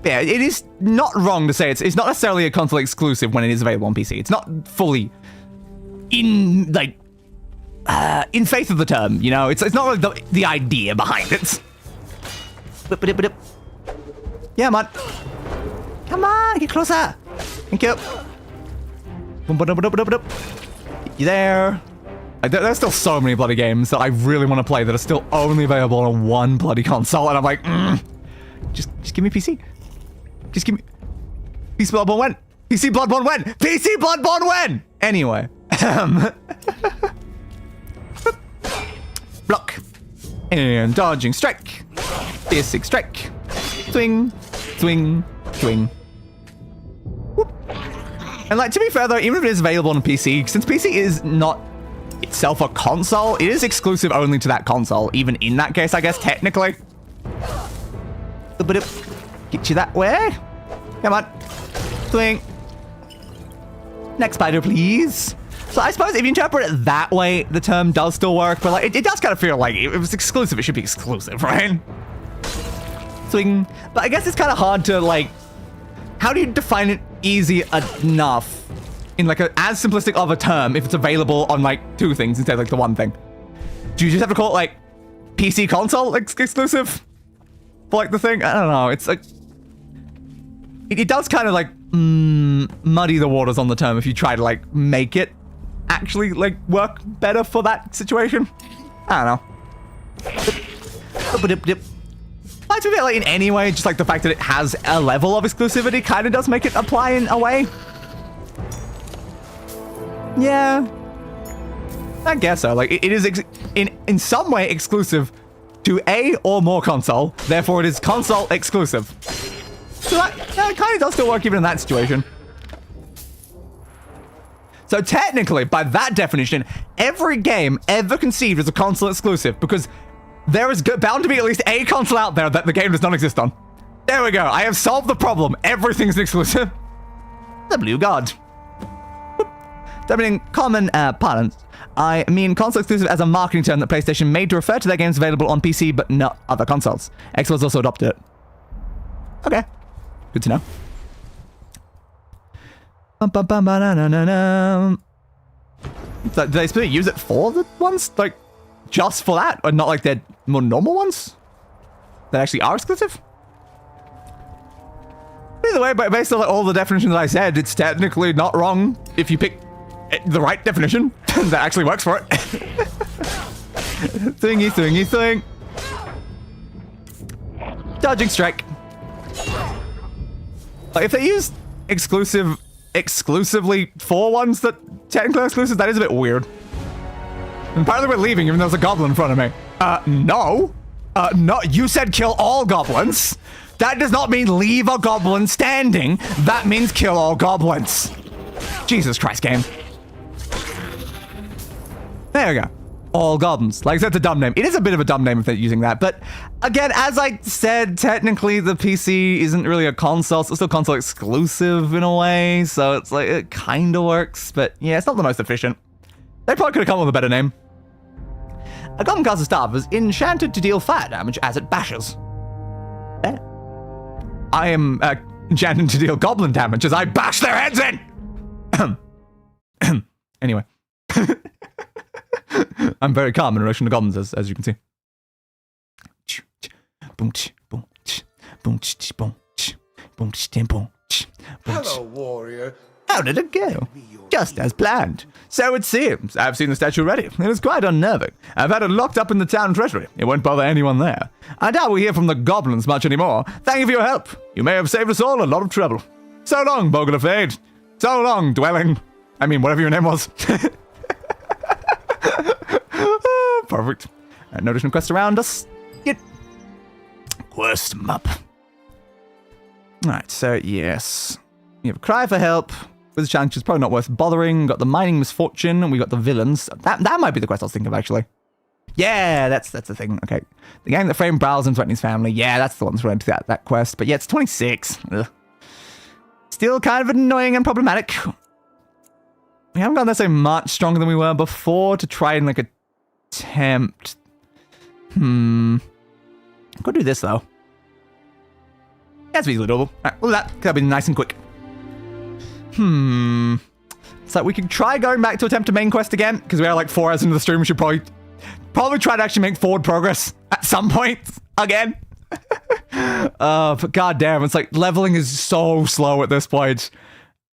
Yeah, it is not wrong to say it's not necessarily a console exclusive when it is available on PC. It's not fully in faith of the term, you know? It's not really the idea behind it. Yeah, man. Come on, get closer. Thank you. You there? There's still so many bloody games that I really want to play that are still only available on one bloody console, and I'm like, just give me PC. Just give me... PC Bloodborne when? PC Bloodborne when? PC Bloodborne when? Anyway. Block. And dodging strike. Basic strike. Swing, swing, swing. Whoop. And like, to be fair though, even if it is available on PC, since PC is not itself a console, it is exclusive only to that console, even in that case, I guess, technically. But it get you that way. Come on. Swing. Next spider, please. So I suppose if you interpret it that way, the term does still work, but like it does kind of feel like if it was exclusive, it should be exclusive, right? Swing. But I guess it's kind of hard to like, how do you define it easy enough in like as simplistic of a term if it's available on like two things instead of like the one thing? Do you just have to call it like PC console exclusive for like the thing? I don't know. It's like, it does kind of like muddy the waters on the term if you try to like make it actually like work better for that situation. I don't know. I feel like in any way, just like the fact that it has a level of exclusivity kind of does make it apply in a way. Yeah, I guess so. Like it is in some way exclusive to a or more console, therefore it is console exclusive. So that kind of does still work even in that situation. So technically, by that definition, every game ever conceived is a console exclusive because there is bound to be at least a console out there that the game does not exist on. There we go. I have solved the problem. Everything's exclusive. The Blue God. In common parlance, I mean console exclusive as a marketing term that PlayStation made to refer to their games available on PC but not other consoles. Xbox also adopted it. Okay. Good to know. Do they supposed to use it for the ones? Like, just for that? Or not like their more normal ones? That actually are exclusive? Either way, but based on all the definitions I said, it's technically not wrong if you pick the right definition that actually works for it. Thingy, thingy, thing. Dodging strike. Like, if they use exclusively for ones that technically are exclusive, that is a bit weird. And apparently we're leaving even though there's a goblin in front of me. No. No, you said kill all goblins. That does not mean leave a goblin standing. That means kill all goblins. Jesus Christ, game. There we go. All goblins. Like I said, it's a dumb name. It is a bit of a dumb name if they're using that. But again, as I said, technically the PC isn't really a console. It's still console exclusive in a way. So it's like, it kind of works. But yeah, it's not the most efficient. They probably could have come up with a better name. A goblin caster staff is enchanted to deal fire damage as it bashes. There. I am enchanted to deal goblin damage as I bash their heads in! Anyway. I'm very calm in relation to goblins, as you can see. Hello, warrior. How did it go? Just as planned. So it seems. I've seen the statue already. It is quite unnerving. I've had it locked up in the town treasury. It won't bother anyone there. I doubt we'll hear from the goblins much anymore. Thank you for your help. You may have saved us all a lot of trouble. So long, Bolga the Fade. So long, Dwelling. I mean, whatever your name was. Oh, perfect. No additional quests around us. Get quest map. Alright, so yes. You have a cry for help. With a challenge, it's probably not worth bothering. Got the mining misfortune, and we got the villains. That might be the quest I was thinking of, actually. Yeah, that's the thing. Okay. The gang that framed Browse and threatened his family. Yeah, that's the one that's related to that quest. But yeah, it's 26. Ugh. Still kind of annoying and problematic. We haven't gotten necessarily much stronger than we were before to try and, like, attempt. Go do this, though. That's easily doable. Alright, well, that'll be nice and quick. So we can try going back to attempt a main quest again, because we are like 4 hours into the stream. We should probably try to actually make forward progress at some point again. But goddamn, it's like leveling is so slow at this point.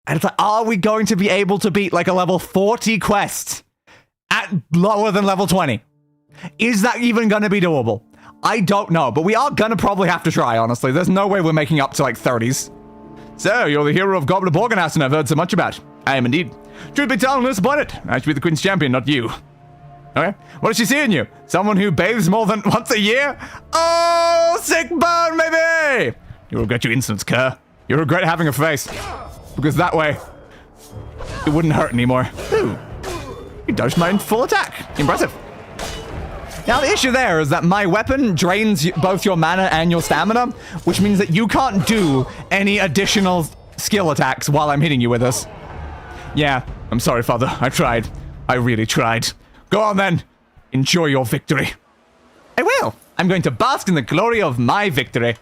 And it's like, are we going to be able to beat like a level 40 quest at lower than level 20? Is that even going to be doable? I don't know, but we are going to probably have to try, honestly. There's no way we're making up to like 30s. So, you're the hero of Goblin Slayer I've heard so much about. I am indeed. Truth be told, I'm disappointed. I should be the Queen's champion, not you. Okay. What does she see in you? Someone who bathes more than once a year? Oh, sick burn, maybe! You'll regret your insolence, Kerr. You'll regret having a face. Because that way, it wouldn't hurt anymore. Ooh. You dodged my full attack. Impressive. Now, the issue there is that my weapon drains both your mana and your stamina, which means that you can't do any additional skill attacks while I'm hitting you with this. Yeah, I'm sorry, Father. I tried. I really tried. Go on, then. Enjoy your victory. I will. I'm going to bask in the glory of my victory.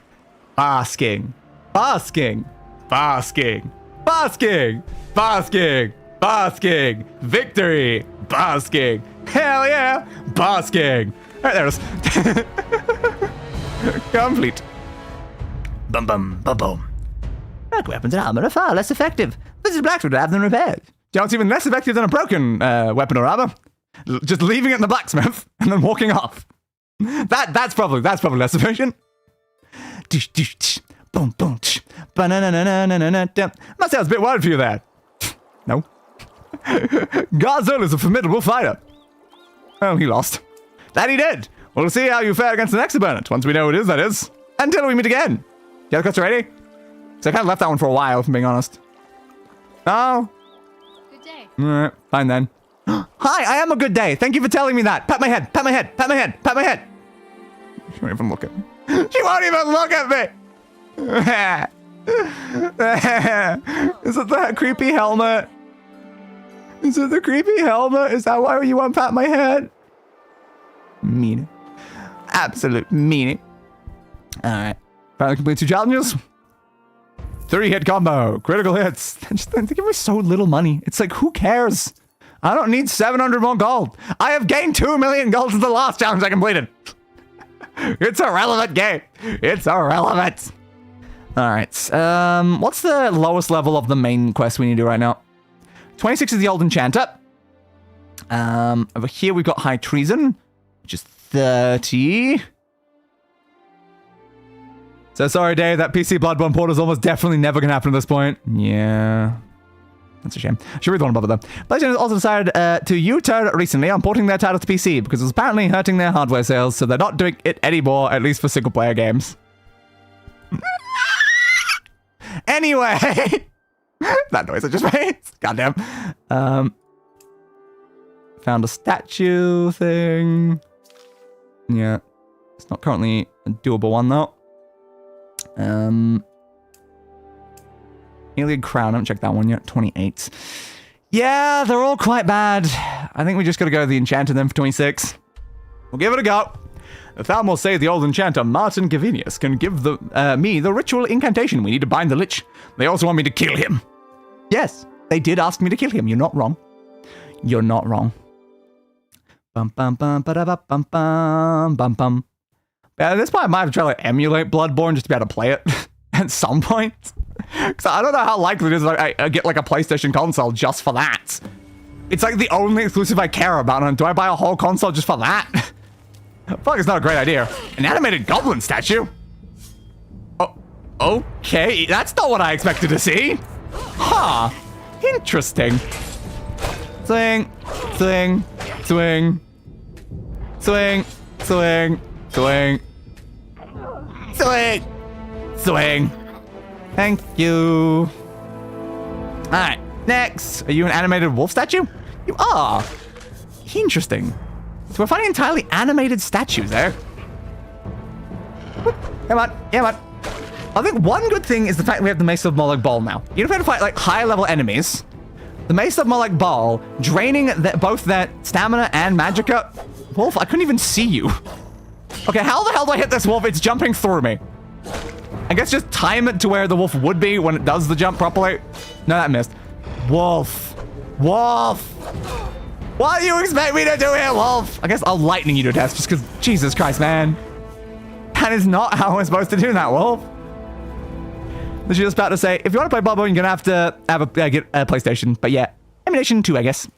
Basking. Basking. Basking. Basking. Basking. Basking. Victory. Basking. Hell yeah. Basking. All right, there it is. Complete. Bum bum bum bum. Dark weapons and armor are far less effective. This is blacksmith rather than repaired. You know, it's even less effective than a broken weapon or armor. Just leaving it in the blacksmith and then walking off. That's probably less efficient. Boom boom. Must say I was a bit worried for you there. No. Garzul is a formidable fighter. Well, he lost. That he did. We'll see how you fare against the next opponent. Once we know who it is, that is. Until we meet again. You have the cuts ready? So I kind of left that one for a while, if I'm being honest. Oh. Good day. Alright, fine then. Hi, I am a good day. Thank you for telling me that. Pat my head, pat my head, pat my head, pat my head. She won't even look at me. She won't even look at me. Is it that creepy helmet? Is it the creepy helmet? Is that why you want to pat my head? Mean. Absolute meanie. Alright. Finally complete 2 challenges. 3-hit combo. Critical hits. They give me so little money. It's like, who cares? I don't need 700 more gold. I have gained 2 million gold since the last challenge I completed. It's a relevant game. It's irrelevant. Alright. What's the lowest level of the main quest we need to do right now? 26 is the Old Enchanter. Over here we've got High Treason, which is 30. So sorry, Dave, that PC Bloodborne port is almost definitely never gonna happen at this point. Yeah. That's a shame. Should read the one above it, though. Legend has also decided to U-turn recently on porting their title to PC because it's apparently hurting their hardware sales, so they're not doing it anymore, at least for single-player games. Anyway. That noise I just made. Goddamn. Found a statue thing. Yeah. It's not currently a doable one, though. Alien Crown, I haven't checked that one yet. 28. Yeah, they're all quite bad. I think we just gotta go to the Enchanter then for 26. We'll give it a go. The Thalm will say the old enchanter Martin Gavinius can give me the ritual incantation we need to bind the Lich. They also want me to kill him. Yes, they did ask me to kill him. You're not wrong. You're not wrong. Bum bum bum ba da ba bum bum bum bum. At this point, I might have to try to emulate Bloodborne just to be able to play it at some point. Because I don't know how likely it is that I get like a PlayStation console just for that. It's like the only exclusive I care about, and do I buy a whole console just for that? I feel like it's not a great idea. An animated goblin statue? Oh, okay, that's not what I expected to see. Huh, interesting. Swing, swing, swing, swing, swing, swing, swing, swing. Thank you. All right, next. Are you an animated wolf statue? You are. Interesting. So we're finding entirely animated statues there. Come on, come on. I think one good thing is the fact that we have the Mace of Moloch Ball now. You don't have to fight like higher level enemies. The Mace of Moloch Ball, draining both their stamina and magicka. Wolf, I couldn't even see you. Okay, how the hell do I hit this wolf? It's jumping through me. I guess just time it to where the wolf would be when it does the jump properly. No, that missed. Wolf. Wolf. What do you expect me to do here, Wolf? I guess I'll lightning you to death just because, Jesus Christ, man. That is not how we're supposed to do that, Wolf. She's just about to say, if you want to play Bloodborne, you're going to have to get a PlayStation. But yeah, emulation 2, I guess.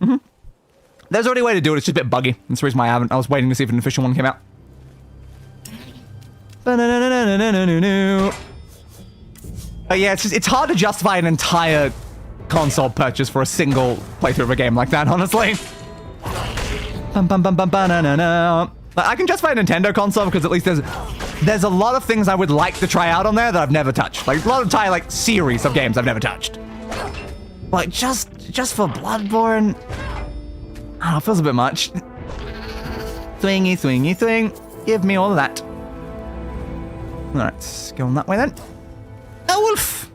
There's already a way to do it. It's just a bit buggy. That's the reason why I haven't. I was waiting to see if an official one came out. But yeah, it's hard to justify an entire console purchase for a single playthrough of a game like that, honestly. Bum, bum, bum, bum, ba-na-na-na. Like, I can justify a Nintendo console because at least there's a lot of things I would like to try out on there that I've never touched. Like a lot of entire like series of games I've never touched. Like just for Bloodborne, oh, it feels a bit much. Swingy, swingy, swing. Give me all of that. All right, let's go on that way then. A wolf.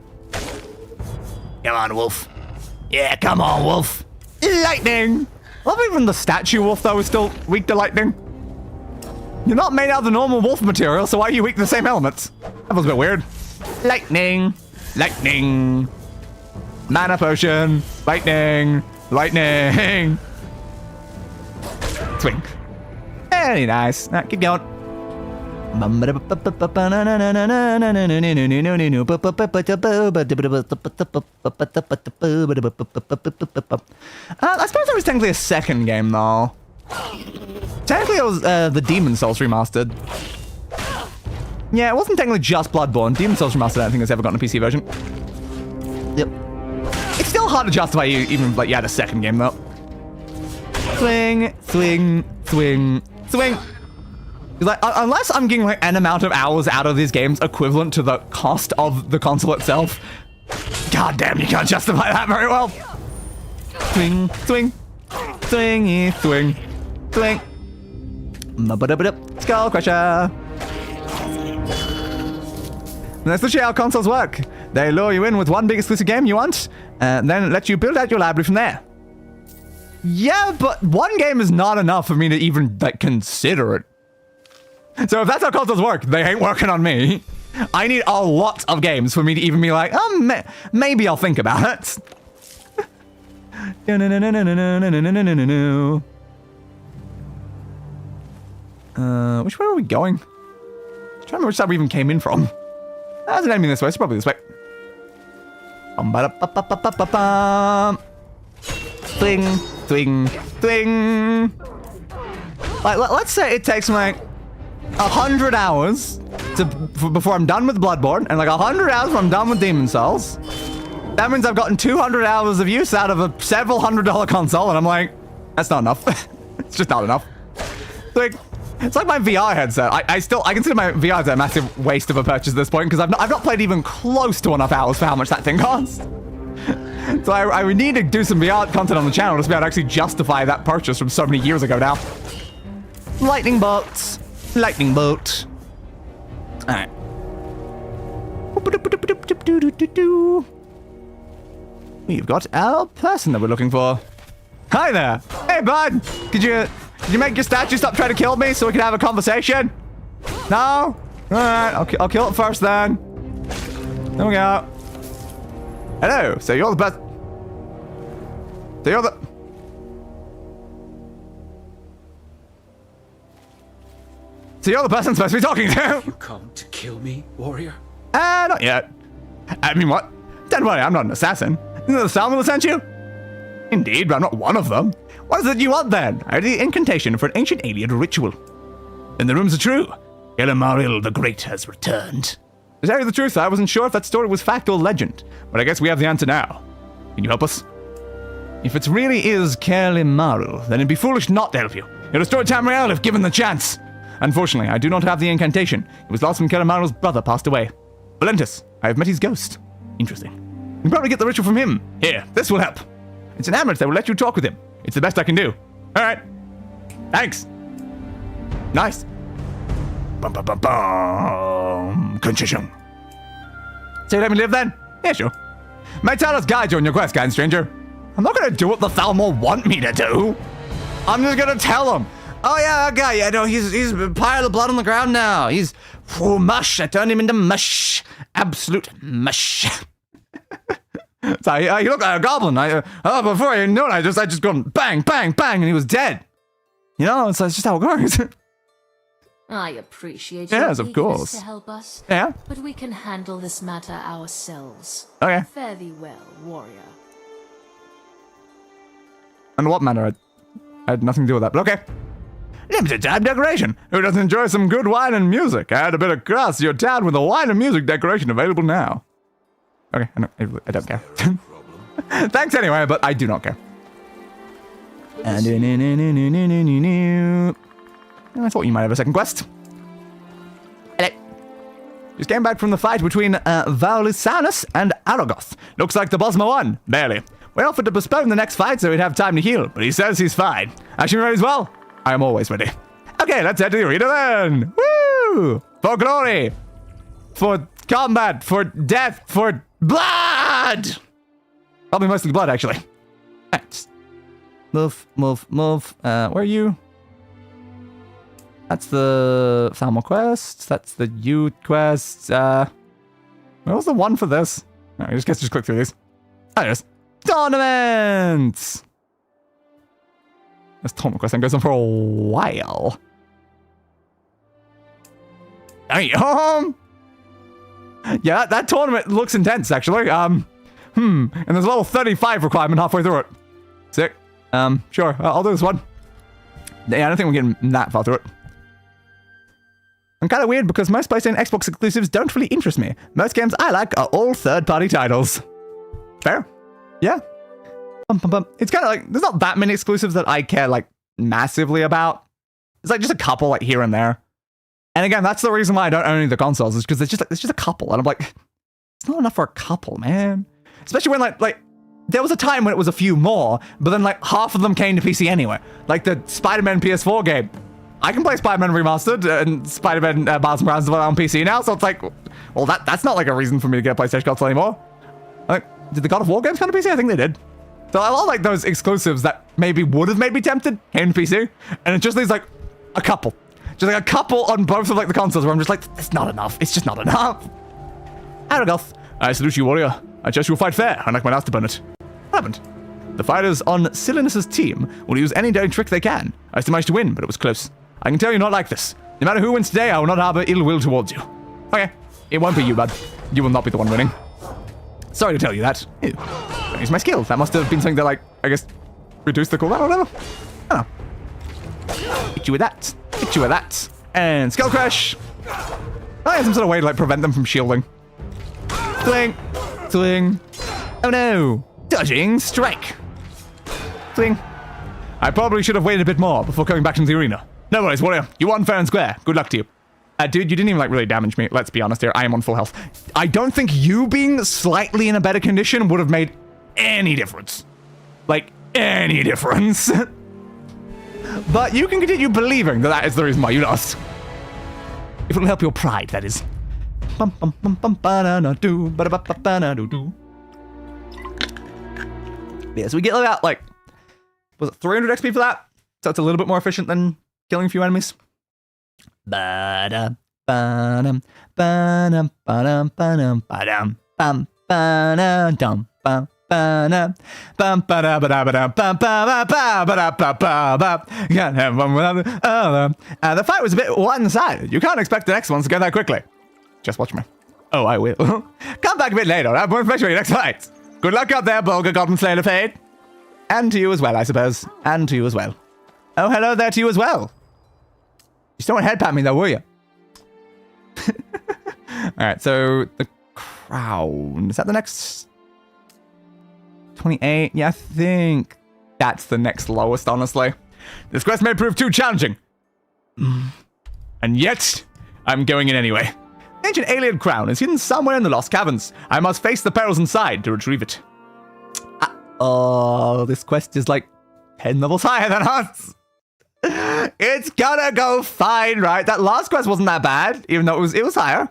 Come on, wolf. Yeah, come on, wolf. Lightning. I love even the statue wolf though is still weak to lightning. You're not made out of the normal wolf material, so why are you weak to the same elements? That was a bit weird. Lightning. Lightning. Mana potion. Lightning. Lightning. Swing. Very nice. Now, keep going. Let's suppose there was technically a second game though. Technically it was the Demon Souls remastered. Yeah, it wasn't technically just Bloodborne. Demon Souls remastered I don't think has ever gotten a PC version. Yep. It's still hard to justify you even like you had a second game though. Swing, swing, swing, swing. Like, unless I'm getting like an amount of hours out of these games equivalent to the cost of the console itself, god damn, you can't justify that very well. Swing, swing, swingy, swing, swing. Skull Crusher. That's literally how consoles work. They lure you in with one big exclusive game you want, and then let you build out your library from there. Yeah, but one game is not enough for me to even like consider it. So if that's how consoles work, they ain't working on me. I need a lot of games for me to even be like, maybe I'll think about it. Which way are we going? I'm trying to remember which side we even came in from. There's an enemy this way, it's probably this way. Swing, swing, swing. Like, let's say it takes me like 100 hours before I'm done with Bloodborne, and like 100 hours before I'm done with Demon Souls. That means I've gotten 200 hours of use out of a several $100 console, and I'm like, that's not enough. It's just not enough. It's like my VR headset. I consider my VR headset a massive waste of a purchase at this point because I've not played even close to enough hours for how much that thing costs. So I would need to do some VR content on the channel to be able to actually justify that purchase from so many years ago now. Lightning bolts. Lightning bolt. Alright. We've got our person that we're looking for. Hi there. Hey, bud. Could you make your statue stop trying to kill me so we can have a conversation? No? Alright, I'll kill it first then. There we go. Hello. So you're the best. So you're the... So you're the person I'm supposed to be talking to. You come to kill me, warrior? Not yet. I mean, what? Don't worry, I'm not an assassin. Isn't it the Salmon that sent you? Indeed, but I'm not one of them. What is it you want then? I have the incantation for an ancient alien ritual. Then the rumors are true. Ilamaril the Great has returned. To tell you the truth, I wasn't sure if that story was fact or legend, but I guess we have the answer now. Can you help us? If it really is Ilamaril, then it'd be foolish not to help you. You'll destroy Tamriel if given the chance. Unfortunately, I do not have the incantation. It was lost when Kilamaril's brother passed away. Valentus, I have met his ghost. Interesting. You can probably get the ritual from him. Here, this will help. It's an amulet that will let you talk with him. It's the best I can do. All right. Thanks. Nice. Bum, bum, bum, bum. Concession. So you let me live then? Yeah, sure. May Talos guide you on your quest, kind stranger. I'm not going to do what the Thalmor want me to do. I'm just going to tell him. Oh yeah, that guy, yeah, no, he's a pile of blood on the ground now. He's mush. I turned him into mush. Absolute mush. So he looked like a goblin. Before I knew it, I just gone bang, bang, bang, and he was dead. You know, it's just how it goes. I appreciate yes, your of course. to help us. Yeah. But we can handle this matter ourselves. Okay. Fare thee well, warrior. And what manner? I had nothing to do with that, but okay. Limited time decoration. Who doesn't enjoy some good wine and music? Add a bit of grass to your town with a wine and music decoration available now. Okay, I don't care. Thanks anyway, but I do not care. I thought you might have a second quest. Hello. Just came back from the fight between Vaulisanus and Aragoth. Looks like the Bosma won. Barely. We offered to postpone the next fight so he'd have time to heal, but he says he's fine. Actually ready as well? I am always ready. Okay, let's head to the arena then. Woo! For glory. For combat. For death. For blood! Probably mostly blood, actually. Right. Move. Where are you? That's the Thalmor quest. That's the youth quest. Where was the one for this? No, I just click through these. Oh, there it is. Tournaments! This tournament quest thing goes on for a while. Damn! Yeah, that tournament looks intense, actually. And there's a level 35 requirement halfway through it. Sick. Sure, I'll do this one. Yeah, I don't think we're getting that far through it. I'm kind of weird because most PlayStation and Xbox exclusives don't really interest me. Most games I like are all third-party titles. Fair. Yeah. It's kind of like, there's not that many exclusives that I care, like, massively about. It's like just a couple, like, here and there. And again, that's the reason why I don't own any of the consoles, is because it's just a couple. And I'm like, it's not enough for a couple, man. Especially when, like, there was a time when it was a few more, but then, like, half of them came to PC anyway. Like the Spider-Man PS4 game. I can play Spider-Man Remastered and Spider-Man Miles Morales on PC now, so it's like, well, that's not like a reason for me to get a PlayStation console anymore. Like, did the God of War games come to PC? I think they did. So a lot like those exclusives that maybe would have made me tempted came to PC, and it just leaves like a couple. Just like a couple on both of like the consoles where I'm just like, it's not enough. It's just not enough. Aragoth, I salute you, warrior. I trust you'll fight fair, unlike my last opponent. What happened? The fighters on Silenus's team will use any daring trick they can. I still managed to win, but it was close. I can tell you're not like this. No matter who wins today, I will not harbor ill will towards you. Okay, it won't be you, bud. You will not be the one winning. Sorry to tell you that. Ew. Don't use my skill. That must have been something that, like, I guess, reduced the cooldown or whatever. I don't know. Hit you with that. Hit you with that. And Skull Crash. I have some sort of way to, like, prevent them from shielding. Swing. Swing. Oh no. Dodging strike. Swing. I probably should have waited a bit more before coming back into the arena. No worries, warrior. You won fair and square. Good luck to you. Dude, you didn't even, like, really damage me. Let's be honest here. I am on full health. I don't think you being slightly in a better condition would have made any difference. Like, any difference. But you can continue believing that that is the reason why you lost. If it'll help your pride, that is. Yeah, so we get about, like, was it 300 XP for that? So it's a little bit more efficient than killing a few enemies. Ba-dum, ba-dum, ba-dum, ba-dum, ba-dum, ba-dum, bum, ba-dum, bum, ba-dum, bum, ba-da, ba-da, ba-da, bum, ba-ba, ba-ba, ba-ba, ba-ba. Can't have one without the other. The fight was a bit one-sided. You can't expect the next ones to go that quickly. Just watch me. Oh, I will. Come back a bit later. I'll have more information for your next fight. Good luck out there, Bolga, Goblin Slayer, Fade. And to you as well, I suppose. And to you as well. Oh, hello there to you as well. You still won't head pat me though, will you? Alright, so the crown. Is that the next 28? Yeah, I think that's the next lowest, honestly. This quest may prove too challenging. And yet, I'm going in anyway. The ancient alien crown is hidden somewhere in the Lost Caverns. I must face the perils inside to retrieve it. Oh, this quest is like 10 levels higher than us. It's gonna go fine, right? That last quest wasn't that bad, even though it was higher.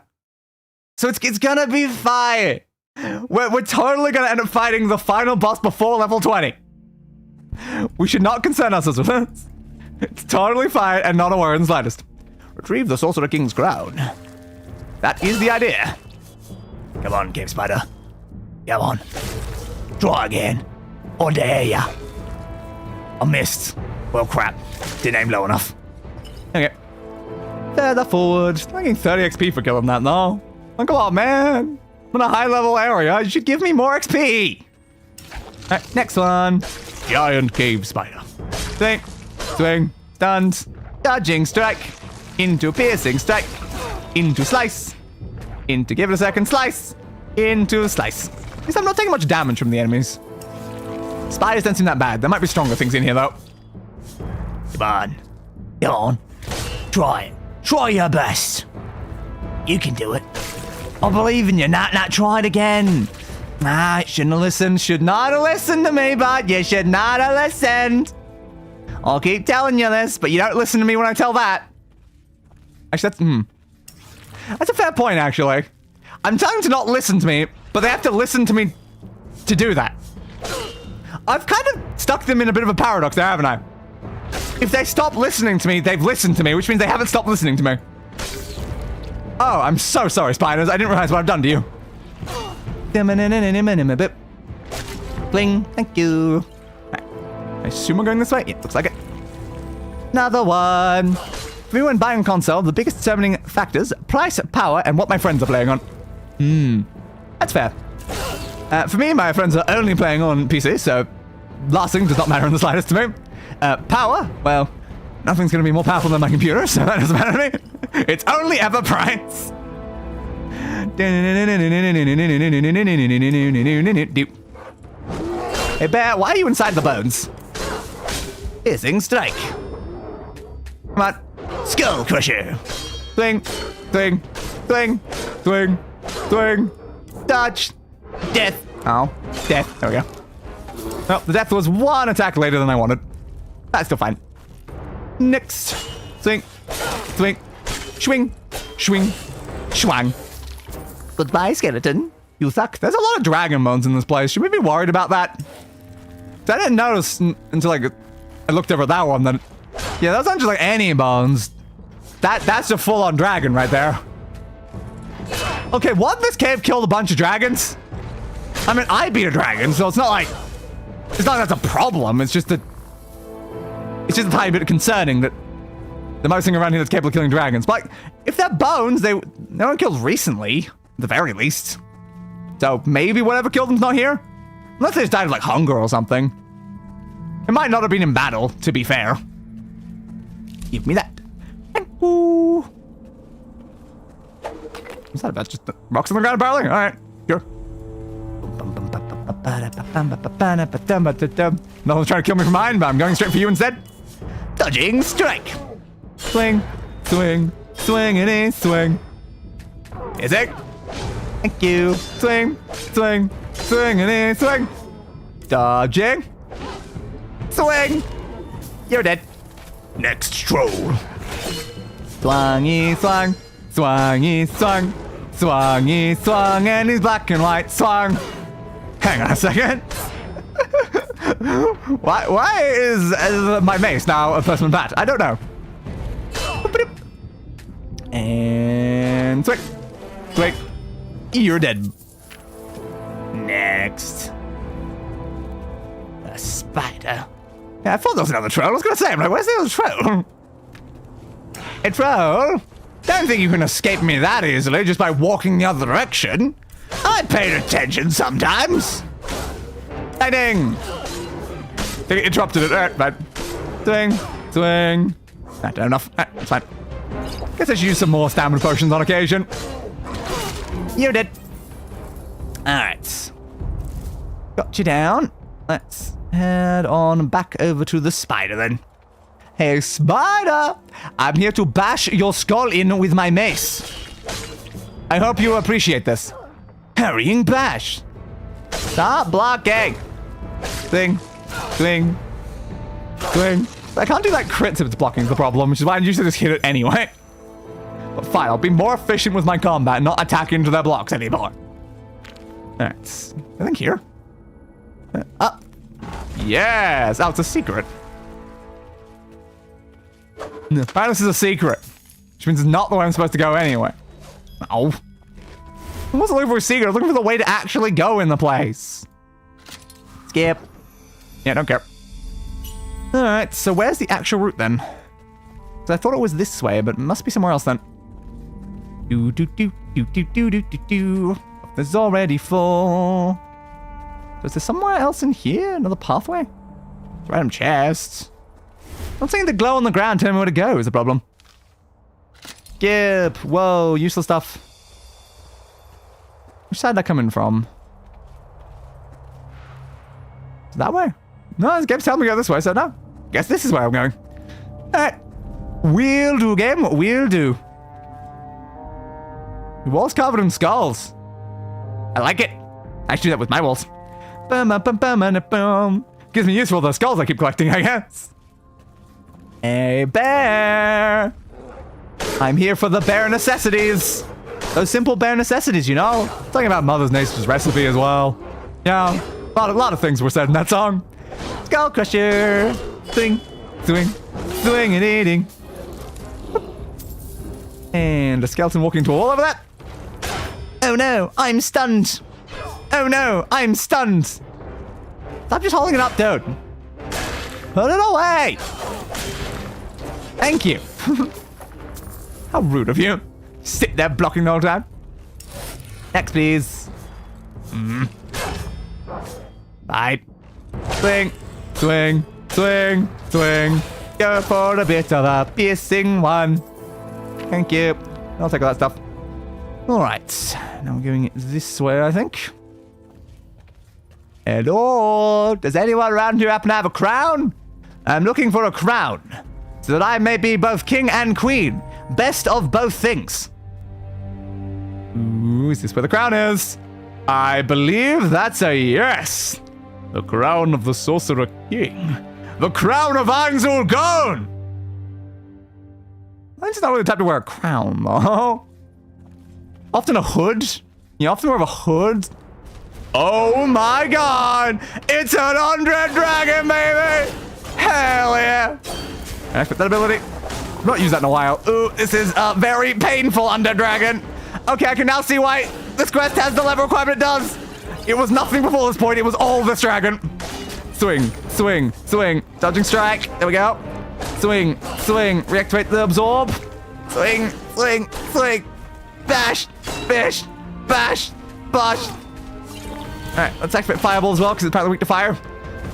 So it's gonna be fine. We're totally gonna end up fighting the final boss before level 20. We should not concern ourselves with this. It's totally fine and not a worry in the slightest. Retrieve the Sorcerer King's crown. That is the idea. Come on, Cave Spider. Come on. Try again. Or dare ya. I missed. Well, crap. Didn't aim low enough. Okay. Further forward. I'm getting 30 XP for killing that, though. Oh, come on, man. I'm in a high-level area. You should give me more XP. Alright, next one. Giant Cave Spider. Swing. Swing. Stunned. Dodging strike. Into piercing strike. Into slice. Into give it a second slice. Into slice. At least I'm not taking much damage from the enemies. Spiders don't seem that bad. There might be stronger things in here, though. Come on. Come on. Try it. Try your best. You can do it. I believe in you. Not try it again. Ah, shouldn't have listened. Should not have listened to me, bud. You should not have listened. I'll keep telling you this, but you don't listen to me when I tell that. Actually, that's a fair point, actually. I'm telling them to not listen to me, but they have to listen to me to do that. I've kind of stuck them in a bit of a paradox there, haven't I? If they stop listening to me, they've listened to me, which means they haven't stopped listening to me. Oh, I'm so sorry, spiders. I didn't realize what I've done to you. Bling, thank you. Right. I assume we're going this way? Yeah, looks like it. Another one. For me, when buying a console, the biggest determining factors, price, power, and what my friends are playing on. That's fair. For me, my friends are only playing on PC, so last thing does not matter in the slightest to me. Power, well, nothing's going to be more powerful than my computer, so that doesn't matter to me. It's only ever price. Hey, Bear, why are you inside the bones? Piercing strike. Come on. Skull crusher. Swing, swing, swing, swing, swing. Dodge. Death. Oh, death. There we go. Well, the death was one attack later than I wanted. That's still fine. Next. Swing. Swing. Swing. Swing. Swang. Goodbye, skeleton. You suck. There's a lot of dragon bones in this place. Should we be worried about that? I didn't notice until I looked over at that one. Then, yeah, those aren't just like any bones. That's a full-on dragon right there. Okay, won't this cave kill a bunch of dragons? I mean, I beat a dragon, so it's not like that's a problem. It's just a tiny bit concerning that the most thing around here that's capable of killing dragons. But like, if they're bones, no one killed recently, at the very least. So maybe whatever killed them's not here, unless they just died of like hunger or something. It might not have been in battle, to be fair. Give me that. Thank you. What's that about? Just the rocks on the ground apparently? Alright, sure. No one's trying to kill me from mine, but I'm going straight for you instead. Dodging strike. Swing, swing, swing, and a swing. Is it? Thank you. Swing, swing, swing, and a swing. Dodging. Swing. You're dead. Next troll. Swangy swang, swangy swang, swangy swang, and he's black and white swang. Hang on a second. Why is my mace now a first-man bat? I don't know. And swing. Swing. You're dead. Next. A spider. Yeah, I thought there was another troll. I was going to say, I'm like, where's the other troll? Hey, troll. Don't think you can escape me that easily just by walking the other direction. I paid attention sometimes. Lightning. They interrupted it. Alright, fine. Swing. Swing. Not enough. Alright, it's fine. Guess I should use some more stamina potions on occasion. You did. Alright. Got you down. Let's head on back over to the spider then. Hey, spider! I'm here to bash your skull in with my mace. I hope you appreciate this. Hurrying bash. Stop blocking. Swing. Swing. Swing. I can't do that crit if it's blocking is the problem, which is why I usually just hit it anyway. But fine, I'll be more efficient with my combat, not attacking into their blocks anymore. Alright. I think here. Up. Yes! Oh, it's a secret. Apparently this is a secret. Which means it's not the way I'm supposed to go anyway. Oh. I wasn't looking for a secret, I was looking for the way to actually go in the place. Skip. Yeah, don't care. Alright, so where's the actual route then? Because I thought it was this way, but it must be somewhere else then. There's already full. So is there somewhere else in here? Another pathway? Random chests. I'm saying the glow on the ground telling me where to go is the problem. Skip. Whoa, useless stuff. Which side are they coming from? Is that way? No, this game's telling me to go this way, so no. Guess this is where I'm going. Alright. We'll do, game. We'll do. The wall's covered in skulls. I like it. I should do that with my walls. Gives me use for those skulls I keep collecting, I guess. Hey, bear. I'm here for the bare necessities. Those simple bare necessities, you know? Talking about Mother Nature's recipe as well. Yeah, a lot of things were said in that song. Skull crusher. Swing, swing, swing and eating. And a skeleton walking to a wall over that. Oh no, I'm stunned. Oh no, I'm stunned. Stop just holding it up, dude. Put it away. Thank you. How rude of you. Sit there blocking the whole time. Next, please. Bye. Swing, swing, swing, swing. Go for a bit of a piercing one. Thank you. I'll take all that stuff. Alright. Now we're going it this way, I think. Hello? Does anyone around here happen to have a crown? I'm looking for a crown, so that I may be both king and queen. Best of both things. Ooh, is this where the crown is? I believe that's a yes. The crown of the Sorcerer King. The crown of Ainz. Ainz is not really the type to wear a crown, though. Often a hood. You often wear a hood. Oh my god! It's an undead dragon, baby! Hell yeah! Can I put that ability? I've not used that in a while. Ooh, this is a very painful undead dragon. Okay, I can now see why this quest has the level requirement it does. It was nothing before this point. It was all this dragon. Swing, swing, swing. Dodging strike. There we go. Swing, swing. Reactivate the absorb. Swing, swing, swing. Bash, bish, bash, bash. Alright, let's activate Fireball as well, because it's apparently weak to fire.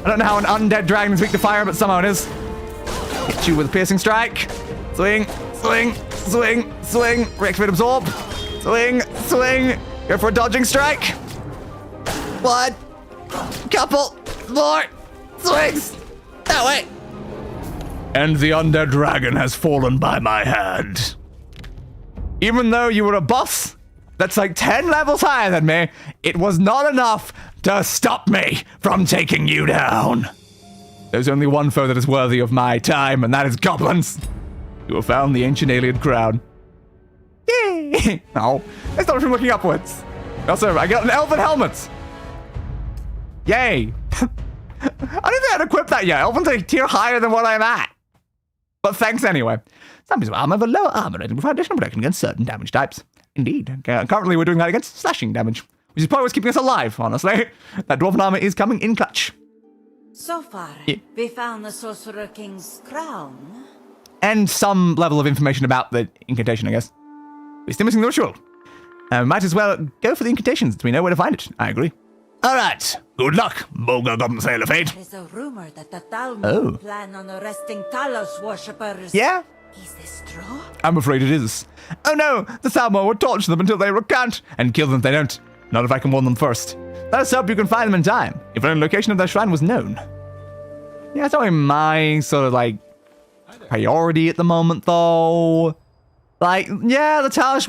I don't know how an undead dragon is weak to fire, but somehow it is. Hit you with a piercing strike. Swing, swing, swing, swing. Reactivate absorb. Swing, swing. Go for a dodging strike. One. Couple. More. Swings. That way. And the undead dragon has fallen by my hand. Even though you were a boss that's like 10 levels higher than me, it was not enough to stop me from taking you down. There's only one foe that is worthy of my time, and that is goblins. You have found the ancient alien crown. Yay! Oh, it's not from looking upwards. Also, I got an elven helmet. Yay! I don't think I'd equip that yet. Elven's a tier higher than what I'm at. But thanks anyway. Some pieces of armor have a lower armor rating with additional protection against certain damage types. Indeed. Currently we're doing that against slashing damage, which is probably what's keeping us alive, honestly. That dwarven armor is coming in clutch. So far, we found the Sorcerer King's crown. And some level of information about the incantation, I guess. We're still missing the ritual. Might as well go for the incantations so we know where to find it. I agree. Alright. Good luck, Bolga Goblin Slayer fate. There's a rumor that the Talmud plan on arresting Talos worshippers. Yeah? Is this true? I'm afraid it is. Oh no, the Thalmor will torture them until they recant, and kill them if they don't. Not if I can warn them first. Let us hope you can find them in time, if only the location of their shrine was known. Yeah, it's only my sort of like priority at the moment though. Like, yeah, the Talos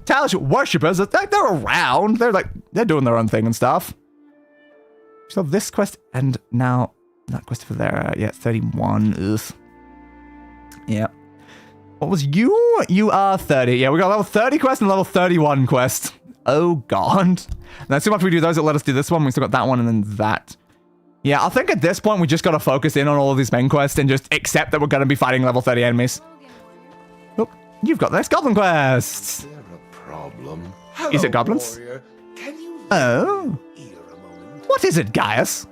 Talos worshippers, they're around. They're doing their own thing and stuff. So this quest, and now that quest for there, yeah, 31. Ugh. Yeah. What was you? You are 30. Yeah, we got level 30 quest and level 31 quest. Oh god. Now, so after we do those, it'll let us do this one. We still got that one and then that. Yeah, I think at this point we just gotta focus in on all of these main quests and just accept that we're gonna be fighting level 30 enemies. Oh, you've got the next goblin quest. Is there a problem? Is it goblins? Warrior. Can you Oh. ear a moment? What is it, Gaius?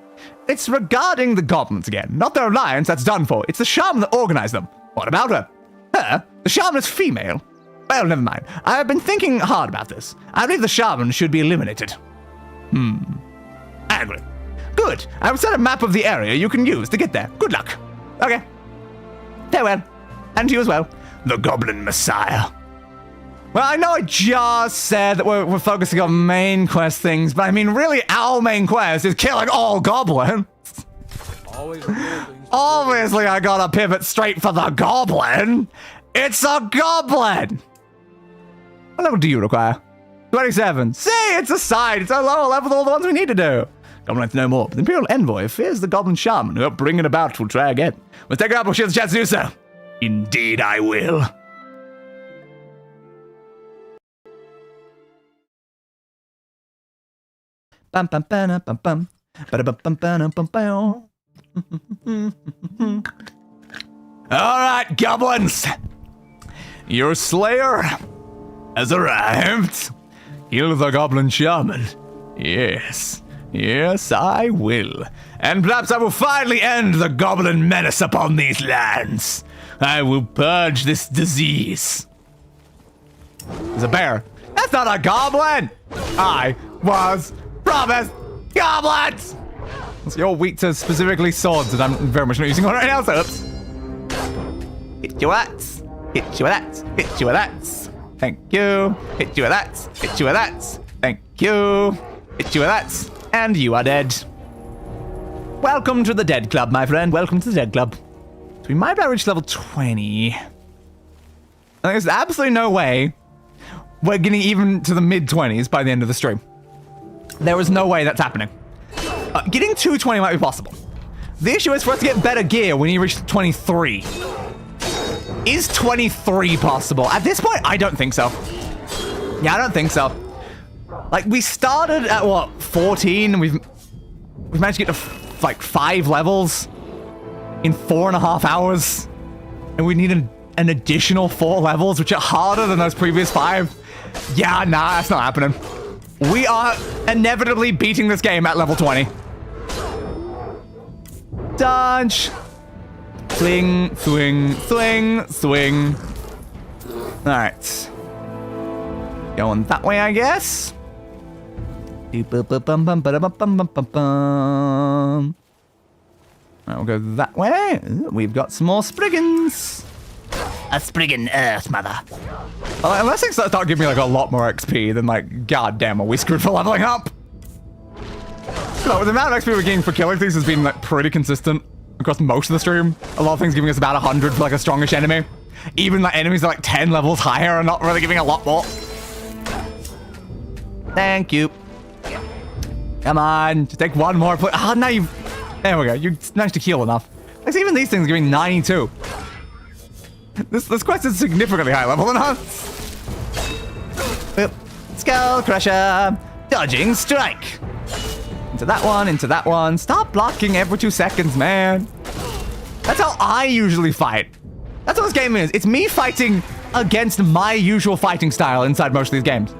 It's regarding the goblins again. Not their alliance, that's done for. It's the shaman that organized them. What about her? Her? The shaman is female. Well, never mind. I have been thinking hard about this. I believe the shaman should be eliminated. I agree. Good. I have set a map of the area you can use to get there. Good luck. Okay. Farewell. And to you as well. The Goblin Messiah. Well, I know I just said that we're focusing on main quest things, but I mean, really, our main quest is killing all goblins. Always little things. Obviously, I gotta pivot straight for the goblin. It's a goblin. What level do you require? 27. See, it's a side. It's a lower level than all the ones we need to do. Goblin like to know more, but the Imperial Envoy fears the Goblin Shaman who, bringing about, will try again. Let's take her up, we'll share the chance to do so. Indeed, I will. Bum bum bum bum bum. Alright, goblins! Your slayer has arrived. Kill the Goblin Shaman. Yes. Yes, I will. And perhaps I will finally end the goblin menace upon these lands. I will purge this disease. There's a bear. That's not a goblin! I was promised goblins! You're weak to specifically swords that I'm very much not using on right now, so oops. Hit you with that. Hit you with that. Hit you with that. Thank you. Hit you with that. Hit you with that. Thank you. Hit you with that. And you are dead. Welcome to the Dead Club, my friend. Welcome to the Dead Club. So we might have reached level 20. There's absolutely no way we're getting even to the mid-20s by the end of the stream. There is no way that's happening. Getting to 20 might be possible. The issue is for us to get better gear when you reach 23. Is 23 possible? At this point, I don't think so. Yeah, I don't think so. Like, we started at, what, 14? And we've managed to get to, like, 5 levels in 4.5 hours. And we need an additional 4 levels, which are harder than those previous 5. Yeah, nah, that's not happening. We are inevitably beating this game at level 20. Dodge. Swing, swing, swing, swing. Alright. Going that way, I guess. Alright, we'll go that way. We've got some more Spriggans. A Spriggan Earth, mother. Unless they start giving me like a lot more XP, then like, goddamn, are we screwed for leveling up? So, with the amount of XP we're getting for killing things has been like pretty consistent across most of the stream. A lot of things giving us about 100 for like a strongish enemy. Even like enemies that are like 10 levels higher are not really giving a lot more. Thank you. Come on, just take one more. Oh, now you've... There we go. You managed to heal enough. Like, even these things are giving 92. This quest is significantly higher level than us. Boop. Skull Crusher. Dodging strike. Into that one, into that one. Stop blocking every 2 seconds, man. That's how I usually fight. That's what this game is. It's me fighting against my usual fighting style inside most of these games.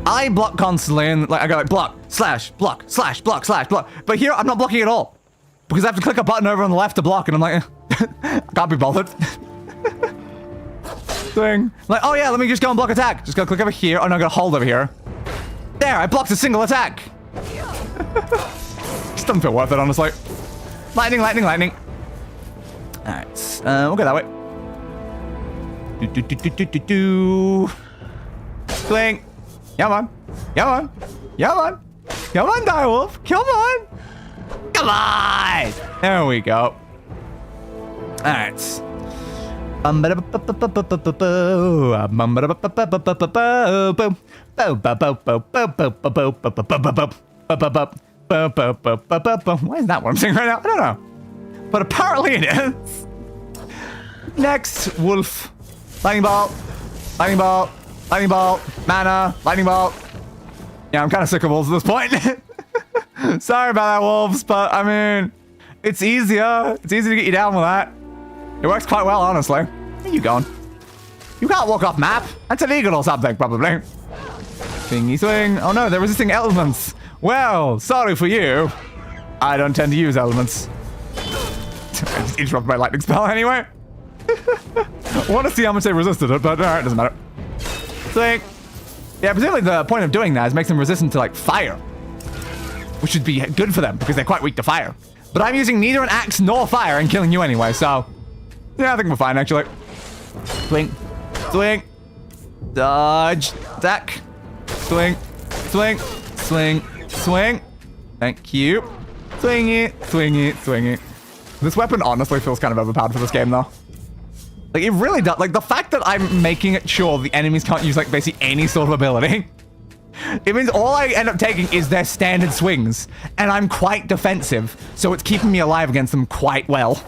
I block constantly and like I go like block, slash, block, slash, block, slash, block. But here I'm not blocking at all. Because I have to click a button over on the left to block and I'm like, I can't be bothered. Thing. Like, oh yeah, let me just go and block attack. Just go click over here. Oh no, I gotta hold over here. There, I blocked a single attack. Just doesn't feel worth it, honestly. Lightning, lightning, lightning. Alright, we'll go that way. Swing. Come on. Come on. Come on. Come on, Direwolf. Come on. Come on. There we go. Alright. Why is that what I'm saying right now? I don't know. But apparently it is. Next, wolf. Lightning bolt. Lightning bolt. Lightning bolt. Mana. Lightning bolt. Yeah, I'm kind of sick of wolves at this point. Sorry about that, wolves, but I mean, it's easier. It's easy to get you down with that. It works quite well, honestly. Where are you going? You can't walk off map. That's illegal or something, probably. Swingy swing. Oh no, they're resisting elements. Well, sorry for you. I don't tend to use elements. I just interrupted my lightning spell anyway. I want to see how much they resisted it, but alright, doesn't matter. Swing. Yeah, presumably the point of doing that is make them resistant to like fire. Which should be good for them because they're quite weak to fire. But I'm using neither an axe nor fire and killing you anyway, so... Yeah, I think we're fine, actually. Swing. Swing. Dodge. Attack. Swing. Swing. Swing. Swing. Thank you. Swing it. Swing it. Swing it. This weapon honestly feels kind of overpowered for this game, though. Like, it really does. Like, the fact that I'm making it sure the enemies can't use, like, basically any sort of ability. It means all I end up taking is their standard swings. And I'm quite defensive, so it's keeping me alive against them quite well.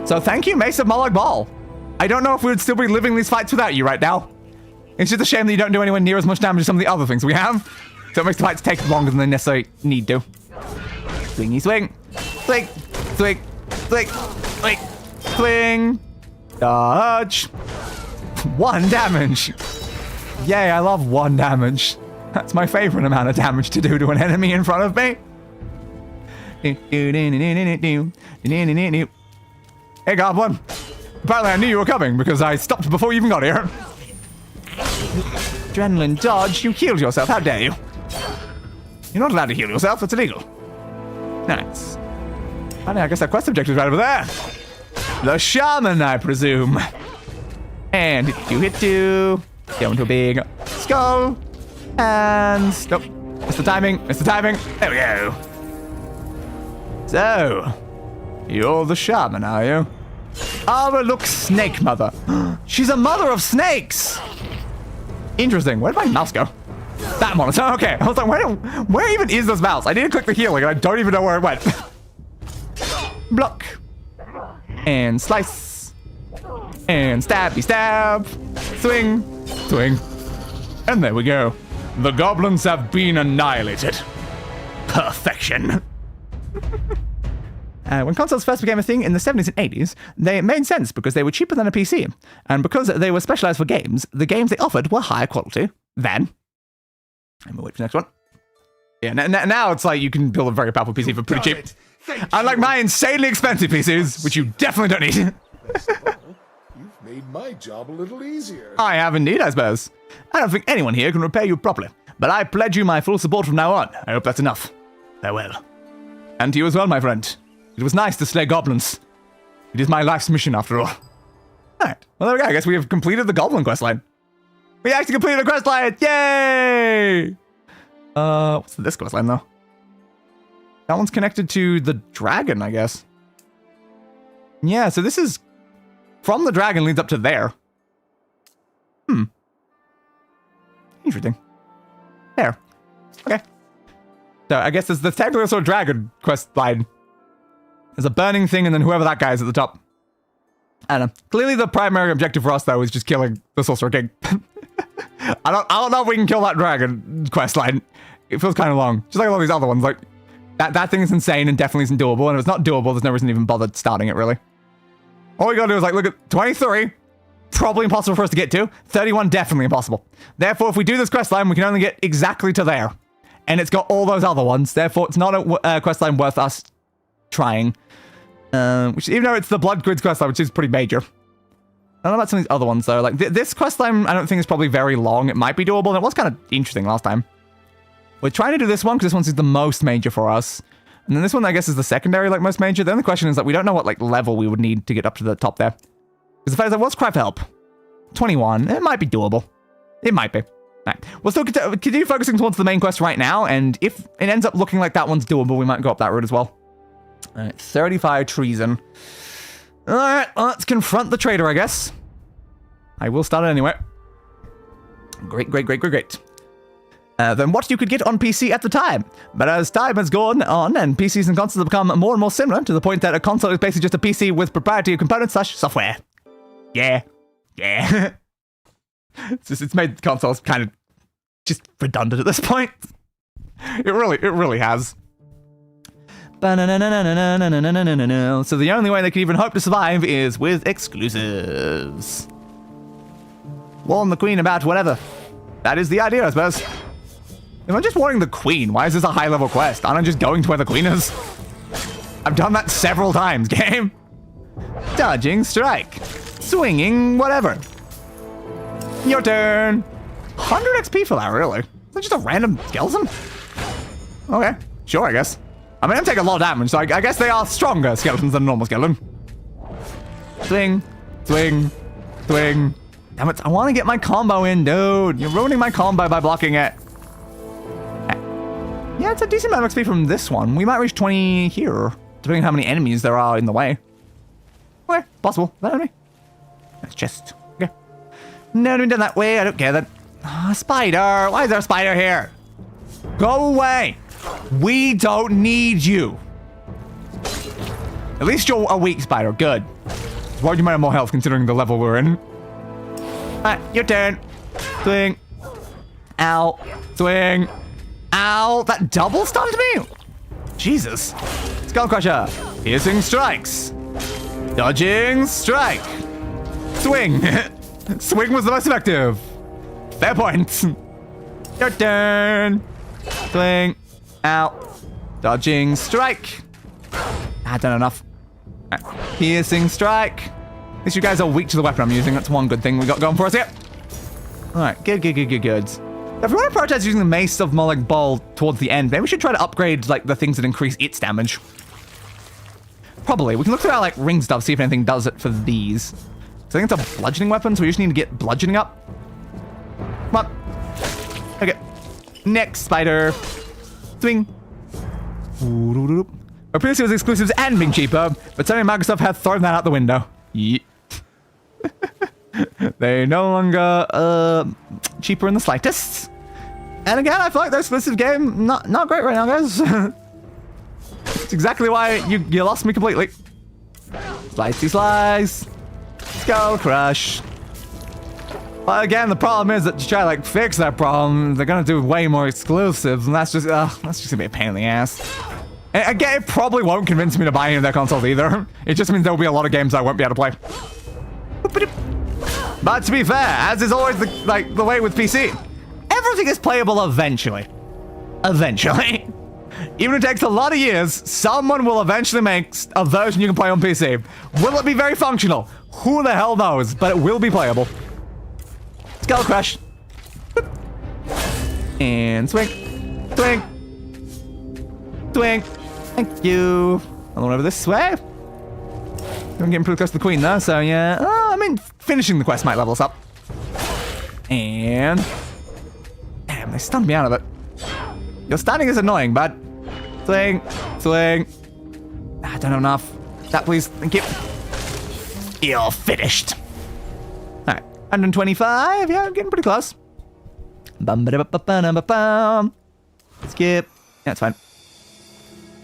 So thank you, Mace of Molag Bal. I don't know if we would still be living these fights without you right now. It's just a shame that you don't do anywhere near as much damage as some of the other things we have. So it makes the fights take longer than they necessarily need to. Swingy swing. Swing. Swing. Swing. Swing. Swing. Dodge. 1 damage. Yay, I love 1 damage. That's my favorite amount of damage to do to an enemy in front of me. Hey, Goblin. Apparently I knew you were coming because I stopped before you even got here. Adrenaline dodge, you healed yourself, how dare you? You're not allowed to heal yourself, it's illegal. Nice. I guess that quest objective is right over there. The shaman, I presume. And hit you. Go into a big skull. And nope. It's the timing. It's the timing. There we go. So, you're the shaman, are you? Oh, look, snake mother. She's a mother of snakes. Interesting. Where did my mouse go? That monitor. Okay. I was like, where even is this mouse? I need to click the healing and I don't even know where it went. Block. And slice. And stabby stab. Swing. Swing. And there we go. The goblins have been annihilated. Perfection. When consoles first became a thing in the 70s and 80s, they made sense because they were cheaper than a PC. And because they were specialized for games, the games they offered were higher quality than... And we'll wait for the next one. Yeah, now it's like you can build a very powerful PC for pretty cheap. Unlike my insanely expensive PCs, which you definitely don't need. You've made my job a little easier. I have indeed, I suppose. I don't think anyone here can repair you properly, but I pledge you my full support from now on. I hope that's enough. Farewell. And to you as well, my friend. It was nice to slay goblins. It is my life's mission, after all. Alright, well there we go. I guess we have completed the goblin questline. We actually completed a questline! Yay! What's this questline, though? That one's connected to the dragon, I guess. Yeah, so this is... From the dragon leads up to there. Interesting. There. Okay. So I guess there's the technically sort of dragon quest line. There's a burning thing and then whoever that guy is at the top. I don't know. Clearly the primary objective for us, though, is just killing the Sorcerer King. I don't know if we can kill that dragon quest line. It feels kind of long. Just like all these other ones. Like, that thing is insane and definitely isn't doable. And if it's not doable, there's no reason to even bother starting it, really. All we gotta do is, like, look at 23. Probably impossible for us to get to. 31, definitely impossible. Therefore, if we do this quest line, we can only get exactly to there. And it's got all those other ones. Therefore, it's not a quest line worth us trying. Which, even though it's the Blood Grids quest line, which is pretty major. I don't know about some of these other ones, though. Like, this quest line, I don't think is probably very long. It might be doable, and it was kind of interesting last time. We're trying to do this one, because this one's the most major for us. And then this one, I guess, is the secondary, like, most major. The only question is that we don't know what, like, level we would need to get up to the top there. Because the fact is that, what's cry for help? 21. It might be doable. It might be. Right. We'll still continue focusing towards the main quest right now, and if it ends up looking like that one's doable, we might go up that route as well. Alright, 35 treason. Alright, well, let's confront the traitor, I guess. I will start it anyway. Great. Then what you could get on PC at the time. But as time has gone on, and PCs and consoles have become more and more similar, to the point that a console is basically just a PC with proprietary components / software. Yeah. It's made consoles kind of just redundant at this point. It really has. So the only way they can even hope to survive is with exclusives. Warn the queen about whatever. That is the idea, I suppose. If I'm just warning the queen, why is this a high-level quest? Aren't I just going to where the queen is? I've done that several times, game. Dodging strike. Swinging whatever. Your turn. 100 XP for that, really? Is that just a random skeleton? Okay, sure, I guess. I mean, I'm taking a lot of damage, so I guess they are stronger skeletons than a normal skeleton. Swing. Damn it, I want to get my combo in, dude. You're ruining my combo by blocking it. Yeah, it's a decent amount of XP from this one. We might reach 20 here. depending on how many enemies there are in the way. Okay, possible. That enemy. That's just okay. No, no, done that way. I don't care then. Ah, spider. Why is there a spider here? Go away. We don't need you. At least you're a weak spider. Good. Why you might have more health considering the level we're in. Alright, your turn. Swing. Ow. Swing. Ow. That double stunned me? Jesus. Skull Crusher. Piercing strikes. Dodging strike. Swing. Swing was the most effective. Fair point. Your turn. Swing. Ow. Dodging strike. I don't know enough. Right. Piercing strike. At least you guys are weak to the weapon I'm using. That's one good thing we got going for us here. Alright, good. If we want to prioritize using the Mace of Molag Bal towards the end, maybe we should try to upgrade like the things that increase its damage. Probably. We can look through our like ring stuff, see if anything does it for these. So I think it's a bludgeoning weapon, so we just need to get bludgeoning up. Come on. Okay. Next spider. Swing. Previously was exclusives and being cheaper, but suddenly Microsoft has thrown that out the window. Yeet. They no longer cheaper in the slightest. And again, I feel like the exclusive game not great right now, guys. It's exactly why you lost me completely. Slicey slice. Skull crush. But again, the problem is that to try to like fix that problem, they're gonna do way more exclusives, and that's just gonna be a pain in the ass. And again, it probably won't convince me to buy any of their consoles either. It just means there will be a lot of games I won't be able to play. But to be fair, as is always the way with PC, everything is playable eventually. Eventually. Even if it takes a lot of years, someone will eventually make a version you can play on PC. Will it be very functional? Who the hell knows? But it will be playable. Skull crush. And swing. Swing. Swing. Thank you. I'll over this way. I'm getting pretty close to the queen though, so yeah. Oh, I mean, finishing the quest might level us up. And... damn, they stunned me out of it. Your stunning is annoying, bud. Swing. Swing. I don't have enough. That, please. Thank you. You're finished. Alright. 125. Yeah, I'm getting pretty close. Bum-ba-da-ba-ba-ba-ba-bum. Skip. Yeah, it's fine.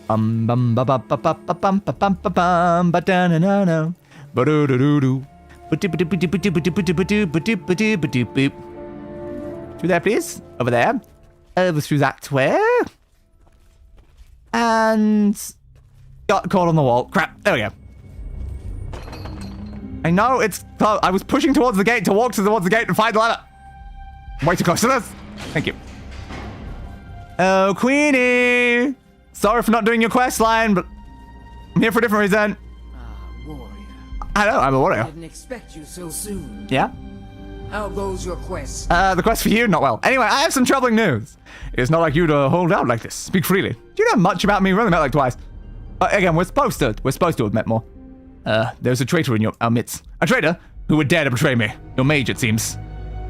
Bum-bum-ba-ba-ba-ba-bum-ba-bum-ba-bum-ba-bum. Ba-da-na-na-na. Ba-do-do-do-do. Ba-do-ba-do-ba-do-ba-do-ba-do-ba-do-ba-do-boop. Through there, please. Over there. Over through that way. And... got caught on the wall. Crap. There we go. I know it's... I was pushing towards the gate to walk towards the gate and find the ladder. I'm way too close to this. Thank you. Oh, Queenie. Sorry for not doing your quest line, but I'm here for a different reason. Warrior. I know, I'm a warrior. I didn't expect you so soon. Yeah? How goes your quest? The quest for you, not well. Anyway, I have some troubling news. It's not like you to hold out like this. Speak freely. Do you know much about me? We only met like twice. Again, we're supposed to have met more. There's a traitor in our midst. A traitor who would dare to betray me. Your mage, it seems.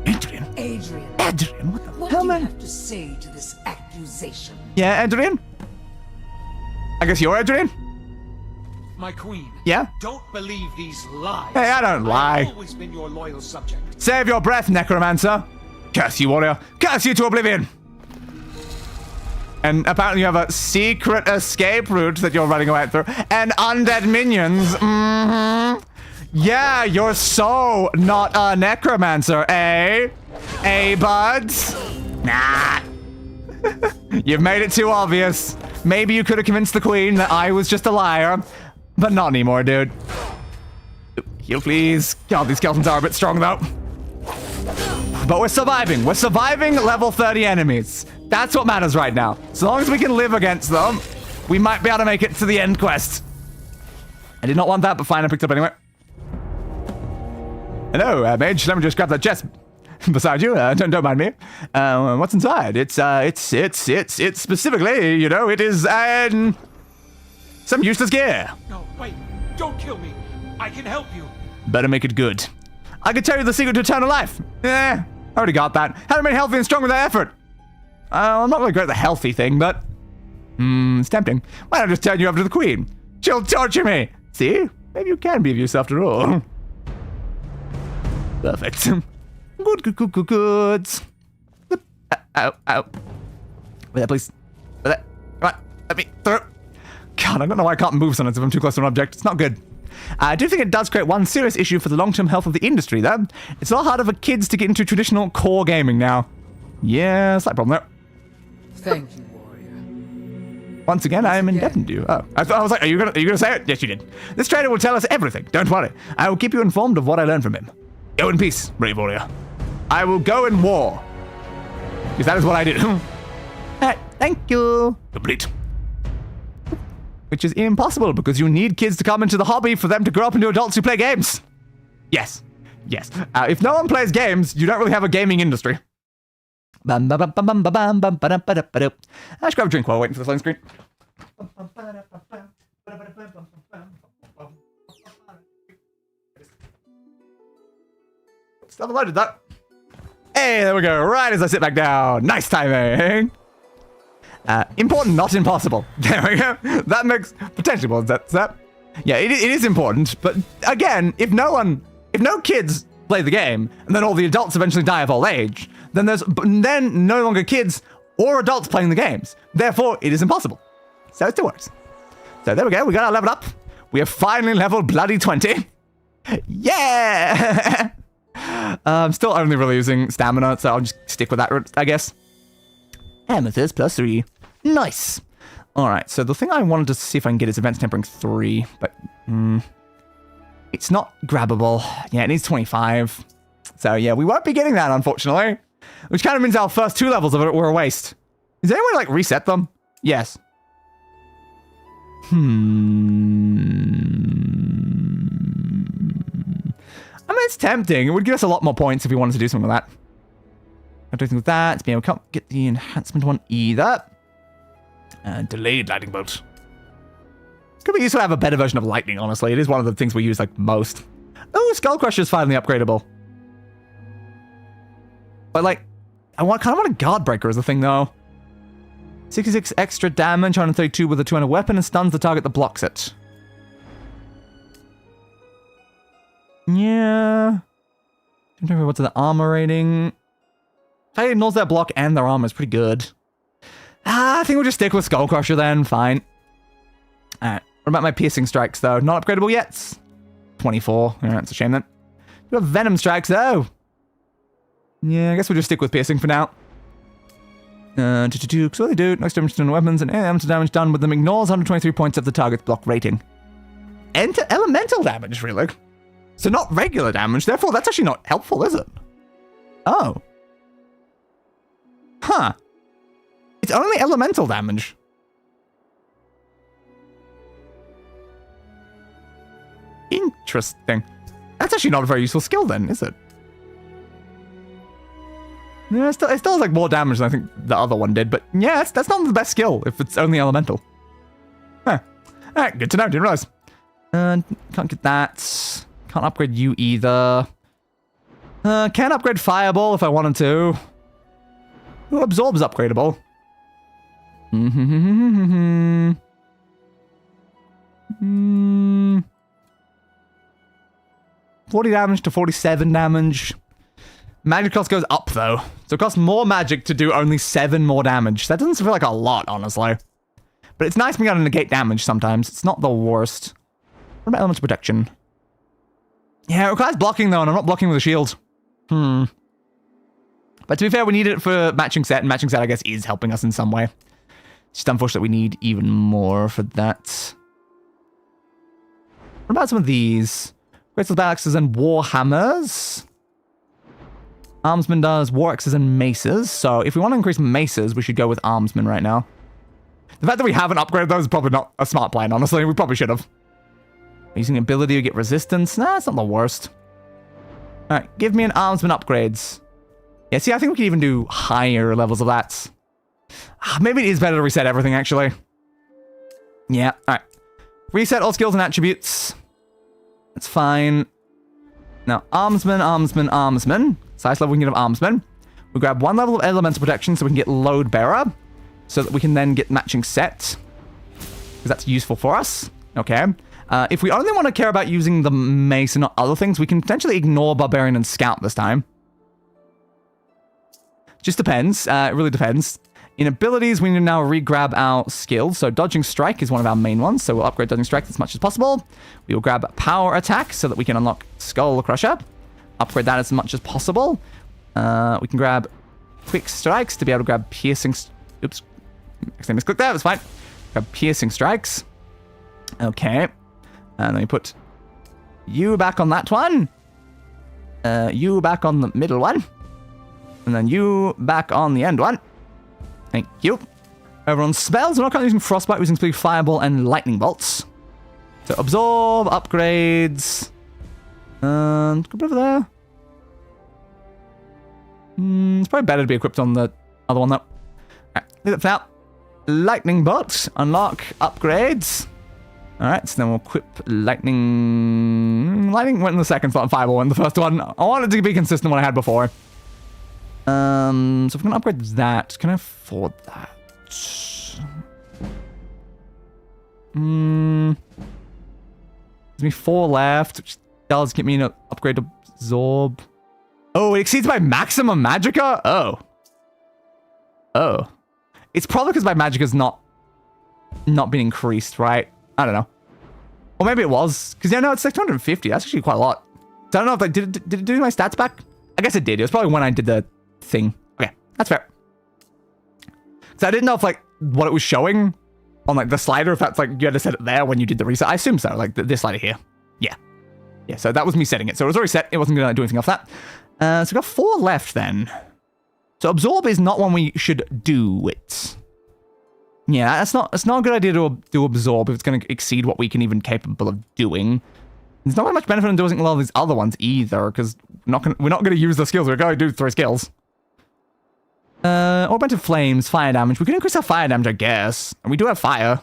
Adrian? Adrian, What the what hell, do you man? have to say to this accusation? Yeah, Adrian? I guess you're Adrian? My queen. Yeah? Don't believe these lies. Hey, I don't lie. I've always been your loyal subject. Save your breath, necromancer. Curse you, warrior. Curse you to oblivion. And apparently you have a secret escape route that you're running away through. And undead minions. Mm-hmm. Yeah, you're so not a necromancer, eh? Eh, buds? Nah. You've made it too obvious. Maybe you could have convinced the queen that I was just a liar. But not anymore, dude. Heal, please. God, these skeletons are a bit strong, though. But we're surviving. We're surviving level 30 enemies. That's what matters right now. So long as we can live against them, we might be able to make it to the end quest. I did not want that, but fine, I picked it up anyway. Hello, mage. Let me just grab that chest beside you. Don't mind me. What's inside? It's specifically, you know, it is, some useless gear. No, wait. Don't kill me. I can help you. Better make it good. I could tell you the secret to eternal life. I already got that. Haven't been healthy and strong with that effort. I'm not really great at the healthy thing, but... it's tempting. Why not just turn you over to the queen? She'll torture me. See? Maybe you can be of use after all. Perfect. Good. Ow. Wait there, please. Wait there. Come on. Let me through. God, I don't know why I can't move sometimes if I'm too close to an object. It's not good. I do think it does create one serious issue for the long-term health of the industry, though. It's a lot harder for kids to get into traditional core gaming now. Yeah, slight problem there. Thank you, warrior. Once again, I am indebted to you. Oh, I was like, are you gonna say it? Yes, you did. This trader will tell us everything. Don't worry. I will keep you informed of what I learned from him. Go in peace, brave warrior. I will go in war. Because that is what I do. Alright, thank you. Complete. Which is impossible because you need kids to come into the hobby for them to grow up into adults who play games. Yes. If no one plays games, you don't really have a gaming industry. I should grab a drink while waiting for the phone screen. Still haven't loaded that. Hey, there we go. Right as I sit back down. Nice timing. Important, not impossible. There we go. That makes potentially more sense. Yeah, it is important. But again, if no kids play the game, and then all the adults eventually die of old age, then there's no longer kids or adults playing the games. Therefore, it is impossible. So it still works. So there we go. We got our level up. We have finally leveled bloody 20. Yeah! I'm still only really using stamina, so I'll just stick with that, I guess. Amethyst plus 3. Nice. Alright, so the thing I wanted to see if I can get is Advanced Tempering 3, but it's not grabbable. Yeah, it needs 25. So yeah, we won't be getting that, unfortunately. Which kind of means our first 2 levels of it were a waste. Is there any way to, like, reset them? Yes. I mean, it's tempting. It would give us a lot more points if we wanted to do something like that. I don't think with that. We can't get the enhancement one either. Delayed lightning bolt. Could be useful to have a better version of lightning, honestly. It is one of the things we use, like, most. Oh, Skull Crusher's finally upgradable. But, like, I kind of want a Guard Breaker as a thing, though. 66 extra damage, 132 with a 200 weapon, and stuns the target that blocks it. Yeah. What's the armor rating? Fadé ignores their block and their armor is pretty good. I think we'll just stick with Skull Crusher then. Fine. Alright. What about my piercing strikes, though? Not upgradable yet. 24. Yeah, that's a shame then. We have venom strikes, though. Yeah, I guess we'll just stick with piercing for now. Because what they do, next damage to weapons and damage done with them ignores 123 points of the target's block rating. Enter elemental damage, really? So not regular damage, therefore that's actually not helpful, is it? Oh. Huh. It's only elemental damage. Interesting. That's actually not a very useful skill then, is it? Yeah, it still has like more damage than I think the other one did, but yeah, that's not the best skill if it's only elemental. Huh. Alright, good to know, didn't realize. Can't get that. Can't upgrade you either. Can upgrade Fireball if I wanted to. Ooh, Absorb is upgradable. 40 damage to 47 damage. Magic cost goes up, though. So it costs more magic to do only 7 more damage. That doesn't feel like a lot, honestly. But it's nice being able to negate damage sometimes. It's not the worst. What about elemental protection? Yeah, it requires blocking, though, and I'm not blocking with a shield. But to be fair, we need it for matching set, and matching set, I guess, is helping us in some way. It's just unfortunate we need even more for that. What about some of these? Greatsword Battle-Axes and Warhammers. Armsman does War Axes and Maces, so if we want to increase Maces, we should go with Armsman right now. The fact that we haven't upgraded those is probably not a smart plan, honestly. We probably should have. Using ability to get resistance? Nah, it's not the worst. Alright, give me an Armsman upgrades. Yeah, see, I think we can even do higher levels of that. Maybe it is better to reset everything, actually. Yeah, alright. Reset all skills and attributes. That's fine. Now, Armsman. Size level we can get of Armsman. We grab 1 level of Elemental Protection so we can get Load Bearer. So that we can then get matching set. Because that's useful for us. Okay. If we only want to care about using the mace and not other things, we can potentially ignore Barbarian and Scout this time. Just depends. It really depends. In abilities, we need to now re-grab our skills. So Dodging Strike is one of our main ones, so we'll upgrade Dodging Strike as much as possible. We will grab Power Attack so that we can unlock Skull Crusher. Upgrade that as much as possible. We can grab Quick Strikes to be able to grab Piercing... Oops. Accidentally misclicked there, that's fine. Grab Piercing Strikes. Okay. And then we put you back on that one. You back on the middle one. And then you back on the end one. Thank you. Over on spells, we're not currently using Frostbite, we're using Speed Fireball and Lightning Bolts. So absorb, upgrades. And go over there. It's probably better to be equipped on the other one though. Alright, leave that for now. Lightning Bolt, unlock, upgrades. Alright, so then we'll equip Lightning... Lightning went in the second slot and Fireball went in the first one. I wanted to be consistent with what I had before. So if we're going to upgrade that, can I afford that? There's me 4 left, which does get me an upgrade to Absorb. Oh, it exceeds my maximum magicka? Oh. Oh. It's probably because my magicka's not been increased, right? I don't know. Or maybe it was. Because, yeah, no, it's like 250. That's actually quite a lot. So I don't know if I did it do my stats back? I guess it did. It was probably when I did the thing. Okay, that's fair. So I didn't know if, like, what it was showing on, like, the slider, if that's, like, you had to set it there when you did the reset. I assume so, like, this slider here. Yeah. Yeah, so that was me setting it. So it was already set. It wasn't going to do anything off that. So we've got 4 left, then. So Absorb is not one we should do it. Yeah, it's not a good idea to do Absorb if it's going to exceed what we can even capable of doing. There's not really much benefit in doing a lot of these other ones either, because we're not going to use the skills. We're going to do 3 skills. Augmented Flames, fire damage. We can increase our fire damage, I guess. And we do have fire.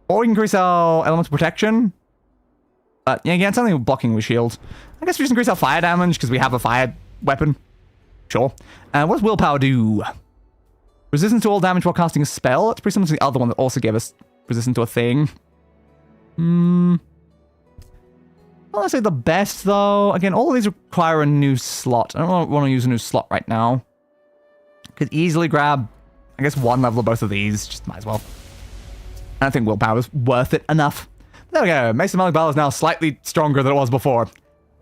Or we can increase our elemental protection. But yeah, again, it's only blocking with shield. I guess we just increase our fire damage because we have a fire weapon. Sure. What does Willpower do? Resistance to all damage while casting a spell. That's pretty similar to the other one that also gave us resistance to a thing. Well, I'd say the best, though. Again, all of these require a new slot. I don't want to use a new slot right now. Could easily grab, I guess, 1 level of both of these. Just might as well. I don't think Willpower is worth it enough. There we go. Mace of Malik Bal is now slightly stronger than it was before.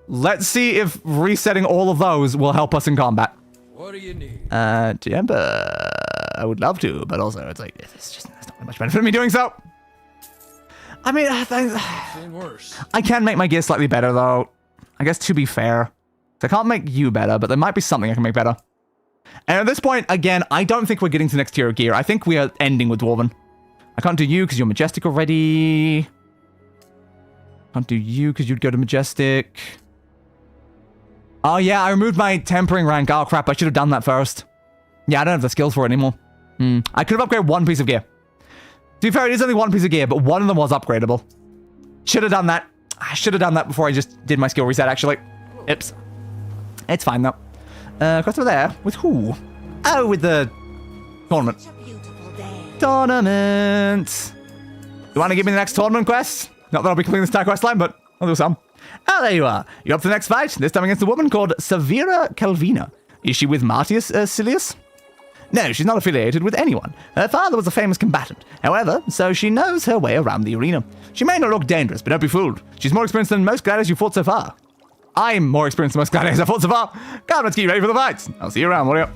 Let's see if resetting all of those will help us in combat. What do you need? I would love to, but also it's like, there's not really much benefit in me doing so. I mean, Seen worse. I can make my gear slightly better, though. I guess to be fair. So I can't make you better, but there might be something I can make better. And at this point, again, I don't think we're getting to next tier of gear. I think we are ending with Dwarven. I can't do you because you're Majestic already. Can't do you because you'd go to Majestic. Oh, yeah, I removed my Tempering rank. Oh, crap, I should have done that first. Yeah, I don't have the skills for it anymore. I could have upgraded 1 piece of gear. To be fair, it is only 1 piece of gear, but 1 of them was upgradable. Should have done that. I should have done that before I just did my skill reset, actually. Oops. It's fine, though. Across over there. With who? Oh, with the tournament. Such a beautiful day. Tournament. You want to give me the next tournament quest? Not that I'll be completing this entire quest line, but I'll do some. Oh, there you are. You're up for the next fight, this time against a woman called Severa Calvina. Is she with Martius Silius? No, she's not affiliated with anyone. Her father was a famous combatant. However, so she knows her way around the arena. She may not look dangerous, but don't be fooled. She's more experienced than most gladiators you fought so far. I'm more experienced than most gladiators I've fought so far. God, let's get you ready for the fights. I'll see you around, will you?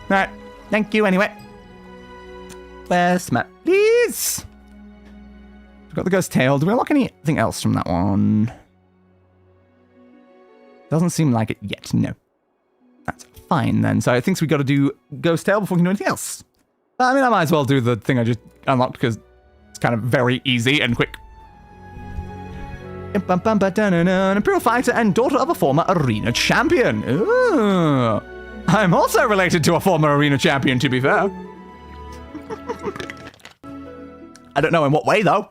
Alright, thank you anyway. Where's the map, please? We've got the ghost tail. Do we unlock anything else from that one? Doesn't seem like it yet, no. That's fine then. So I think we got to do ghost tail before we can do anything else. I mean, I might as well do the thing I just unlocked because it's kind of very easy and quick. An Imperial fighter and daughter of a former arena champion. Ooh. I'm also related to a former arena champion, to be fair. I don't know in what way, though.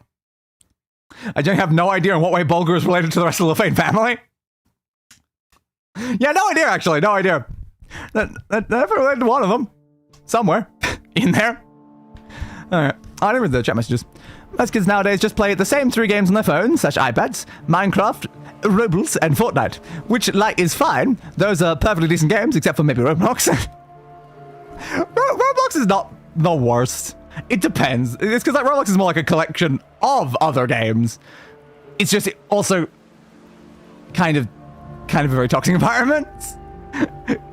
I don't have no idea in what way Bolga is related to the rest of the Lefane family. Yeah, no idea, actually. No idea. Never related to one of them. Somewhere. In there. Alright. I didn't read the chat messages. Most kids nowadays just play the same 3 games on their phones, iPads, Minecraft, Roblox, and Fortnite, which, like, is fine. Those are perfectly decent games, except for maybe Roblox. Roblox is not the worst. It depends. It's because like Roblox is more like a collection of other games. It's just also kind of a very toxic environment.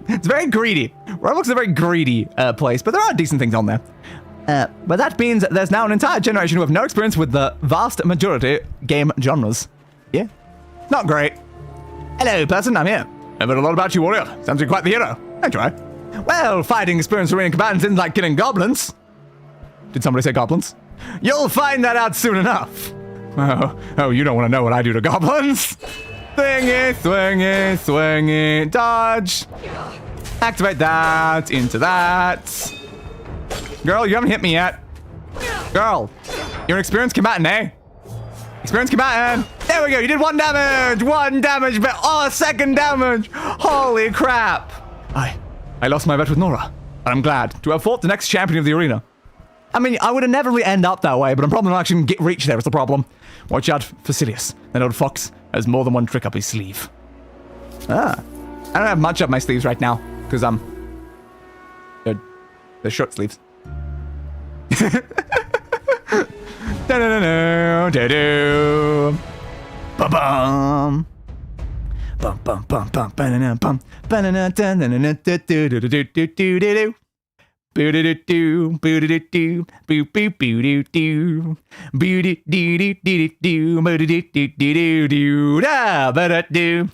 It's very greedy. Roblox is a very greedy place, but there are decent things on there. But that means there's now an entire generation who have no experience with the vast majority game genres. Yeah, not great. Hello, person, I'm here. I've heard a lot about you, warrior. Sounds like quite the hero. I try. Well, fighting experience arena combatants isn't like killing goblins. Did somebody say goblins? You'll find that out soon enough. Oh, you don't want to know what I do to goblins. Swingy, swingy, swingy, dodge. Activate that, into that. Girl, you haven't hit me yet. Girl, you're an experienced combatant, eh? Experienced combatant. There we go, you did 1 damage. 1 damage, but second damage. Holy crap. I lost my bet with Nora, but I'm glad to have fought the next champion of the arena. I mean, I would have never really end up that way, but I'm probably not actually get reach there is the problem. Watch out for Sidious. That old fox has more than one trick up his sleeve. I don't have much up my sleeves right now, because they're short sleeves. Da-da-da-da-da-da. Ba-bum. Bum bum bum bum banana bum banana banana do do do do do do do do boo do do do boo do do do boo boo boo do do boo do do do do do boo do do do do do da ba da do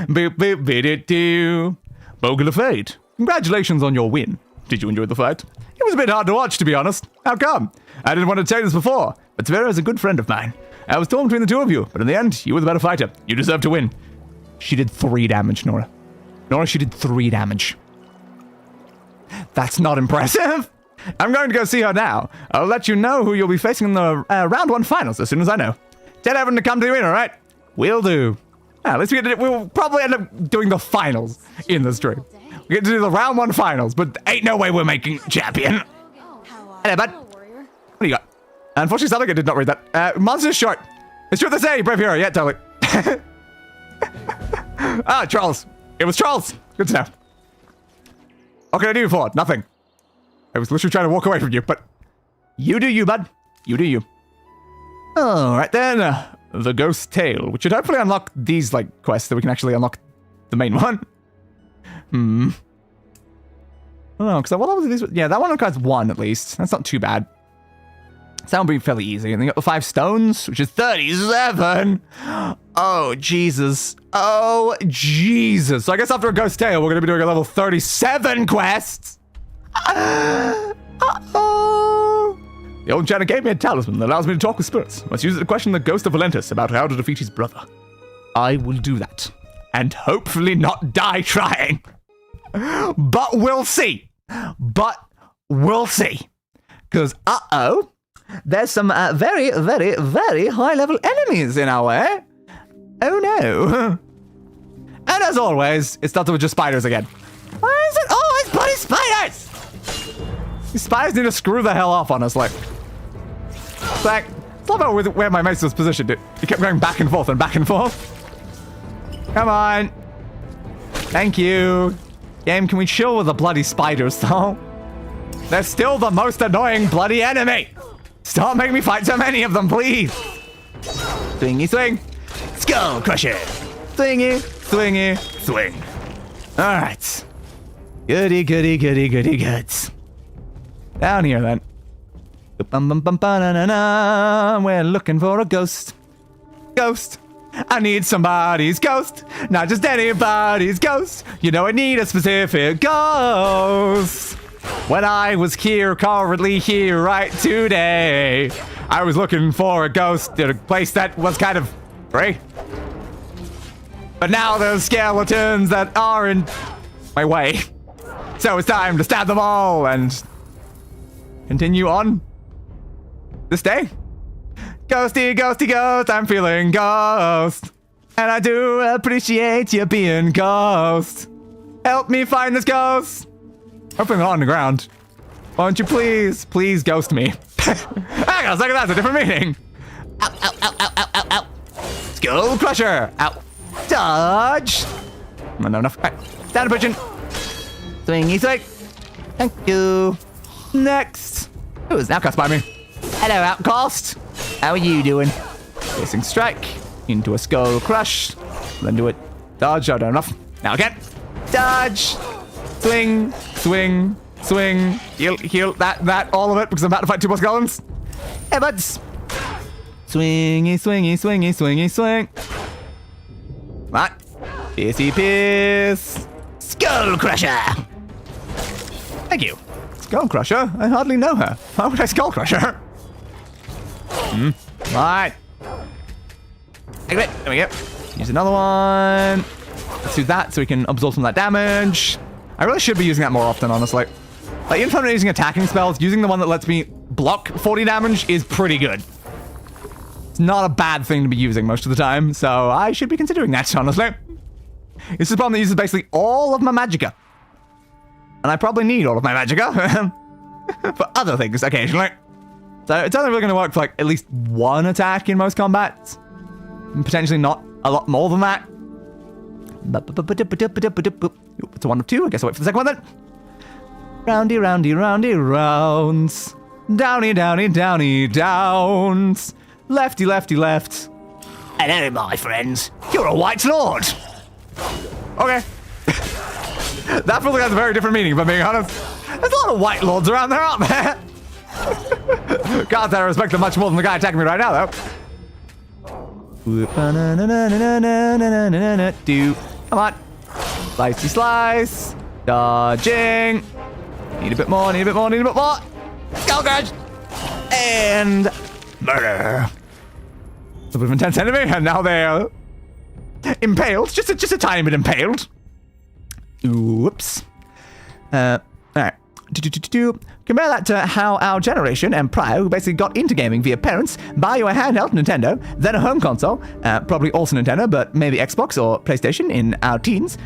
boo boo boo do do. Bolga Fade, congratulations on your win. Did you enjoy the fight? It was a bit hard to watch, to be honest. How come? I didn't want to tell you this before, but Severa is a good friend of mine. I was torn between the 2 of you, but in the end, you were the better fighter. You deserve to win. She did 3 damage, Nora. Nora, she did 3 damage. That's not impressive. I'm going to go see her now. I'll let you know who you'll be facing in the round 1 finals as soon as I know. Tell everyone to come to the arena, all right? Will do. At least we'll probably end up doing the finals in the stream. We get to do the round 1 finals, but ain't no way we're making champion. Hello, bud. What do you got? Unfortunately, something I did not read that. Monster's short. It's true to say, brave hero. Yeah, totally. Charles. It was Charles. Good to know. What can I do for it? Nothing. I was literally trying to walk away from you, but you do you, bud. You do you. All right, then. The Ghost Tale, which should hopefully unlock these, like, quests that we can actually unlock the main one. Oh, because what was these? Yeah, that one requires 1 at least. That's not too bad. So that would be fairly easy. And then you got the 5 stones, which is 37. Oh, Jesus. Oh, Jesus. So I guess after a Ghost Tale, we're going to be doing a level 37 quest. Uh-oh. The old enchanter gave me a talisman that allows me to talk with spirits. Must use it to question the ghost of Valentus about how to defeat his brother. I will do that. And hopefully not die trying. But we'll see. Because, there's some very, very, very high-level enemies in our way. Oh, no. And as always, it starts with just spiders again. Why is it always bloody spiders? These spiders need to screw the hell off on us, like. It's like, it's not about where my mouse was positioned. It kept going back and forth and back and forth. Come on. Thank you. Game, can we chill with the bloody spiders, though? They're still the most annoying bloody enemy. Stop making me fight so many of them, please. Swingy, swing. Skull crusher. Swingy, swingy, swing. All right. Goody, goody, goody, goody, goods. Down here, then. We're looking for a ghost. Ghost. I need somebody's ghost. Not just anybody's ghost. You know I need a specific ghost. When I was here, currently here, right today, I was looking for a ghost at a place that was kind of free. But now there's skeletons that are in my way. So it's time to stab them all and continue on this day. Ghosty, ghosty, ghost, I'm feeling ghost. And I do appreciate you being ghost. Help me find this ghost. Hopefully not on the ground. Won't you please, please ghost me. Hang on a second, that's a different meaning. Ow, ow, ow, ow, ow, ow, ow. Skull Crusher. Ow. Dodge. Not enough. All right. Down to position. Swingy swing. Thank you. Next. Ooh, it's now cast by me. Hello, Outcast. How are you doing? Piercing strike. Into a skull crush. Then do it. Dodge. Oh, not enough. Now again. Dodge. Swing. Swing. Swing. Heal. Heal. That. All of it because I'm about to fight 2 boss golems. Headbutts. Swingy, swingy, swingy, swingy, swing. Come on. Piercy pierce. Skull Crusher. Thank you. Skull Crusher? I hardly know her. Why would I Skull Crusher? Right. There we go. Use another one. Let's do that so we can absorb some of that damage. I really should be using that more often, honestly. Like, even if I'm not using attacking spells, using the one that lets me block 40 damage is pretty good. It's not a bad thing to be using most of the time, so I should be considering that, honestly. This is a problem that uses basically all of my magicka. And I probably need all of my magicka for other things occasionally. So it's only really going to work for like at least 1 attack in most combats. And potentially not a lot more than that. It's a 1 of 2. I guess I'll wait for the second one then. Roundy, roundy, roundy, rounds. Downy, downy, downy, downs. Lefty, lefty, left. Hello, my friends. You're a white lord. Okay. That probably has a very different meaning, if I'm being honest. There's a lot of white lords around there, aren't there? Can't say I respect them much more than the guy attacking me right now, though. Come on. Slicey slice. Dodging. Need a bit more, need a bit more, need a bit more. Skull Crush. And murder. A bit of intense enemy, and now they're impaled. Just a tiny bit impaled. Whoops. Alright. Compare that to how our generation and prior, who basically got into gaming via parents, buy you a handheld Nintendo, then a home console, probably also Nintendo, but maybe Xbox or PlayStation in our teens,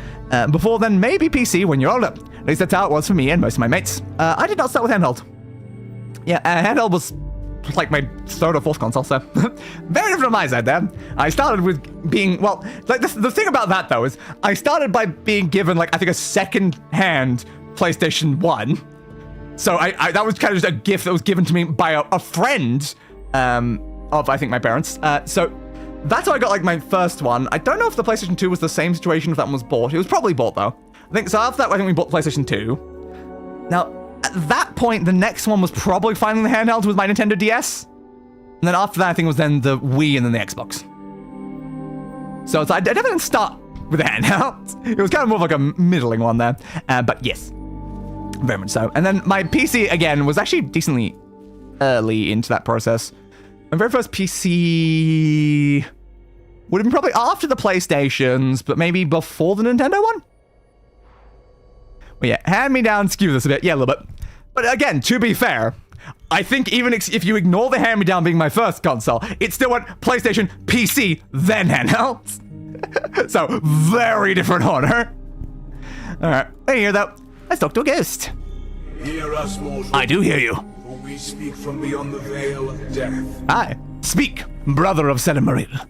before then maybe PC when you're older. At least that's how it was for me and most of my mates. I did not start with handheld. Yeah, handheld was like my 3rd or 4th console, so very different on my side there. I started with being, well, like the thing about that though is I started by being given like I think a second-hand PlayStation 1. So I that was kind of just a gift that was given to me by a friend of I think my parents. So that's how I got like my first one. I don't know if the PlayStation 2 was the same situation if that one was bought. It was probably bought though. I think so. After that, I think we bought PlayStation 2. Now at that point, the next one was probably finally the handheld with my Nintendo DS. And then after that, I think it was then the Wii and then the Xbox. So I definitely didn't start with a handheld. It was kind of more of like a middling one there. But yes, very much so. And then my PC, again, was actually decently early into that process. My very first PC would have been probably after the PlayStations, but maybe before the Nintendo one? Well, yeah, hand-me-down skew this a bit. Yeah, a little bit. But again, to be fair, I think even if you ignore the hand-me-down being my first console, it still went PlayStation, PC, then handhelds. So, very different order. Alright, hey here though. Let's talk to a ghost. Hear us, mortal. I do hear you. For we speak from beyond the veil of death. Aye, speak, brother of Sedamaril.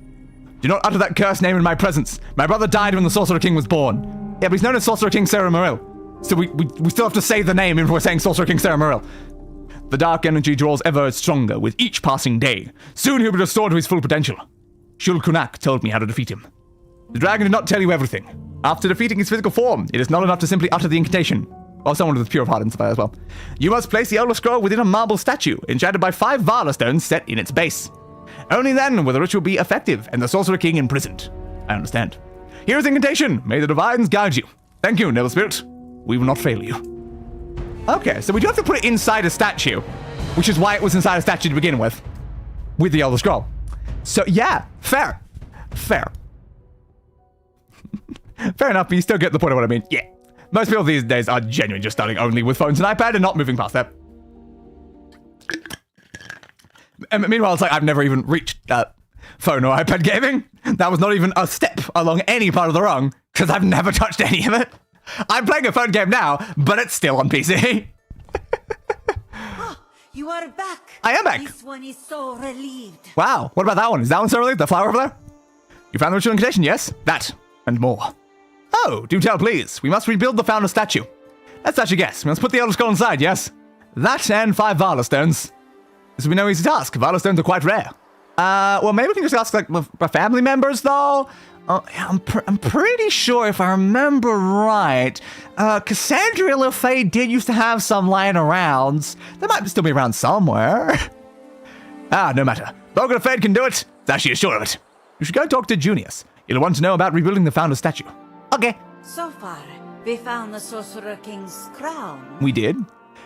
Do not utter that cursed name in my presence. My brother died when the Sorcerer King was born. Yeah, but he's known as Sorcerer King Sedamaril. So we still have to say the name even if we're saying Sorcerer King Sedamaril. The dark energy draws ever stronger with each passing day. Soon he'll be restored to his full potential. Shul Kunak told me how to defeat him. The dragon did not tell you everything. After defeating his physical form, it is not enough to simply utter the incantation. Or someone with pure of heart and as well. You must place the Elder Scroll within a marble statue, enchanted by 5 Vala stones set in its base. Only then will the ritual be effective and the Sorcerer King imprisoned. I understand. Here is the incantation. May the divines guide you. Thank you, Noble Spirit. We will not fail you. Okay, so we do have to put it inside a statue, which is why it was inside a statue to begin with the Elder Scroll. So yeah, fair. Fair enough, but you still get the point of what I mean. Yeah. Most people these days are genuinely just starting only with phones and iPad and not moving past that. And meanwhile, it's like I've never even reached phone or iPad gaming. That was not even a step along any part of the rung, because I've never touched any of it. I'm playing a phone game now, but it's still on PC. You are back. I am back. This one is so relieved. Wow, what about that one? Is that one so relieved? The flower over there? You found the ritual incantation, yes? That, and more. Oh, do tell, please. We must rebuild the founder statue. Let's actually guess. We must put the Elder Scroll inside, yes? That and 5 Valor Stones. This will be no easy task. Valor Stones are quite rare. Well, maybe we can just ask, like, my family members, though? Yeah, I'm pretty sure, if I remember right, Cassandra and Fadé did used to have some lying around. They might still be around somewhere. No matter. Bolga and Fadé can do it. It's actually sure of it. You should go talk to Junius. You'll want to know about rebuilding the founder statue. Okay. So far, we found the Sorcerer King's crown. We did. We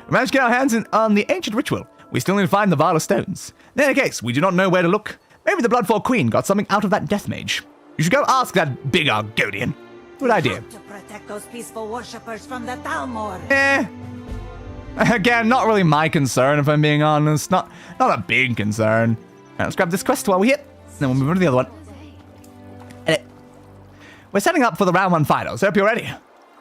managed to get our hands on the ancient ritual. We still need to find the Valor Stones. In any case, we do not know where to look. Maybe the Bloodfall Queen got something out of that death mage. You should go ask that big Argonian. Good idea. To protect those peaceful worshippers from the Talmor. Again, not really my concern, if I'm being honest. Not a big concern. Right, let's grab this quest while we hit. Then we'll move on to the other one. Edit. We're setting up for the round 1 finals. Hope you're ready.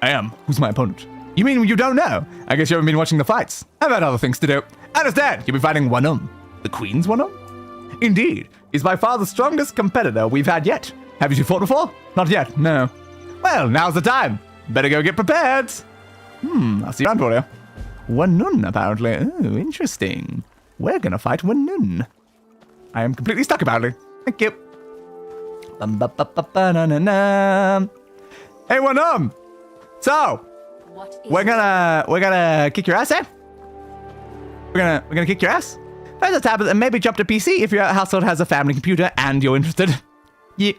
I am. Who's my opponent? You mean you don't know? I guess you haven't been watching the fights. I've had other things to do. Understand, you'll be fighting Wanum. The Queen's Wanum? Indeed. He's by far the strongest competitor we've had yet. Have you two fought before? Not yet, no. Well, now's the time. Better go get prepared. I'll see you around for you. Wanun, apparently. Oh, interesting. We're gonna fight Wanun. I am completely stuck, apparently. Thank you. Hey, Wanum! So, we're gonna kick your ass, eh? We're gonna kick your ass? Press a tablet and maybe jump to PC if your household has a family computer and you're interested. Yeah.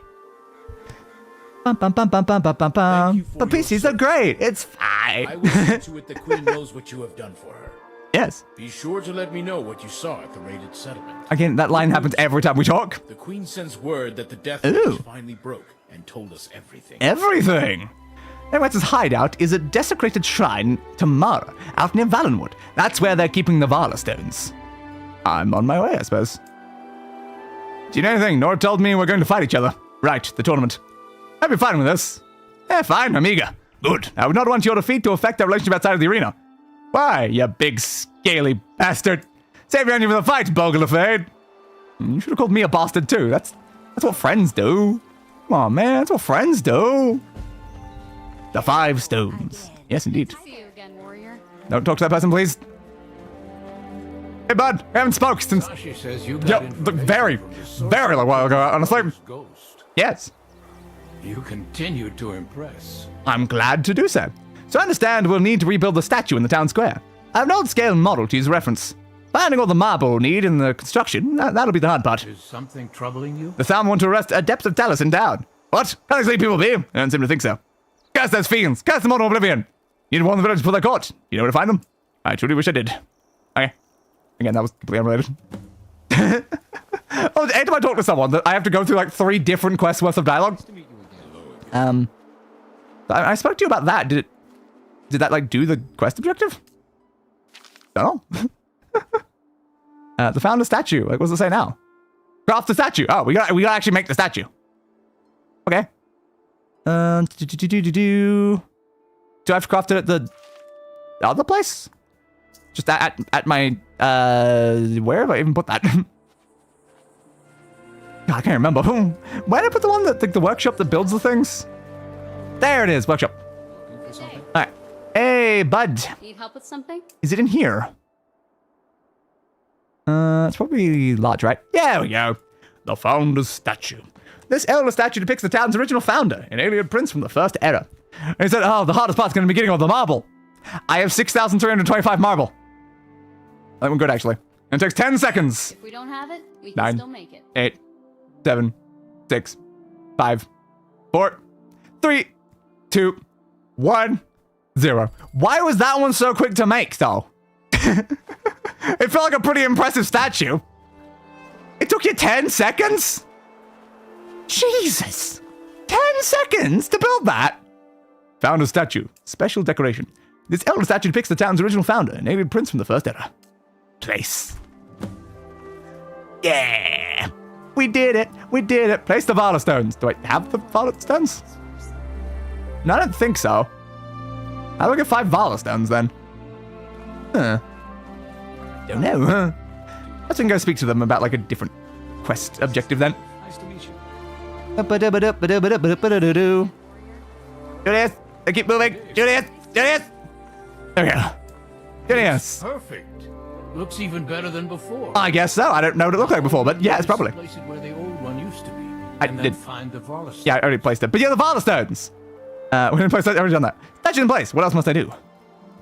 But PCs are great. It's fine. I will see to it the Queen knows what you have done for her. Yes. Be sure to let me know what you saw at the raided settlement. Again, that line happens every time we talk. The Queen sends word that the Death Mage finally broke and told us everything. Everything! Neverwhel's hideout is a desecrated shrine to Mara, out near Valenwood. That's where they're keeping the Valor Stones. I'm on my way, I suppose. Do you know anything? Nora told me we're going to fight each other. Right, the tournament. I'd be fine with this. Fine, I'm eager. Good. I would not want your defeat to affect our relationship outside of the arena. Why, you big, scaly bastard? Save your energy for the fight, Bolga Fade. You should have called me a bastard too. That's what friends do. Come on, man, that's what friends do. The 5 stones. Yes, indeed. See you again, warrior. Don't talk to that person, please. Hey, bud, we haven't spoke since... She says you got very long while ago, honestly. Ghost. Yes. You continue to impress. I'm glad to do so. So I understand we'll need to rebuild the statue in the town square. I have an old-scale model to use as reference. Finding all the marble we'll need in the construction, that'll be the hard part. Is something troubling you? The town want to arrest Adepts of Talos in town. What? Can these people be? I don't seem to think so. Curse those fiends! Curse them all to oblivion! You need to warn the village before they're caught. You know where to find them? I truly wish I did. Okay. Again, that was completely unrelated. Anytime I talk to someone, I have to go through like 3 different quests worth of dialogue. I spoke to you about that. Did that like do the quest objective? Don't know. The founder statue. Like, what does it say now? Craft the statue. Oh, we gotta actually make the statue. Okay. Do I have to craft it at the other place? Just at my where have I even put that? God, I can't remember. Where did I put the one that the workshop that builds the things? There it is, workshop. All right. Hey, bud. Need help with something? Is it in here? It's probably large, right? There we go. The founder's statue. This elder statue depicts the town's original founder, an alien prince from the first era. And he said, oh, the hardest part's going to be getting all the marble. I have 6,325 marble. I think we're good, actually. And it takes 10 seconds. If we don't have it, we can 9, still make it. 8, 7, 6, 5, 4, 3, 2, 1, 0. Why was that one so quick to make, though? It felt like a pretty impressive statue. It took you 10 seconds? Jesus. 10 seconds to build that? Founder statue. Special decoration. This elder statue depicts the town's original founder, an alien prince from the first era. Place. Yeah. We did it. We did it. Place the Valor Stones. Do I have the Valor Stones? No, I don't think so. How do I get 5 Valor Stones then? Huh. Don't know, huh? Let's go speak to them about like a different quest objective then. Nice to meet you. Julius, I keep moving. Julius. There we go. Julius. Perfect. Looks even better than before. I guess so. I don't know what it looked like before, but yeah, it's probably. Place it where the old one used to be. I And did. then find the Varlas. Yeah, I already placed it. But yeah, the Varla stones. We're gonna place that. Already done that. Statue in place. What else must I do?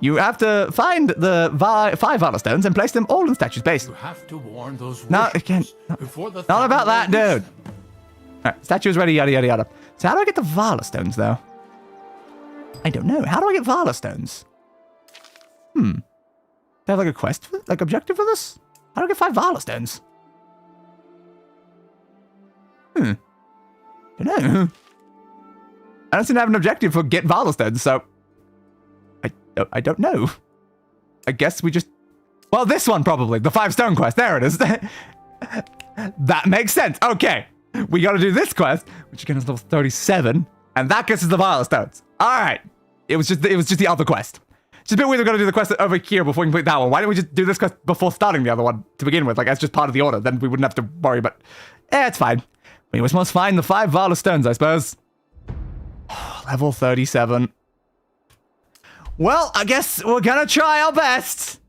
You have to find the 5 Varla stones and place them all in the statue's base. You have to warn those No, it can't. worshippers before the Not about that, Thunder dude. Alright, statue is ready, yada yada yada. So how do I get the Varla stones though? I don't know. How do I get Varla stones? Do I have like a quest, like objective for this? How do I get 5 Varla stones? Don't know. I don't seem to have an objective for get Varla stones, so I don't know. I guess we just... Well, this one probably. The 5 stone quest. There it is. That makes sense. Okay. We gotta do this quest, which again is level 37, and that gets us the Varla stones. Alright. It was just the other quest. It's just a bit weird we gotta do the quest over here before we complete that one. Why don't we just do this quest before starting the other one to begin with? Like, that's just part of the order. Then we wouldn't have to worry, but... it's fine. We must find the 5 Varla stones, I suppose. Level 37. Well, I guess we're gonna try our best.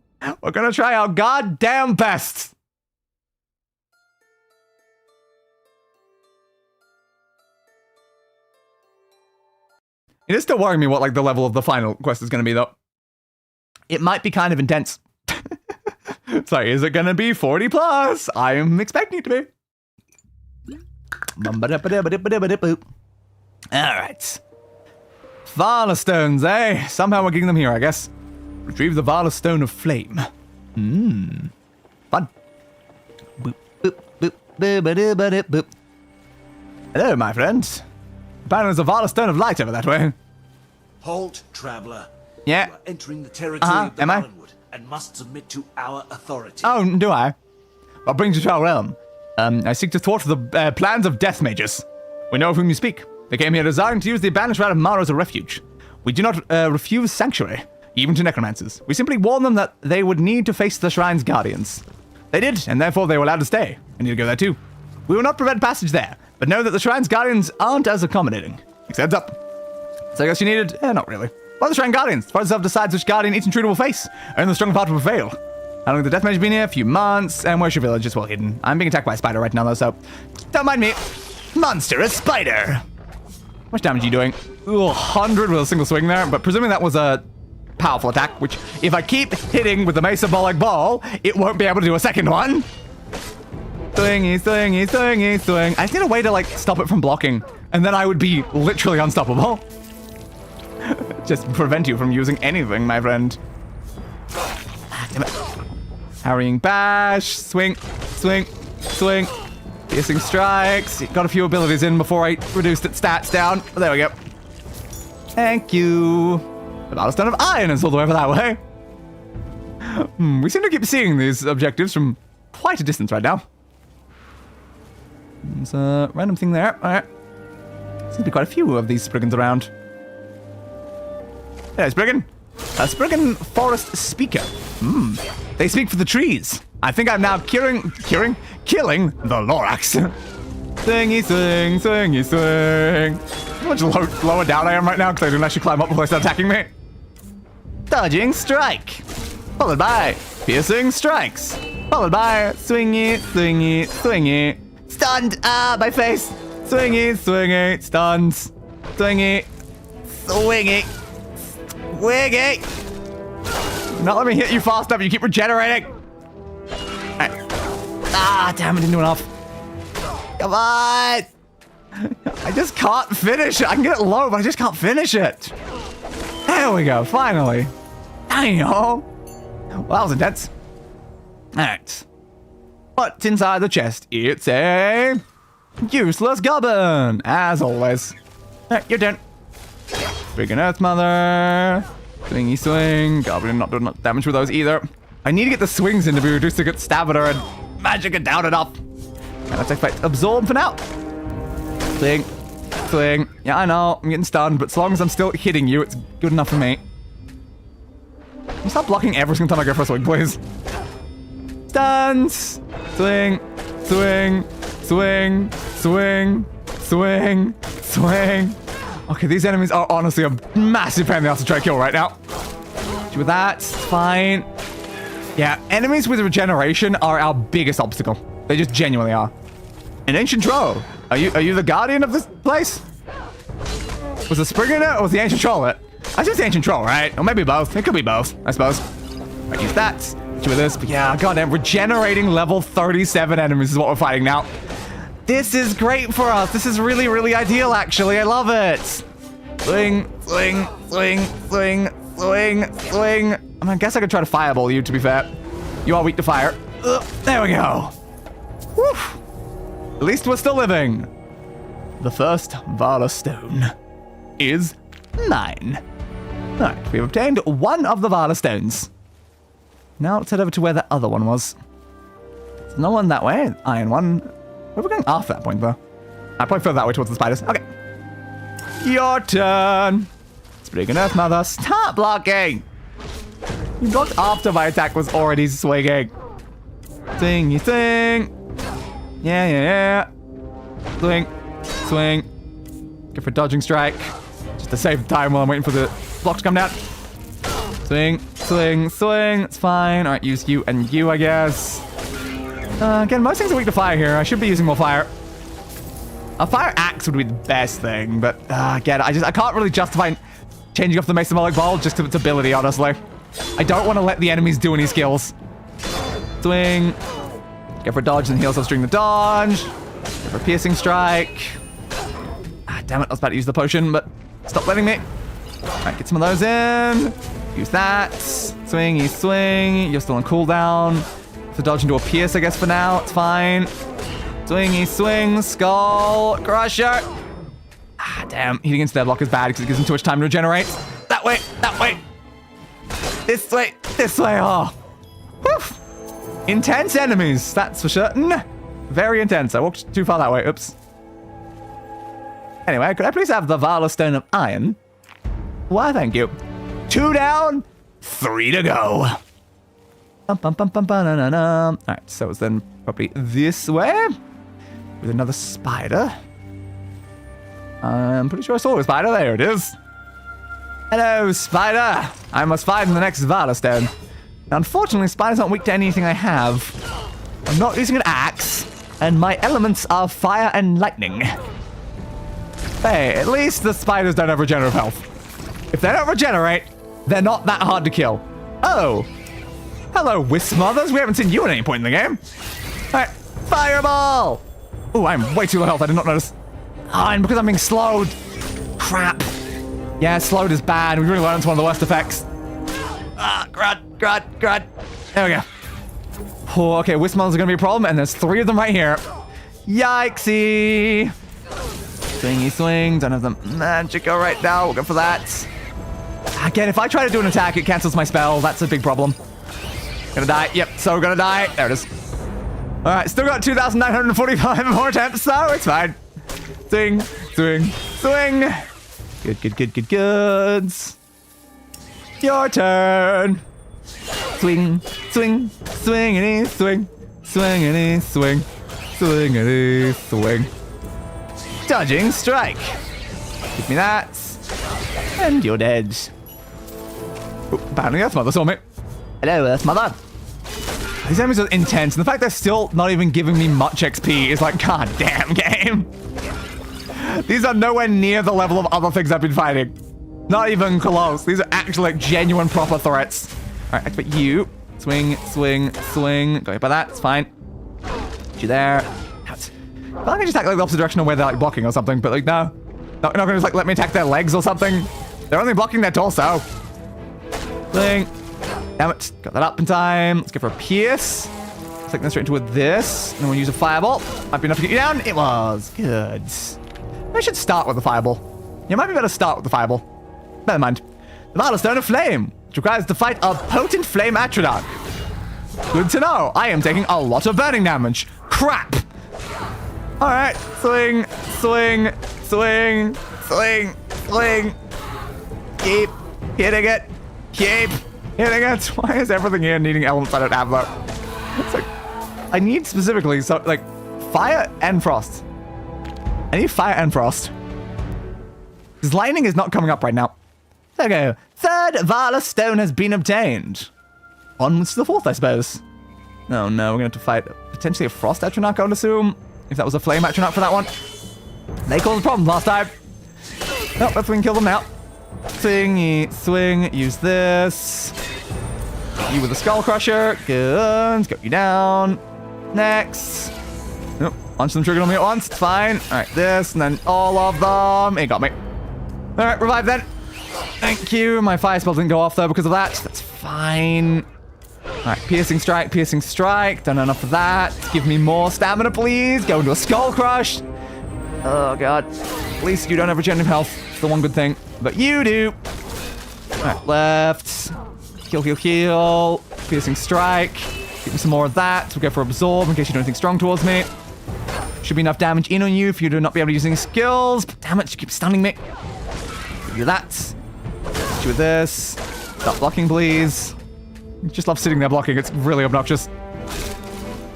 We're gonna try our goddamn best. It is still worrying me what, like, the level of the final quest is gonna be, though. It might be kind of intense. Sorry, is it gonna be 40 plus? I'm expecting it to be. Alright. Varla stones, eh? Somehow we're getting them here, I guess. Retrieve the Varla stone of flame. Fun. Boop, boop, boop, boop, boop, boop, boop. Hello, my friends. Apparently there's a Varla stone of light over that way. Halt, traveler. Yeah. You are entering the territory of the am I? Valenwood and must submit to our authority. Oh, do I? What brings you to our realm? I seek to thwart the plans of death mages. We know of whom you speak. They came here designed to use the abandoned realm of Mara as a refuge. We do not refuse sanctuary, even to necromancers. We simply warn them that they would need to face the shrine's guardians. They did, and therefore they were allowed to stay. I need to go there too. We will not prevent passage there, but know that the shrine's guardians aren't as accommodating. Heads up. So I guess you needed... not really. Well, the shrine guardians. Forest itself decides which guardian each intruder will face. Only the strong part will prevail. How long has the death mage been here? A few months. And where's your village? It's well hidden. I'm being attacked by a spider right now, though, so... don't mind me. Monstrous spider. How much damage are you doing? Ooh, 100 with a single swing there, but presuming that was a powerful attack, which if I keep hitting with the Mesa Bolg ball, it won't be able to do a second one. Swingy, swingy, swingy, swing. I just need a way to, like, stop it from blocking, and then I would be literally unstoppable. Just prevent you from using anything, my friend. Damn it. Harrying bash, swing, swing, swing. Piercing strikes. Got a few abilities in before I reduced its stats down. There we go. Thank you. The Battlestone of Iron is all the way over that way. We seem to keep seeing these objectives from quite a distance right now. There's a random thing there. Alright. Seems to be quite a few of these Spriggans around. There's Spriggan. A Spriggan forest speaker. They speak for the trees. I think I'm now killing the Lorax. Swingy, swing, swingy, swing. How much lower down I am right now because I didn't actually climb up before they started attacking me. Dodging strike. Followed by piercing strikes. Followed by swingy, swingy, swingy. Stunned. Ah, my face. Swingy, swingy, stuns. Swingy, swingy, swingy. Not let me hit you fast enough. You keep regenerating. Right. Ah, damn, I didn't do enough. Come on. I just can't finish it. I can get it low, but I just can't finish it. There we go, finally. Damn. Well, that was intense. Alright. What's inside the chest? It's a useless goblin, as always. Alright, your turn. Freaking Earth Mother. Swingy swing. Goblin not doing much damage with those either. I need to get the swings in to be reduced to get stamina and magic it down enough. Okay, let's expect absorb for now. Swing. Swing. Yeah, I know. I'm getting stunned, but as long as I'm still hitting you, it's good enough for me. Can you stop blocking every single time I go for a swing, please? stuns. Swing, swing, swing, swing, swing, swing. Okay, these enemies are honestly a massive pain in the ass to try to kill right now. With that, fine. Yeah, enemies with regeneration are our biggest obstacle. They just genuinely are. An ancient troll. Are you the guardian of this place? Was the spring in it or was the ancient troll it? I think it's the ancient troll, right? Or maybe both. It could be both, I suppose. Might use that. With this, but yeah, goddamn, regenerating level 37 enemies is what we're fighting now. This is great for us. This is really, really ideal, actually. I love it. Swing, swing, swing, swing, swing, swing. I mean, I guess I could try to fireball you, to be fair. You are weak to fire. There we go. Woo. At least we're still living. The first Valor Stone is mine. All right, we've obtained one of the Valor Stones. Now let's head over to where that other one was. There's no one that way. Iron one. Where are we going after that point, though? I probably feel that way towards the spiders. Okay. Your turn. Speaking of mother, stop blocking. You blocked after my attack was already swinging. Swing, you swing. Yeah, yeah, yeah. Swing, swing. Go for dodging strike. Just to save time while I'm waiting for the block to come down. Swing, swing, swing. It's fine. All right, use you and you, I guess. Again, most things are weak to fire here. I should be using more fire. A fire axe would be the best thing, but again, I can't really justify changing off the Mesomolic Ball just to its ability, honestly. I don't want to let the enemies do any skills. Swing. Go for dodge and heal yourself during the dodge. Go for piercing strike. Damn it, I was about to use the potion, but stop letting me. All right, get some of those in. Use that. Swingy swing. You're still on cooldown. So dodge into a pierce, I guess, for now. It's fine. Swingy swing. Skull crusher. Damn. Hitting into their block is bad because it gives them too much time to regenerate. That way. That way. This way. This way. Oh. Whew. Intense enemies. That's for certain. Very intense. I walked too far that way. Oops. Anyway, could I please have the Valor Stone of Iron? Why, thank you. 2 down, 3 to go. Alright, so it's then probably this way. With another spider. I'm pretty sure I saw a spider. There it is. Hello, spider. I must find the next Valor Stone. Now, unfortunately, spiders aren't weak to anything I have. I'm not using an axe, and my elements are fire and lightning. Hey, at least the spiders don't have regenerative health. If they don't regenerate, they're not that hard to kill. Oh. Hello, Wisp Mothers. We haven't seen you at any point in the game. All right, fireball. Oh, I'm way too low health. I did not notice. Oh, and because I'm being slowed. Crap. Yeah, slowed is bad. We really learned it's one of the worst effects. Grud. There we go. Oh, okay, Wisp Mothers are going to be a problem, and there's 3 of them right here. Yikesy. Swingy swing. Don't have the magical right now. We'll go for that. Again, if I try to do an attack, it cancels my spell. That's a big problem. Gonna die. Yep, so gonna die. There it is. All right, still got 2,945 more attempts, so it's fine. Swing, swing, swing. Good. Your turn. Swing, swing, swingity, swing, swingity, swing, swingity, swing. Dodging strike. Give me that. And you're dead. Oh, apparently Earth Mother saw me. Hello, Earth Mother. These enemies are intense, and the fact they're still not even giving me much XP is like, god damn game. These are nowhere near the level of other things I've been fighting. Not even close. These are actually like genuine proper threats. All right, activate you. Swing, swing, swing. Go hit by that. It's fine. Get you there. I feel like I just attack like the opposite direction of where they're like blocking or something, but like no. You're not gonna just like let me attack their legs or something. They're only blocking their torso. Swing. Damn it. Got that up in time. Let's go for a pierce. Take that straight into this. And then we'll use a fireball. Might be enough to get you down. It was. Good. I should start with the fireball. Yeah, might be better to start with the fireball. Never mind. The Valor Stone of Flame, which requires to fight a potent flame Atrodarch. Good to know. I am taking a lot of burning damage. Crap. All right. Swing, swing, swing, swing, swing. Keep hitting it. Keep hitting it. Why is everything here needing elements I don't have, though? So, I need specifically, so, like, fire and frost. I need fire and frost. Because lightning is not coming up right now. There we go. Third Valor Stone has been obtained. Onwards to the fourth, I suppose. Oh no, we're going to have to fight potentially a Frost Atronach, I would assume. If that was a Flame Atronach for that one. They caused a problem last time. Oh, let's kill them now. Swing, use this. You with the Skull Crusher. Good. Got you down. Next. Nope. Launch them triggered on me at once. It's fine. Alright, this, and then all of them. It got me. Alright, revive then. Thank you. My fire spell didn't go off though because of that. That's fine. Alright, piercing strike. Done enough of that. Give me more stamina, please. Go into a Skull Crush. Oh god. At least you don't have regenerative health. It's the one good thing. But you do. Alright, left. Heal. Piercing strike. Give me some more of that. We'll go for absorb in case you do anything strong towards me. Should be enough damage in on you for you to not be able to use any skills. But damn it, you keep stunning me. Give you that. Hit you with this. Stop blocking, please. Just love sitting there blocking. It's really obnoxious.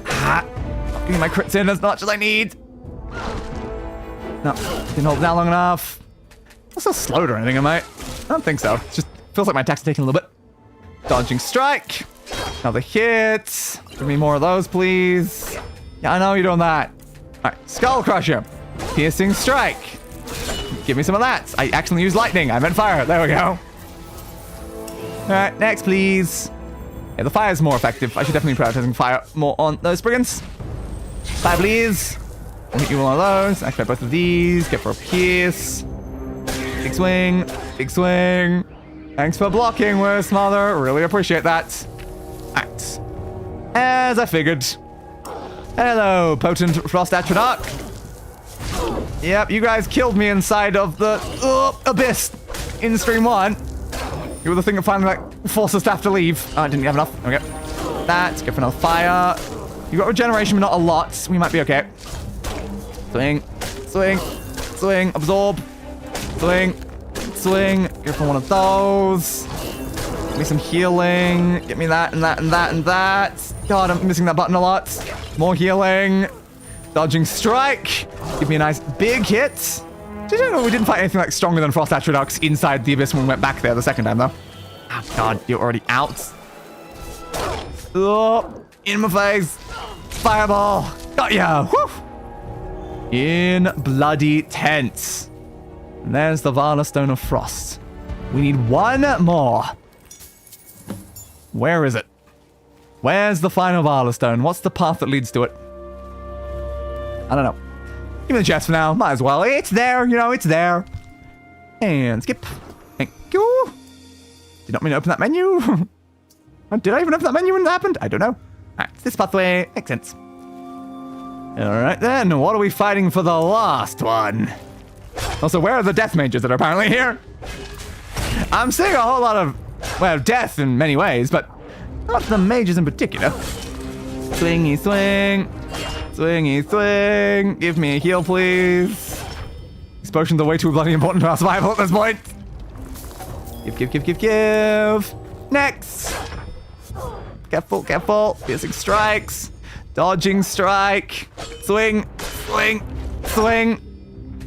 Ah, getting my crits in as much as I need. No, didn't hold it down long enough. I'm so slowed or anything, am I? I don't think so. It just feels like my attacks are taking a little bit. Dodging strike. Another hit. Give me more of those, please. Yeah, I know you're doing that. Alright, Skull Crusher. Piercing strike. Give me some of that. I accidentally used lightning. I meant fire. There we go. Alright, next, please. Yeah, the fire is more effective. I should definitely be prioritizing fire more on those brigands. Fire, please. I'll hit you with one of those. Activate both of these. Get for a pierce. Big swing. Thanks for blocking, Worst Mother. Really appreciate that. Alright. As I figured. Hello, potent Frost Atronach. Yep, you guys killed me inside of the abyss in stream 1. You were the thing that finally, like, forced us to have to leave. Oh, I didn't have enough. Okay. That's good for another fire. You got regeneration, but not a lot. We might be okay. Swing. Absorb. Swing. Go for one of those. Give me some healing. Get me that and that and that and that. God, I'm missing that button a lot. More healing. Dodging strike. Give me a nice big hit. Did you know we didn't fight anything like stronger than Frost Atronachs inside the abyss when we went back there the second time though? Oh god, you're already out. Oh, in my face. Fireball. Got ya. Woo. In bloody tents. And there's the Valor Stone of Frost. We need one more. Where is it? Where's the final Valor Stone? What's the path that leads to it? I don't know. Give me the chest for now. Might as well. It's there. You know, it's there. And skip. Thank you. Did not mean to open that menu. Did I even open that menu when it happened? I don't know. Alright, this pathway. Makes sense. Alright then. What are we fighting for the last one? Also, where are the death mages that are apparently here? I'm seeing a whole lot of, well, death in many ways, but not the mages in particular. Swingy swing. Give me a heal, please. These potions are way too bloody important to our survival at this point. Give. Next. Careful. Piercing strikes. Dodging strike. Swing.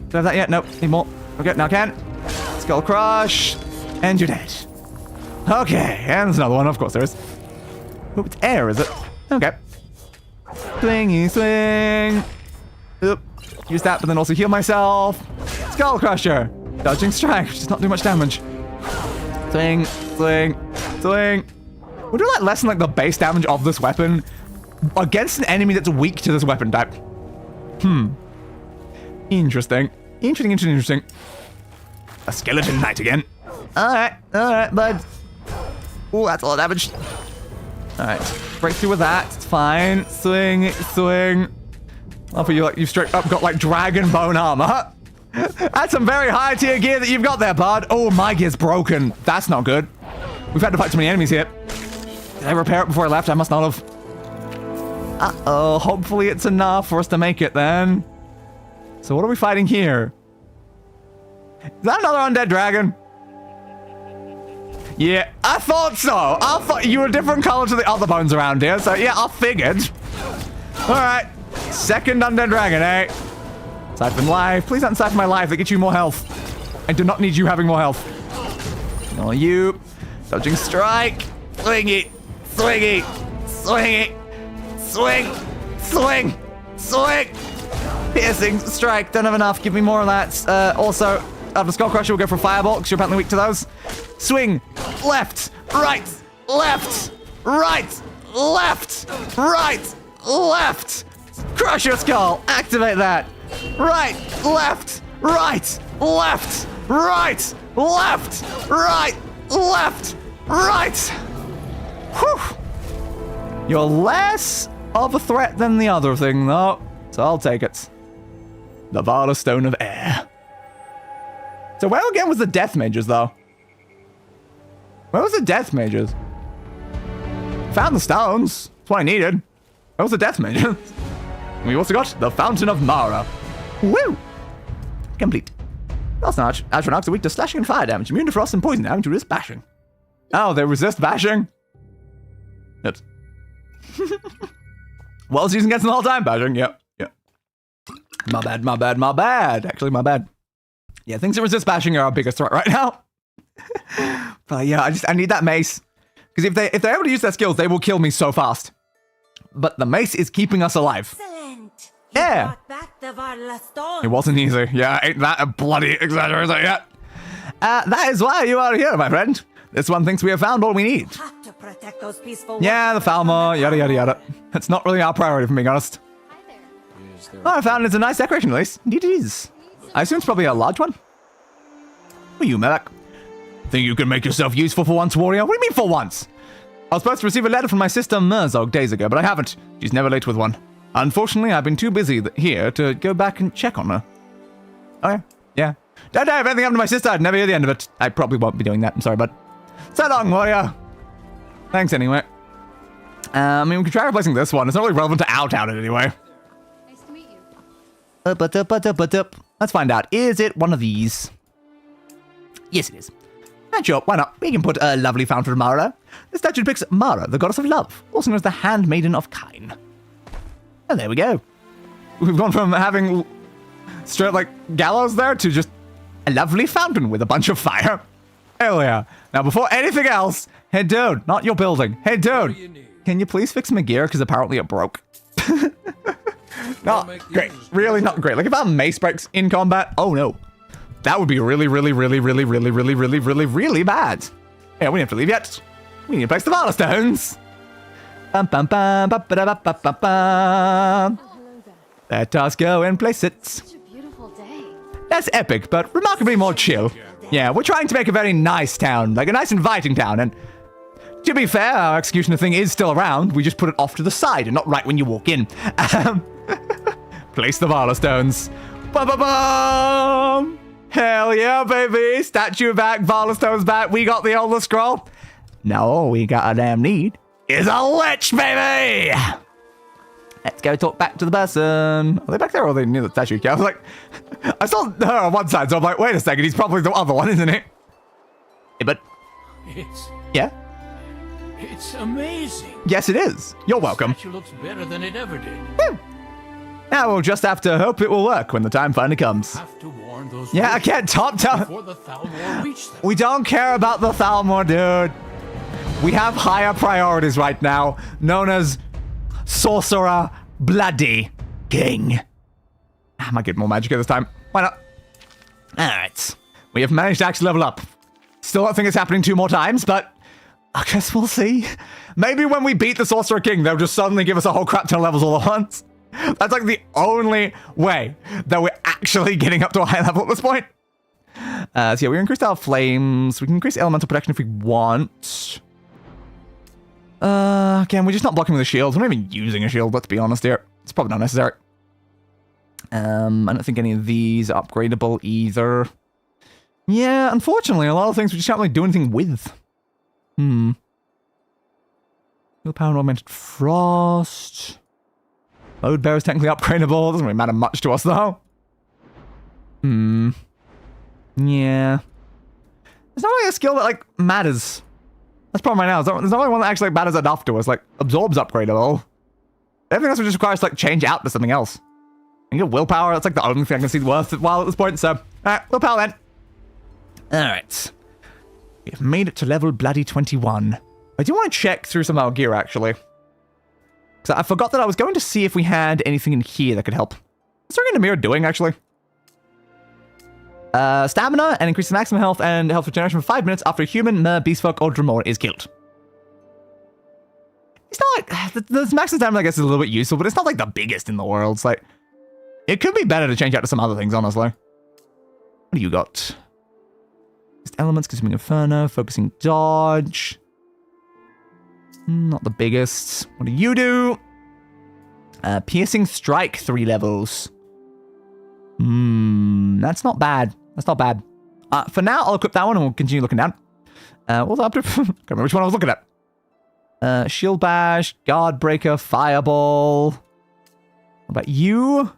Do I have that yet? Nope. Need more. Okay, now I can. Skull Crush. And you're dead. Okay, and there's another one. Of course there is. Oh, it's air, is it? Okay. Swing. Oop. Use that, but then also heal myself. Skull Crusher. Dodging strike, which does not do much damage. Swing. Would you like lessen like the base damage of this weapon against an enemy that's weak to this weapon type? Interesting. A skeleton knight again. Alright, bud. Ooh, that's a lot of damage. Alright, break through with that. It's fine. Swing. Oh, for you, you've straight up got like dragon bone armor. That's some very high tier gear that you've got there, bud. Oh, my gear's broken. That's not good. We've had to fight too many enemies here. Did I repair it before I left? I must not have. Uh-oh, hopefully it's enough for us to make it then. So what are we fighting here? Is that another undead dragon? Yeah, I thought so. I thought you were a different color to the other bones around here, so yeah, I figured. All right, second undead dragon, eh? Siphon life. Please don't siphon my life. They get you more health. I do not need you having more health. No, you. Dodging strike. Swingy. Swingy. Swingy. Swing. Swing. Swing. Piercing strike. Don't have enough. Give me more of that. Also, after Skull Crusher, we'll go for Fireball, because you're apparently weak to those. Swing. Left. Right. Left. Right. Left. Right. Left. Crush your skull. Activate that. Right. Left. Right. Left. Right. Left. Right. Left. Right. Whew. You're less of a threat than the other thing, though. So I'll take it. The Vada Stone of Air. So where again was the Death Mages, though? Where was the Death Mages? Found the stones. That's what I needed. Where was the Death Mages? We also got the Fountain of Mara. Woo! Complete. Astronauts are weak to slashing and fire damage, immune to frost and poison damage, resist bashing. Oh, they resist bashing? Oops. Well, it's using against the whole time bashing. Yep. My bad. Actually, my bad. Yeah, things that resist bashing are our biggest threat right now. But yeah, I need that mace. Because if they're able to use their skills, they will kill me so fast. But the mace is keeping us alive. Excellent. Yeah. Back the Varla stone. It wasn't easy. Yeah, ain't that a bloody exaggeration yet? That is why you are here, my friend. This one thinks we have found all we need. Have to protect those peaceful Yeah, the Falmer, yada yada yada. It's not really our priority, if I'm being honest. Oh, I found it's a nice decoration, at least. Indeed it is. I assume it's probably a large one. Who are you, Melek? Think you can make yourself useful for once, warrior? What do you mean for once? I was supposed to receive a letter from my sister Merzog days ago, but I haven't. She's never late with one. Unfortunately, I've been too busy here to go back and check on her. Okay, yeah. Don't know if anything happened to my sister, I'd never hear the end of it. I probably won't be doing that, I'm sorry, bud. So long, warrior. Thanks anyway. I mean, we can try replacing this one. It's not really relevant to our town anyway. Nice to meet you. Let's find out. Is it one of these? Yes, it is. And sure, why not? We can put a lovely Fountain of Mara. This statue depicts Mara, the goddess of love, also known as the Handmaiden of Kine. And there we go. We've gone from having straight like gallows there to just a lovely fountain with a bunch of fire. Hell yeah. Now, before anything else, hey dude, not your building. Hey dude, can you please fix my gear? Because apparently it broke. Not great. Really not great. Like if our mace breaks in combat, oh no. That would be really bad. Yeah, we don't have to leave yet. We need to place the Vada stones. Let us go and place it. Such a beautiful day. That's epic, but remarkably more chill. Yeah, we're trying to make a very nice town, like a nice inviting town, and to be fair, our executioner thing is still around. We just put it off to the side and not right when you walk in. Place the Vada stones. Ba-ba-bum! Hell yeah, baby! Statue back, Vada stones back. We got the Elder Scroll. Now all we got a damn need is a lich, baby! Let's go talk back to the person. Are they back there or are they near the statue? I was like, I saw her on one side, so I'm like, wait a second, he's probably the other one, isn't he? Yeah, but yeah? It's amazing. Yes, it is. You're welcome. The statue looks better than it ever did. Woo. Now we'll just have to hope it will work when the time finally comes. Have to warn those Yeah, I can't top down. before the Thalmor reach them. We don't care about the Thalmor, dude. We have higher priorities right now, known as Sorcerer Bloody King. I might get more magic this time. Why not? Alright. We have managed to actually level up. Still don't think it's happening 2 more times, but I guess we'll see. Maybe when we beat the Sorcerer King, they'll just suddenly give us a whole crap ton of levels all at once. That's like the only way that we're actually getting up to a high level at this point. So yeah, we increased our flames. We can increase elemental protection if we want. Again, we're just not blocking with a shield. We're not even using a shield, let's be honest here. It's probably not necessary. I don't think any of these are upgradable either. Yeah, unfortunately, a lot of things we just can't really do anything with. Willpower and augmented frost. Load bear is technically upgradable. Doesn't really matter much to us, though. Yeah. There's not really a skill that, like, matters That's the problem right now. There's only one that actually matters enough to us. Like, absorbs upgradable. Everything else would just require us to, like, change out to something else. And get willpower. That's, like, the only thing I can see worthwhile at this point. So, alright, willpower then. Alright. We've made it to level bloody 21. I do want to check through some of our gear, actually. Because I forgot that I was going to see if we had anything in here that could help. What's Ring in the Mirror doing, actually? Stamina and increases maximum health and health regeneration for 5 minutes after a human, mer, beastfolk, or Dremor is killed. It's not like... The maximum stamina, I guess, is a little bit useful, but it's not like the biggest in the world. It's like... It could be better to change out to some other things, honestly. What do you got? Just elements, consuming inferno, focusing dodge. Not the biggest. What do you do? Piercing strike, 3 levels. That's not bad. That's not bad. For now, I'll equip that one and we'll continue looking down. What was I up to? Can't remember which one I was looking at. Shield Bash, Guard Breaker, Fireball. What about you?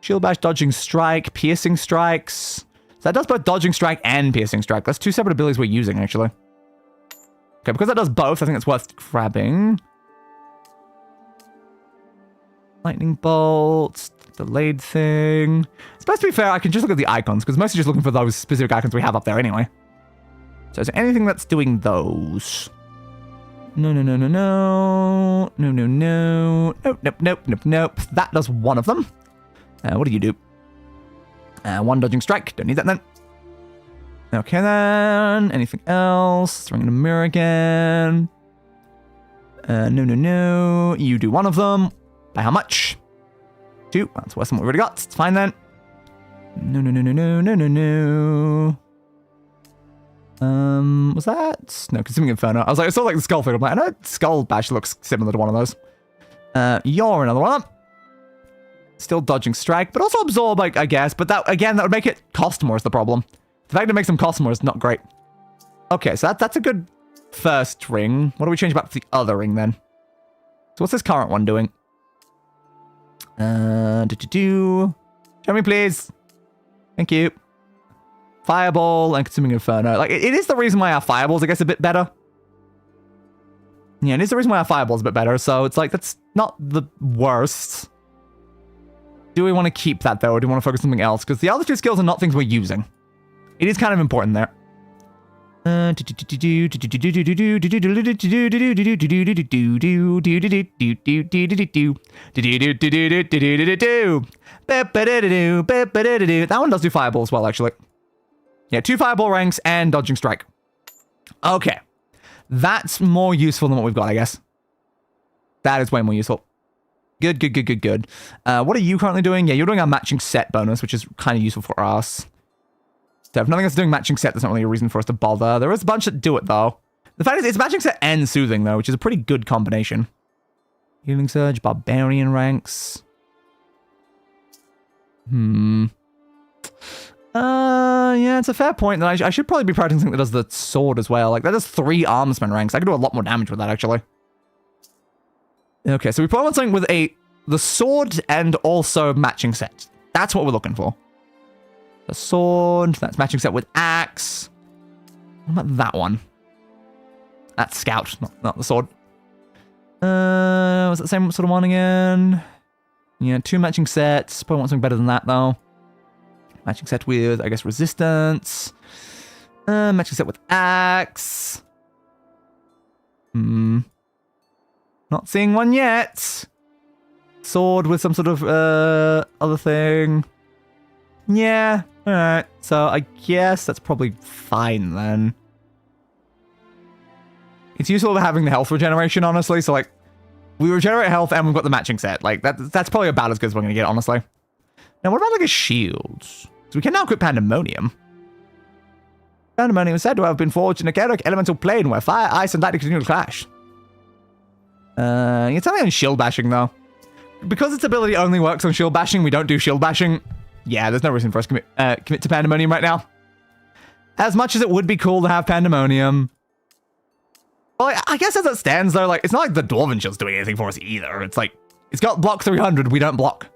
Shield Bash, Dodging Strike, Piercing Strikes. So that does both Dodging Strike and Piercing Strike. That's 2 separate abilities we're using, actually. Okay, because that does both, I think it's worth grabbing. Lightning Bolt, delayed thing. It's best to be fair, I can just look at the icons, because mostly just looking for those specific icons we have up there anyway. So is there anything that's doing those? No, no, no, no, no. No, no, no. Nope, nope, nope, nope, nope. That does one of them. What do you do? 1 Dodging Strike. Don't need that then. Okay then. Anything else? Ring in the Mirror again. No, no, no. You do 1 of them. By how much? 2. That's worse than what we already got. It's fine then. No, no, no, no, no, no, no, no. Was that? No, Consuming Inferno. I was like, I saw like the Skull figure. I'm like, I know Skull Bash looks similar to one of those. You're another one. Still Dodging Strike, but also Absorb, I guess. But that, again, that would make it cost more is the problem. The fact that it makes them cost more is not great. Okay, so that's a good first ring. What do we change about the other ring then? So what's this current one doing? Show me, please. Thank you. Fireball and Consuming Inferno. Like, it is the reason why our Fireball's, I guess, a bit better. Yeah, it is the reason why our Fireball's a bit better, so it's like, that's not the worst. Do we want to keep that, though, or do we want to focus on something else? Because the other 2 skills are not things we're using. It is kind of important there. That one does do Fireball as well, actually. Yeah, 2 Fireball ranks and Dodging Strike. Okay. That's more useful than what we've got, I guess. That is way more useful. Good, good, good, good, good. What are you currently doing? Yeah, you're doing our matching set bonus, which is kind of useful for us. So if nothing else is doing matching set, there's not really a reason for us to bother. There is a bunch that do it, though. The fact is, it's matching set and soothing, though, which is a pretty good combination. Healing Surge, Barbarian ranks. Yeah, it's a fair point. That I should probably be practicing something that does the sword as well. Like, that does 3 armsman ranks. I could do a lot more damage with that, actually. Okay, so we probably want something with the sword and also matching set. That's what we're looking for. The sword, that's matching set with axe. What about that one? That's scout, not the sword. Was it the same sort of one again? Yeah, 2 matching sets. Probably want something better than that, though. Matching set with, I guess, resistance. Matching set with axe. Not seeing one yet. Sword with some sort of other thing. Yeah, alright. So I guess that's probably fine then. It's useful to having the health regeneration, honestly. So like, we regenerate health and we've got the matching set. Like, that's probably about as good as we're going to get, honestly. Now, what about like a shield? So we can now equip Pandemonium. Pandemonium is said to have been forged in a chaotic elemental plane where fire, ice, and lightning continue to clash. It's only on shield bashing, though. Because its ability only works on shield bashing, we don't do shield bashing. Yeah, there's no reason for us to commit to Pandemonium right now. As much as it would be cool to have Pandemonium. Well, I guess as it stands, though, like, it's not like the Dwarven Shield's doing anything for us either. It's like, it's got block 300, we don't block.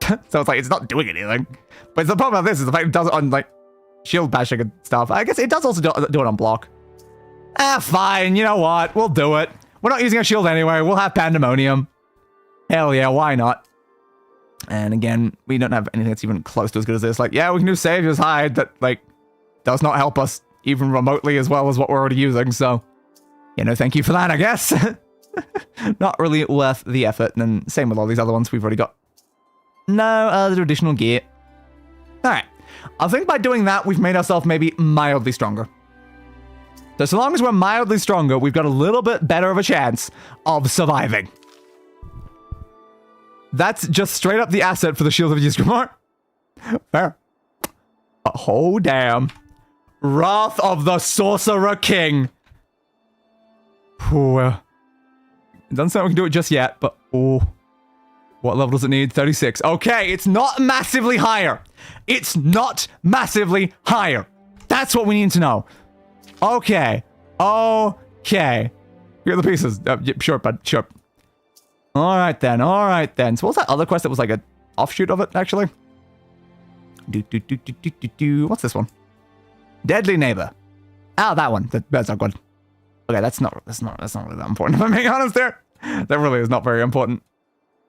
So it's like, it's not doing anything. But the problem with this is the fact it does it on, like, shield bashing and stuff. I guess it does also do it on block. Fine, you know what? We'll do it. We're not using a shield anyway. We'll have pandemonium. Hell yeah, why not? And again, we don't have anything that's even close to as good as this. Like, yeah, we can do Savior's Hide that, like, does not help us even remotely as well as what we're already using, so... You know, thank you for that, I guess. Not really worth the effort, and then same with all these other ones we've already got. No other additional gear. Alright. I think by doing that, we've made ourselves maybe mildly stronger. So long as we're mildly stronger, we've got a little bit better of a chance of surviving. That's just straight up the asset for the Shield of Ysgramor. Fair. Oh, damn. Wrath of the Sorcerer King. Ooh, it doesn't sound like we can do it just yet, but oh, what level does it need? 36. Okay, it's not massively higher. It's not massively higher. That's what we need to know. Okay. Okay. Here are the pieces. Sure, bud. Sure. All right then. All right then. So what's that other quest that was like an offshoot of it, actually? What's this one? Deadly Neighbor. Oh, that one. That's not good. Okay, that's not really that important, if I'm being honest there. That really is not very important.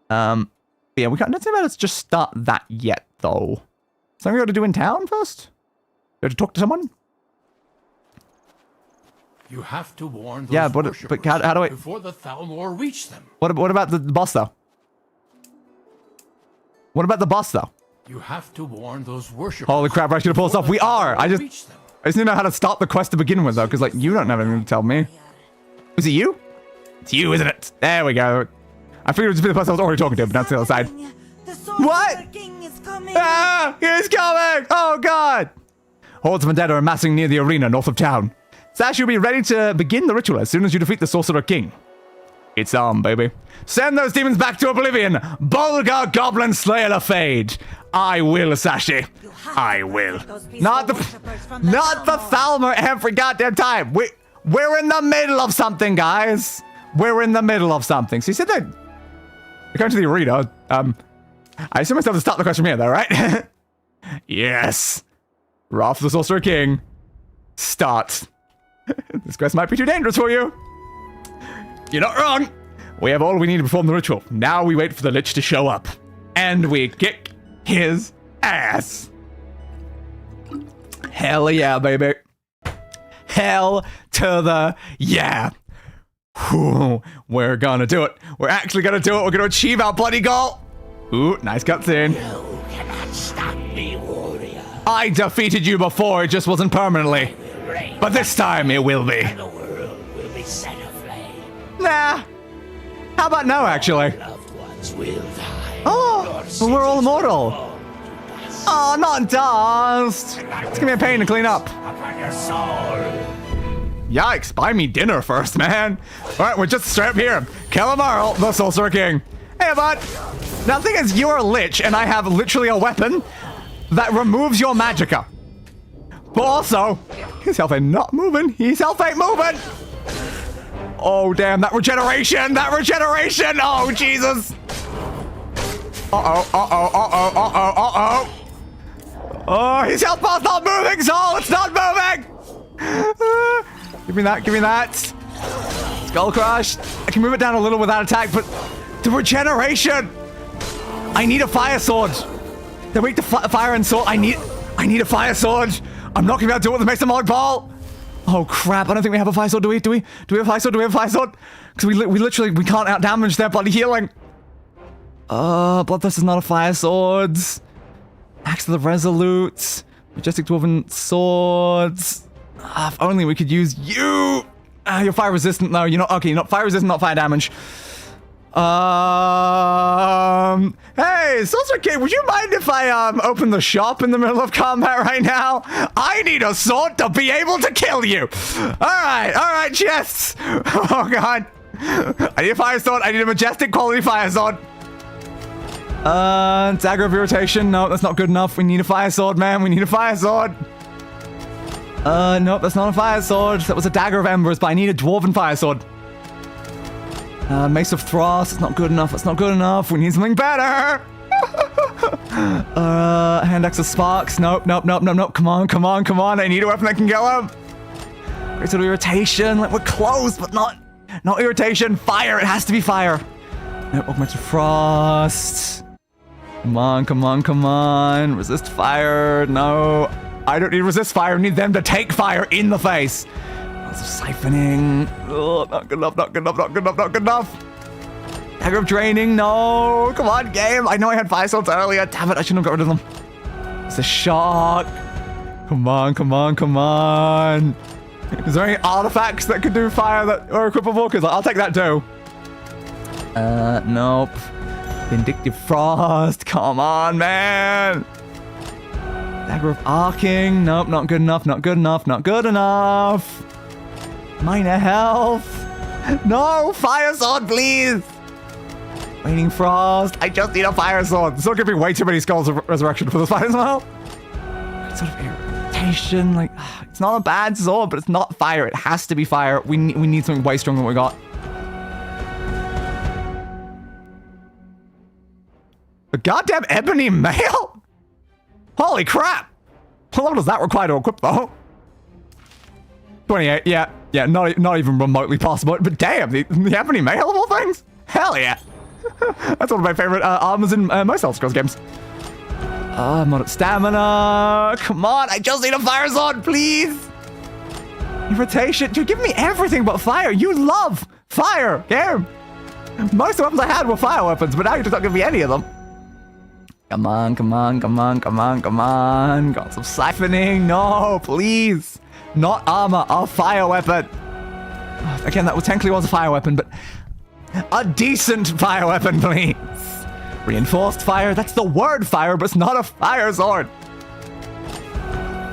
Yeah, we can't, let's see about let's just start that yet, though. Something we got to do in town first? We have to talk to someone? You have to warn those Yeah, but how do I... before the Thalmor reach them. What about the boss, though? What about the boss, though? You have to warn those worshippers. Holy crap, I should have pulled this off. We are! I just reach them. need to know how to stop the quest to begin with, though, because, like, you don't have anything to tell me. Was it you? It's you, isn't it? There we go. I figured it would just be the person I was already talking to, but that's the other side. What? King is coming. Ah! He's coming! Oh, God! Hordes of undead are amassing near the arena north of town. Sash, you'll be ready to begin the ritual as soon as you defeat the Sorcerer King. It's on, baby. Send those demons back to Oblivion! Bolga, Goblin Slayer, Fade! I will, Sashi. I will. Not the Thalmor every goddamn time. We're in the middle of something, guys. We're in the middle of something. So you said that you're going to the arena. I assume I still have to stop the question from here, though, right? Yes. Wrath of the Sorcerer King. Start. This quest might be too dangerous for you. You're not wrong. We have all we need to perform the ritual. Now we wait for the Lich to show up. And we kick his ass. Hell yeah, baby. Hell to the yeah. Whew, we're gonna do it. We're actually gonna do it. We're gonna achieve our bloody goal. Ooh, nice cutscene. You cannot stop me, warrior. I defeated you before, it just wasn't permanently. But this time it will be. The world will be set aflame. Nah. How about no, actually? Loved ones will die. Oh, well, we're all immortal. Oh, not dust. It's gonna be a pain to clean up. Upon your soul. Yikes, buy me dinner first, man. All right, we're just straight up here. Calamari, the Sorcerer King. Hey, bud. Now, the thing is, you're a Lich, and I have literally a weapon that removes your magicka. But also, his health ain't not moving. His health ain't moving. Oh, damn, that regeneration. That regeneration. Oh, Jesus. Uh-oh, uh-oh, uh-oh, uh-oh, uh-oh. Oh, his health bar's not moving, Sol. It's not moving. Give me that, give me that. Skull Crush. I can move it down a little without attack, but the regeneration. I need a fire sword. They're weak to fire and sword. I need a fire sword. I'm not gonna be able to do it with the Mexamolic Ball. Oh crap, I don't think we have a fire sword, do we? Do we have a fire sword? Do we have a fire sword? Because we literally can't outdamage their bloody healing. Bloodthirst is not a fire sword. Axe of the Resolute. Majestic Dwarven Swords. If only we could use you. You're fire resistant though. You're not okay. You're not fire resistant, not fire damage. Hey, Sorcerer King, would you mind if I open the shop in the middle of combat right now? I need a sword to be able to kill you. All right, chests. Oh god, I need a fire sword. I need a majestic quality fire sword. Dagger of Irritation. No, that's not good enough. We need a fire sword, man. We need a fire sword. Nope, that's not a fire sword. That was a Dagger of Embers, but I need a Dwarven fire sword. Mace of Frost. It's not good enough. It's not good enough. We need something better. Hand Axe of Sparks. Nope. Come on. I need a weapon that can kill him. It's an irritation. Like, we're close, but not irritation. Fire. It has to be fire. No, augmented frost. Come on, come on, come on. Resist fire. No. I don't need resist fire. I need them to take fire in the face. Lots of siphoning. Oh, not good enough, not good enough, not good enough, not good enough. Dagger of draining. No. Come on, game. I know I had fire swords earlier. Damn it, I shouldn't have got rid of them. It's a shock. Come on, come on, come on. Is there any artifacts that could do fire that are equipable? Because I'll take that too. Nope. Vindictive Frost. Come on, man. Dagger of Arcing. Nope, not good enough, not good enough, not good enough. Minor health. No, fire sword, please. Waning Frost. I just need a fire sword. This will give me way too many Skulls of Resurrection for this fight as well. Sort of irritation. Like, it's not a bad sword, but it's not fire. It has to be fire. We need something way stronger than what we got. A goddamn ebony mail? Holy crap! How long does that require to equip though? 28, yeah, not even remotely possible. But damn, the ebony mail of all things? Hell yeah! That's one of my favorite armors in most Elder Scrolls games. I'm not at stamina. Come on, I just need a fire sword, please! Irritation, dude, give me everything but fire. You love fire, game. Most of the weapons I had were fire weapons, but now you're just not giving me any of them. Come on, come on, come on, come on, come on. Got some siphoning. No, please. Not armor, a fire weapon. Again, that technically was a fire weapon, but a decent fire weapon, please. Reinforced fire. That's the word fire, but it's not a fire sword.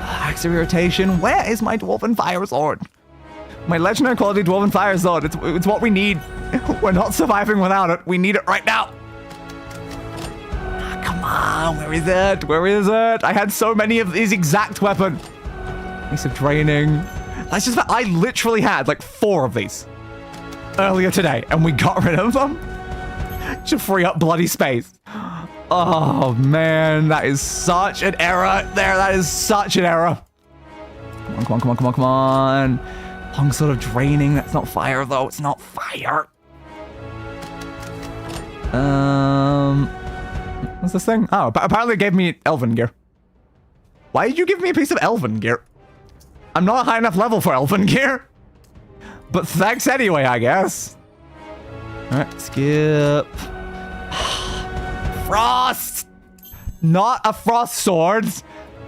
Axe of Irritation. Where is my Dwarven Fire Sword? My legendary quality Dwarven Fire Sword. It's what we need. We're not surviving without it. We need it right now. Come on, where is it? Where is it? I had so many of these exact weapon. Piece of Draining. That's just I literally had like 4 of these earlier today, and we got rid of them to free up bloody space. Oh man, that is such an error there. That is such an error. Come on, come on, come on, come on, come on. Long sort of Draining. That's not fire though. It's not fire. What's this thing? Oh, apparently it gave me Elven gear. Why did you give me a piece of Elven gear? I'm not high enough level for Elven gear. But thanks anyway, I guess. Alright, skip. Frost! Not a frost sword.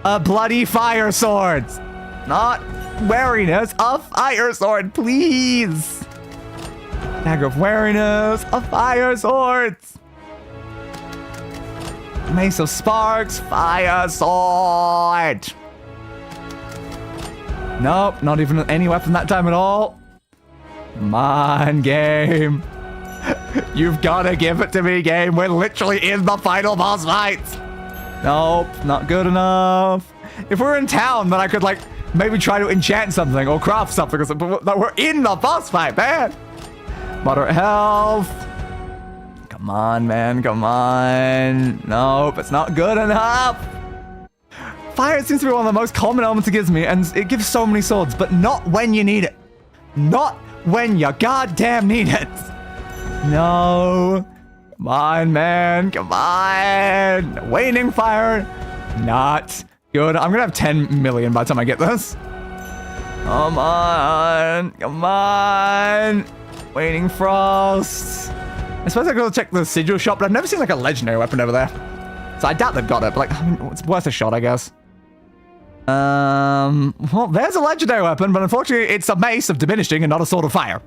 A bloody fire sword. Not wariness. A fire sword, please. Dagger of Wariness. A fire sword. Mace of Sparks, fire sword. Nope, not even any weapon that time at all. Come on, game. You've got to give it to me, game. We're literally in the final boss fight. Nope, not good enough. If we were in town, then I could, like, maybe try to enchant something or craft something or something. But we're in the boss fight, man. Moderate health. Come on, man, come on. Nope, it's not good enough. Fire seems to be one of the most common elements it gives me, and it gives so many swords, but not when you need it. Not when you goddamn need it. No. Come on, man, come on. Waning fire. Not good. I'm gonna have 10 million by the time I get this. Come on, come on. Waning Frost. I suppose I could check the sigil shop, but I've never seen like a legendary weapon over there. So I doubt they've got it, but like, I mean, it's worth a shot, I guess. Well, there's a legendary weapon, but unfortunately it's a mace of diminishing and not a sword of fire.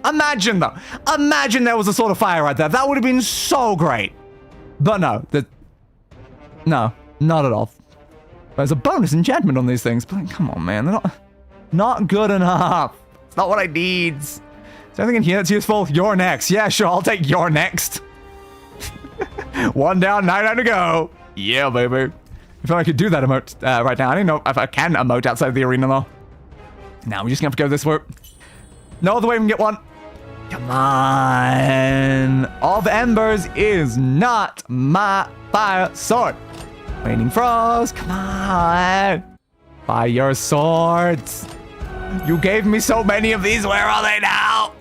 Imagine though. Imagine there was a sword of fire right there. That would have been so great. But no, no, not at all. There's a bonus enchantment on these things, but like, come on, man, they're not good enough. It's not what I need. Is there anything in here that's useful? You're next. Yeah, sure, I'll take your next. 1 down, 9 to go. Yeah, baby. I feel like I could do that emote right now. I don't know if I can emote outside of the arena, though. Now we're just gonna have to go this way. No other way we can get one. Come on. Of Embers is not my fire sword. Waning Frost, come on. Fire swords. You gave me so many of these. Where are they now?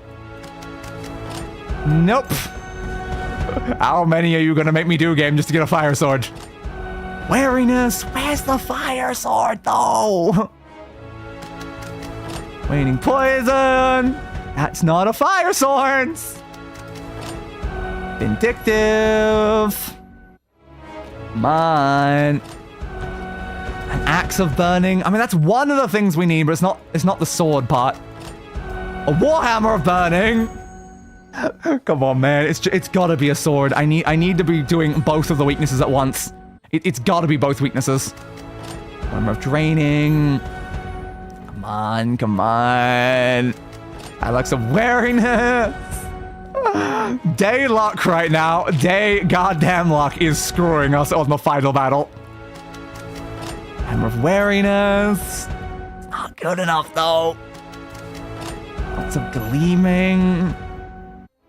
Nope. How many are you gonna make me do, game, just to get a fire sword? Wariness. Where's the fire sword, though? Waning poison. That's not a fire sword. Vindictive. Come on. An axe of burning. I mean, that's one of the things we need, but it's not the sword part. A warhammer of burning. Come on, man. It's gotta be a sword. I need to be doing both of the weaknesses at once. It's gotta be both weaknesses. Warhammer of draining. Come on, come on. Alex of wariness. Day luck right now. Day goddamn luck is screwing us on the final battle. Hammer of wariness. Not good enough, though. Lots of gleaming.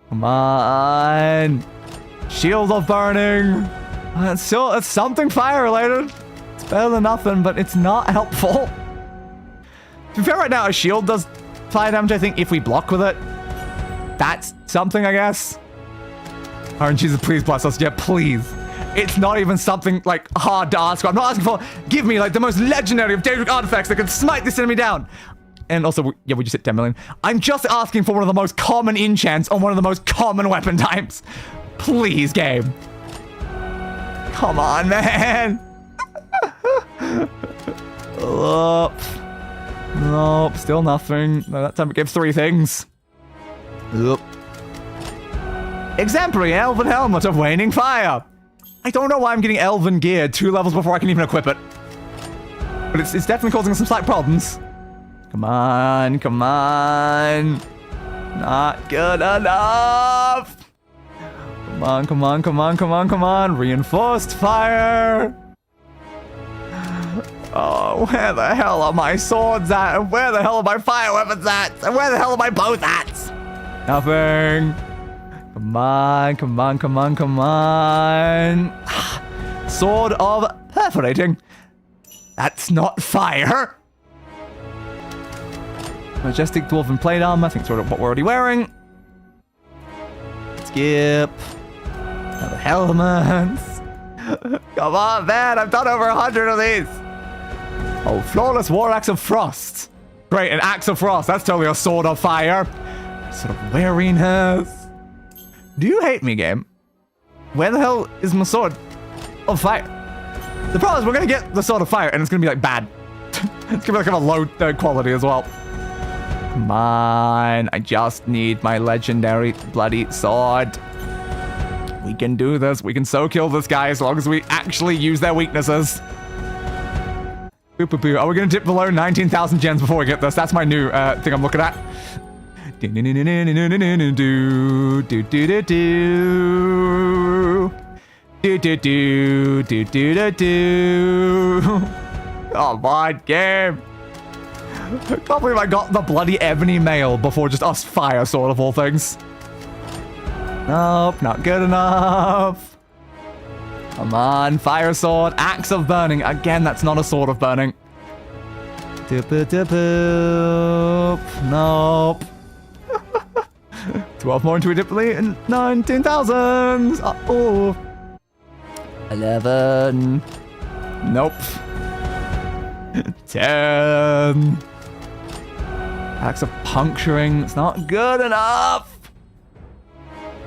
Come on. Shield of burning. It's something fire related. It's better than nothing, but it's not helpful. To be fair, right now, a shield does fire damage, I think, if we block with it. That's something, I guess. Orange Jesus, please bless us. Yeah, please. It's not even something, like, hard to ask for. I'm not asking for, give me, like, the most legendary of dangerous artifacts that can smite this enemy down. And also, yeah, we just hit 10 million. I'm just asking for one of the most common enchants on one of the most common weapon types. Please, game. Come on, man. Nope, still nothing. No, that time it gave 3 things. Oop. Exemplary Elven Helmet of Waning Fire. I don't know why I'm getting Elven gear 2 levels before I can even equip it. But it's definitely causing some slight problems. Come on, come on. Not good enough. Come on, come on, come on, come on, come on. Reinforced fire. Oh, where the hell are my swords at? And where the hell are my fire weapons at? And where the hell are my bows at? Nothing. Come on, come on, come on, come on. Sword of perforating. That's not fire. Majestic dwarven plate armor. I think it's sort of what we're already wearing. Skip. Another helmets. Come on, man. I've done over 100 of these. Oh, flawless war axe of frost. Great, an axe of frost. That's totally a sword of fire. Sort of wariness. Do you hate me, game? Where the hell is my sword of fire? The problem is we're gonna get the sword of fire and it's gonna be like bad. It's gonna be like kind of low quality as well. Come on, I just need my legendary bloody sword. We can do this. We can so kill this guy as long as we actually use their weaknesses. Are we gonna dip below 19,000 gens before we get this? That's my new thing I'm looking at. Oh my game. I can't believe I got the bloody ebony mail before just us fire sword of all things. Nope, not good enough. Come on, fire sword, axe of burning. Again, that's not a sword of burning. Nope. 12 more intuitively and 19,000. Oh. 11. Nope. 10. Axe of puncturing. It's not good enough.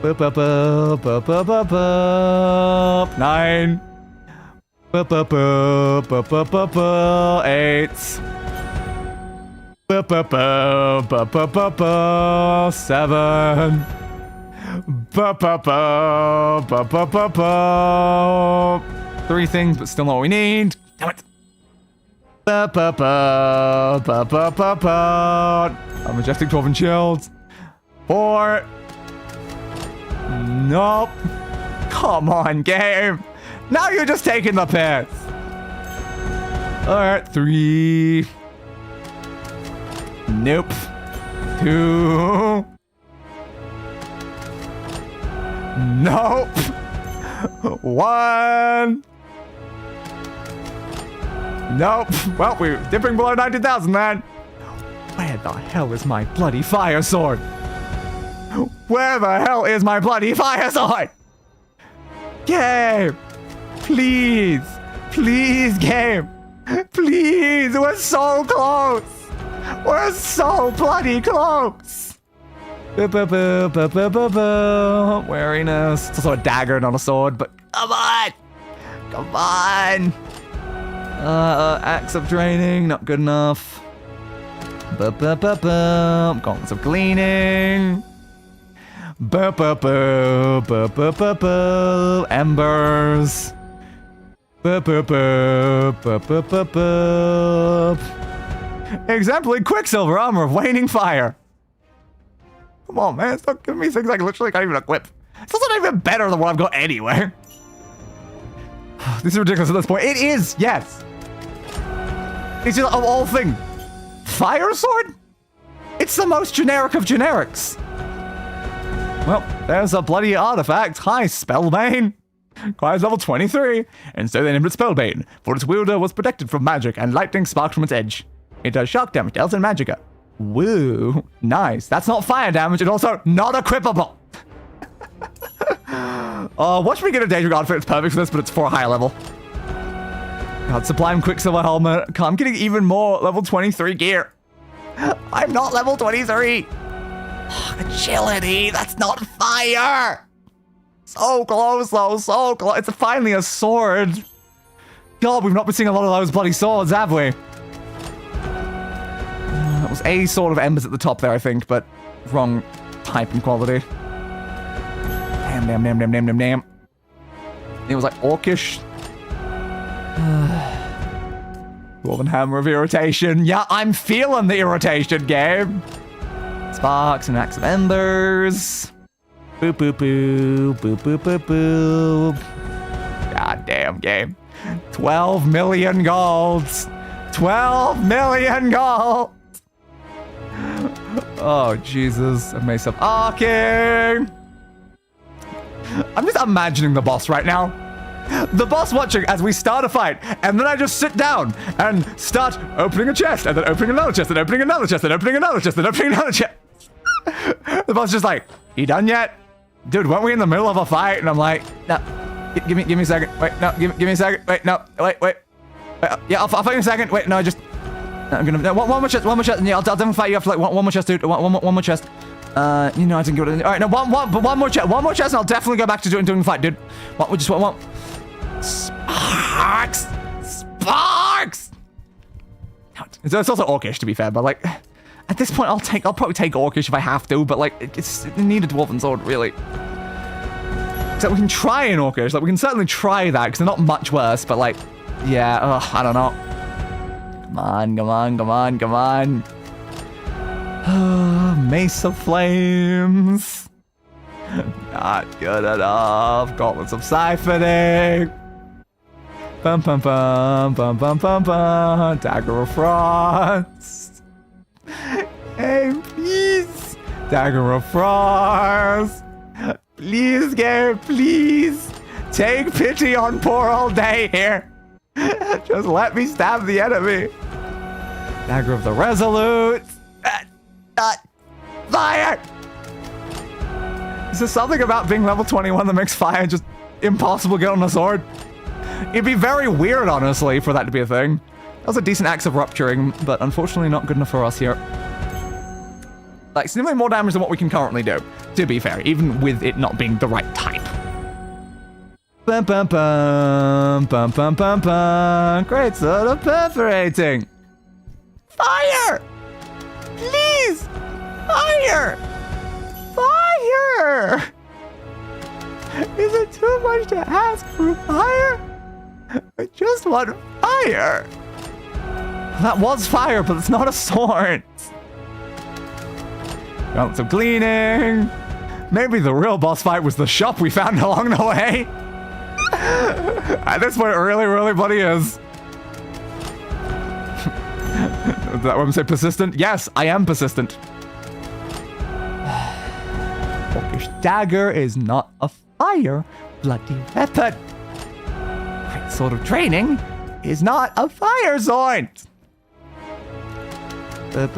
9. 8. 7. 3 things, but still not what we need. Damn it. A majestic dwarven shield. 4. Nope. Come on, game. Now you're just taking the piss. Alright, 3. Nope. 2. Nope. 1. Nope. Well, we're dipping below 19,000, man. Where the hell is my bloody fire sword? Where the hell is my bloody fire sword? Game! Please! Please, game! Please! We're so close! We're so bloody close! Wariness. It's also a dagger, not a sword, but come on! Come on! Axe of draining, not good enough. Gauntlets of gleaning. Embers. Exemplary Quicksilver armor of waning fire. Come on, man. Stop giving me things I literally can't even equip. It's also not even better than what I've got anyway. This is ridiculous at this point. It is, yes. It's just, of all things, fire sword? It's the most generic of generics. Well, there's a bloody artifact. Hi, Spellbane. Requires level 23, and so they named it Spellbane, for its wielder was protected from magic and lightning sparked from its edge. It does shock damage to elves and magicka. Woo, nice. That's not fire damage, and also not equipable. Watch me get a Danger Guard fit. It's perfect for this, but it's for a higher level. God, Sublime Quicksilver helmet. God, I'm getting even more level 23 gear. I'm not level 23. Agility, that's not fire. So close, though, so close. It's finally a sword. God, we've not been seeing a lot of those bloody swords, have we? That was a sword of embers at the top there, I think, but wrong type and quality. Damn. It was like orcish. Dwarven Hammer of Irritation. Yeah, I'm feeling the irritation, game. Sparks and Axe of Embers. Boop, boop, boop. Boop, boop, boop, boop. God damn, game. 12 million golds. 12 million golds. Oh, Jesus. I made some arcing. I'm just imagining the boss right now. The boss watching as we start a fight, and then I just sit down and start opening a chest, and then opening another chest, and opening another chest, and opening another chest, and opening another chest. The boss just like, you done yet? Dude, weren't we in the middle of a fight? And I'm like, no, give me a second. Wait, no, give me a second. Wait, no, wait. Yeah, I'll fight you in a second. Wait, no, I'm gonna, no, one more chest. Yeah, I'll definitely fight you after like one more chest, dude. One more chest. I didn't give it. All right, no, one more chest, and I'll definitely go back to doing the fight, dude. We just want Sparks. It's also orcish, to be fair, but like, at this point, I'll probably take orcish if I have to, but like, it need a dwarven sword, really. Except we can try an orcish, like we can certainly try that because they're not much worse, but like, yeah, I don't know. Come on. Mace of Flames. Not good enough. Gauntlets of Siphoning. Bum. Dagger of Frost. Hey, please. Dagger of Frost. Please, game, please. Take pity on poor old Day here. Just let me stab the enemy. Dagger of the Resolute. Not fire! Is there something about being level 21 that makes fire just impossible to get on a sword? It'd be very weird, honestly, for that to be a thing. That was a decent axe of rupturing, but unfortunately not good enough for us here. Like, significantly more damage than what we can currently do, to be fair, even with it not being the right type. Bum. Great sword of perforating. Fire! Please! Fire! Is it too much to ask for fire? I just want fire. That was fire, but it's not a sword. Got some gleaning. Maybe the real boss fight was the shop we found along the way. At this point, it really bloody is. Is that what I'm saying? Persistent? Yes, I am persistent. Orcish dagger is not a fire bloody weapon. Great sword of training is not a fire sword. There's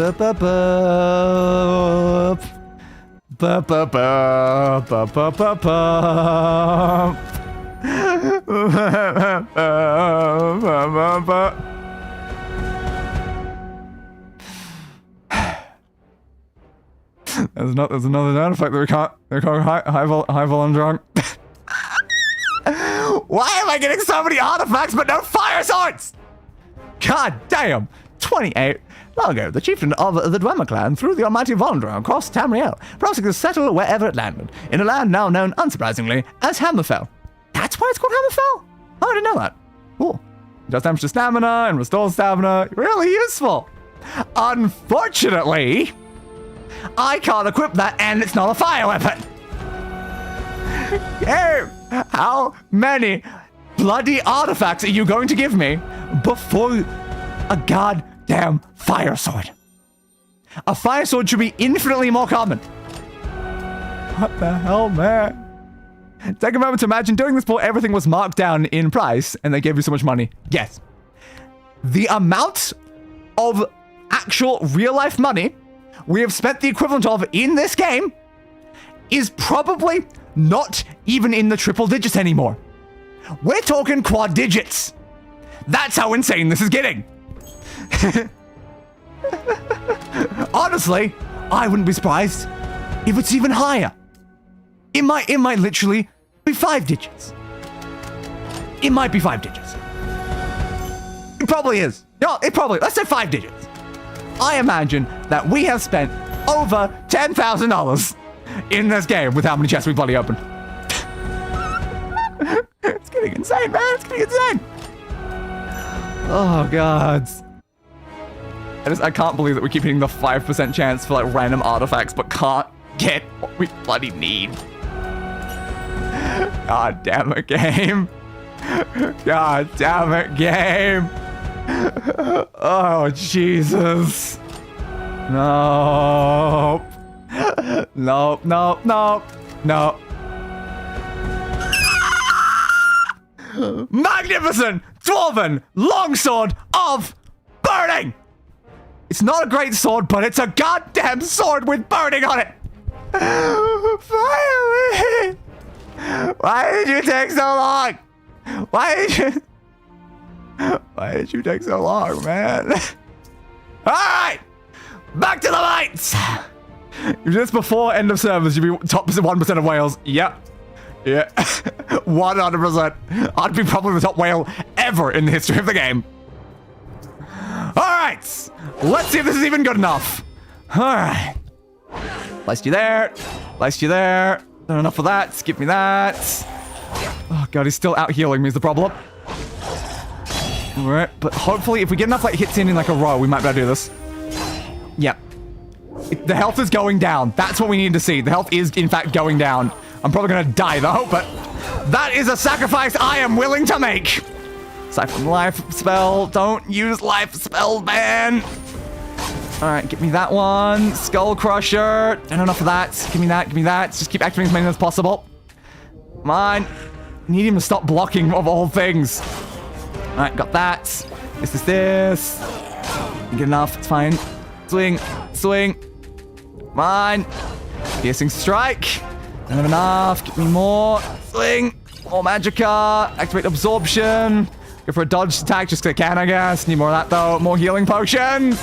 another sound effect that we can't high vol and drunk. Why am I getting so many artifacts but no fire swords? God damn! 28. Long ago, the chieftain of the Dwemer clan threw the almighty Vondra across Tamriel, promising to settle wherever it landed, in a land now known, unsurprisingly, as Hammerfell. That's why it's called Hammerfell? Oh, I didn't know that. Cool. It does damage to stamina and restores stamina. Really useful. Unfortunately, I can't equip that and it's not a fire weapon. Hey, how many bloody artifacts are you going to give me before a goddamn fire sword? A fire sword should be infinitely more common. What the hell, man? Take a moment to imagine doing this before everything was marked down in price and they gave you so much money. Yes. The amount of actual real-life money we have spent the equivalent of in this game is probably not even in the triple digits anymore. We're talking quad digits. That's how insane this is getting. Honestly, I wouldn't be surprised if it's even higher. It might literally be 5 digits. It might be 5 digits. It probably is. No, let's say 5 digits. I imagine that we have spent over $10,000 in this game with how many chests we bloody opened. It's getting insane, man. It's getting insane. Oh, God. I can't believe that we keep hitting the 5% chance for like random artifacts, but can't get what we bloody need. God damn it, game. God damn it, game. Oh, Jesus. Nope. Nope, nope, nope, nope. Magnificent Dwarven Longsword of Burning! It's not a great sword, but it's a goddamn sword with burning on it! Finally! Why did you take so long? Why did you take so long, man? Alright! Back to the lights! If this before end of service, you'd be top 1% of whales. Yep. Yeah. 100%. I'd be probably the top whale ever in the history of the game. Alright! Let's see if this is even good enough. Alright. Placed you there. Placed you there. Not enough of that. Give me that. Oh god, he's still out healing me is the problem. Alright, but hopefully if we get enough like hits in like a row, we might be able to do this. Yep. The health is going down. That's what we need to see. The health is in fact going down. I'm probably gonna die though, but that is a sacrifice I am willing to make. Aside from life spell, don't use life spell, man. Alright, give me that one. Skull Crusher. Not enough of that. Give me that, give me that. Just keep activating as many as possible. Come on. Need him to stop blocking of all things. Alright, got that. This is this. Good enough, it's fine. Swing, swing. Come on. Piercing strike. Don't have enough. Give me more. Swing. More magicka. Activate absorption. Go for a dodge attack just because I can, I guess. Need more of that though. More healing potions.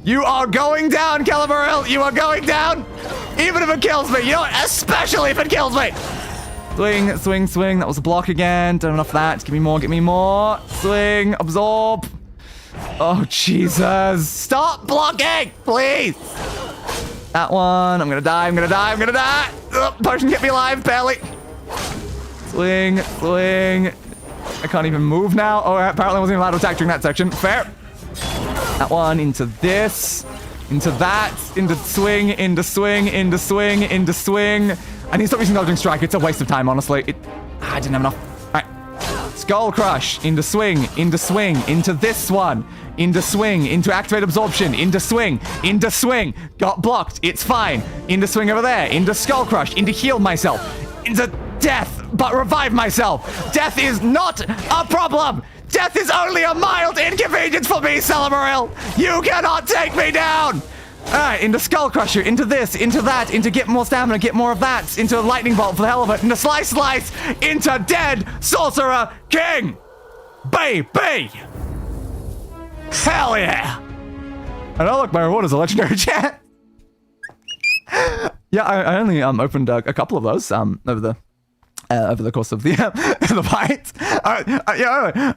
You are going down, Calabaril. You are going down. Even if it kills me. You know what? Especially if it kills me. Swing, swing, swing. That was a block again. Don't have enough of that. Give me more, give me more. Swing, absorb. Oh, Jesus. Stop blocking, please. That one. I'm gonna die, I'm gonna die, I'm gonna die. Ugh, potion kept me alive, barely. Swing, swing. I can't even move now. Oh, apparently I wasn't even allowed to attack during that section. Fair. That one into this. Into that. Into swing, into swing, into swing, into swing. I need to stop using dodging strike. It's a waste of time, honestly. I didn't have enough. All right. Skull Crush. Into swing. Into swing. Into this one. Into swing. Into activate absorption. Into swing. Into swing. Got blocked. It's fine. Into swing over there. Into Skull Crush. Into heal myself. Into death, but revive myself. Death is not a problem. Death is only a mild inconvenience for me, Celamoril! You cannot take me down! Alright, into Skull Crusher, into this, into that, into get more stamina, get more of that, into a Lightning Bolt for the hell of it, into Slice, into Dead Sorcerer King! Baby! Hell yeah! And oh look, my reward is a legendary chat. Yeah, I only opened a couple of those over the course of the the fight. Yeah,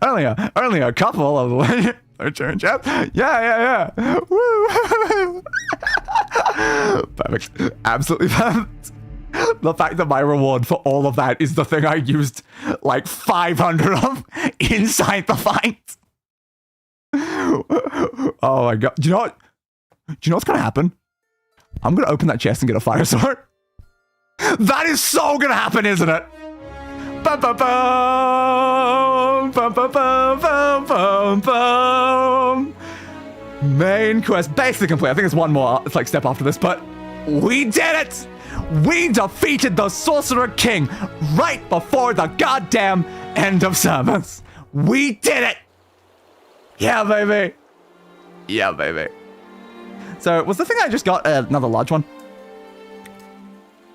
only a couple of the legendary chat. Yeah. Woo! Perfect. Absolutely perfect. The fact that my reward for all of that is the thing I used like 500 of inside the fight. Oh my god. Do you know what's gonna happen? I'm gonna open that chest and get a fire sword. That is so gonna happen, isn't it? Bum, bum, bum, bum, bum, bum, bum, bum, bum. Main quest basically complete. I think it's one more like step after this, but we did it! We defeated the Sorcerer King right before the goddamn end of service. We did it! Yeah, baby. Yeah, baby. So, was the thing I just got another large one?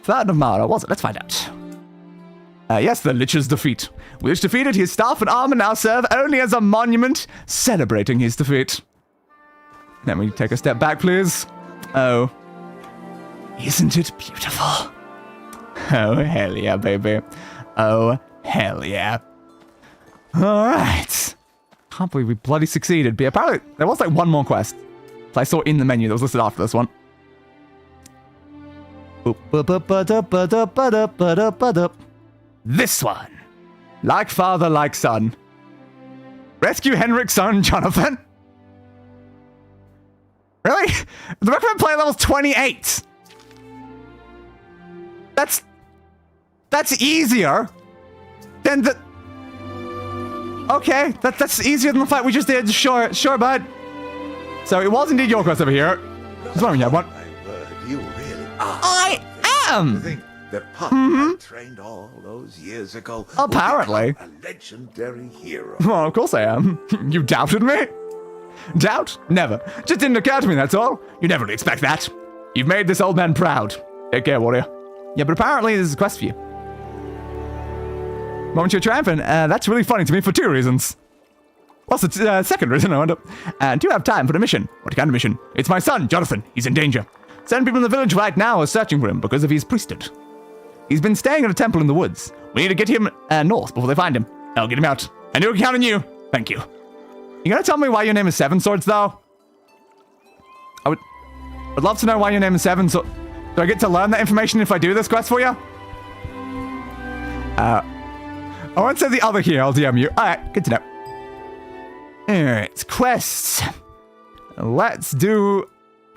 Fountain of Mara, was it? Let's find out. Yes, the Lich's defeat. Which defeated his staff and armor now serve only as a monument celebrating his defeat. Let me take a step back, please. Oh. Isn't it beautiful? Oh, hell yeah, baby. Oh, hell yeah. Alright. Can't believe we bloody succeeded. But apparently, there was like one more quest I saw in the menu that was listed after this one. This one. Like father, like son. Rescue Henrik's son, Jonathan. Really? The recommended player level's 28. That's easier than the... Okay, that's easier than the fight we just did. Sure, bud. So it was indeed your quest over here. Just wondering, yeah, what? You really are. I am! To think that Puck trained all those years ago. Apparently. A legendary hero. Well, of course I am. You doubted me? Doubt? Never. Just didn't occur to me, that's all. You never really expect that. You've made this old man proud. Take care, warrior. Yeah, but apparently there's a quest for you. Moment you're triumphant, that's really funny to me for two reasons. What's the second reason I wonder? Do you have time for the mission? What kind of mission? It's my son, Jonathan. He's in danger. 7 people in the village right now are searching for him because of his priesthood. He's been staying at a temple in the woods. We need to get him north before they find him. I'll get him out. I knew I could count on you. Thank you. You gonna tell me why your name is Seven Swords, though? I'd love to know why your name is Seven Swords. Do I get to learn that information if I do this quest for you? I won't say the other here. I'll DM you. Alright, good to know. Alright, quests. Let's do...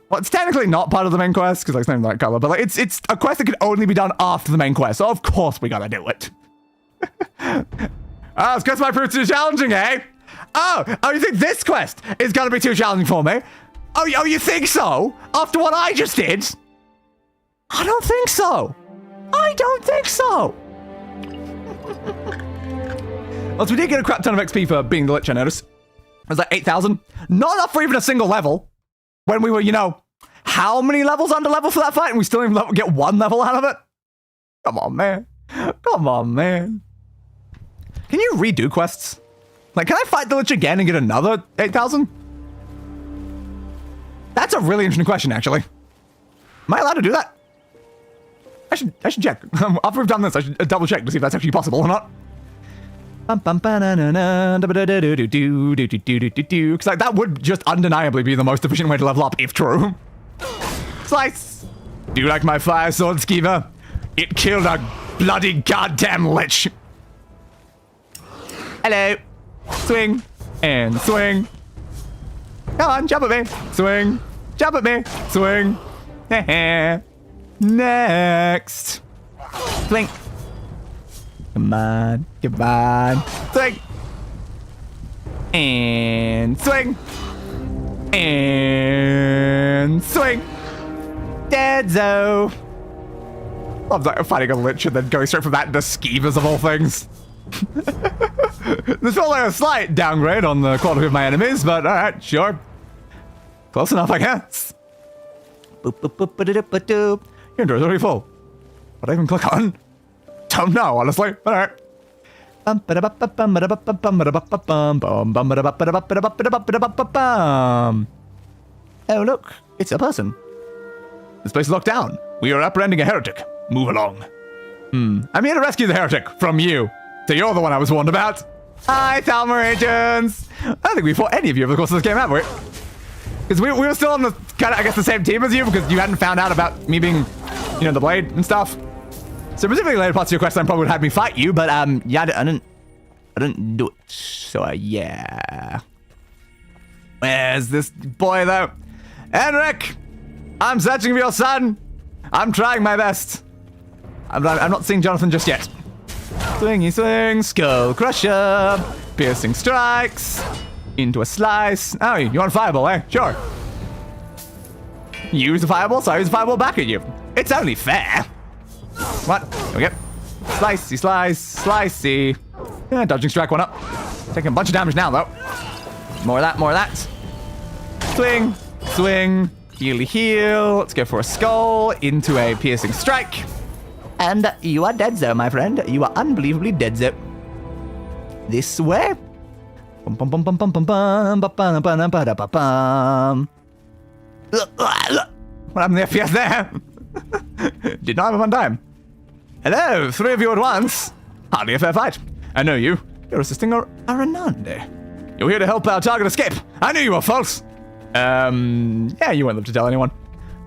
Well, it's technically not part of the main quest, because like, it's not even the right color, but like, it's a quest that can only be done after the main quest, so of course we gotta do it. This quest might prove too challenging, eh? Oh, you think this quest is gonna be too challenging for me? Oh, you think so? After what I just did? I don't think so. I don't think so. Well, so we did get a crap ton of XP for being the Lich, I noticed. It was like 8,000. Not enough for even a single level. When we were, you know, how many levels under level for that fight? And we still didn't even get one level out of it? Come on, man. Come on, man. Can you redo quests? Like, can I fight the Lich again and get another 8,000? That's a really interesting question, actually. Am I allowed to do that? I should check. After we've done this, I should double check to see if that's actually possible or not. Because like, that would just undeniably be the most efficient way to level up, if true. Slice! Do you like my fire sword, Skeever? It killed a bloody goddamn Lich. Hello. Swing. And swing. Come on, jump at me. Swing. Jump at me. Swing. Next. Swing. Come on. Come on. Swing. And swing. And swing. Deadzo. Love that fighting a Lich and then going straight from that into Skeevers of all things. This felt like a slight downgrade on the quality of my enemies, but alright, sure. Close enough, I guess. Boop, boop, boop, ba-da-da-ba-doop. Your inventory's already full. What do I even click on? Don't know, honestly. Alright. Oh, look. It's a person. This place is locked down. We are apprehending a heretic. Move along. I'm here to rescue the heretic from you. So you're the one I was warned about. Hi, Thalmor agents. I don't think we fought any of you over the course of this game, have we? Because we were still on the kind of, I guess, the same team as you because you hadn't found out about me being, you know, the blade and stuff. So presumably later parts of your quest line probably would have me fight you, but yeah, I didn't do it. So yeah. Where's this boy though? Henrik, I'm searching for your son. I'm trying my best. I'm not seeing Jonathan just yet. Swingy swing, skull crusher, piercing strikes, into a slice. Oh, you want a fireball, eh? Sure. Use the fireball, so I use the fireball back at you. It's only fair. What? There we go. Slicey, slice, slicey. Yeah, dodging strike one up. Taking a bunch of damage now, though. More of that, more of that. Swing, swing, healy heal. Let's go for a skull, into a piercing strike. And you are dead, though, my friend. You are unbelievably dead, though. This way. What happened to the FPS there? Did not have a fun time. Hello, three of you at once. Hardly a fair fight. I know you. You're assisting Aranande. You're here to help our target escape. I knew you were false. Yeah, you won't live to tell anyone.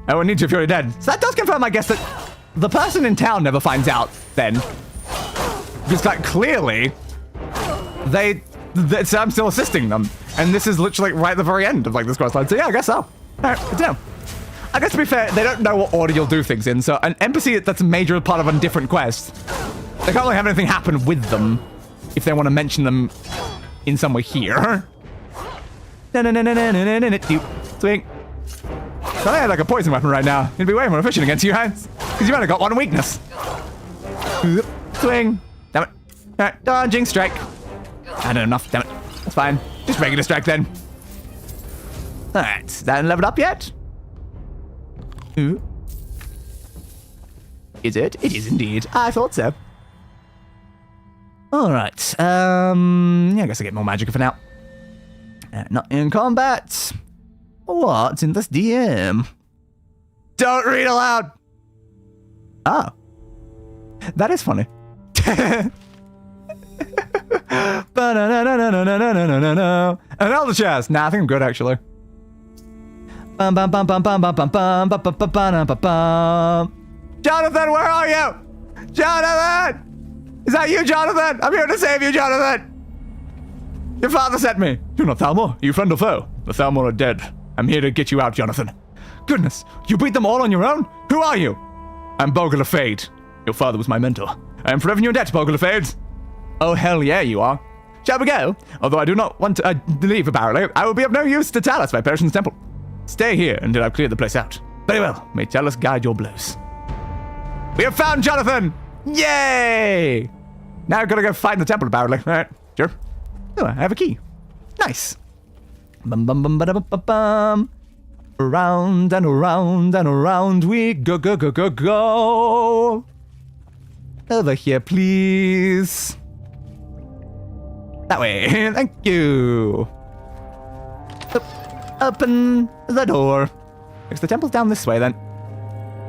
I won't need to if you're dead. So that does confirm, I guess, that the person in town never finds out then. Because like, clearly, I'm still assisting them. And this is literally right at the very end of like this quest line. So yeah, I guess so. Alright, good to know. I guess to be fair, they don't know what order you'll do things in. So an NPC that's a major part of a different quest, they can't really have anything happen with them if they want to mention them in some way here. Swing. So I had like a poison weapon right now. It'd be way more efficient against you, Ainz. Because you've only got one weakness. Swing. Damn it. Alright, dodging strike. I don't enough, damn it. That's fine. Just regular strike then. Alright, that leveled up yet? Ooh. Is it? It is indeed. I thought so. Alright, yeah, I guess I get more magic for now. Not in combat. What's in this DM? Don't read aloud! Oh. That is funny. An elder chest. Nah, I think I'm good actually. Jonathan, where are you? Jonathan! Is that you, Jonathan? I'm here to save you, Jonathan! Your father sent me. You're not Thalmor. Are you friend or foe? The Thalmor are dead. I'm here to get you out, Jonathan. Goodness, you beat them all on your own? Who are you? I'm Bolga the Fade. Your father was my mentor. I am forever in your debt, Bolga the Fade. Oh, hell yeah, you are. Shall we go? Although I do not want to leave, apparently. I will be of no use to Talos, my patient's temple. Stay here until I've cleared the place out. Very well. May Talos guide your blows. We have found Jonathan! Yay! Now I've got to go find the temple, apparently. All right, sure. Oh, I have a key. Nice. Bum bum bum ba da bum bum bum. Around and around and around we go go go go go. Over here, please. That way. Thank you. Open the door. Because the temple's down this way, then.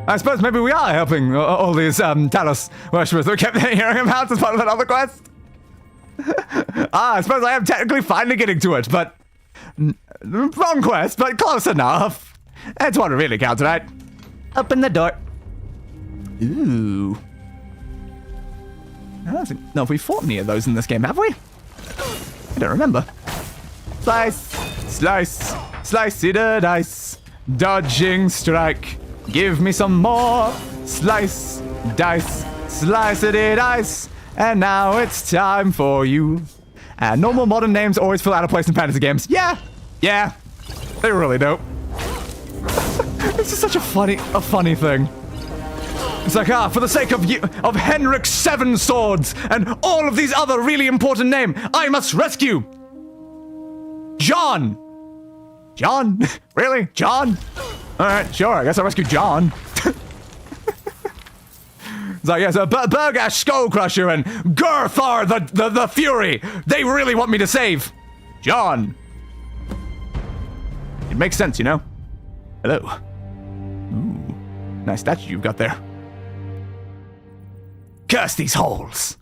I suppose maybe we are helping all these Talos worshippers we kept hearing about as part of that other quest. I suppose I am technically finally getting to it, but wrong quest, but close enough. That's what really counts, right? Open the door. Ooh. I don't know if we fought any of those in this game, have we? I don't remember. Slice, slice, slicey the dice, dodging strike. Give me some more. Slice, dice, slicey dice. And now it's time for you. Normal modern names always feel out of place in fantasy games. Yeah, they really do. This is such a funny thing. It's like, for the sake of you, of Henrik's 7 swords and all of these other really important names, I must rescue John. John? Really? John? Alright, sure, I guess I'll rescue John. It's like, yes, Bergash Skullcrusher and Gurthar the Fury. They really want me to save John. It makes sense, you know? Hello. Ooh, nice statue you've got there. Curse these holes.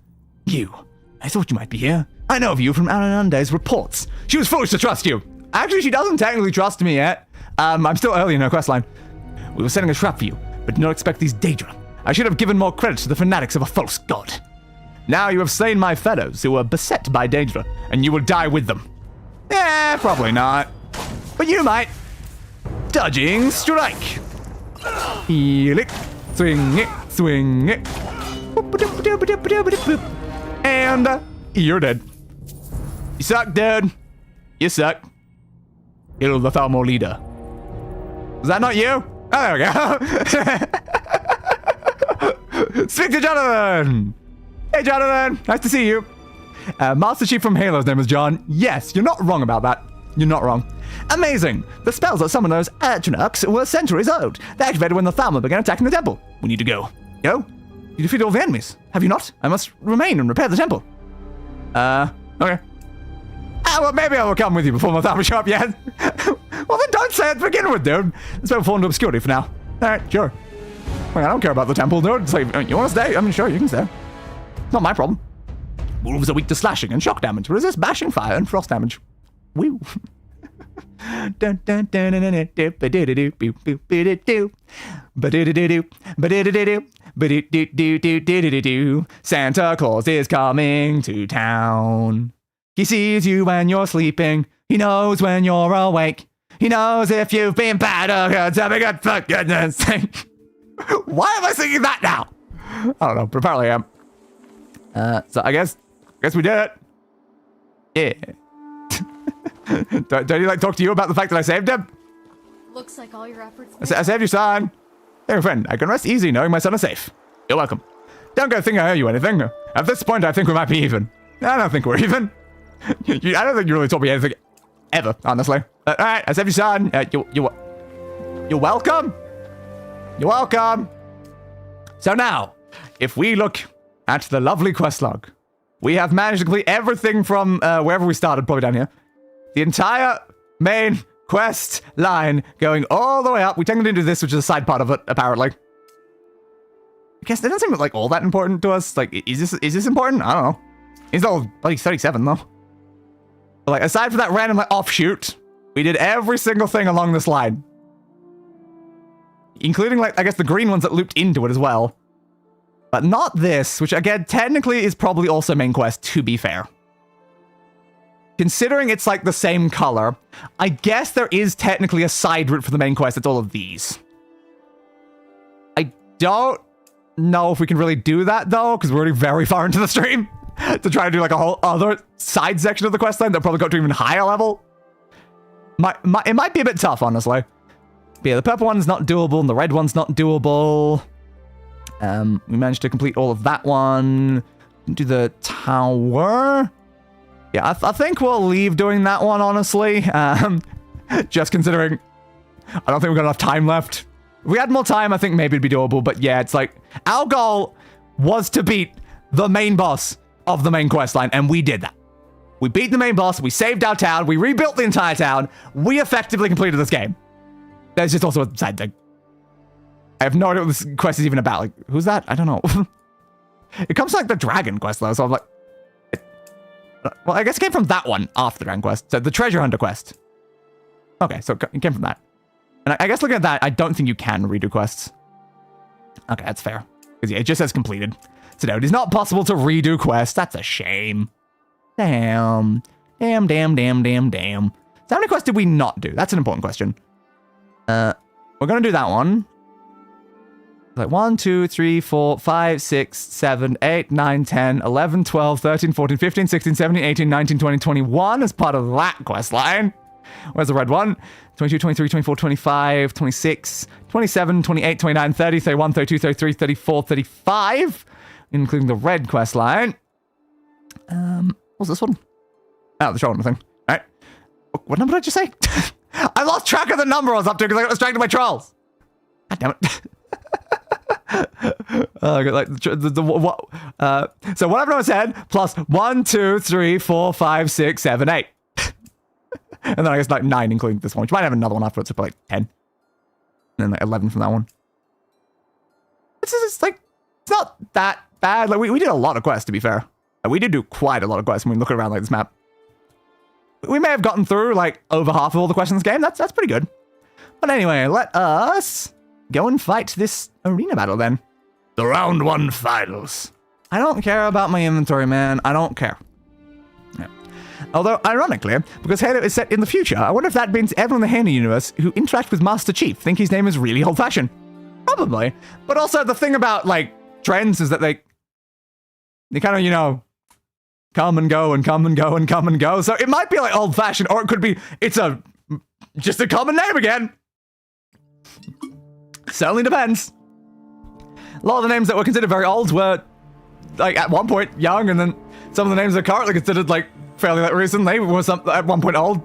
You. I thought you might be here. I know of you from Aranande's reports. She was foolish to trust you. Actually, she doesn't technically trust me yet. I'm still early in her questline. We were setting a trap for you, but did not expect these Daedra. I should have given more credit to the fanatics of a false god. Now you have slain my fellows who were beset by Daedra, and you will die with them. Probably not. But you might. Dodging strike. Heal it. Swing it. Swing it. And you're dead. You suck, dude. You suck. Kill the Thalmor leader. Is that not you? Oh, there we go. Speak to Jonathan. Hey, Jonathan. Nice to see you. Master Chief from Halo's name is John. Yes, you're not wrong about that. You're not wrong. Amazing. The spells that summon those Archinox were centuries old. They activated when the Thalmor began attacking the temple. We need to go. Go? You defeated all the enemies. Have you not? I must remain and repair the temple. Okay. Well, maybe I will come with you before my Thalmor show up yet. Well, then don't say it to begin with, dude. Let's fall into obscurity for now. Alright, sure. I don't care about the temple, dude. It's like, you want to stay? I mean, sure, you can stay. It's not my problem. Wolves are weak to slashing and shock damage. Resist bashing, fire, and frost damage. Woo. Santa Claus is coming to town. He sees you when you're sleeping. He knows when you're awake. He knows if you've been bad or good. Tell me good for goodness sake. Why am I singing that now? I don't know, but apparently I am. So I guess we did it. Yeah. Don't he like talk to you about the fact that I saved him? Looks like all your efforts. I saved your son. Hey, friend, I can rest easy knowing my son is safe. You're welcome. Don't go think I owe you anything. At this point, I think we might be even. I don't think we're even. I don't think you really told me anything ever, honestly. All right, I saved your son. You're welcome. You're welcome. So now, if we look at the lovely quest log, we have managed to complete everything from wherever we started, probably down here. The entire main quest line going all the way up. We technically do this, which is a side part of it, apparently. I guess it doesn't seem like all that important to us. Like, is this important? I don't know. It's all bloody 37 though. But like, aside from that random like offshoot, we did every single thing along this line, including like I guess the green ones that looped into it as well. But not this, which again technically is probably also main quest. To be fair. Considering it's like the same color, I guess there is technically a side route for the main quest. It's all of these. I don't know if we can really do that though, because we're already very far into the stream to try to do like a whole other side section of the quest line that probably got to even higher level. It might be a bit tough, honestly. But yeah, the purple one's not doable and the red one's not doable. We managed to complete all of that one. Do the tower. Yeah, I think we'll leave doing that one, honestly. Just considering I don't think we've got enough time left. If we had more time, I think maybe it'd be doable. But yeah, it's like our goal was to beat the main boss of the main quest line, and we did that. We beat the main boss, we saved our town, we rebuilt the entire town, we effectively completed this game. There's just also a side thing. I have no idea what this quest is even about. Like, who's that? I don't know. It comes to like the dragon quest though, so I'm like... Well, I guess it came from that one after the dragon quest. So the treasure hunter quest. Okay, so it came from that. And I guess looking at that, I don't think you can redo quests. Okay, that's fair. Because yeah, it just says completed. So no, it is not possible to redo quests. That's a shame. Damn. Damn. So how many quests did we not do? That's an important question. We're going to do that one. Like 1, 2, 3, 4, 5, 6, 7, 8, 9, 10, 11, 12, 13, 14, 15, 16, 17, 18, 19, 20, 21 as part of that quest line. Where's the red one? 22, 23, 24, 25, 26, 27, 28, 29, 30, 31, 32, 33, 34, 35, including the red quest line. What's this one? Oh, the shoulder thing. All right. What number did I just say? I lost track of the number I was up to because I got distracted by trolls. God damn it. I got like so whatever I said plus 1, 2, 3, 4, 5, 6, 7, 8. And then I guess like 9 including this one, which might have another one afterwards, so probably like 10. And then like 11 from that one. It's like, it's not that bad. Like we did a lot of quests, to be fair. We did do quite a lot of quests when we look around like this map. We may have gotten through like over half of all the quests in this game. That's pretty good. But anyway, let us go and fight this arena battle then. The round 1 finals. I don't care about my inventory, man. I don't care. Yeah. Although, ironically, because Halo is set in the future, I wonder if that means everyone in the Halo universe who interact with Master Chief think his name is really old-fashioned. Probably. But also, the thing about, like, trends is that they kind of, you know, come and go and come and go and come and go. So it might be, like, old-fashioned, or it could be, it's just a common name again. Certainly depends. A lot of the names that were considered very old were, like, at one point young, and then some of the names that are currently considered, like, fairly like, recently were at one point old.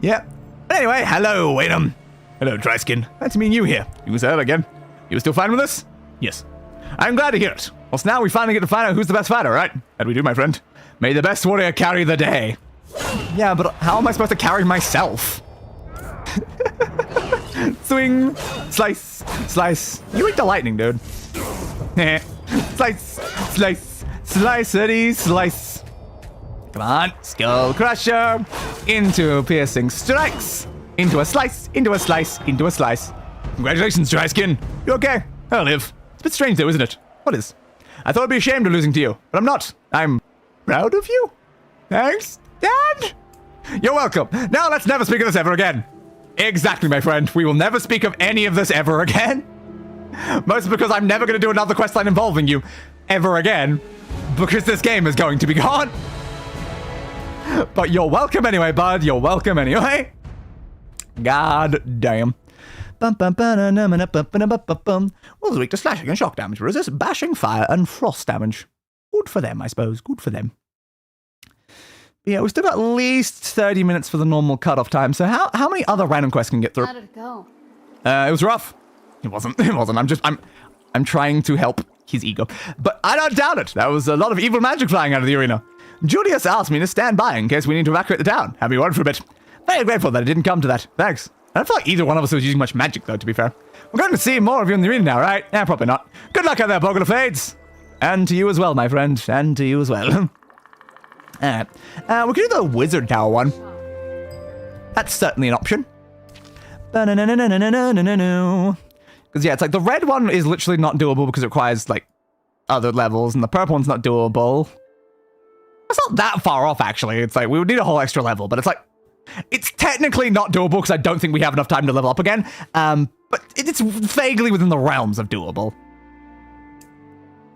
Yeah. But anyway, hello, Waynham. Hello, Dryskin. Nice to meet you here. You said again. You still fine with this? Yes. I'm glad to hear it. Well, so now we finally get to find out who's the best fighter, right? That we do, my friend. May the best warrior carry the day. Yeah, but how am I supposed to carry myself? Swing, slice, slice. You eat the lightning, dude. Slice, slice, slice-ity, slice. Come on, skull crusher. Into piercing strikes. Into a slice, into a slice, into a slice. Congratulations, Dryskin. You okay? I'll live. It's a bit strange though, isn't it? What is? I thought I'd be ashamed of losing to you, but I'm not. I'm proud of you. Thanks, Dad. You're welcome. Now let's never speak of this ever again. Exactly, my friend. We will never speak of any of this ever again. Mostly because I'm never going to do another questline involving you ever again, because this game is going to be gone. But you're welcome anyway, bud. You're welcome anyway. God damn. Well, it's weak to slashing and shock damage. Resist bashing, fire, and frost damage. Good for them, I suppose. Good for them. Yeah, we've still got at least 30 minutes for the normal cutoff time. So how many other random quests can get through? How did it go? It was rough. It wasn't. It wasn't. I'm trying to help his ego. But I don't doubt it. There was a lot of evil magic flying out of the arena. Julius asked me to stand by in case we need to evacuate the town. Have me word for a bit. Very grateful that it didn't come to that. Thanks. I don't feel like either one of us was using much magic, though, to be fair. We're going to see more of you in the arena now, right? Yeah, probably not. Good luck out there, Bolga Fades. And to you as well, my friend. And to you as well. Alright. We could do the Wizard Tower one. That's certainly an option. Because, yeah, it's like the red one is literally not doable because it requires, like, other levels, and the purple one's not doable. It's not that far off, actually. It's like, we would need a whole extra level, but it's like, it's technically not doable because I don't think we have enough time to level up again. But it's vaguely within the realms of doable.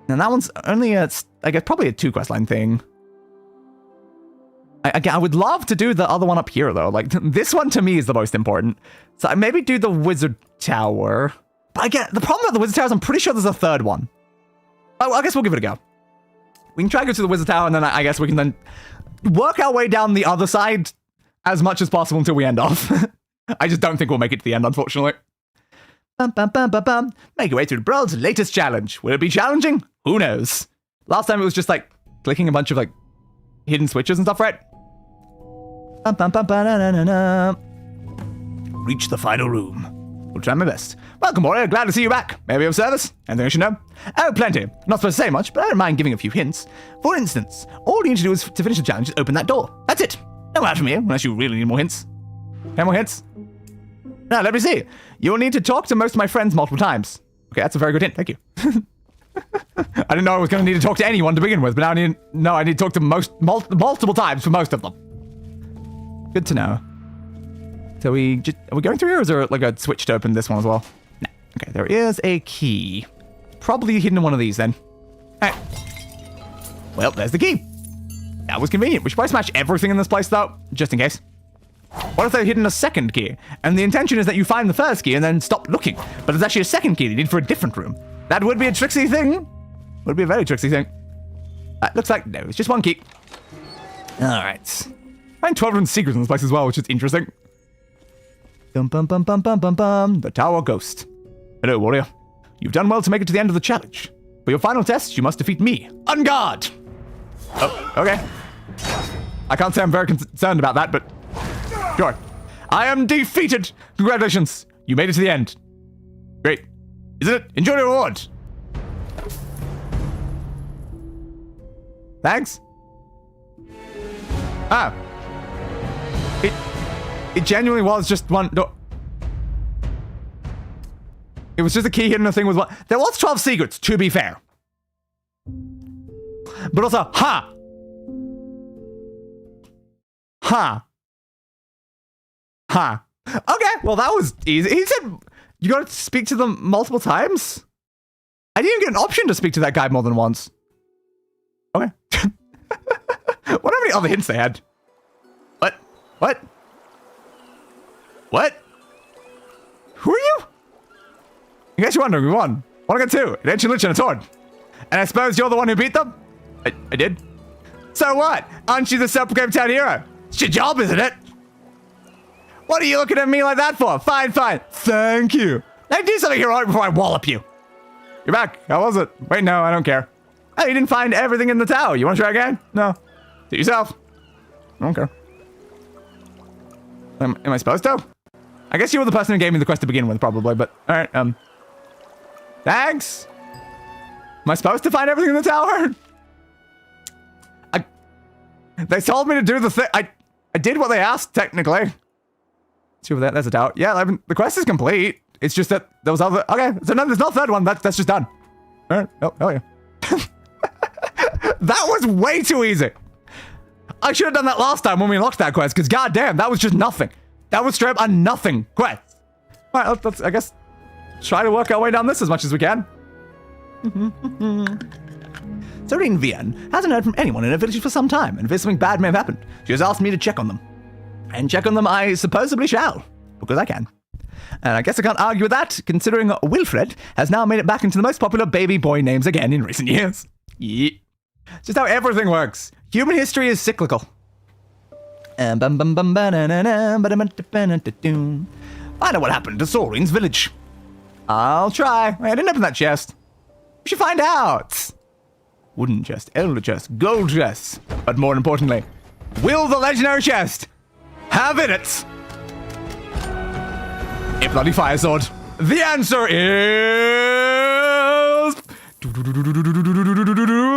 And that one's only I guess, probably a 2 questline thing. I would love to do the other one up here, though. Like, this one to me is the most important. So I maybe do the Wizard Tower. But again, the problem with the Wizard Tower is I'm pretty sure there's a third one. Oh, I guess we'll give it a go. We can try to go to the Wizard Tower, and then I guess we can then work our way down the other side as much as possible until we end off. I just don't think we'll make it to the end, unfortunately. Make your way through the world's latest challenge. Will it be challenging? Who knows? Last time it was just, like, clicking a bunch of, like, hidden switches and stuff, right? Reach the final room. We'll try my best. Welcome, warrior. Glad to see you back. Maybe of service? Anything I should know? Oh, plenty. Not supposed to say much, but I don't mind giving a few hints. For instance, all you need to do is to finish the challenge is open that door. That's it. No out from here, unless you really need more hints. Any more hints? Now, let me see. You'll need to talk to most of my friends multiple times. Okay, that's a very good hint. Thank you. I didn't know I was going to need to talk to anyone to begin with, but now I need to talk to multiple times for most of them. Good to know. So are we going through here, or is there like a switch to open this one as well? No. Okay, there is a key. Probably hidden in one of these then. All right. Well, there's the key. That was convenient. We should probably smash everything in this place though, just in case. What if they've hidden a second key? And the intention is that you find the first key and then stop looking. But it's actually a second key they need for a different room. That would be a tricksy thing. Would be a very tricksy thing. Looks like, no, it's just one key. Alright. Find 12 different secrets in this place as well, which is interesting. Dum bum bum bum bum bum bum. The Tower Ghost. Hello, warrior. You've done well to make it to the end of the challenge. For your final test, you must defeat me. On guard! Oh, okay. I can't say I'm very concerned about that, but... Sure. I am defeated! Congratulations! You made it to the end. Great. Isn't it? Enjoy the reward! Thanks. Ah. It genuinely was just one... No. It was just a key hidden in a thing with one... There was 12 secrets, to be fair. But also, ha! Ha! Ha! Okay, well that was easy. He said you gotta speak to them multiple times? I didn't even get an option to speak to that guy more than once. Okay. What are many other hints they had? What? What? What? Who are you? In case you're wondering, we won. 1 against 2. An ancient lich and a sword. And I suppose you're the one who beat them? I did. So what? Aren't you the self-proclaimed town hero? It's your job, isn't it? What are you looking at me like that for? Fine, fine. Thank you. Now do something heroic before I wallop you. You're back. How was it? Wait, no, I don't care. Oh, you didn't find everything in the tower. You want to try again? No. Do yourself. I don't care. Am I supposed to? I guess you were the person who gave me the quest to begin with, probably, but... Alright, Thanks! Am I supposed to find everything in the tower? They told me to do the thing. I did what they asked, technically. See over there, there's a tower. Yeah, the quest is complete. It's just that there was other... Okay, so no, there's no third one. That's just done. Alright, oh yeah. That was way too easy. I should have done that last time when we unlocked that quest, because goddamn, that was just nothing. That was straight up a nothing quest. Alright, let's, I guess, try to work our way down this as much as we can. Serene Vian hasn't heard from anyone in her village for some time, and if something bad may have happened, she has asked me to check on them. And check on them I supposedly shall, because I can. And I guess I can't argue with that, considering Wilfred has now made it back into the most popular baby boy names again in recent years. Yeah. It's just how everything works. Human history is cyclical. Find out what happened to Soren's village. I'll try. I didn't open that chest. We should find out. Wooden chest, elder chest, gold chest. But more importantly, will the legendary chest have in it a bloody fire sword? The answer is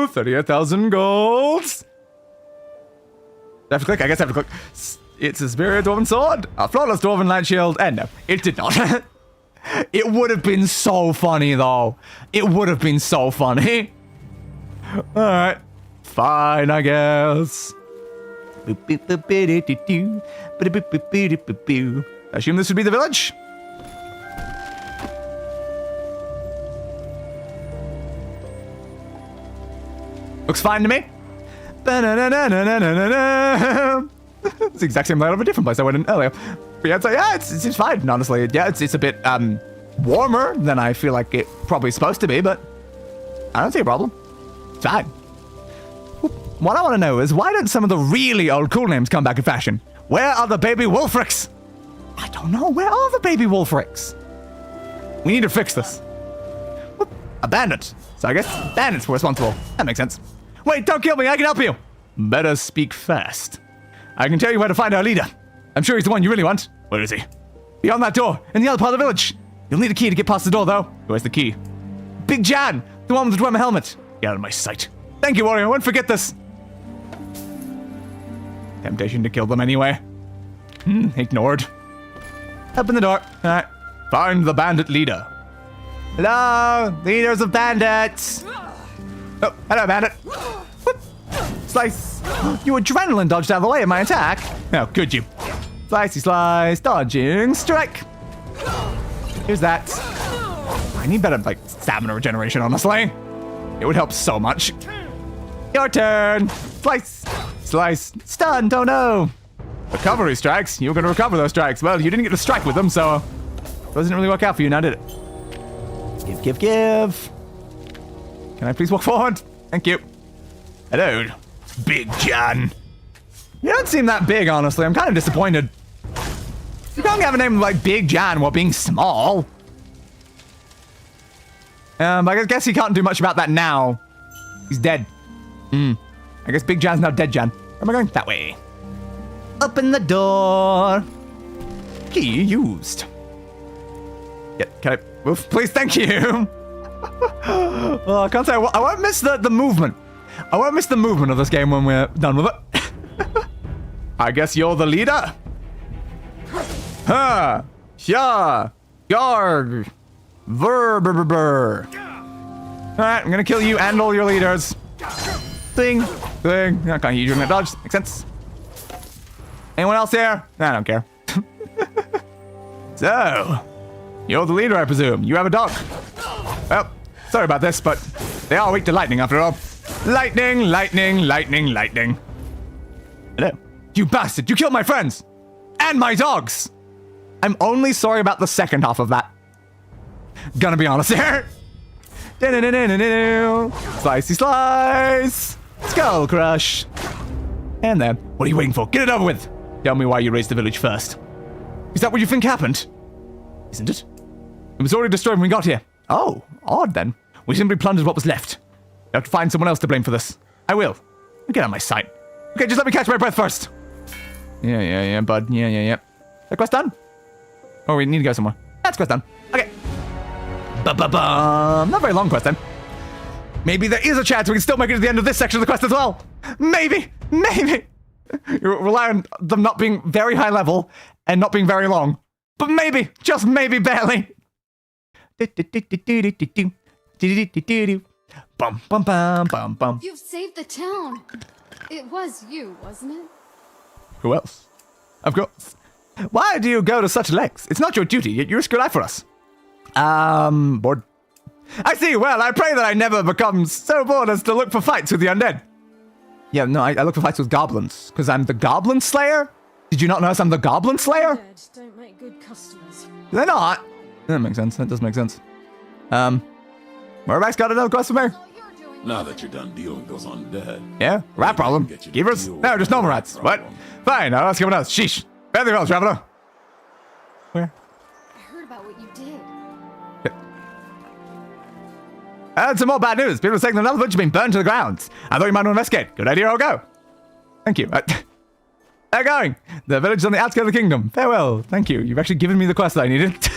38,000 golds. I have to click? I guess I have to click. It's a superior dwarven sword, a flawless dwarven light shield, and no, it did not. It would have been so funny though. It would have been so funny. Alright. Fine, I guess. I assume this would be the village? Looks fine to me. It's the exact same layout of a different place I went in earlier. But yeah, it's fine, honestly. Yeah, it's a bit warmer than I feel like it probably supposed to be, but I don't see a problem. It's fine. What I want to know is, why don't some of the really old cool names come back in fashion? Where are the baby Wolfricks? I don't know. Where are the baby Wolfricks? We need to fix this. Whoop. A bandit. So I guess bandits were responsible. That makes sense. Wait, don't kill me. I can help you. Better speak fast. I can tell you where to find our leader. I'm sure he's the one you really want. Where is he? Beyond that door, in the other part of the village. You'll need a key to get past the door, though. Where's the key? Big Jan, the one with the dwemer helmet. Get out of my sight. Thank you, warrior. I won't forget this. Temptation to kill them anyway. Ignored. Open the door. Alright. Find the bandit leader. Hello, leaders of bandits. Oh, hello, bandit. Whoop. Slice. You adrenaline dodged out of the way of my attack. Oh, could you? Slicey slice, dodging, strike. Here's that. I need better, like, stamina regeneration, honestly. It would help so much. Your turn. Slice. Slice. Stunned. Oh no. Recovery strikes? You were going to recover those strikes. Well, you didn't get to strike with them, so it doesn't really work out for you now, did it? Give. Can I please walk forward? Thank you. Hello, Big John. You don't seem that big, honestly. I'm kind of disappointed. You can't have a name like Big John while being small. I guess he can't do much about that now. He's dead. I guess Big John's now dead John. Where am I going? That way. Open the door. Key used. Yeah, can I move? Please, thank you. I can't say I won't miss the movement. I won't miss the movement of this game when we're done with it. I guess you're the leader? Huh. Yeah. Garg. Verb. Alright, I'm gonna kill you and all your leaders. Thing. I can't hear you doing that dodge. Makes sense. Anyone else here? I don't care. So, you're the leader, I presume. You have a dog. Well, sorry about this, but they are weak to lightning after all. Lightning. Hello. You bastard, you killed my friends! And my dogs! I'm only sorry about the second half of that. Gonna be honest here. Slicey slice! Skull crush! And then, what are you waiting for? Get it over with! Tell me why you raised the village first. Is that what you think happened? Isn't it? It was already destroyed when we got here. Oh, odd then. We simply plundered what was left. You have to find someone else to blame for this. I will. Get out of my sight. Okay, just let me catch my breath first. Yeah, bud. Yeah. That quest done? Oh, we need to go somewhere. That's quest done. Okay. Not very long quest then. Maybe there is a chance we can still make it to the end of this section of the quest as well. Maybe. You rely on them not being very high level and not being very long. But maybe, just maybe, barely. Bum. You've saved the town. It was you, wasn't it? Who else? Of course. Why do you go to such lengths? It's not your duty, yet you risk your life for us. Bored. I see, well, I pray that I never become so bored as to look for fights with the undead. Yeah, no, I look for fights with goblins, because I'm the Goblin Slayer? Did you not notice I'm the Goblin Slayer? Undead don't make good customers. They're not. That makes sense, that does make sense. Morrowind's got another quest for me? Now that you're done dealing with those undead. Yeah, rat problem. Keepers? No, just normal rats. What? Fine, I'll ask someone else. Sheesh. Very well, traveler. Where? I heard about what you did. And some more bad news. People are saying that another village has been burned to the ground. I thought you might want to investigate. Good idea, I'll go. Thank you. They're going. The village is on the outskirts of the kingdom. Farewell. Thank you. You've actually given me the quest that I needed. So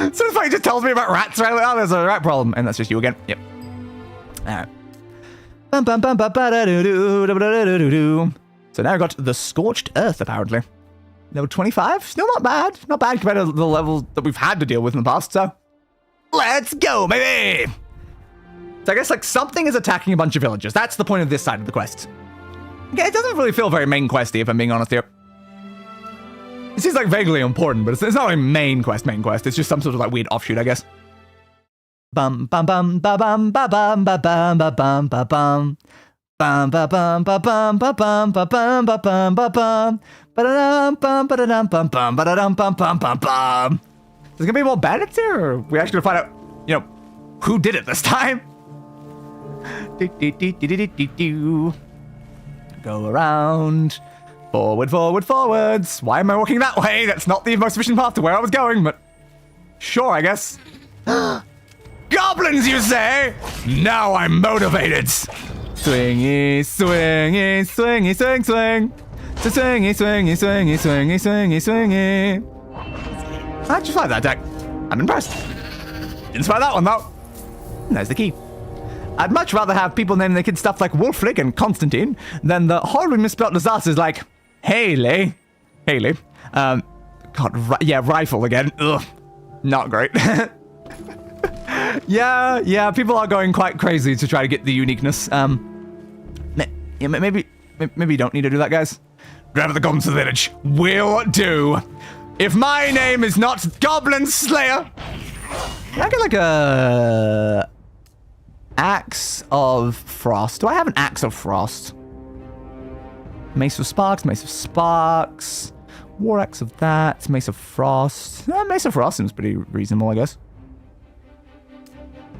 it's funny, he just tells me about rats, right? Like, oh, there's a rat problem. And that's just you again. Yep. Alright. So now I got the Scorched Earth, apparently. Level 25? Still not bad. Not bad compared to the levels that we've had to deal with in the past, so... Let's go, baby! So I guess, like, something is attacking a bunch of villagers. That's the point of this side of the quest. Okay, it doesn't really feel very main questy, if I'm being honest here. It seems, like, vaguely important, but it's not a main quest. It's just some sort of, like, weird offshoot, I guess. Bum bum bum ba bum ba bum ba bum ba bum ba bum bum ba bum ba bum ba bum ba bum ba bum ba bum ba-da-dum bum ba-da-dum bum bum ba-da-dum bum bum bum bum. There's gonna be more bandits here, or are we actually gonna find out, you know, who did it this time? Go around. Forwards. Why am I walking that way? That's not the most efficient path to where I was going, but sure, I guess. Goblins, you say? Now I'm motivated. Swingy. I just like that deck. I'm impressed. Didn't spy that one, though. There's the key. I'd much rather have people name their kids stuff like Wolfric and Constantine than the horribly misspelled disasters like Haley. God, rifle again. Ugh. Not great. Yeah, people are going quite crazy to try to get the uniqueness. Maybe you don't need to do that, guys. Drive the goblins to the village. Will do. If my name is not Goblin Slayer, can I get like a Axe of Frost? Do I have an Axe of Frost? Mace of Sparks, Mace of Sparks. War Axe of that. Mace of Frost. Mace of Frost seems pretty reasonable, I guess.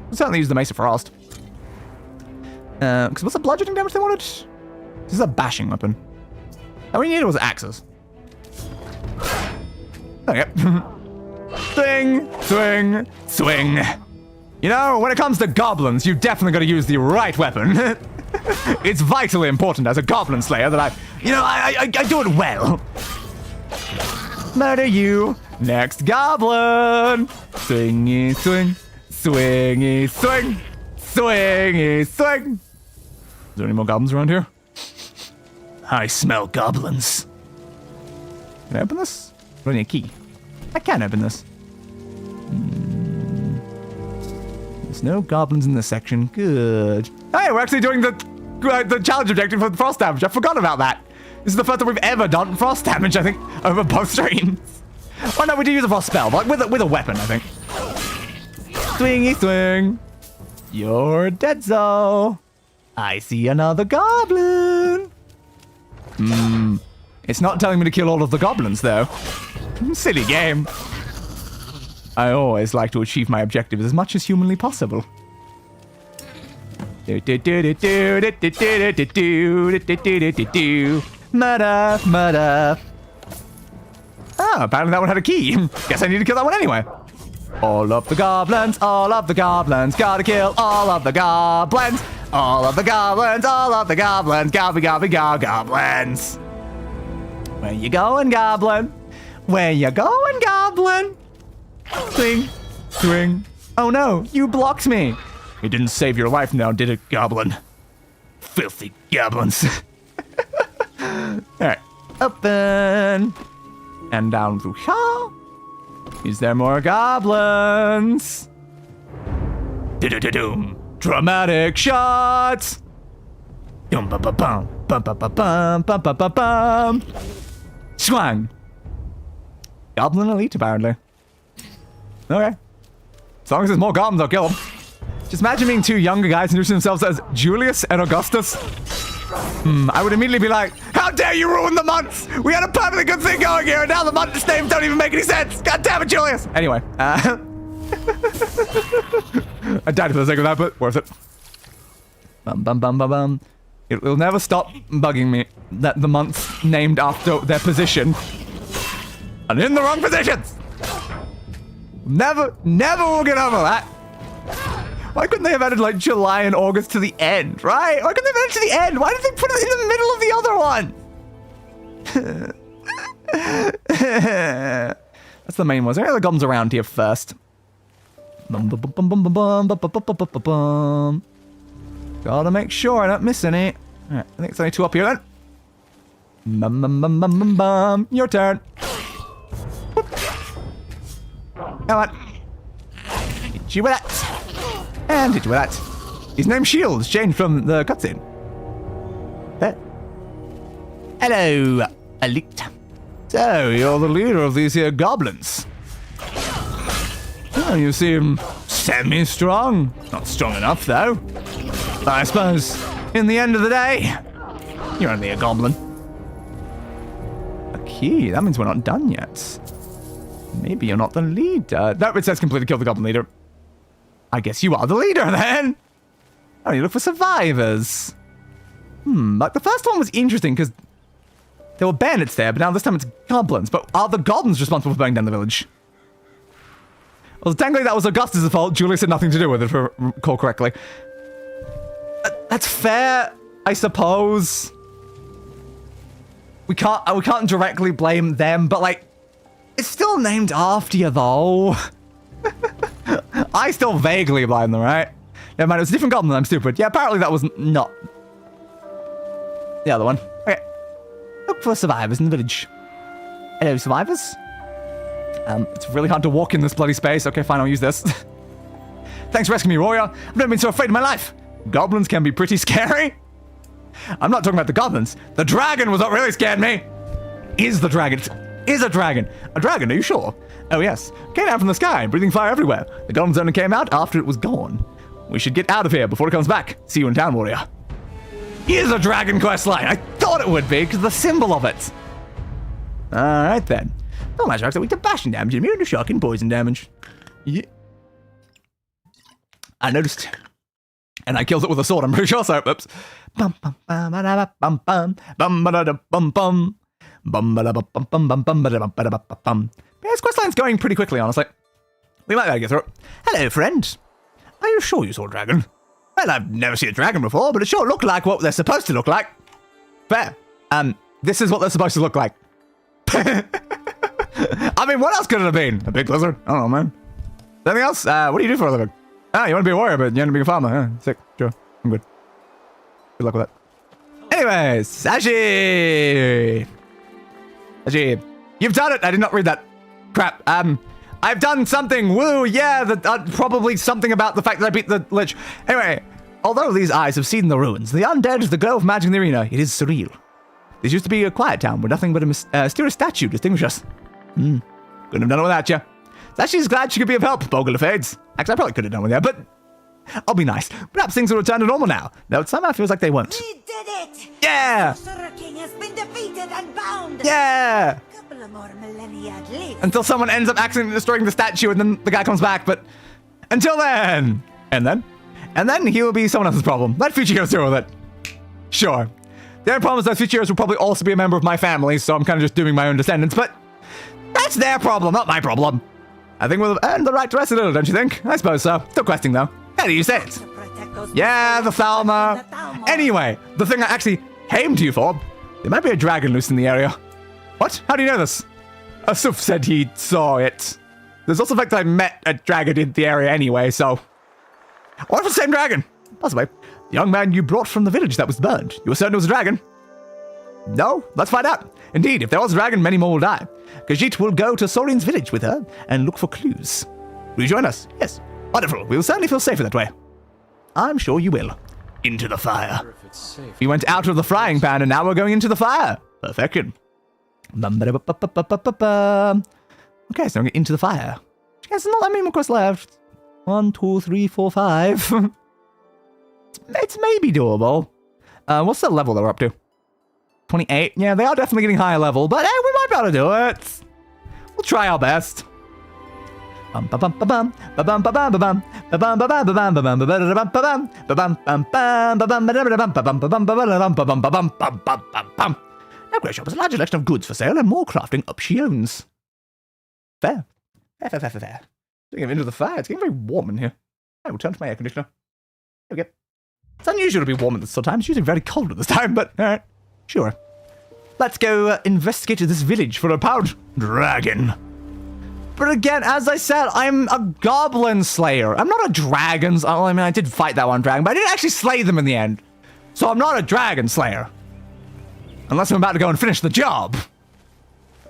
We'll certainly use the Mace of Frost. Because what's the bludgeoning damage they wanted? This is a bashing weapon. All we needed was axes. Okay. Swing, swing, swing. You know, when it comes to goblins, you've definitely got to use the right weapon. It's vitally important as a Goblin Slayer that I do it well. Murder you. Next goblin. Swingy, swing. Swingy, swing. Swingy, swing. Is there any more goblins around here? I smell goblins. Can I open this? Do I need a key? I can open this. There's no goblins in this section. Good. Hey, we're actually doing the challenge objective for the frost damage. I forgot about that. This is the first time we've ever done frost damage, I think, over both streams. Oh no, we do use a frost spell, but with a weapon, I think. Swingy swing. You're dead, so. I see another goblin. It's not telling me to kill all of the goblins, though. Silly game. I always like to achieve my objectives as much as humanly possible. Murder, murder. Oh, apparently that one had a key. Guess I need to kill that one anyway. All of the goblins, gotta kill all of the goblins. All of the goblins, goblins. Where you going, goblin? Where you going, goblin? Swing, swing. Oh no, you blocked me. It didn't save your life now, did it, goblin? Filthy goblins. Alright, open. And down through here. Is there more goblins? Do-do-do-doom. Dramatic shots. Dum-ba-ba-bum. Bum-ba-ba-bum. Bum-ba-ba-bum. Swang. Goblin elite, apparently. Okay. As long as there's more goblins, I'll kill them. Just imagine being two younger guys introducing themselves as Julius and Augustus. I would immediately be like, how dare you ruin the months? We had a perfectly good thing going here, and now the months names don't even make any sense. God damn it, Julius. Anyway, I died for the sake of that, but worth it. Bum, bum, bum, bum, bum. It will never stop bugging me that the months named after their position are in the wrong positions. Never will get over that. Why couldn't they have added like July and August to the end, right? Why couldn't they have added it to the end? Why did they put it in the middle of the other one? That's the main one. There are other goblins around here first. Gotta make sure I don't miss any. Alright, I think it's only two up here then. Your turn. Come on. Hit you with that. And hit you with that. His name's Shields changed from the cutscene. There. Hello, Elite. So, you're the leader of these here goblins. Oh, you seem semi-strong. Not strong enough, though. But I suppose, in the end of the day, you're only a goblin. A key? That means we're not done yet. Maybe you're not the leader. No, it says completely kill the goblin leader. I guess you are the leader, then. Oh, you look for survivors. Like the first one was interesting because there were bandits there, but now this time it's goblins. But are the goblins responsible for burning down the village? Well, technically that was Augustus' fault. Julius had nothing to do with it, if I recall correctly. That's fair, I suppose. We can't directly blame them, but like, it's still named after you, though. I still vaguely blame them, right? Never mind, it was a different goblin. I'm stupid. Yeah, apparently that was not the other one. Okay. Look for survivors in the village. Hello, survivors. It's really hard to walk in this bloody space. Okay, fine, I'll use this. Thanks for rescuing me, warrior. I've never been so afraid in my life. Goblins can be pretty scary. I'm not talking about the goblins. The dragon was what really scared me. Is the dragon. Is a dragon. A dragon, are you sure? Oh, yes. Came down from the sky, breathing fire everywhere. The goblins only came out after it was gone. We should get out of here before it comes back. See you in town, warrior. is a dragon quest line. I thought it would be, because of the symbol of it. Alright then. All my sharks are weak to bashing damage and immune to shock and poison damage. Yeah. I noticed. And I killed it with a sword, I'm pretty sure, so oops. Bum bum bum bum bum bum bum bum bum bum bum bum bum bum. This quest line's going pretty quickly, honestly. We might be able to get through it. Hello, friend. Are you sure you saw a dragon? Well, I've never seen a dragon before, but it sure looked like what they're supposed to look like. Fair. This is what they're supposed to look like. I mean, what else could it have been? A big lizard? I don't know, man. Anything else? What do you do for a living? Ah, you want to be a warrior, but you want to be a farmer, huh? Sick. Sure. I'm good. Good luck with that. Anyways, Sashi! Sashi. You've done it! I did not read that. Crap. I've done something. Woo, yeah, probably something about the fact that I beat the Lich. Anyway, although these eyes have seen the ruins, the undead, the glow of magic in the arena, it is surreal. This used to be a quiet town where nothing but a mysterious statue distinguished us. Couldn't have done it without you. Sashi's glad she could be of help, Bolga fades. Actually, I probably could have done with her, but I'll be nice. Perhaps things will return to normal now, though it somehow feels like they won't. We did it! Yeah! Sorcerer King has been defeated and bound! Yeah! A couple of more millennia at least. Until someone ends up accidentally destroying the statue and then the guy comes back, but until then! And then he will be someone else's problem. Let future heroes deal with it. Sure. The only problem is that future heroes will probably also be a member of my family, so I'm kind of just doing my own descendants, but that's their problem, not my problem. I think we'll have earned the right to rest a little, don't you think? I suppose so. Still questing, though. How do you say it? Yeah, the Thalma. Anyway, the thing I actually came to you for, there might be a dragon loose in the area. What? How do you know this? Asuf said he saw it. There's also the fact that I met a dragon in the area anyway, so... What if it's the same dragon? Possibly. The young man you brought from the village that was burned. You were certain it was a dragon? No? Let's find out. Indeed, if there was a dragon, many more will die. Khajiit will go to Sorin's village with her and look for clues. Will you join us? Yes. Wonderful. We will certainly feel safer that way. I'm sure you will. Into the fire. We went out of the frying pan and now we're going into the fire. Perfection. Okay, so I'm going into the fire. There's not that many more quests left. 1, 2, 3, 4, 5. It's maybe doable. What's the level that we're up to? 28. Yeah, they are definitely getting higher level, but hey, we might be able to do it. We'll try our best. Now, Grey Shop has a large selection of goods for sale and more crafting options. Fair. Fair. Getting into the fire. It's getting very warm in here. I will turn to my air conditioner. There we go. It's unusual to be warm at this time. It's usually very cold at this time, but alright. Sure. Let's go investigate this village for a powered dragon. But again, as I said, I'm a Goblin Slayer. I'm not a dragon. Oh, I mean, I did fight that one dragon, but I didn't actually slay them in the end. So I'm not a Dragon Slayer. Unless I'm about to go and finish the job.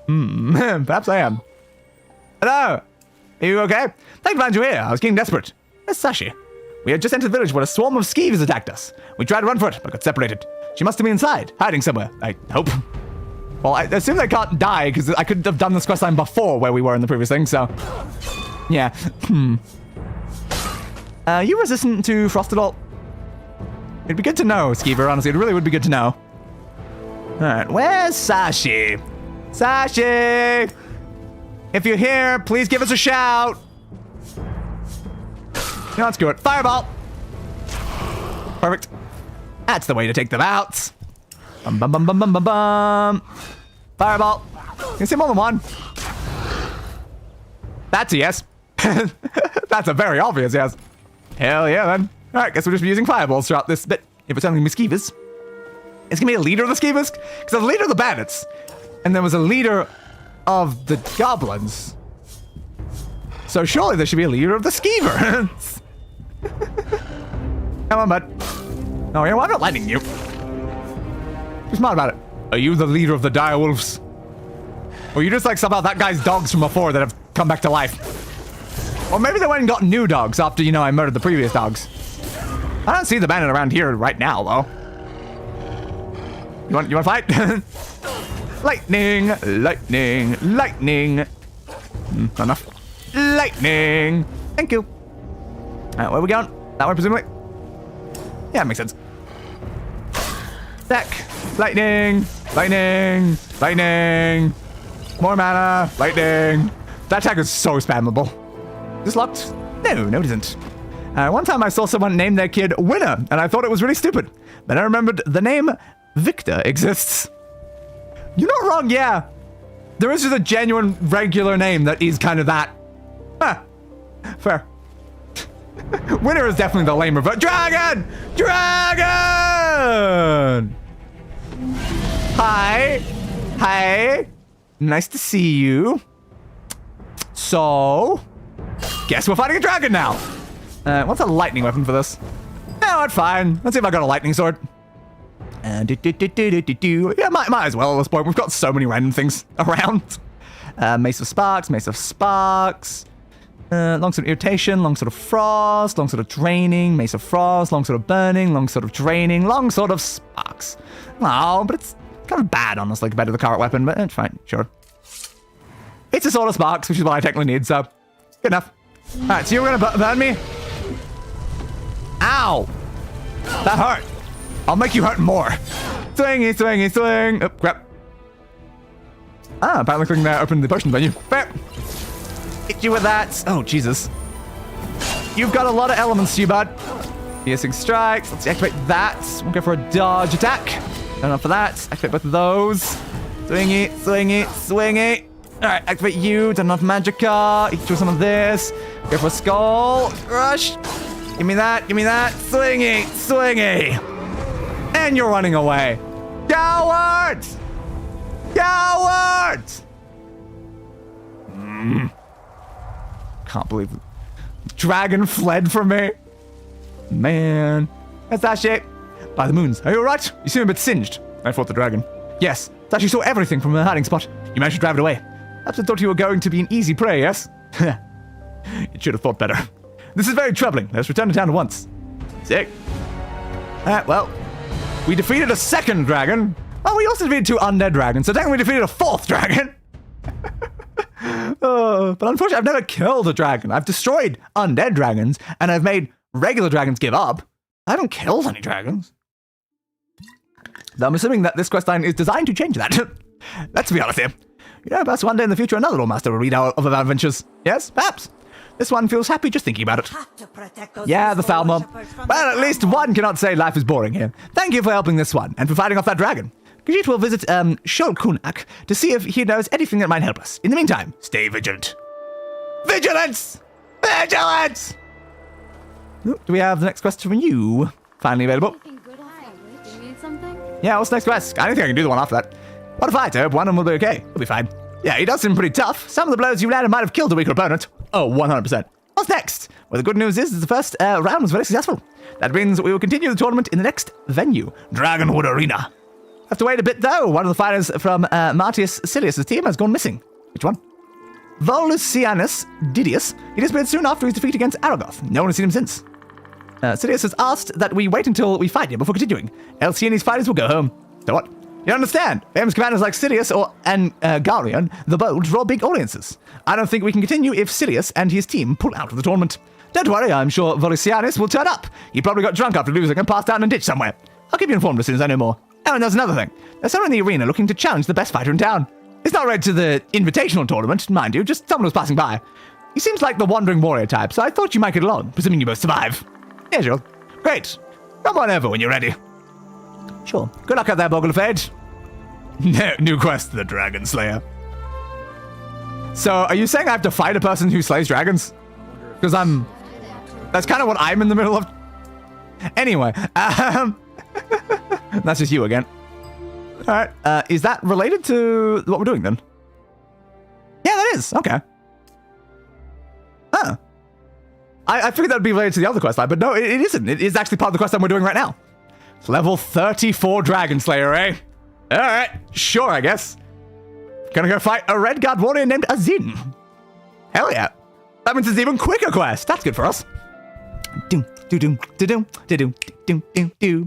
Perhaps I am. Hello. Are you okay? Thank you for you here. I was getting desperate. Where's Sashi? We had just entered the village when a swarm of skeevers attacked us. We tried to run for it, but got separated. She must have been inside, hiding somewhere. I hope. Well, I assume they can't die, because I could have done this quest line before where we were in the previous thing, so... Yeah. You resistant to frost at all? It'd be good to know, Skeever, honestly. It really would be good to know. Alright, where's Sashi? Sashi! If you're here, please give us a shout! No, let's do it. Fireball! Perfect. That's the way to take them out. Bum bum bum bum bum bum bum. Fireball. You can see more than one. That's a yes. That's a very obvious yes. Hell yeah, then. Alright, guess we'll just be using fireballs throughout this bit. If it's only Skeevers. It's gonna be a leader of the Skeevers? Because there's a leader of the bandits. And there was a leader of the goblins. So surely there should be a leader of the Skeevers. Come on, bud. Oh, yeah, well, I'm not letting you. Be smart about it. Are you the leader of the dire wolves? Or you just like somehow that guy's dogs from before that have come back to life? Or maybe they went and got new dogs after, you know, I murdered the previous dogs. I don't see the bandit around here right now, though. You want to fight? Lightning, lightning, lightning. Not enough. Lightning. Thank you. Where are we going? That way, presumably? Yeah, makes sense. Deck. Lightning. Lightning. Lightning. More mana. Lightning. That attack is so spammable. Is this locked? No, it isn't. One time I saw someone name their kid Winner, and I thought it was really stupid. Then I remembered the name Victor exists. You're not wrong, yeah. There is just a genuine regular name that is kind of that. Huh. Fair. Winner is definitely the lamer, but Dragon! Dragon! Hi. Hi. Nice to see you. So, guess we're fighting a dragon now. What's a lightning weapon for this? No, it's fine. Let's see if I got a lightning sword. Yeah, might as well at this point. We've got so many random things around. Mace of Sparks, Mace of Sparks. Longsword of Irritation, Longsword of Frost, Longsword of Draining, Mace of Frost, Longsword of Burning, Longsword of Draining, Longsword of Sparks. Oh, but it's kind of bad, honestly, compared to the current weapon, but it's fine, sure. It's a Sword of Sparks, which is what I technically need, so good enough. Alright, so you're gonna burn me? Ow! That hurt. I'll make you hurt more. Swingy, swingy, swing. Oh, crap. Ah, apparently clicking there opened the potion menu. Fair. Hit you with that. Oh, Jesus. You've got a lot of elements to you, bud. Piercing strikes. Let's activate that. We'll go for a dodge attack. Turn off for that. Activate both of those. Swingy, swingy, swingy. Alright, activate you. Turn off Magicka. Hit you with some of this. Go for a skull. Rush. Give me that. Give me that. Swingy, swingy. And you're running away. Coward! Coward! Can't believe it. Dragon fled from me. Man. That's that shit. By the moons. Are you alright? You seem a bit singed. I fought the dragon. Yes. Tashi saw everything from her hiding spot. You managed to drive it away. Perhaps I thought you were going to be an easy prey, yes? You should have thought better. This is very troubling. Let's return to town at once. Sick. Well. We defeated a second dragon. Oh, we also defeated 2 undead dragons, so technically we defeated a 4th dragon. But unfortunately, I've never killed a dragon. I've destroyed undead dragons, and I've made regular dragons give up. I haven't killed any dragons. Though I'm assuming that this questline is designed to change that. Let's be honest here. You know, perhaps one day in the future, another Lord Master will read out of our adventures. Yes, perhaps. This one feels happy just thinking about it. Yeah, the foul mob. Well, at least one cannot say life is boring here. Thank you for helping this one, and for fighting off that dragon. Khajiit will visit Shulkunak to see if he knows anything that might help us. In the meantime, stay vigilant. Vigilance! Vigilance! Ooh, do we have the next quest from you? Finally available. Do you need something? Yeah, what's the next quest? I don't think I can do the one after that. What a fight, I hope one of them will be okay. We'll be fine. Yeah, he does seem pretty tough. Some of the blows you landed might have killed a weaker opponent. Oh, 100%. What's next? Well, the good news is the first round was very successful. That means we will continue the tournament in the next venue, Dragonwood Arena. Have to wait a bit, though. One of the fighters from Martius Silius' team has gone missing. Which one? Volusianus Didius. He disappeared soon after his defeat against Aragoth. No one has seen him since. Silius has asked that we wait until we fight him before continuing. Else he and his fighters will go home. So what? You understand? Famous commanders like Silius and Garion, the Bold, draw big audiences. I don't think we can continue if Silius and his team pull out of the tournament. Don't worry, I'm sure Volusianus will turn up. He probably got drunk after losing and passed out in a ditch somewhere. I'll keep you informed as soon as I know more. Oh, and there's another thing. There's someone in the arena looking to challenge the best fighter in town. It's not related to the invitational tournament, mind you, just someone who's passing by. He seems like the wandering warrior type, so I thought you might get along, presuming you both survive. Yeah, sure. Great. Come on over when you're ready. Sure. Good luck out there, Bolga. No, new quest, the Dragon Slayer. So, are you saying I have to fight a person who slays dragons? Because that's kind of what I'm in the middle of. Anyway, that's just you again. Alright, is that related to what we're doing then? Yeah, that is. Okay. Huh. I figured that would be related to the other quest line, but no, it isn't. It is actually part of the quest line we're doing right now. It's level 34 Dragon Slayer, eh? Alright, sure, I guess. Gonna go fight a Redguard warrior named Azin. Hell yeah. That means it's an even quicker quest. That's good for us. Doom, do doom, do doom, do doom, doom, doom, doom.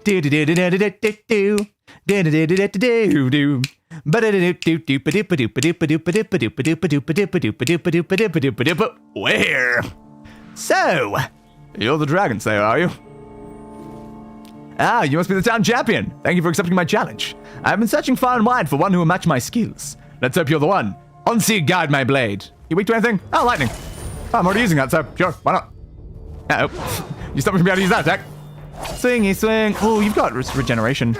Do do do do do do do do. Do do do do do do. Where? So, you're the Dragon Slayer, are you? Ah, you must be the town champion. Thank you for accepting my challenge. I've been searching far and wide for one who will match my skills. Let's hope you're the one. Unsee guide my blade. You weak to anything? Oh, lightning. Oh, I'm already using that, so sure, why not? Uh-oh. You stopped me from being able to use that attack. Swingy swing. Oh, you've got regeneration.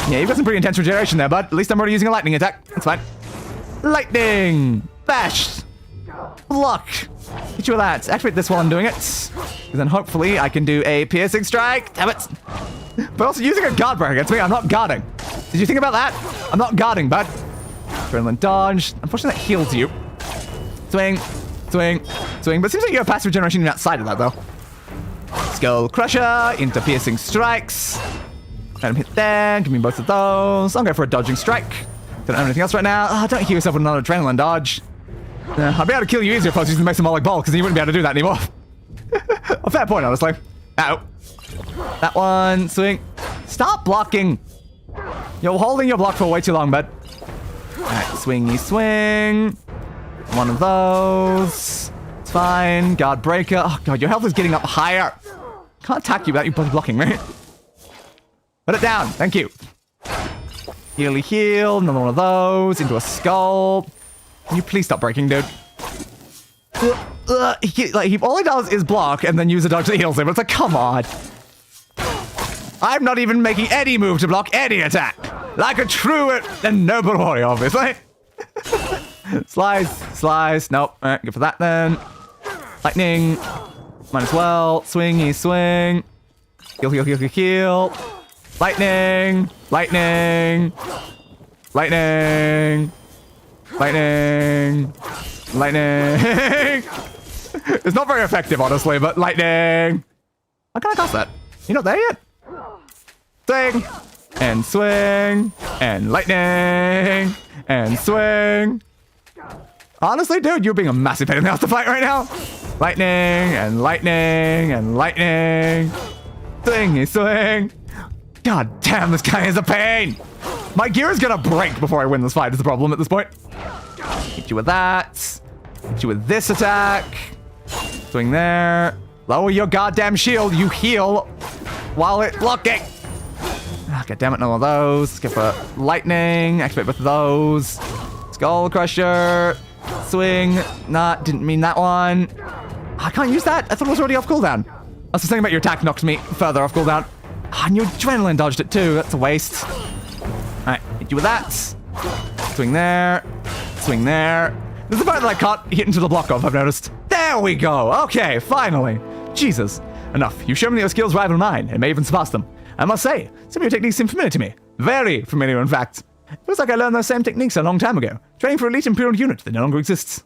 Yeah, you've got some pretty intense regeneration there, bud. At least I'm already using a lightning attack. That's fine. Lightning! Bash! Block! Hit you with that. Activate this while I'm doing it. And then hopefully I can do a piercing strike. Damn it. But also using a guard breaker against me, I'm not guarding. Did you think about that? I'm not guarding, bud. Adrenaline dodge. Unfortunately, that heals you. Swing, swing, swing. But it seems like you have passive regeneration even outside of that, though. Skull Crusher into piercing strikes. Let him hit there. Give me both of those. I'll go for a dodging strike. Don't have anything else right now. Oh, don't heal yourself with another adrenaline dodge. I'd be able to kill you easier if I was using the make some more like ball, because then you wouldn't be able to do that anymore. A fair point, honestly. Ow. That one. Swing. Stop blocking. You're holding your block for way too long, bud. Alright, swingy swing. One of those. It's fine. Guard breaker. Oh, God, your health is getting up higher. Can't attack you without you bloody blocking, right? Put it down. Thank you. Healy heal. Another one of those. Into a skull. Can you please stop breaking, dude? All he does is block and then use a dodge that heals him. It's like, come on. I'm not even making any move to block any attack. Like a true and noble warrior, obviously. Slice, slice. Nope. All right, go for that then. Lightning. Might as well. Swingy swing. Heal, heal, heal, heal, heal. Lightning. Lightning. Lightning. Lightning. Lightning. It's not very effective, honestly, but lightning. How can I cast that? You're not there yet? Swing. And swing. And lightning. And swing. Honestly, dude, you're being a massive pain in the ass to fight right now. Lightning. And lightning. And lightning. Swingy swing. God damn, this guy is a pain. My gear is gonna break before I win this fight is the problem at this point. Hit you with that. Hit you with this attack. Swing there. Lower your goddamn shield. You heal while it's blocking. Ah, God damn it, none of those. Let's go for lightning. Activate both of those. Skull Crusher. Swing. Didn't mean that one. I can't use that. I thought it was already off cooldown. That's the thing about your attack knocks me further off cooldown. And your adrenaline dodged it too. That's a waste. Alright, hit you with that. Swing there. Swing there. This is the part that I can't hit into the block of, I've noticed. There we go. Okay, finally. Jesus. Enough. You've shown me that your skills rival mine, and may even surpass them. I must say, some of your techniques seem familiar to me. Very familiar, in fact. Feels like I learned those same techniques a long time ago, training for elite Imperial unit that no longer exists.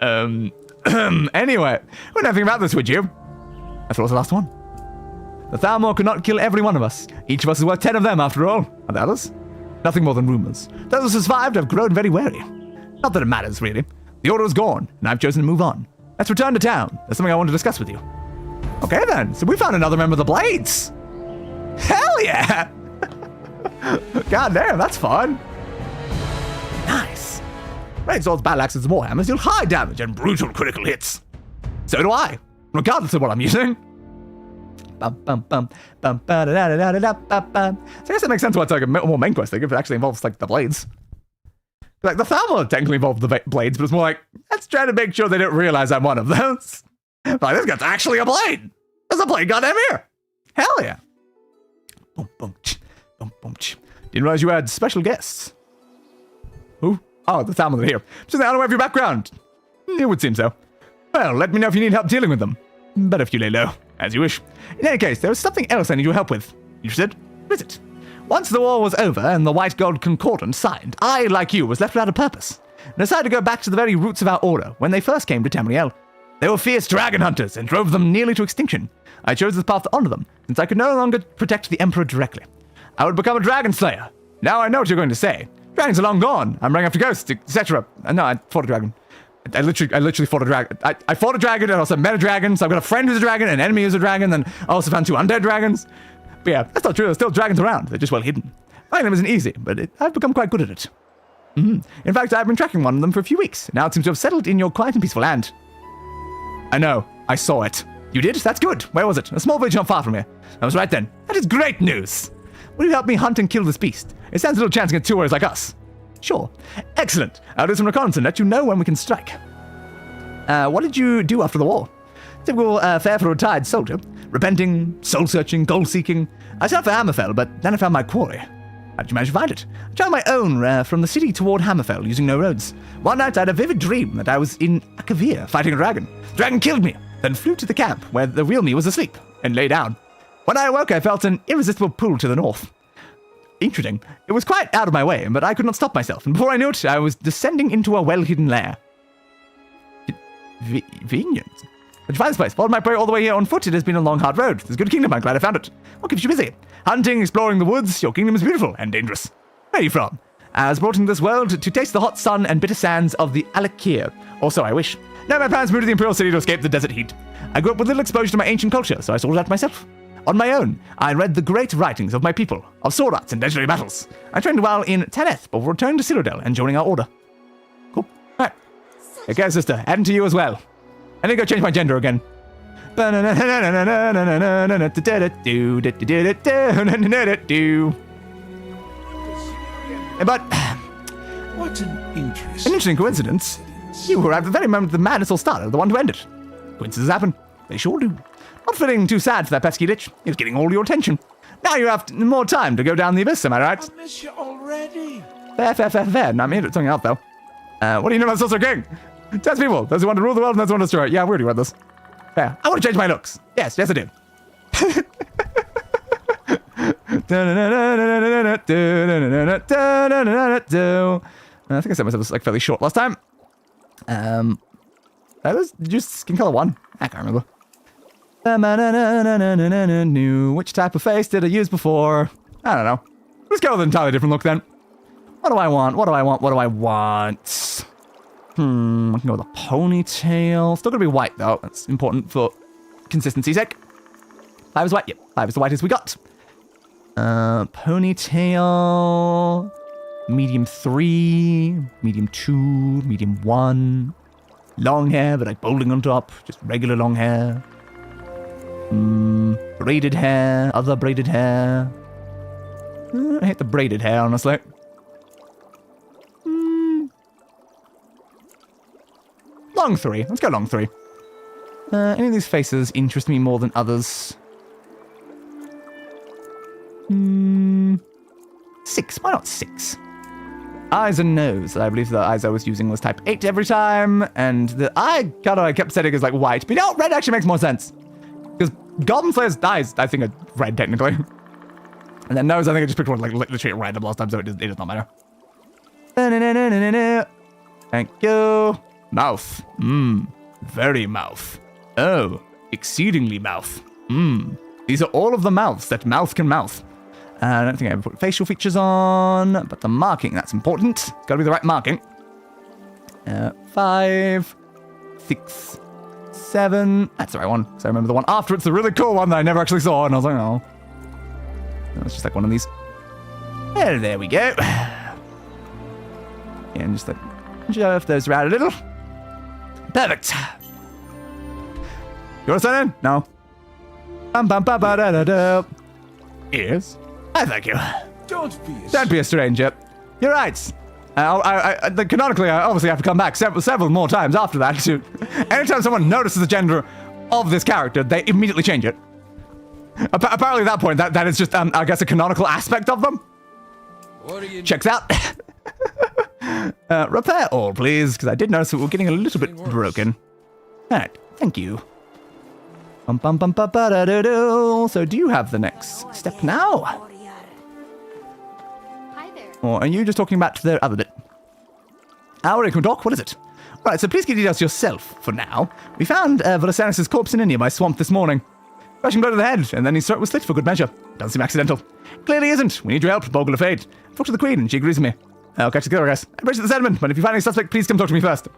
Anyway, wouldn't have think about this, would you? I thought it was the last one. The Thalmor could not kill every one of us. Each of us is worth 10 of them, after all. Are the others? Nothing more than rumors. Those who survived have grown very wary. Not that it matters, really. The order is gone, and I've chosen to move on. Let's return to town. There's something I want to discuss with you. Okay, then. So we found another member of the Blades. Hell yeah! God damn, that's fun. Nice. Raid swords, battle axes, and warhammers deal high damage and brutal critical hits. So do I, regardless of what I'm using. Bum, bum, bum, bum, ba, da, da, da, da, da, ba, ba. So I guess it makes sense why it's like a more main quest thing if it actually involves like the blades. Like the Thalmor technically involved the blades, but it's more like, let's try to make sure they don't realize I'm one of those. Like, this guy's actually a blade. There's a blade goddamn here. Hell yeah. Boom, boom, ch, boom, boom, ch. Didn't realize you had special guests. Who? Oh, the Thalmor are here. Just out of your background. It would seem so. Well, let me know if you need help dealing with them. Better if you lay low, as you wish. In any case, there was something else I need your help with. Interested? What is it? Once the war was over and the White Gold Concordance signed, I, like you, was left without a purpose. And decided to go back to the very roots of our order when they first came to Tamriel. They were fierce dragon hunters and drove them nearly to extinction. I chose this path to honor them, since I could no longer protect the Emperor directly. I would become a dragon slayer. Now I know what you're going to say. Dragons are long gone. I'm running after ghosts, etc. No, I fought a dragon. I literally fought a dragon. I fought a dragon and also met a dragon, so I've got a friend who's a dragon, an enemy who's a dragon, then I also found 2 undead dragons. But yeah, that's not true. There's still dragons around. They're just well hidden. Finding them isn't easy, but I've become quite good at it. In fact, I've been tracking one of them for a few weeks. Now it seems to have settled in your quiet and peaceful land. I know. I saw it. You did? That's good. Where was it? A small village not far from here. I was right then. I That is great news! Will you help me hunt and kill this beast? It stands a little chance against two warriors like us. Sure. Excellent. I'll do some reconnaissance and let you know when we can strike. What did you do after the war? Typical fare for a retired soldier. Repenting, soul-searching, goal-seeking. I set out for Hammerfell, but then I found my quarry. How did you manage to find it? I traveled my own from the city toward Hammerfell using no roads. One night I had a vivid dream that I was in Akavir fighting a dragon. The dragon killed me, then flew to the camp where the real me was asleep and lay down. When I awoke, I felt an irresistible pull to the north. Interesting. It was quite out of my way, but I could not stop myself, and before I knew it, I was descending into a well-hidden lair. Convenient. Did you find this place? Followed my prey all the way here on foot. It has been a long, hard road. It's a good kingdom. I'm glad I found it. What keeps you busy? Hunting, exploring the woods. Your kingdom is beautiful and dangerous. Where are you from? I was brought into this world to taste the hot sun and bitter sands of the Alakir. Or so I wish. Now my parents moved to the Imperial City to escape the desert heat. I grew up with little exposure to my ancient culture, so I sorted out myself. On my own, I read the great writings of my people, of sword arts and legendary battles. I trained while in Taneth before returning to Citadel and joining our order. Cool. Alright. Okay, sister. Adding to you as well. I need to go change my gender again. But What an interesting coincidence. You were at the very moment the madness all started, the one to end it. Coincidences happen. They sure do. Not feeling too sad for that pesky lich. He was getting all your attention. Now you have more time to go down the abyss, am I right? I miss you already. Fair. I'm here to something out though. What do you know about Sorcerer King? 10 people. Those who want to rule the world and those who want to destroy it. Yeah, we already read this. Fair. I want to change my looks. Yes, I do. I think I said myself this like fairly short last time. That was just skin color 1. I can't remember. Which type of face did I use before? I don't know. Let's go with an entirely different look then. What do I want? I can go with a ponytail. Still gonna be white though. That's important for consistency's sake. 5 is white. Yep, 5 is the whitest we got. Ponytail. Medium 3. Medium 2. Medium 1. Long hair, but like balding on top. Just regular long hair. Braided hair. Other braided hair. I hate the braided hair, honestly. Long 3. Let's go long 3. Any of these faces interest me more than others. 6. Why not 6? Eyes and nose. I believe the eyes I was using was type 8 every time, and the eye color I kept setting is like white. But red actually makes more sense. Because Goblin Slayer's eyes, I think, are red technically. And then nose, I think I just picked one like literally at random last time, so it does not matter. Thank you. Mouth. Very mouth. Oh, exceedingly mouth. These are all of the mouths that mouth can mouth. I don't think I ever put facial features on, but the marking, that's important. It's gotta be the right marking. 5, 6, 7. That's the right one. So I remember the one after it's the really cool one that I never actually saw, and I was like, oh. It's just like one of these. There we go. And just like, shove those around a little. Perfect. You want to sign in? No. Yes. I thank you. Don't be a stranger. You're right. Canonically, I obviously have to come back several more times after that. Anytime someone notices the gender of this character, they immediately change it. Apparently at that point, that is just, I guess, a canonical aspect of them. Checks out. Repair all, please, because I did notice that we're getting a little bit broken. Alright, thank you. So do you have the next step now? Hi there. Or are you just talking about the other bit? Our Doc, what is it? Right, so please give details yourself for now. We found Velasanis' corpse in a nearby swamp this morning. Rushing blow to the head, and then his throat was slit for good measure. Doesn't seem accidental. Clearly isn't. We need your help, Bolga Fade. Talk to the Queen, and she agrees with me. I'll catch the killer, I guess. I appreciate the sentiment, but if you find any suspect, please come talk to me first.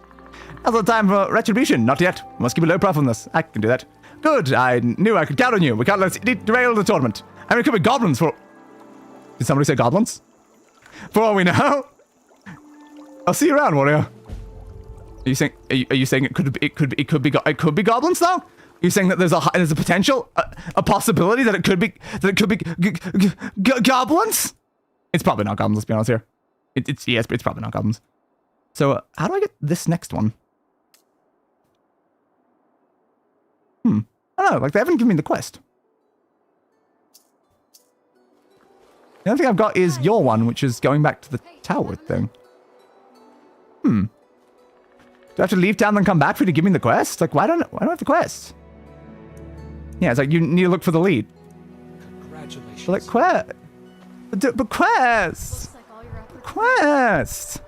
Now's the time for retribution. Not yet. We must keep a low profile on this. I can do that. Good. I knew I could count on you. We can't let it derail the tournament. I mean, it could be goblins for... Did somebody say goblins? For all we know. I'll see you around, warrior. Are you saying it could be goblins though? You're saying that there's a potential, a possibility that it could be goblins? It's probably not goblins, let's be honest here. It's probably not goblins. So, how do I get this next one? I don't know, like, they haven't given me the quest. The only thing I've got is your one, which is going back to the tower thing. Do I have to leave town and come back for you to give me the quest? Like, why don't I have the quest? Yeah, it's like, you need to look for the lead. Congratulations. But like, quest. But quest. Quest.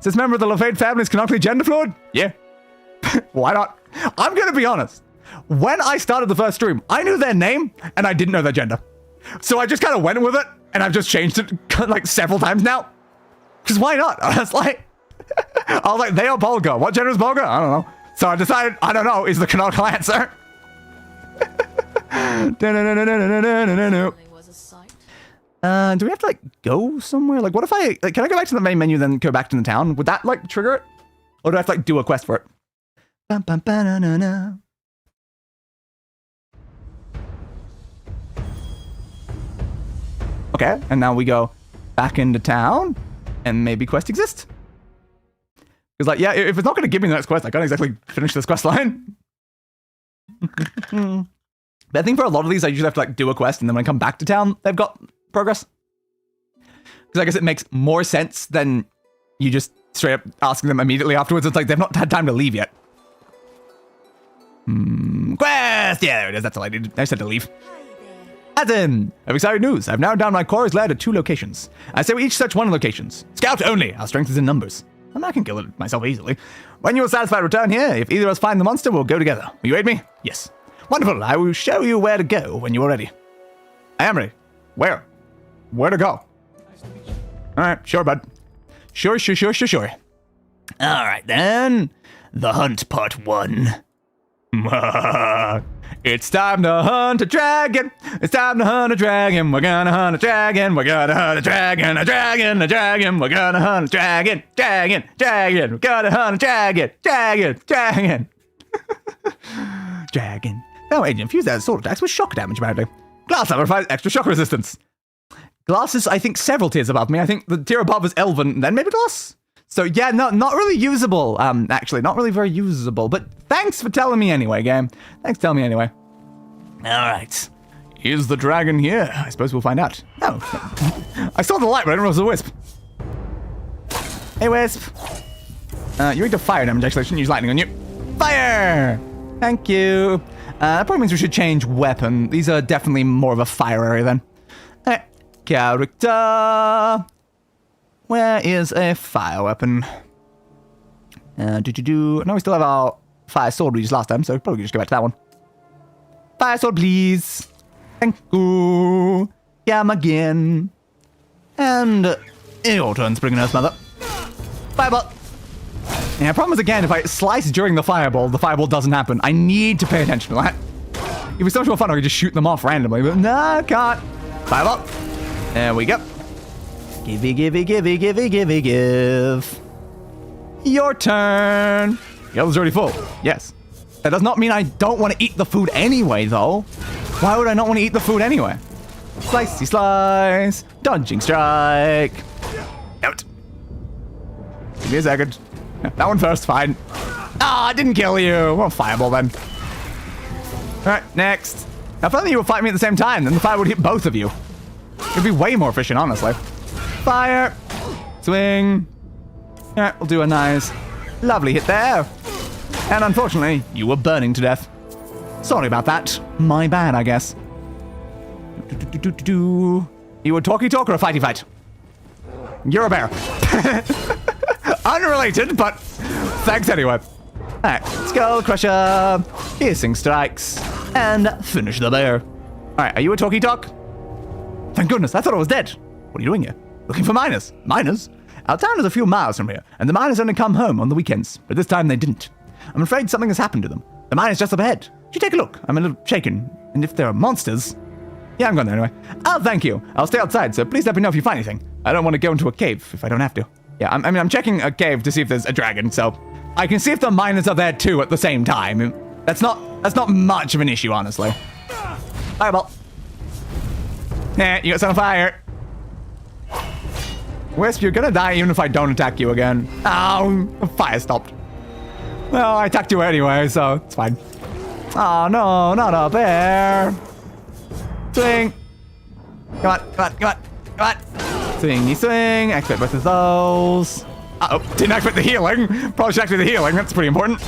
Says member of the LaFade family is canonically gender fluid? Yeah. Why not? I'm gonna be honest. When I started the first stream, I knew their name and I didn't know their gender. So I just kind of went with it and I've just changed it like several times now. Because why not? I was like, they are Bolga. What gender is Bolga? I don't know. So I decided, I don't know, is the canonical answer. Do we have to like go somewhere? Like, what if I can I go back to the main menu then go back to the town? Would that like trigger it, or do I have to like do a quest for it? Okay, and now we go back into town, and maybe quest exists. Because like, yeah, if it's not going to give me the next quest, I can't exactly finish this quest line. But I think for a lot of these, I usually have to like do a quest, and then when I come back to town, they've got progress. Because I guess it makes more sense than you just straight up asking them immediately afterwards. It's like they've not had time to leave yet. Quest! Yeah, there it is. That's all I needed. I just had to leave. Adam, I have exciting news. I've narrowed down my core is led at 2 locations. I say we each search 1 locations. Scout only. Our strength is in numbers. I mean, I can kill it myself easily. When you are satisfied, return here. If either of us find the monster, we'll go together. Will you aid me? Yes. Wonderful. I will show you where to go when you are ready. I am ready. Where? Where to go? All right, sure, bud. Sure. All right, then. The hunt part 1. It's time to hunt a dragon. It's time to hunt a dragon. We're gonna hunt a dragon. We're gonna hunt a dragon. A dragon. A dragon. We're gonna hunt a dragon. Dragon. Dragon. We're gonna hunt a dragon. Dragon. Dragon. Dragon. Now, agent, infuse that sword attacks with shock damage, apparently. Glass amplifies extra shock resistance. Glass is, I think, several tiers above me. I think the tier above is Elven, then maybe Glass? So, yeah, not really usable. Actually, not really very usable. But thanks for telling me anyway, game. Thanks for telling me anyway. All right. Is the dragon here? I suppose we'll find out. No. I saw the light, but I didn't know it was a wisp. Hey, wisp. You're into fire damage, actually. I shouldn't use lightning on you. Fire! Thank you. That probably means we should change weapon. These are definitely more of a fire area then. Alright. Character. Where is a fire weapon? No, we still have our fire sword we used last time, so probably just go back to that one. Fire sword, please. Thank you. Come again. And your turn, Spring Nurse Mother. Fireball. Yeah, problem is, again, if I slice during the fireball doesn't happen. I need to pay attention to that. It'd be so much more fun if I could just shoot them off randomly, but no, I can't. Fireball. There we go. Give. Your turn. The oven's already full. Yes. That does not mean I don't want to eat the food anyway, though. Why would I not want to eat the food anyway? Slicey slice. Dodging strike. Out. Give me a second. That one first, fine. Ah, I didn't kill you. Well, fireball then. Alright, next. Now, if only you would fight me at the same time, then the fire would hit both of you. It'd be way more efficient, honestly. Fire. Swing. Alright, we'll do a nice, lovely hit there. And unfortunately, you were burning to death. Sorry about that. My bad, I guess. You a talky talk or a fighty fight? You're a bear. Unrelated, but thanks anyway. Alright, Skull Crusher, Piercing Strikes, and finish the bear. Alright, are you a talky talk? Thank goodness, I thought I was dead. What are you doing here? Looking for miners. Miners? Our town is a few miles from here, and the miners only come home on the weekends, but this time they didn't. I'm afraid something has happened to them. The miners just up ahead. Could you take a look? I'm a little shaken, and if there are monsters... Yeah, I'm going there anyway. Oh, thank you. I'll stay outside, so please let me know if you find anything. I don't want to go into a cave if I don't have to. Yeah, I'm checking a cave to see if there's a dragon, so I can see if the miners are there too at the same time. That's not That's not much of an issue, honestly. Fireball. You got set on fire. Wisp, you're gonna die even if I don't attack you again. Oh, the fire stopped. Well, I attacked you anyway, so it's fine. Oh no, not a bear. Swing. Come on, come on, come on, come on. Swingy swing. Activate both of those. Uh-oh, didn't activate the healing. Probably should activate the healing, that's pretty important.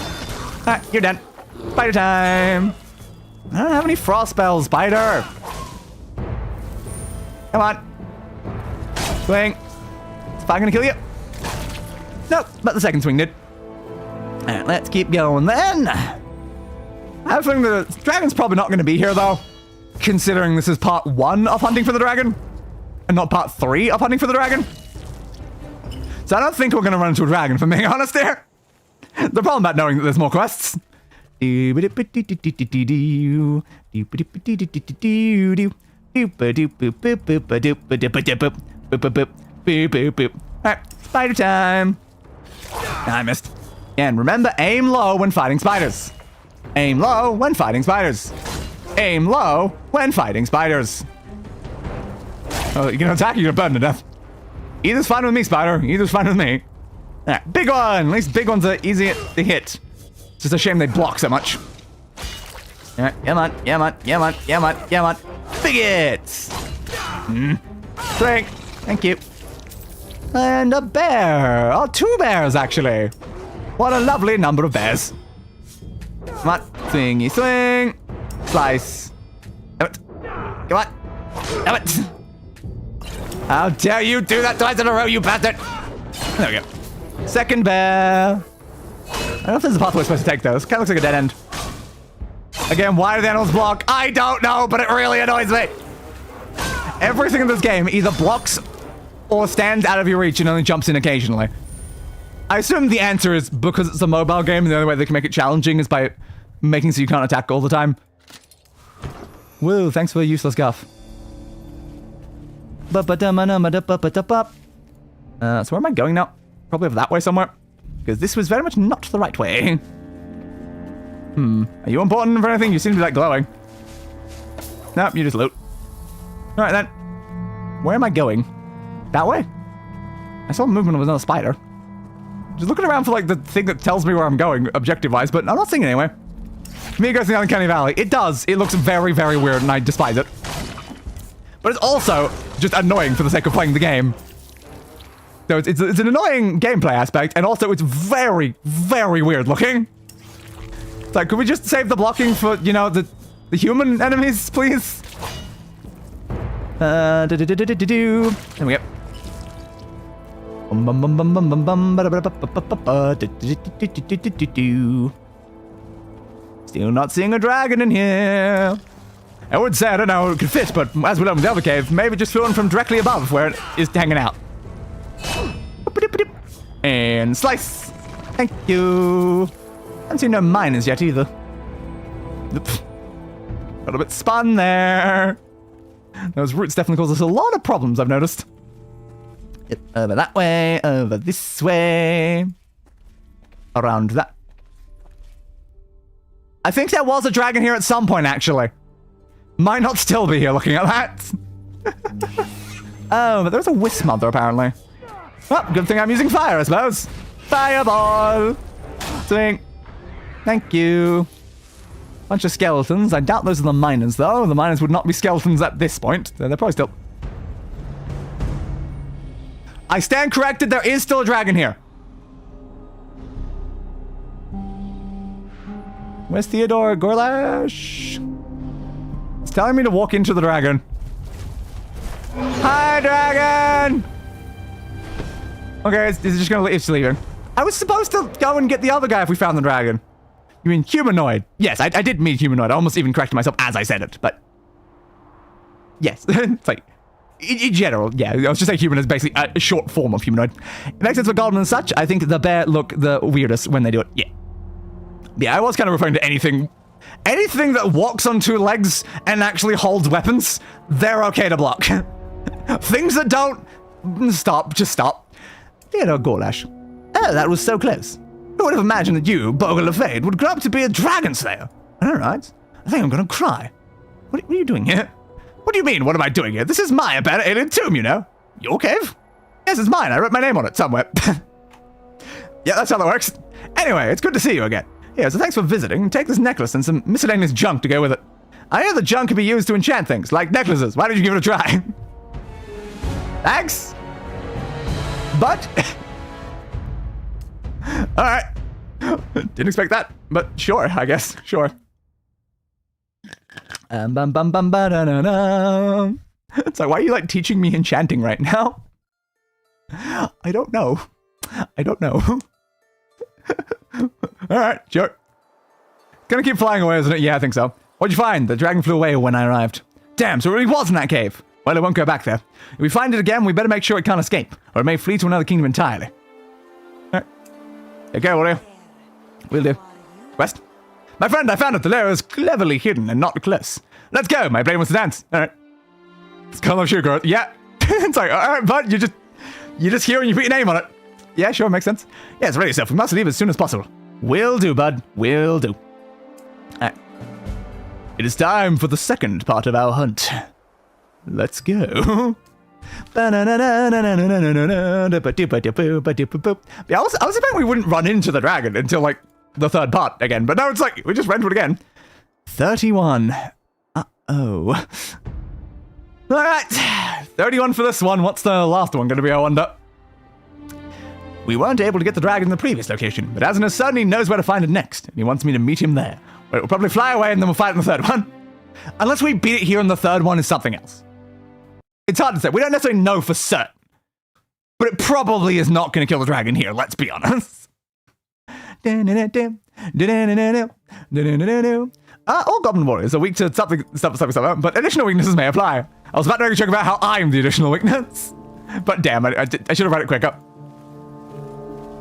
Alright, you're done. Spider time. I don't have any frost spells, spider. Come on. Swing. Is fire gonna kill you? Nope, but the second swing did. Alright, let's keep going then. I have a feeling the dragon's probably not gonna be here though, considering this is part 1 of hunting for the dragon, and not part 3 of hunting for the dragon. So I don't think we're gonna run into a dragon, if I'm being honest here. The problem about knowing that there's more quests. Alright, spider time. I missed. And remember, aim low when fighting spiders. Aim low when fighting spiders. Aim low when fighting spiders. Oh, you're gonna attack, you're gonna burn to death. Either's fine with me, spider. Either's fine with me. Alright, big one. At least big ones are easy to hit. It's just a shame they block so much. Alright, come on, come on, come on, come on, come on. Big hits! Drink. Thank you. And a bear. Oh, 2 bears, actually. What a lovely number of bears. Come on. Swingy swing. Slice. Damn it. Come on. Damn it. How dare you do that twice in a row, you bastard! There we go. Second bear. I don't know if there's a path we're supposed to take, though. This kind of looks like a dead end. Again, why do the animals block? I don't know, but it really annoys me. Everything in this game either blocks or stands out of your reach and only jumps in occasionally. I assume the answer is because it's a mobile game and the only way they can make it challenging is by making so you can't attack all the time. Woo, thanks for the useless guff. So where am I going now? Probably over that way somewhere. Because this was very much not the right way. Are you important for anything? You seem to be like glowing. Nope, you just loot. Alright then. Where am I going? That way? I saw movement of another spider. Just looking around for like the thing that tells me where I'm going, objective-wise, but I'm not seeing it anyway. For me, it goes to the Uncanny Valley. It does. It looks very, very weird and I despise it. But it's also just annoying for the sake of playing the game. So it's an annoying gameplay aspect, and also it's very, very weird looking. It's like, could we just save the blocking for, you know, the human enemies, please? There we go. Still not seeing a dragon in here. I would say I don't know how it could fit, but as we know in the other cave, maybe just flown from directly above where it is hanging out. And slice. Thank you. I haven't seen no miners yet either. Got a bit spun there. Those roots definitely cause us a lot of problems, I've noticed. Over that way, over this way. Around that. I think there was a dragon here at some point, actually. Might not still be here looking at that. Oh, but there's a wisp mother, apparently. Well, good thing I'm using fire, I suppose. Fireball! Swing. Thank you. Bunch of skeletons. I doubt those are the miners, though. The miners would not be skeletons at this point. They're probably still... I stand corrected. There is still a dragon here. Where's Theodore Gorlash? It's telling me to walk into the dragon. Hi, dragon! Okay, it's just gonna leave. It's leaving. I was supposed to go and get the other guy if we found the dragon. You mean humanoid? Yes, I did mean humanoid. I almost even corrected myself as I said it, but... Yes, it's like... In general, yeah, I was just saying human is basically a short form of humanoid. It makes sense for goblin and such. I think the bear look the weirdest when they do it. Yeah. Yeah, I was kind of referring to anything that walks on 2 legs and actually holds weapons, they're okay to block. Things that don't... Stop, just stop. Theodore Gorlash. Oh, that was so close. Who would have imagined that you, Bolga would grow up to be a dragon slayer? Alright. I think I'm gonna cry. What are you doing here? What do you mean, what am I doing here? This is my abandoned alien tomb, you know? Your cave? Yes, it's mine. I wrote my name on it somewhere. Yeah, that's how that works. Anyway, it's good to see you again. Here, so thanks for visiting. Take this necklace and some miscellaneous junk to go with it. I hear the junk can be used to enchant things, like necklaces. Why don't you give it a try? Thanks. But... Alright. Didn't expect that, but sure, I guess. Sure. It's like, why are you, like, teaching me enchanting right now? I don't know. I don't know. Alright, sure. Gonna keep flying away, isn't it? Yeah, I think so. What'd you find? The dragon flew away when I arrived. Damn, so it really was in that cave. Well, it won't go back there. If we find it again, we better make sure it can't escape, or it may flee to another kingdom entirely. Alright. Okay, will you? Will do. Quest? My friend, I found it. The lair is cleverly hidden and not close. Let's go. My brain wants to dance. Alright. It's Call of Sugar. Yeah. It's like, alright, bud, you just hear and you put your name on it. Yeah, sure, makes sense. Yes, ready yourself. We must leave as soon as possible. Will do, bud. Will do. Alright. It is time for the second part of our hunt. Let's go. Yeah, I was hoping we wouldn't run into the dragon until, like, the third part again. But no, it's like, we just ran to it again. 31. Uh-oh. Alright. 31 for this one. What's the last one going to be, I wonder? We weren't able to get the dragon in the previous location, but Asner certainly knows where to find it next, and he wants me to meet him there. Where it will probably fly away and then we'll fight in the third one. Unless we beat it here and the third one is something else. It's hard to say. We don't necessarily know for certain. But it probably is not going to kill the dragon here, let's be honest. All goblin warriors are weak to something, but additional weaknesses may apply. I was about to make a joke about how I'm the additional weakness. But damn, I should have read it quicker.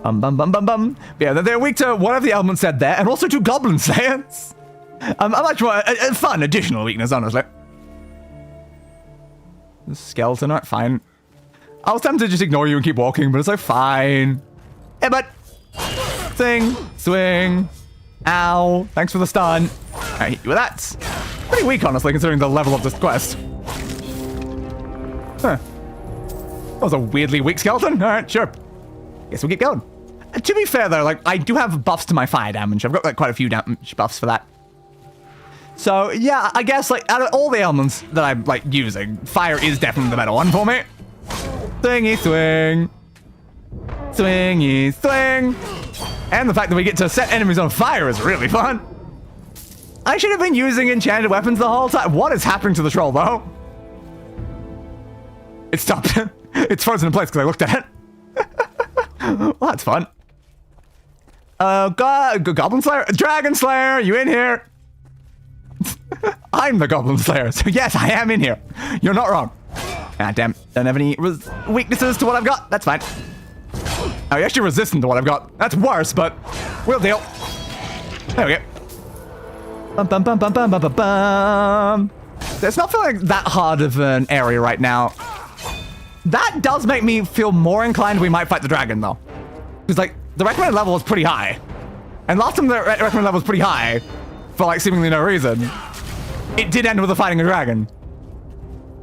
Yeah, they're weak to whatever the element said there, and also to Goblin Slayers. A much more fun additional weakness, honestly. Skeleton, alright, fine. I was tempted to just ignore you and keep walking, but it's like, fine. Hey, but thing, swing, ow, thanks for the stun. I hit you with that. Pretty weak, honestly, considering the level of this quest. Huh. That was a weirdly weak skeleton. Alright, sure. Guess we'll keep going. To be fair, though, like, I do have buffs to my fire damage. I've got, like, quite a few damage buffs for that. So, yeah, I guess, like, out of all the elements that I'm, like, using, fire is definitely the better one for me. Swingy swing. Swingy swing. And the fact that we get to set enemies on fire is really fun. I should have been using enchanted weapons the whole time. What is happening to the troll, though? It stopped. It's frozen in place because I looked at it. Well, that's fun. Goblin Slayer? Dragon Slayer, you in here? I'm the Goblin Slayer, so yes, I am in here. You're not wrong. Ah, damn. Don't have any weaknesses to what I've got. That's fine. Oh, you're actually resistant to what I've got. That's worse, but we'll deal. There we go. It's not feeling that hard of an area right now. That does make me feel more inclined we might fight the dragon, though. Because, like, the recommended level is pretty high. And last time the recommended level was pretty high, for, like, seemingly no reason, it did end with a fighting a dragon.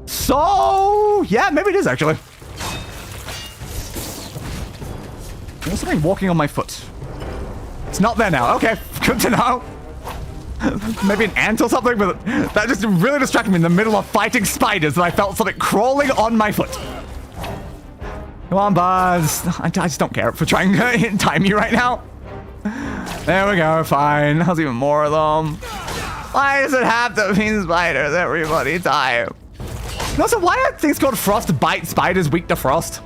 So, yeah, maybe it is, actually. There's something walking on my foot. It's not there now. Okay, good to know. Maybe an ant or something, but that just really distracted me in the middle of fighting spiders and I felt something crawling on my foot. Come on, Buzz. I just don't care for trying to time you right now. There we go, fine. There's even more of them. Why does it have to be spiders every bloody time? Also, why are things called frostbite spiders weak to frost?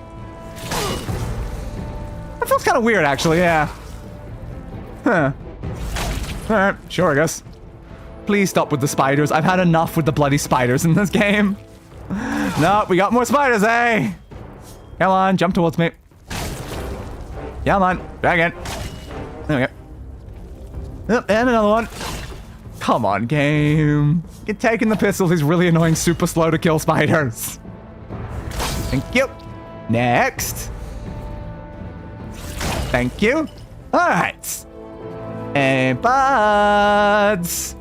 That feels kind of weird, actually, yeah. Huh. Alright, sure, I guess. Please stop with the spiders. I've had enough with the bloody spiders in this game. No, we got more spiders, eh? Come on, jump towards me. Come on, dragon. There we go. Oh, and another one. Come on, game. Get taking the piss with these really annoying, super slow to kill spiders. Thank you. Next. Thank you. Alright. And buds.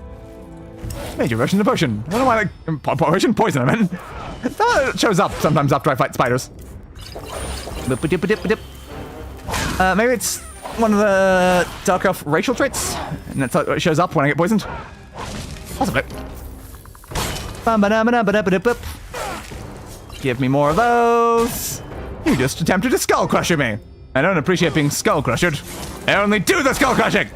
Major version of the potion. I don't know why, like, potion? Poison, I meant. It shows up sometimes after I fight spiders. Maybe it's one of the Dark Elf racial traits, and that's how it shows up when I get poisoned. Possibly. Give me more of those. You just attempted to skull crusher me. I don't appreciate being skull crushed. I only do the skull crushing.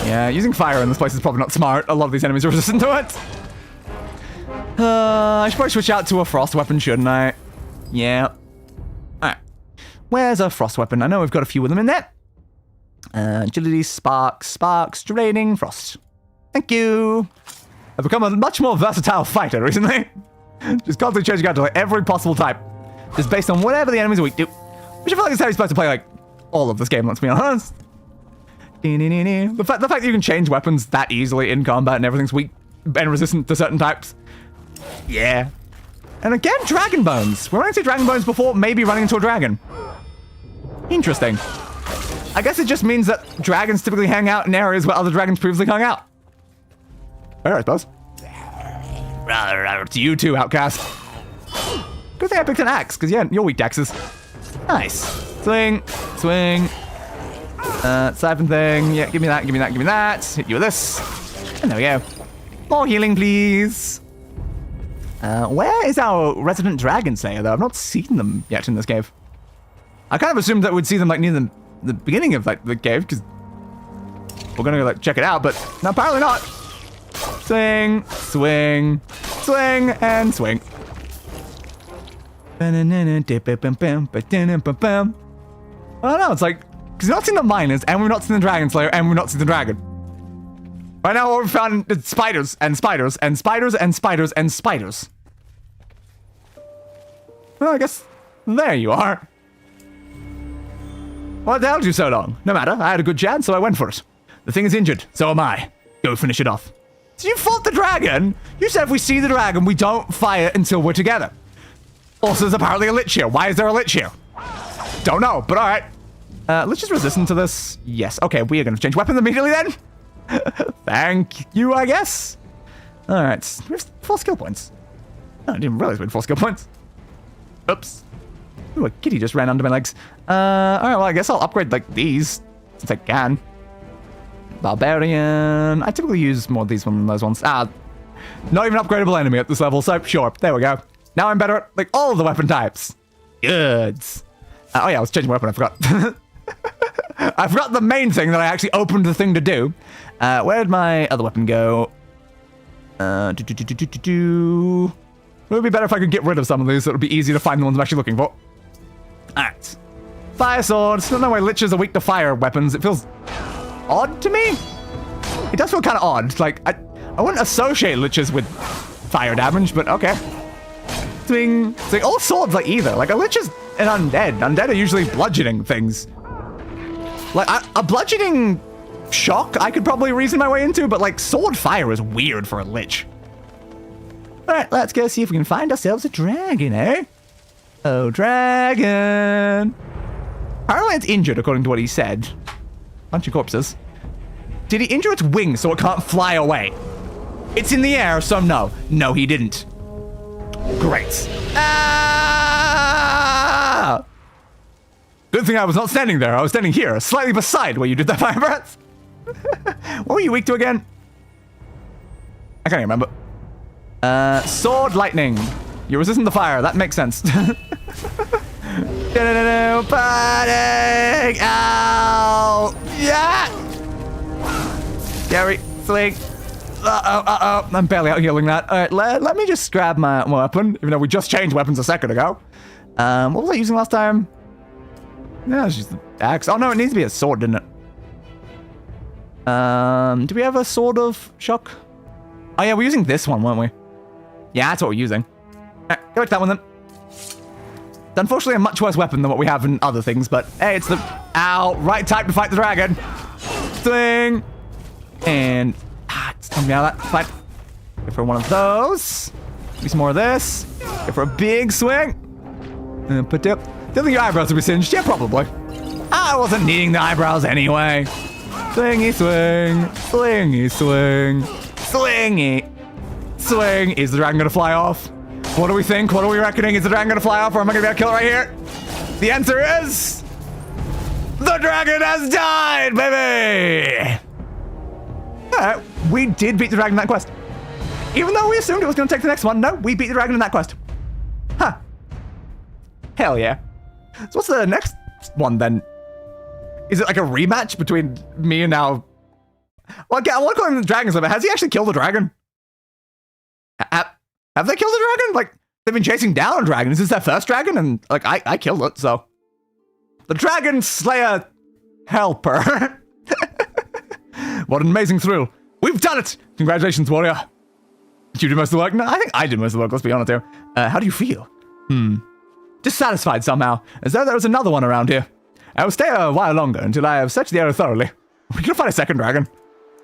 Yeah, using fire in this place is probably not smart. A lot of these enemies are resistant to it. I should probably switch out to a frost weapon, shouldn't I? Yeah. Alright. Where's a frost weapon? I know we've got a few of them in there. Agility, sparks, draining, frost. Thank you. I've become a much more versatile fighter recently. Just constantly changing out to like every possible type. Just based on whatever the enemies are weak to. Which I feel like is how you're supposed to play like all of this game, let's be honest. The fact that you can change weapons that easily in combat and everything's weak and resistant to certain types. Yeah. And again, dragon bones. We're running into dragon bones before maybe running into a dragon. Interesting. I guess it just means that dragons typically hang out in areas where other dragons previously hung out. Fair, I suppose. To you too, outcast. Good thing I picked an axe, because yeah, you're weak to axes. Nice. Swing. Siphon thing. Yeah, give me that. Hit you with this. And there we go. More healing, please. Where is our resident dragon slayer, though? I've not seen them yet in this cave. I kind of assumed that we'd see them like near the beginning of like the cave, because we're gonna go like check it out, but no, apparently not. Swing, and swing. I don't know, it's like, because we've not seen the miners, and we've not seen the dragon slayer, and we've not seen the dragon. Right now, what we've found is spiders, and spiders, and spiders, and spiders, and spiders. Well, I guess there you are. What held you so long? No matter, I had a good chance, so I went for it. The thing is injured, so am I. Go finish it off. So you fought the dragon? You said if we see the dragon, we don't fire until we're together. Also, there's apparently a lich here. Why is there a lich here? Don't know, but alright. Let's just resistant to this. Yes, okay, we are going to change weapons immediately then. Thank you, I guess. Alright, we have 4 skill points. Oh, I didn't realize we had 4 skill points. Oops. Ooh, a kitty just ran under my legs. Alright, well, I guess I'll upgrade, like, these, since I can. Barbarian. I typically use more of these than those ones. Not even upgradable enemy at this level, so sure, there we go. Now I'm better at, like, all of the weapon types. Goods. Oh yeah, I was changing my weapon, I forgot. I forgot the main thing that I actually opened the thing to do. Where'd my other weapon go? It would be better if I could get rid of some of these, so it would be easier to find the ones I'm actually looking for. Alright. Fire swords. I don't know why liches are weak to fire weapons. It feels odd to me. It does feel kind of odd. Like, I wouldn't associate liches with fire damage, but okay. Swing. It's like all swords like either. Like a lich is an undead. Undead are usually bludgeoning things. Like a bludgeoning shock I could probably reason my way into, but like sword fire is weird for a lich. Alright, let's go see if we can find ourselves a dragon, eh? Oh, dragon. Apparently it's injured according to what he said. Bunch of corpses. Did he injure its wings so it can't fly away? It's in the air, so no. No, he didn't. Great. Ah! Good thing I was not standing there. I was standing here, slightly beside where you did that fire breath. What were you weak to again? I can't even remember. Sword lightning. You're resistant to fire. That makes sense. Panic! Ow! Yeah! Gary, swing. Uh-oh. I'm barely out healing that. Alright, let me just grab my weapon, even though we just changed weapons a second ago. What was I using last time? Yeah, it's just the axe. Oh no, it needs to be a sword, didn't it? Do we have a sword of shock? Oh yeah, we're using this one, weren't we? Yeah, that's what we're using. Alright, go with that one then. It's unfortunately a much worse weapon than what we have in other things, but hey, it's the right type to fight the dragon. Swing. And it's coming out of that. Fine. Go for one of those. Maybe some more of this. Go for a big swing. And put up. Do you think your eyebrows will be singed? Yeah, probably. I wasn't needing the eyebrows anyway. Swingy swing. Swingy swing. Swing. Swing. Is the dragon gonna fly off? What do we think? What are we reckoning? Is the dragon gonna fly off, or am I gonna be able to kill it right here? The answer is... the dragon has died, baby! Alright, we did beat the dragon in that quest. Even though we assumed it was gonna take the next one, no, we beat the dragon in that quest. Huh. Hell yeah. So what's the next one then? Is it like a rematch between me and now... Well, I want to call him the Dragon Slayer. Has he actually killed the dragon? Have they killed the dragon? Like, they've been chasing down a dragon. Is this their first dragon? And, like, I killed it, so... The Dragon Slayer Helper. What an amazing thrill. We've done it! Congratulations, warrior. Did you do most of the work? No, I think I did most of the work, let's be honest here. How do you feel? Dissatisfied somehow, as though there was another one around here. I will stay a while longer until I have searched the area thoroughly. Are we gonna find a second dragon?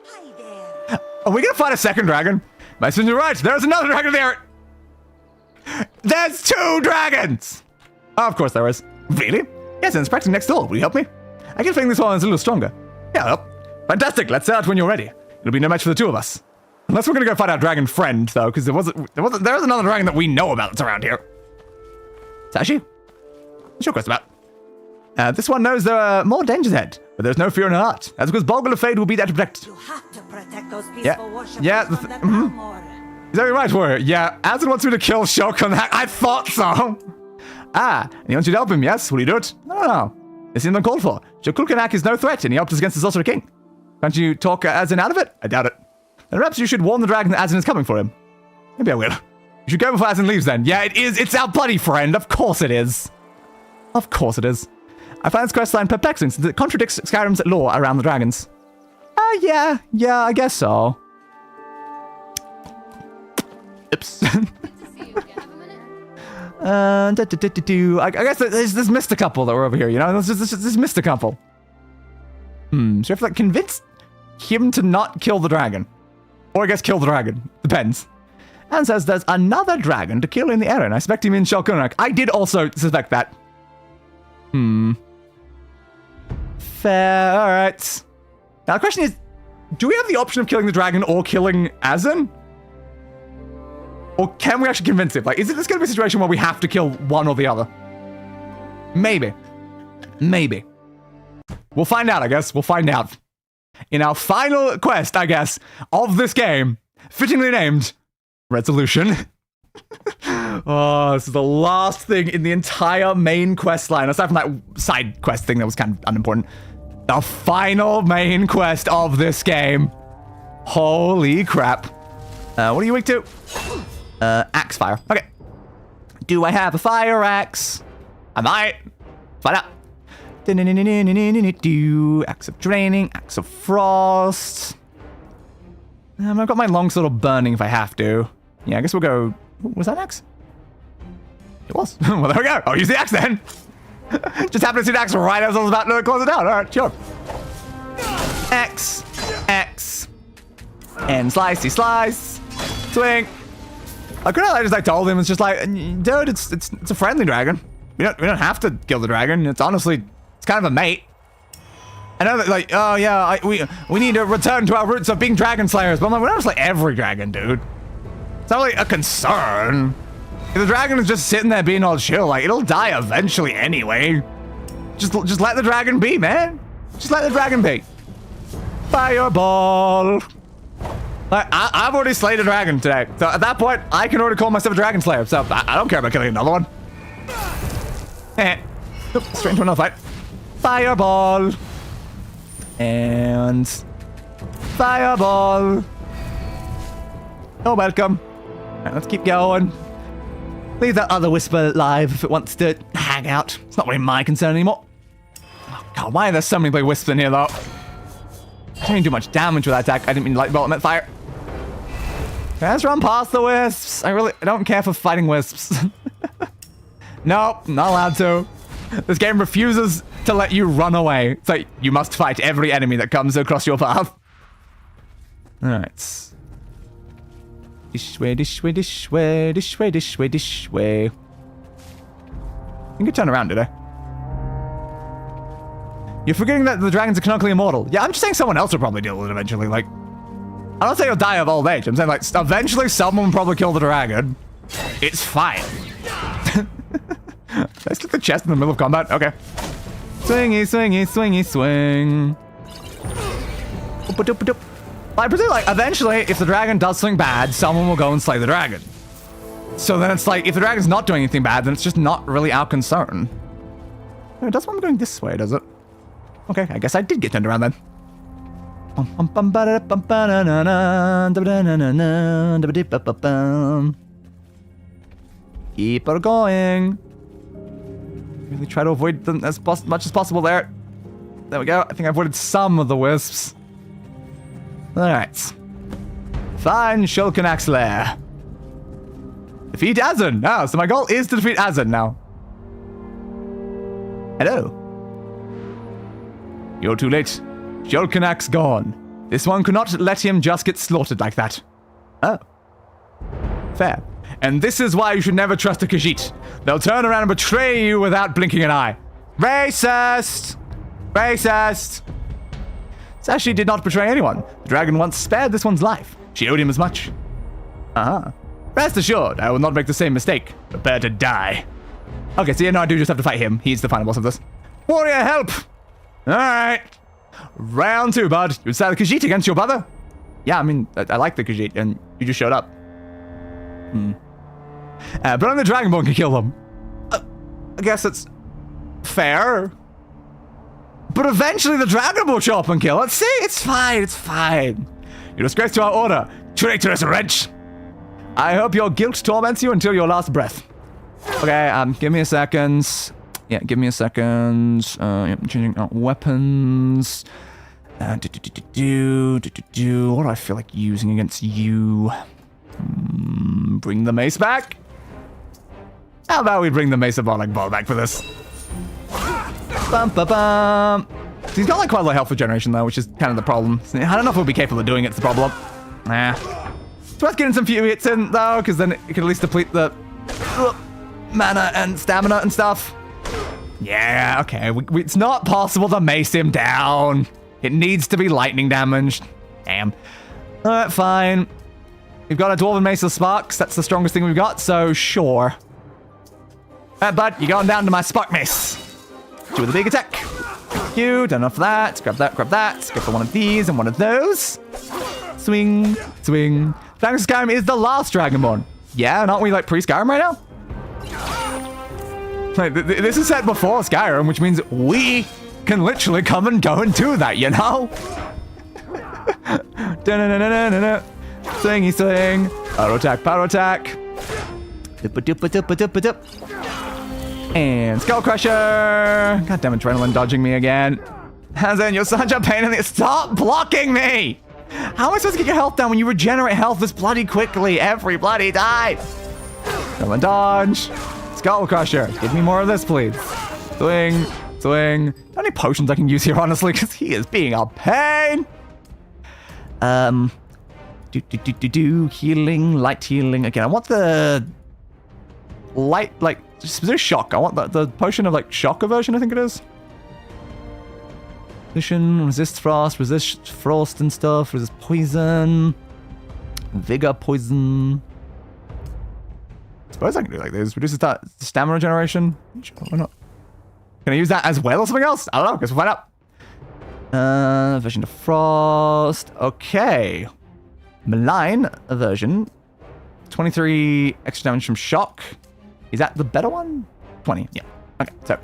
Hi there. Are we gonna find a second dragon? My sins are right, there's another dragon there! There's 2 dragons! Oh, of course there is. Really? Yes, and it's practically next door. Will you help me? I get a feeling this one is a little stronger. Yeah, well, fantastic. Let's set out when you're ready. It'll be no match for the 2 of us. Unless we're gonna go find our dragon friend, though, because there was another dragon that we know about that's around here. Sashi? What's your quest about? This one knows there are more dangers ahead, but there's no fear in her heart. That's because Bolga Fade will be there to protect. You have to protect those peaceful worshippers yeah, from the Dalmor. Exactly right, warrior. Yeah, Azin wants me to kill Shokan. I thought so. And he wants you to help him, yes? Will you do it? No. This isn't uncalled for. Shokulkanak is no threat, and he helped us against the Sorcerer King. Can't you talk Azin out of it? I doubt it. Then perhaps you should warn the dragon that Azin is coming for him. Maybe I will. You should go before Azin leaves then. Yeah, it is. It's our buddy friend. Of course it is. Of course it is. I find this questline perplexing since it contradicts Skyrim's lore around the dragons. Yeah, I guess so. Oops. I guess there's missed a couple that were over here, you know? There's missed a couple. So you have to, like, convince him to not kill the dragon. Or I guess kill the dragon. Depends. And says there's another dragon to kill in the area, and I suspect him in Shalkunak. I did also suspect that. Fair, alright. Now the question is, do we have the option of killing the dragon or killing Azin? Or can we actually convince him? Like, is this going to be a situation where we have to kill one or the other? Maybe. Maybe. We'll find out, I guess. We'll find out. In our final quest, I guess, of this game, fittingly named Resolution. Oh, this is the last thing in the entire main quest line, aside from that side quest thing that was kind of unimportant. The final main quest of this game. Holy crap. What are you weak to? Axe fire. Okay. Do I have a fire axe? I might. Find out. Axe of draining, axe of frost. I've got my long sword of burning if I have to. Yeah, I guess we'll go. Was that an axe? It was. Well, there we go. I'll use the axe then. Just happened to see the axe right as I was about to close it down. All right, sure. Axe, axe, and slicey slice, swing. I could have just told him it's just like, dude, it's a friendly dragon. We don't have to kill the dragon. It's honestly, it's kind of a mate. I know that, like, oh yeah, we need to return to our roots of being dragon slayers, but I'm like, we're not just like every dragon, dude. It's not really a concern. If the dragon is just sitting there being all chill, like, it'll die eventually anyway. Just let the dragon be, man. Just let the dragon be. Fireball. Like, I've already slayed a dragon today, so at that point, I can already call myself a dragon slayer, so I don't care about killing another one. Oop, straight into another fight. Fireball. And fireball. Oh, welcome. Right, let's keep going. Leave that other whisper alive if it wants to hang out. It's not really my concern anymore. Oh god, why are there so many big wisps in here though? I didn't do much damage with that attack. I didn't mean lightning bolt, I meant fire. Let's run past the wisps. I don't care for fighting wisps. Nope, not allowed to. This game refuses to let you run away. So you must fight every enemy that comes across your path. Alright. Dish way, dish way, dish way, dish way, dish way, dish way. I think I turn around, did I? You're forgetting that the dragons are canonically immortal. Yeah, I'm just saying someone else will probably deal with it eventually, like... I'm not saying you'll die of old age. I'm saying, like, eventually someone will probably kill the dragon. It's fine. Let's get the chest in the middle of combat. Okay. Swingy, swingy, swingy, swing. I presume, like, eventually, if the dragon does something bad, someone will go and slay the dragon. So then it's like, if the dragon's not doing anything bad, then it's just not really our concern. It does want me going this way, does it? Okay, I guess I did get turned around then. Keep her going. Really try to avoid them as much as possible there. There we go. I think I avoided some of the wisps. Alright. Find Shulkanak's lair. Defeat Azan. Oh, so my goal is to defeat Azan now. Hello. You're too late. Shulkanak's gone. This one could not let him just get slaughtered like that. Oh. Fair. And this is why you should never trust a Khajiit. They'll turn around and betray you without blinking an eye. Racist! Racist! Sashi did not betray anyone. The dragon once spared this one's life. She owed him as much. Uh-huh. Rest assured, I will not make the same mistake. Prepare to die. Okay, so yeah, no, I do just have to fight him. He's the final boss of this. Warrior, help! Alright. Round 2, bud. You decided Khajiit against your brother? Yeah, I mean, I like the Khajiit, and you just showed up. But only the Dragonborn can kill them. I guess it's fair. But eventually the Dragon will show up and kill it. See, it's fine, it's fine. You disgrace to our order, traitorous wretch. I hope your guilt torments you until your last breath. Okay, give me a second. Yeah, give me a second. Yeah, changing out weapons. What do I feel like using against you? Bring the mace back? How about we bring the Mace of Bardic Ball back for this? Bum, ba, bum. So he's got like quite a lot of health regeneration though, which is kind of the problem. I don't know if we'll be capable of doing it, it's the problem. Nah. It's worth getting some few hits in though, because then it can at least deplete the mana and stamina and stuff. Yeah, okay. It's not possible to mace him down. It needs to be lightning damaged. Damn. Alright, fine. We've got a Dwarven Mace of Sparks. That's the strongest thing we've got, so sure. Alright, bud, you're going down to my Spark Mace. Do the big attack. Thank you. Done enough of that. Grab that, grab that. Go for one of these and one of those. Swing, swing. Thanks, Skyrim is the last Dragonborn. Yeah, and aren't we like pre-Skyrim right now? Like, this is set before Skyrim, which means we can literally come and go and do that, you know? Swingy swing. Power attack, power attack. And Skull Crusher. God damn adrenaline dodging me again. Hazen, you're such a pain in the... Stop blocking me! How am I supposed to get your health down when you regenerate health this bloody quickly every bloody time? Adrenaline dodge. Skull Crusher. Give me more of this, please. Swing, swing. How many potions I can use here, honestly, because he is being a pain. Healing, light healing. Again, I want the light, like, specific shock. I want the potion of, like, shock aversion, I think it is. Position, resist frost and stuff, resist poison. Vigor poison. I suppose I can do like this. Reduces that stamina regeneration. Sure, why not? Can I use that as well or something else? I don't know. Guess we'll find out. Aversion to frost. Okay. Malign aversion. 23 extra damage from shock. Is that the better one? 20. Yeah. Okay. So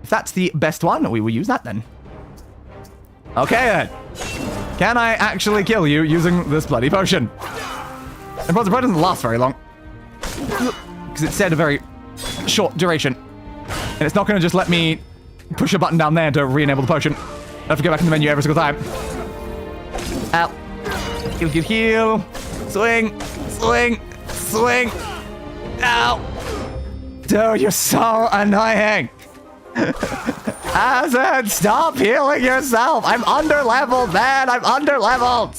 if that's the best one, we will use that then. Okay then. Can I actually kill you using this bloody potion? And the potion doesn't last very long. Because it said a very short duration. And it's not going to just let me push a button down there to re-enable the potion. I have to go back in the menu every single time. Ow. Heal, heal, heal. Swing, swing, swing. Ow. Dude, you're so annoying. Azad, stop healing yourself. I'm under-leveled, man. I'm under-leveled.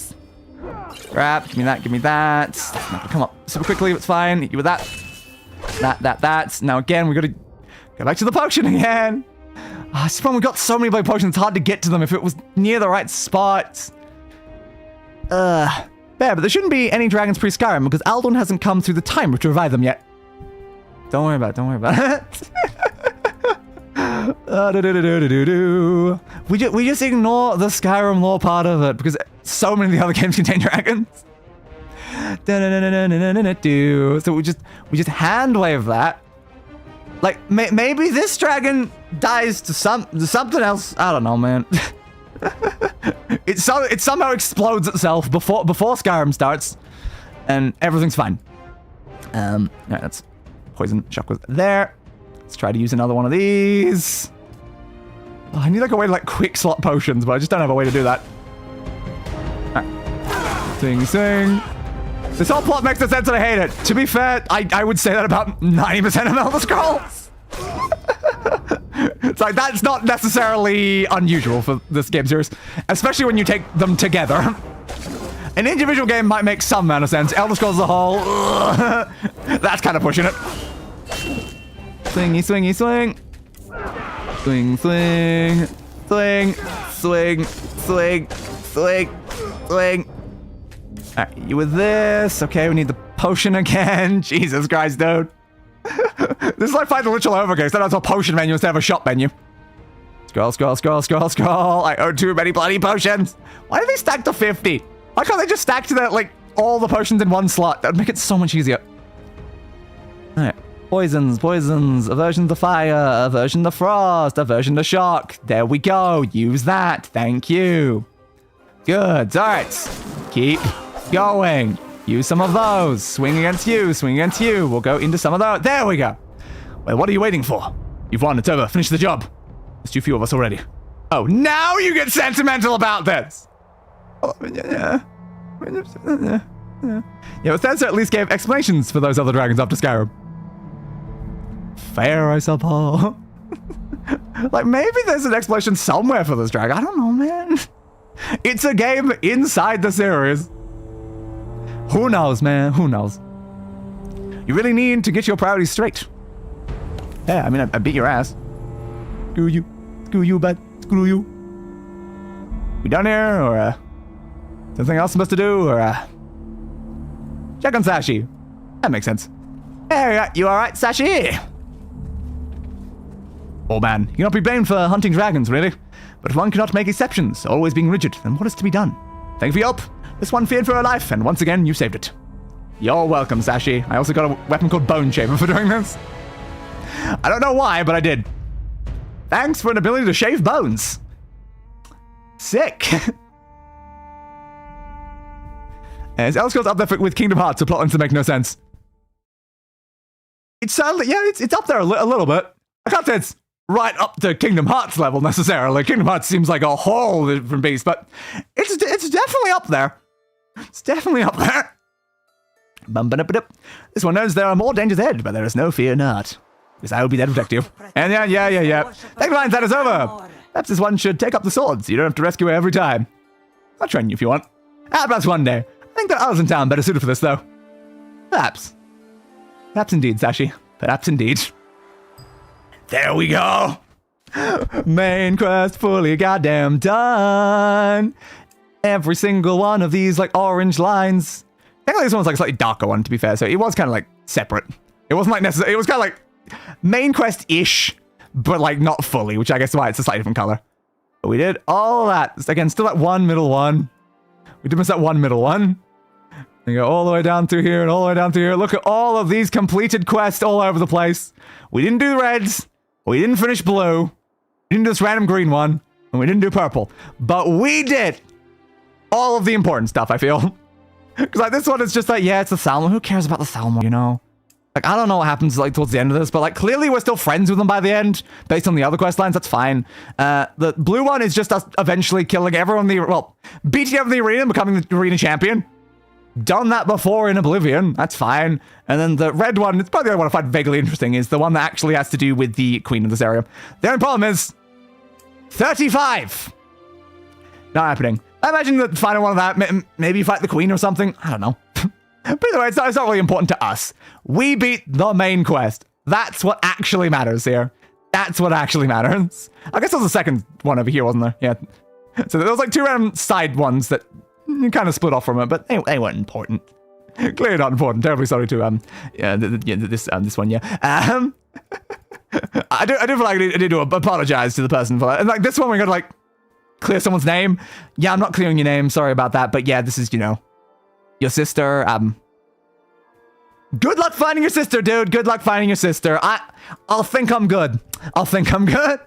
Crap, give me that, give me that. That's not gonna come up super quickly, but it's fine. Hit you with that. That. Now again, we gotta go back to the potion again. It's fun, we've got so many blade potions, it's hard to get to them if it was near the right spot. Yeah, but there shouldn't be any dragons pre-Skyrim because Alduin hasn't come through the time to revive them yet. Don't worry about it. Don't worry about it. We just ignore the Skyrim lore part of it because so many of the other games contain dragons. So we just hand wave that. Like maybe this dragon dies to something else. I don't know, man. It somehow explodes itself before Skyrim starts, and everything's fine. Alright, that's poison shock was there. Let's try to use another one of these. Oh, I need like a way to like quick slot potions, but I just don't have a way to do that. Alright. Swing. This whole plot makes no sense and I hate it. To be fair, I would say that about 90% of Elder Scrolls. It's like, that's not necessarily unusual for this game series, especially when you take them together. An individual game might make some amount of sense. Elder Scrolls as a whole, that's kind of pushing it. Swingy, swingy, swing. Swing, swing. Swing, swing, swing, swing, swing. Alright, you with this. Okay, we need the potion again. Jesus Christ, dude. This is like fighting the literal overcase. Then that's a potion menu instead of a shop menu. Scroll, scroll, scroll, scroll, scroll. I own too many bloody potions. Why do they stack to 50? Why can't they just stack to that, like, all the potions in one slot? That would make it so much easier. Alright. Poisons, poisons. Aversion to fire. Aversion to frost. Aversion to shock. There we go. Use that. Thank you. Good. Alright. Keep going. Use some of those. Swing against you. Swing against you. We'll go into some of those. There we go. Wait, what are you waiting for? You've won. It's over. Finish the job. There's too few of us already. Oh, now you get sentimental about this. Oh, yeah. Yeah, Bethesda at least gave explanations for those other dragons after Skyrim. Fair, I suppose. Like, maybe there's an explanation somewhere for this dragon. I don't know, man. It's a game inside the series. Who knows, man? Who knows? You really need to get your priorities straight. Yeah, I mean, I beat your ass. Screw you. Screw you, bud. Screw you. We done here, or, something else I'm supposed to do, or, check on Sashi. That makes sense. Hey, you alright, Sashi? Oh man, you cannot be blamed for hunting dragons, really. But if one cannot make exceptions, always being rigid, then what is to be done? Thank you for your help. This one feared for her life, and once again, you saved it. You're welcome, Sashi. I also got a weapon called Bone Shaver for doing this. I don't know why, but I did. Thanks for an ability to shave bones. Sick. As Elder Scrolls up there with Kingdom Hearts, the plot lines that make no sense. It's sadly, yeah, it's up there a little bit. I can't say it's right up to Kingdom Hearts level necessarily. Kingdom Hearts seems like a whole different beast, but it's definitely up there. It's definitely up there. This one knows there are more dangers ahead, but there is no fear not. Because I will be there to protect you. And yeah. Thank lines, that is over. Perhaps this one should take up the swords. You don't have to rescue her every time. I'll train you if you want. Perhaps one day. I think there are others in town better suited for this, though. Perhaps. Perhaps indeed, Sashi. Perhaps indeed. There we go. Main quest fully goddamn done. Every single one of these, like, orange lines. Technically, this one's like a slightly darker one, to be fair, so it was kind of, like, separate. It wasn't, like, necessary. It was kind of, like, main quest-ish, but, like, not fully, which I guess is why it's a slightly different color. But we did all of that. Again, still that one middle one. We did miss that one middle one. And go all the way down through here and all the way down through here. Look at all of these completed quests all over the place. We didn't do reds. We didn't finish blue. We didn't do this random green one. And we didn't do purple. But we did all of the important stuff, I feel. Because like this one is just like, yeah, it's the Salmon. Who cares about the Salmon, you know? Like, I don't know what happens like towards the end of this, but like clearly we're still friends with them by the end, based on the other quest lines. That's fine. The blue one is just us eventually killing everyone in the, well, beating everyone in the arena and becoming the arena champion. Done that before in Oblivion. That's fine. And then the red one, it's probably the only one I find vaguely interesting, is the one that actually has to do with the queen of this area. The only problem is 35. Not happening. I imagine the final one of that, maybe fight the queen or something. I don't know. But either way, it's not really important to us. We beat the main quest. That's what actually matters here. That's what actually matters. I guess there was a second one over here, wasn't there? Yeah. So there was like two random side ones that kind of split off from it, but they weren't important. Clearly not important. Terribly sorry to this one, yeah. I do feel like I need to apologize to the person for that. And like this one, we gotta like clear someone's name. Yeah, I'm not clearing your name. Sorry about that. But yeah, this is, you know, your sister. Good luck finding your sister, dude. Good luck finding your sister. I'll think I'm good. I'll think I'm good.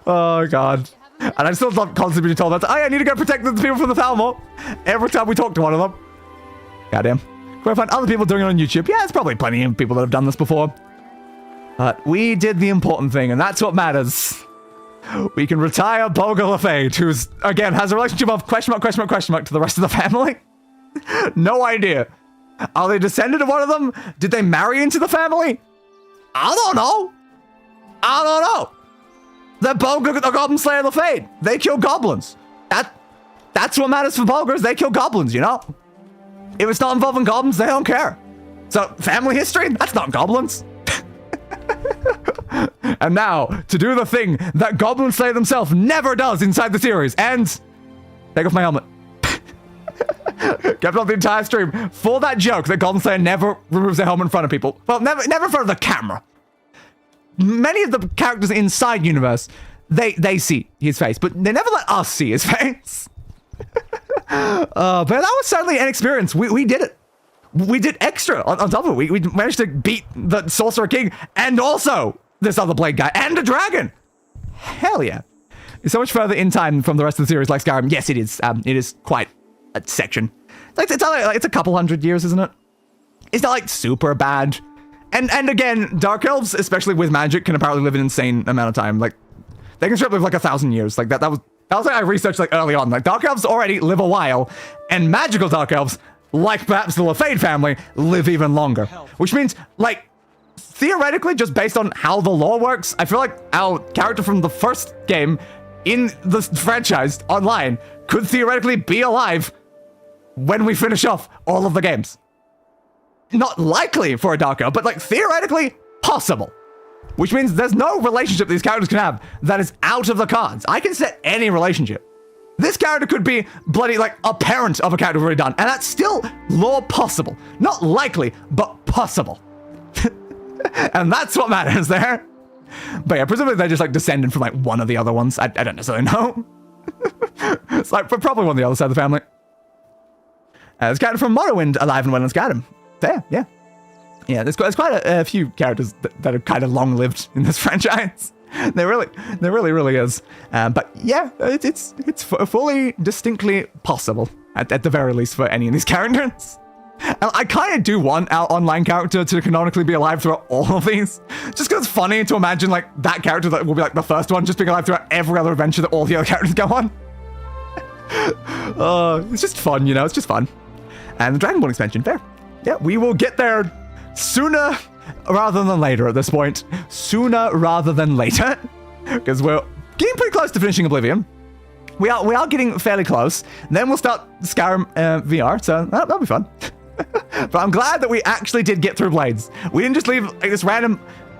Oh god. And I still love constantly being told that I need to go protect the people from the Thalmor every time we talk to one of them. Goddamn. Can we find other people doing it on YouTube? Yeah, there's probably plenty of people that have done this before. But we did the important thing, and that's what matters. We can retire Bolga Lafayette, who's, again, has a relationship of question mark to the rest of the family. No idea. Are they descended of one of them? Did they marry into the family? I don't know. They're Bolga, the Goblin Slayer Lafayette. They kill goblins. That's what matters for Bolgars. They kill goblins, you know? If it's not involving goblins, they don't care. So, family history? That's not goblins. And now, to do the thing that Goblin Slayer themselves never does inside the series, and take off my helmet. Kept on the entire stream for that joke that Goblin Slayer never removes their helmet in front of people. Well, never in front of the camera. Many of the characters inside universe, they see his face, but they never let us see his face. But that was certainly an experience. We did it. We did extra on top of it. We managed to beat the Sorcerer King and also this other Blade guy and a dragon. Hell yeah. It's so much further in time from the rest of the series like Skyrim. Yes, it is. It is quite a section. It's a couple hundred years, isn't it? It's not like super bad. And again, Dark Elves, especially with magic, can apparently live an insane amount of time. Like, they can straight live like 1,000 years. Like, that was like I researched like early on. Like, Dark Elves already live a while, and magical Dark Elves, like perhaps the Lafayette family, live even longer. Which means, like, theoretically, just based on how the lore works, I feel like our character from the first game in the franchise online could theoretically be alive when we finish off all of the games. Not likely for a Dark Elf, but like theoretically possible. Which means there's no relationship these characters can have that is out of the cards. I can set any relationship. This character could be bloody like a parent of a character we've already done, and that's still lore possible. Not likely, but possible. And that's what matters there. But yeah, presumably they're just like descended from like one of the other ones. I don't necessarily know. It's like probably one of the other side of the family. There's a character from Morrowind alive and well in Skyrim. There, yeah. Yeah, there's quite a few characters that are kind of long-lived in this franchise. There really is. But yeah, it's fully, distinctly possible, at the very least, for any of these characters. And I kind of do want our online character to canonically be alive throughout all of these. Just because it's funny to imagine, like, that character that will be, like, the first one just being alive throughout every other adventure that all the other characters go on. It's just fun, you know? It's just fun. And the Dragonborn expansion, fair. Yeah, we will get there sooner rather than later at this point. Sooner rather than later. Because we're getting pretty close to finishing Oblivion. We are getting fairly close. Then we'll start Skyrim VR, so that'll be fun. But I'm glad that we actually did get through Blades. We didn't just leave like this random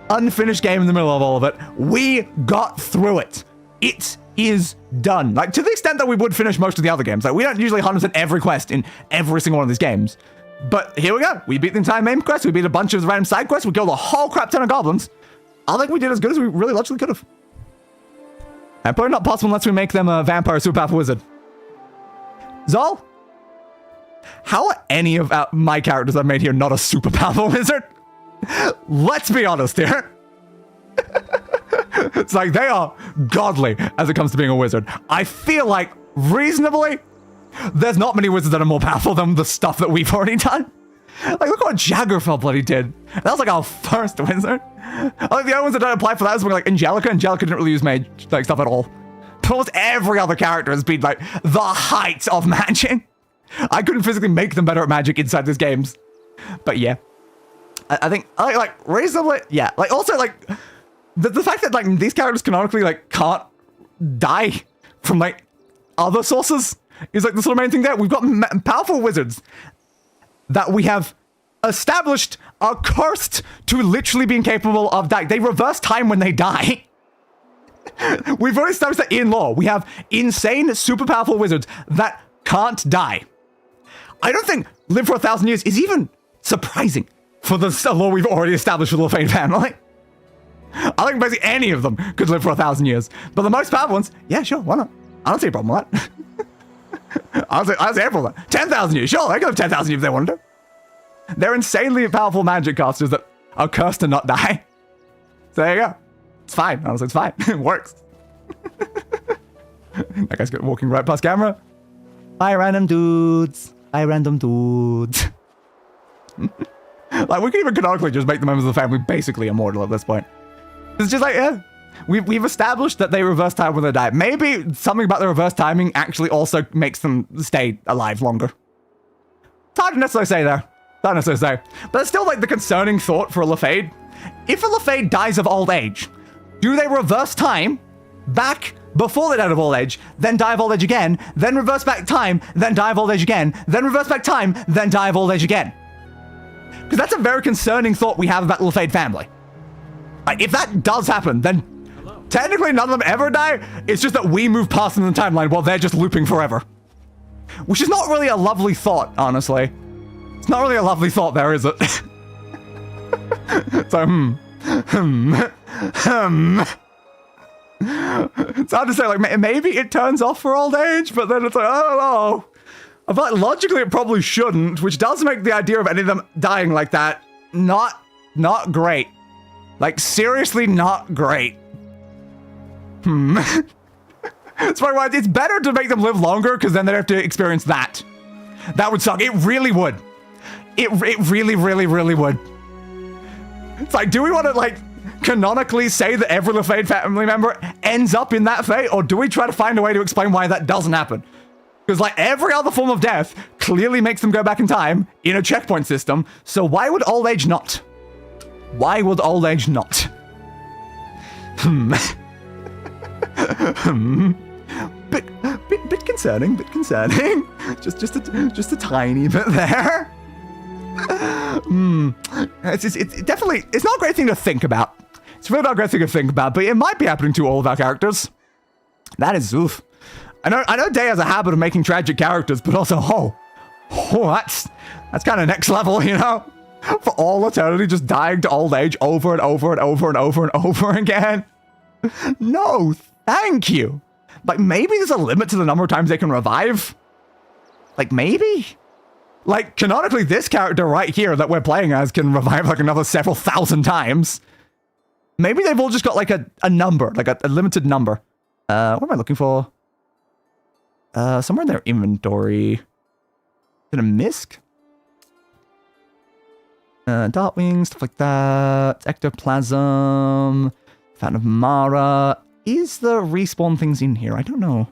unfinished game in the middle of all of it. We got through it. It is done. Like, to the extent that we would finish most of the other games. Like, we don't usually 100% every quest in every single one of these games. But here we go. We beat the entire main quest. We beat a bunch of random side quests. We killed a whole crap ton of goblins. I think we did as good as we really logically could have. And probably not possible unless we make them a vampire super powerful wizard. Zol? How are any of my characters I've made here not a super powerful wizard? Let's be honest here. It's like they are godly as it comes to being a wizard. I feel like, reasonably, there's not many wizards that are more powerful than the stuff that we've already done. Like, look what Daggerfall bloody did. That was like our first wizard. I think the only ones that don't apply for that is like Angelica. Angelica didn't really use mage like stuff at all. But almost every other character has been like the height of magic. I couldn't physically make them better at magic inside these games. But yeah. I think like reasonably, yeah. Like also like the fact that like these characters canonically like can't die from like other sources is like the sort of main thing there. We've got powerful wizards that we have established are cursed to literally being capable of dying. They reverse time when they die. We've already established that in lore. We have insane, super powerful wizards that can't die. I don't think live for 1,000 years is even surprising for the lore we've already established for the Fadé family. I think basically any of them could live for 1,000 years. But the most powerful ones, yeah, sure, why not? I don't see a problem with that. I don't see a problem with that. 10,000 years, sure, they could have 10,000 years if they wanted to. They're insanely powerful magic casters that are cursed to not die. So there you go. It's fine, honestly, it's fine. It works. That guy's walking right past camera. Bye, random dudes. Bye, random dudes. Like, we can even canonically just make the members of the family basically immortal at this point. It's just like, yeah, we've established that they reverse time when they die. Maybe something about the reverse timing actually also makes them stay alive longer. It's hard to necessarily say there. Not necessarily say. But it's still like the concerning thought for a Lefade. If a Lefade dies of old age, do they reverse time back before they died of old age, then die of old age again, then reverse back time, then die of old age again, then reverse back time, then die of old age again? Because that's a very concerning thought we have about the Lefade family. Like, if that does happen, then technically none of them ever die. It's just that we move past them in the timeline while they're just looping forever. Which is not really a lovely thought, honestly. It's not really a lovely thought there, is it? So, It's hard to say, like, maybe it turns off for old age, but then it's like, oh. I feel like logically it probably shouldn't, which does make the idea of any of them dying like that not great. Like, seriously not great. It's probably why it's better to make them live longer, because then they'd have to experience that. That would suck. It really would. It really, really, really would. It's like, do we want to, like, canonically say that every Lefade family member ends up in that fate, or do we try to find a way to explain why that doesn't happen? Because, like, every other form of death clearly makes them go back in time in a checkpoint system, so why would old age not? Why would old age not? Bit concerning, just a tiny bit there. It's definitely, it's not a great thing to think about. It's really not a great thing to think about, but it might be happening to all of our characters. That is oof. I know Day has a habit of making tragic characters, but also, that's kind of next level, you know? For all eternity, just dying to old age over and over and over and over and over again. No, thank you. Like, maybe there's a limit to the number of times they can revive. Like, maybe? Like, canonically, this character right here that we're playing as can revive, like, another several thousand times. Maybe they've all just got, like, a number, like a limited number. What am I looking for? Somewhere in their inventory. Is it a misc? Darkwing, stuff like that. Ectoplasm. Fountain of Mara. Is the respawn things in here? I don't know.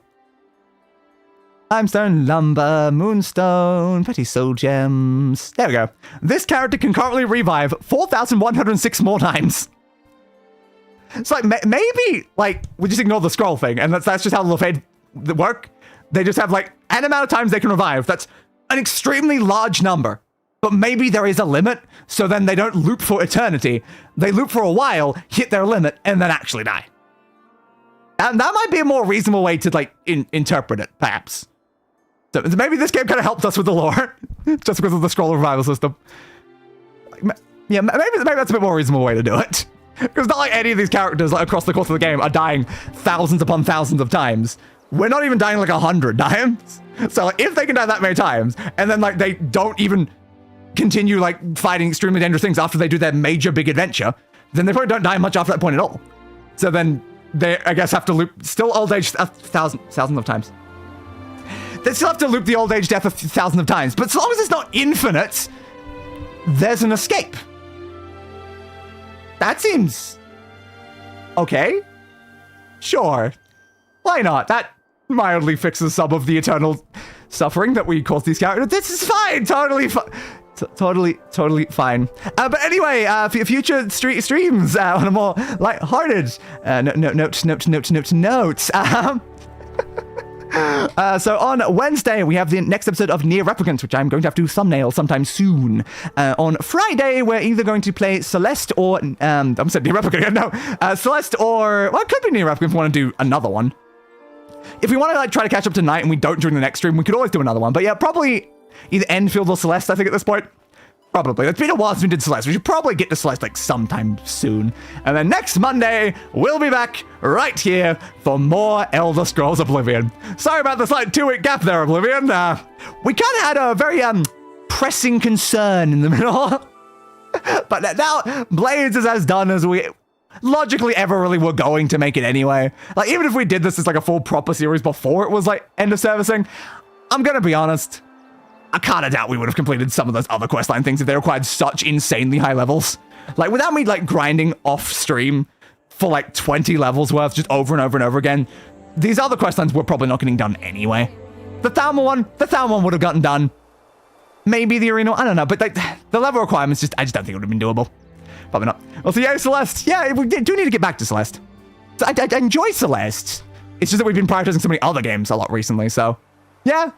Limestone, lumber, moonstone, petty soul gems. There we go. This character can currently revive 4,106 more times. It's like, maybe, like, we just ignore the scroll thing, and that's just how the Lefade work. They just have, like, an amount of times they can revive. That's an extremely large number. But maybe there is a limit, so then they don't loop for eternity. They loop for a while, hit their limit, and then actually die. And that might be a more reasonable way to, like, interpret it, perhaps. So maybe this game kind of helped us with the lore, just because of the scroll revival system. Yeah, maybe that's a bit more reasonable way to do it. Because not like any of these characters, like, across the course of the game are dying thousands upon thousands of times. We're not even dying like 100 times. So, like, if they can die that many times, and then, like, they don't even continue, like, fighting extremely dangerous things after they do their major big adventure, then they probably don't die much after that point at all. So then they, I guess, have to loop still old age thousands of times. They still have to loop the old age death thousands of times, but as long as it's not infinite, there's an escape. That seems okay. Sure. Why not? That mildly fixes some of the eternal suffering that we cause these characters. This is fine. Totally fine. Totally fine. But anyway, for future streams on a more light-hearted notes. So on Wednesday, we have the next episode of Nier Replicant, which I'm going to have to thumbnail sometime soon. On Friday, we're either going to play Celeste or... I'm saying Nier Replicant, no. Celeste or... Well, it could be Nier Replicant if we want to do another one. If we want to like try to catch up tonight and we don't during the next stream, we could always do another one. But yeah, probably either Enfield or Celeste, I think, at this point. Probably. It's been a while since we did Celeste. We should probably get to Celeste like sometime soon. And then next Monday, we'll be back right here for more Elder Scrolls Oblivion. Sorry about the slight 2-week gap there, Oblivion. We kind of had a very pressing concern in the middle. But now Blades is as done as we logically ever really were going to make it anyway. Like, even if we did this as like a full proper series before it was like end of servicing, I'm gonna be honest, I kind of doubt we would have completed some of those other questline things if they required such insanely high levels. Like, without me like grinding off stream for like 20 levels worth just over and over and over again, these other questlines were probably not getting done anyway. The Thalmor one would have gotten done. Maybe the arena, I don't know, but like the level requirements I just don't think it would have been doable. Probably not. Well, so yeah, Celeste. Yeah, we do need to get back to Celeste. So I enjoy Celeste. It's just that we've been prioritizing so many other games a lot recently, so yeah,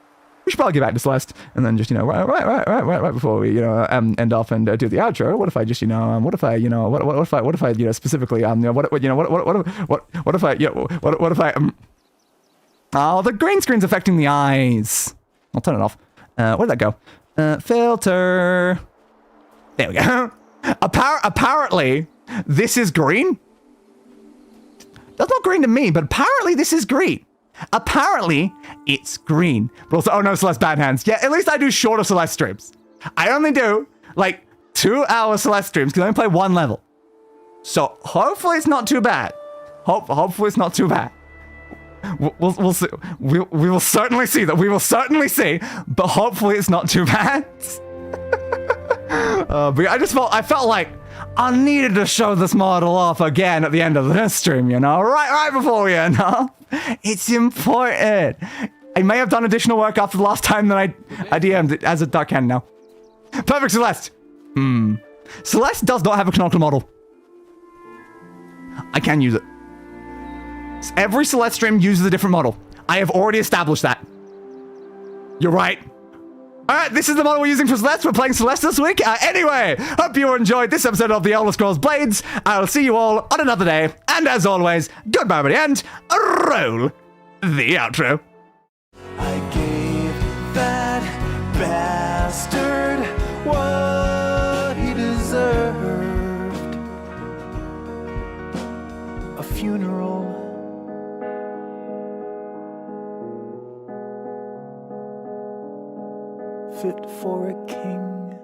we should probably get back to Celeste. And then just, you know, right before we, you know, end off and do the outro, what if I just, you know, what if I, you know, what if I, you know, specifically, you know, what if I, you know, what if I, oh, the green screen's affecting the eyes. I'll turn it off. Where'd that go? Filter. There we go. Apparently, this is green. That's not green to me, but apparently this is green. Apparently, it's green. But also, oh no, Celeste bad hands. Yeah, at least I do shorter Celeste streams. I only do, like, 2-hour Celeste streams, because I only play one level. So, hopefully it's not too bad. Hopefully it's not too bad. We'll see. We will certainly see that. We will certainly see, but hopefully it's not too bad. But I felt like I needed to show this model off again at the end of this stream, you know, right before we end off. It's important. I may have done additional work after the last time that I DM'd it as a Dark Hand now. Perfect Celeste. Celeste does not have a canonical model. I can use it. Every Celeste stream uses a different model. I have already established that. You're right. All right, this is the model we're using for Celeste. We're playing Celeste this week. Anyway, hope you enjoyed this episode of The Elder Scrolls Blades. I'll see you all on another day. And as always, goodbye, everybody, and roll the outro. I gave that bastard what he deserved. A funeral. Fit for a king.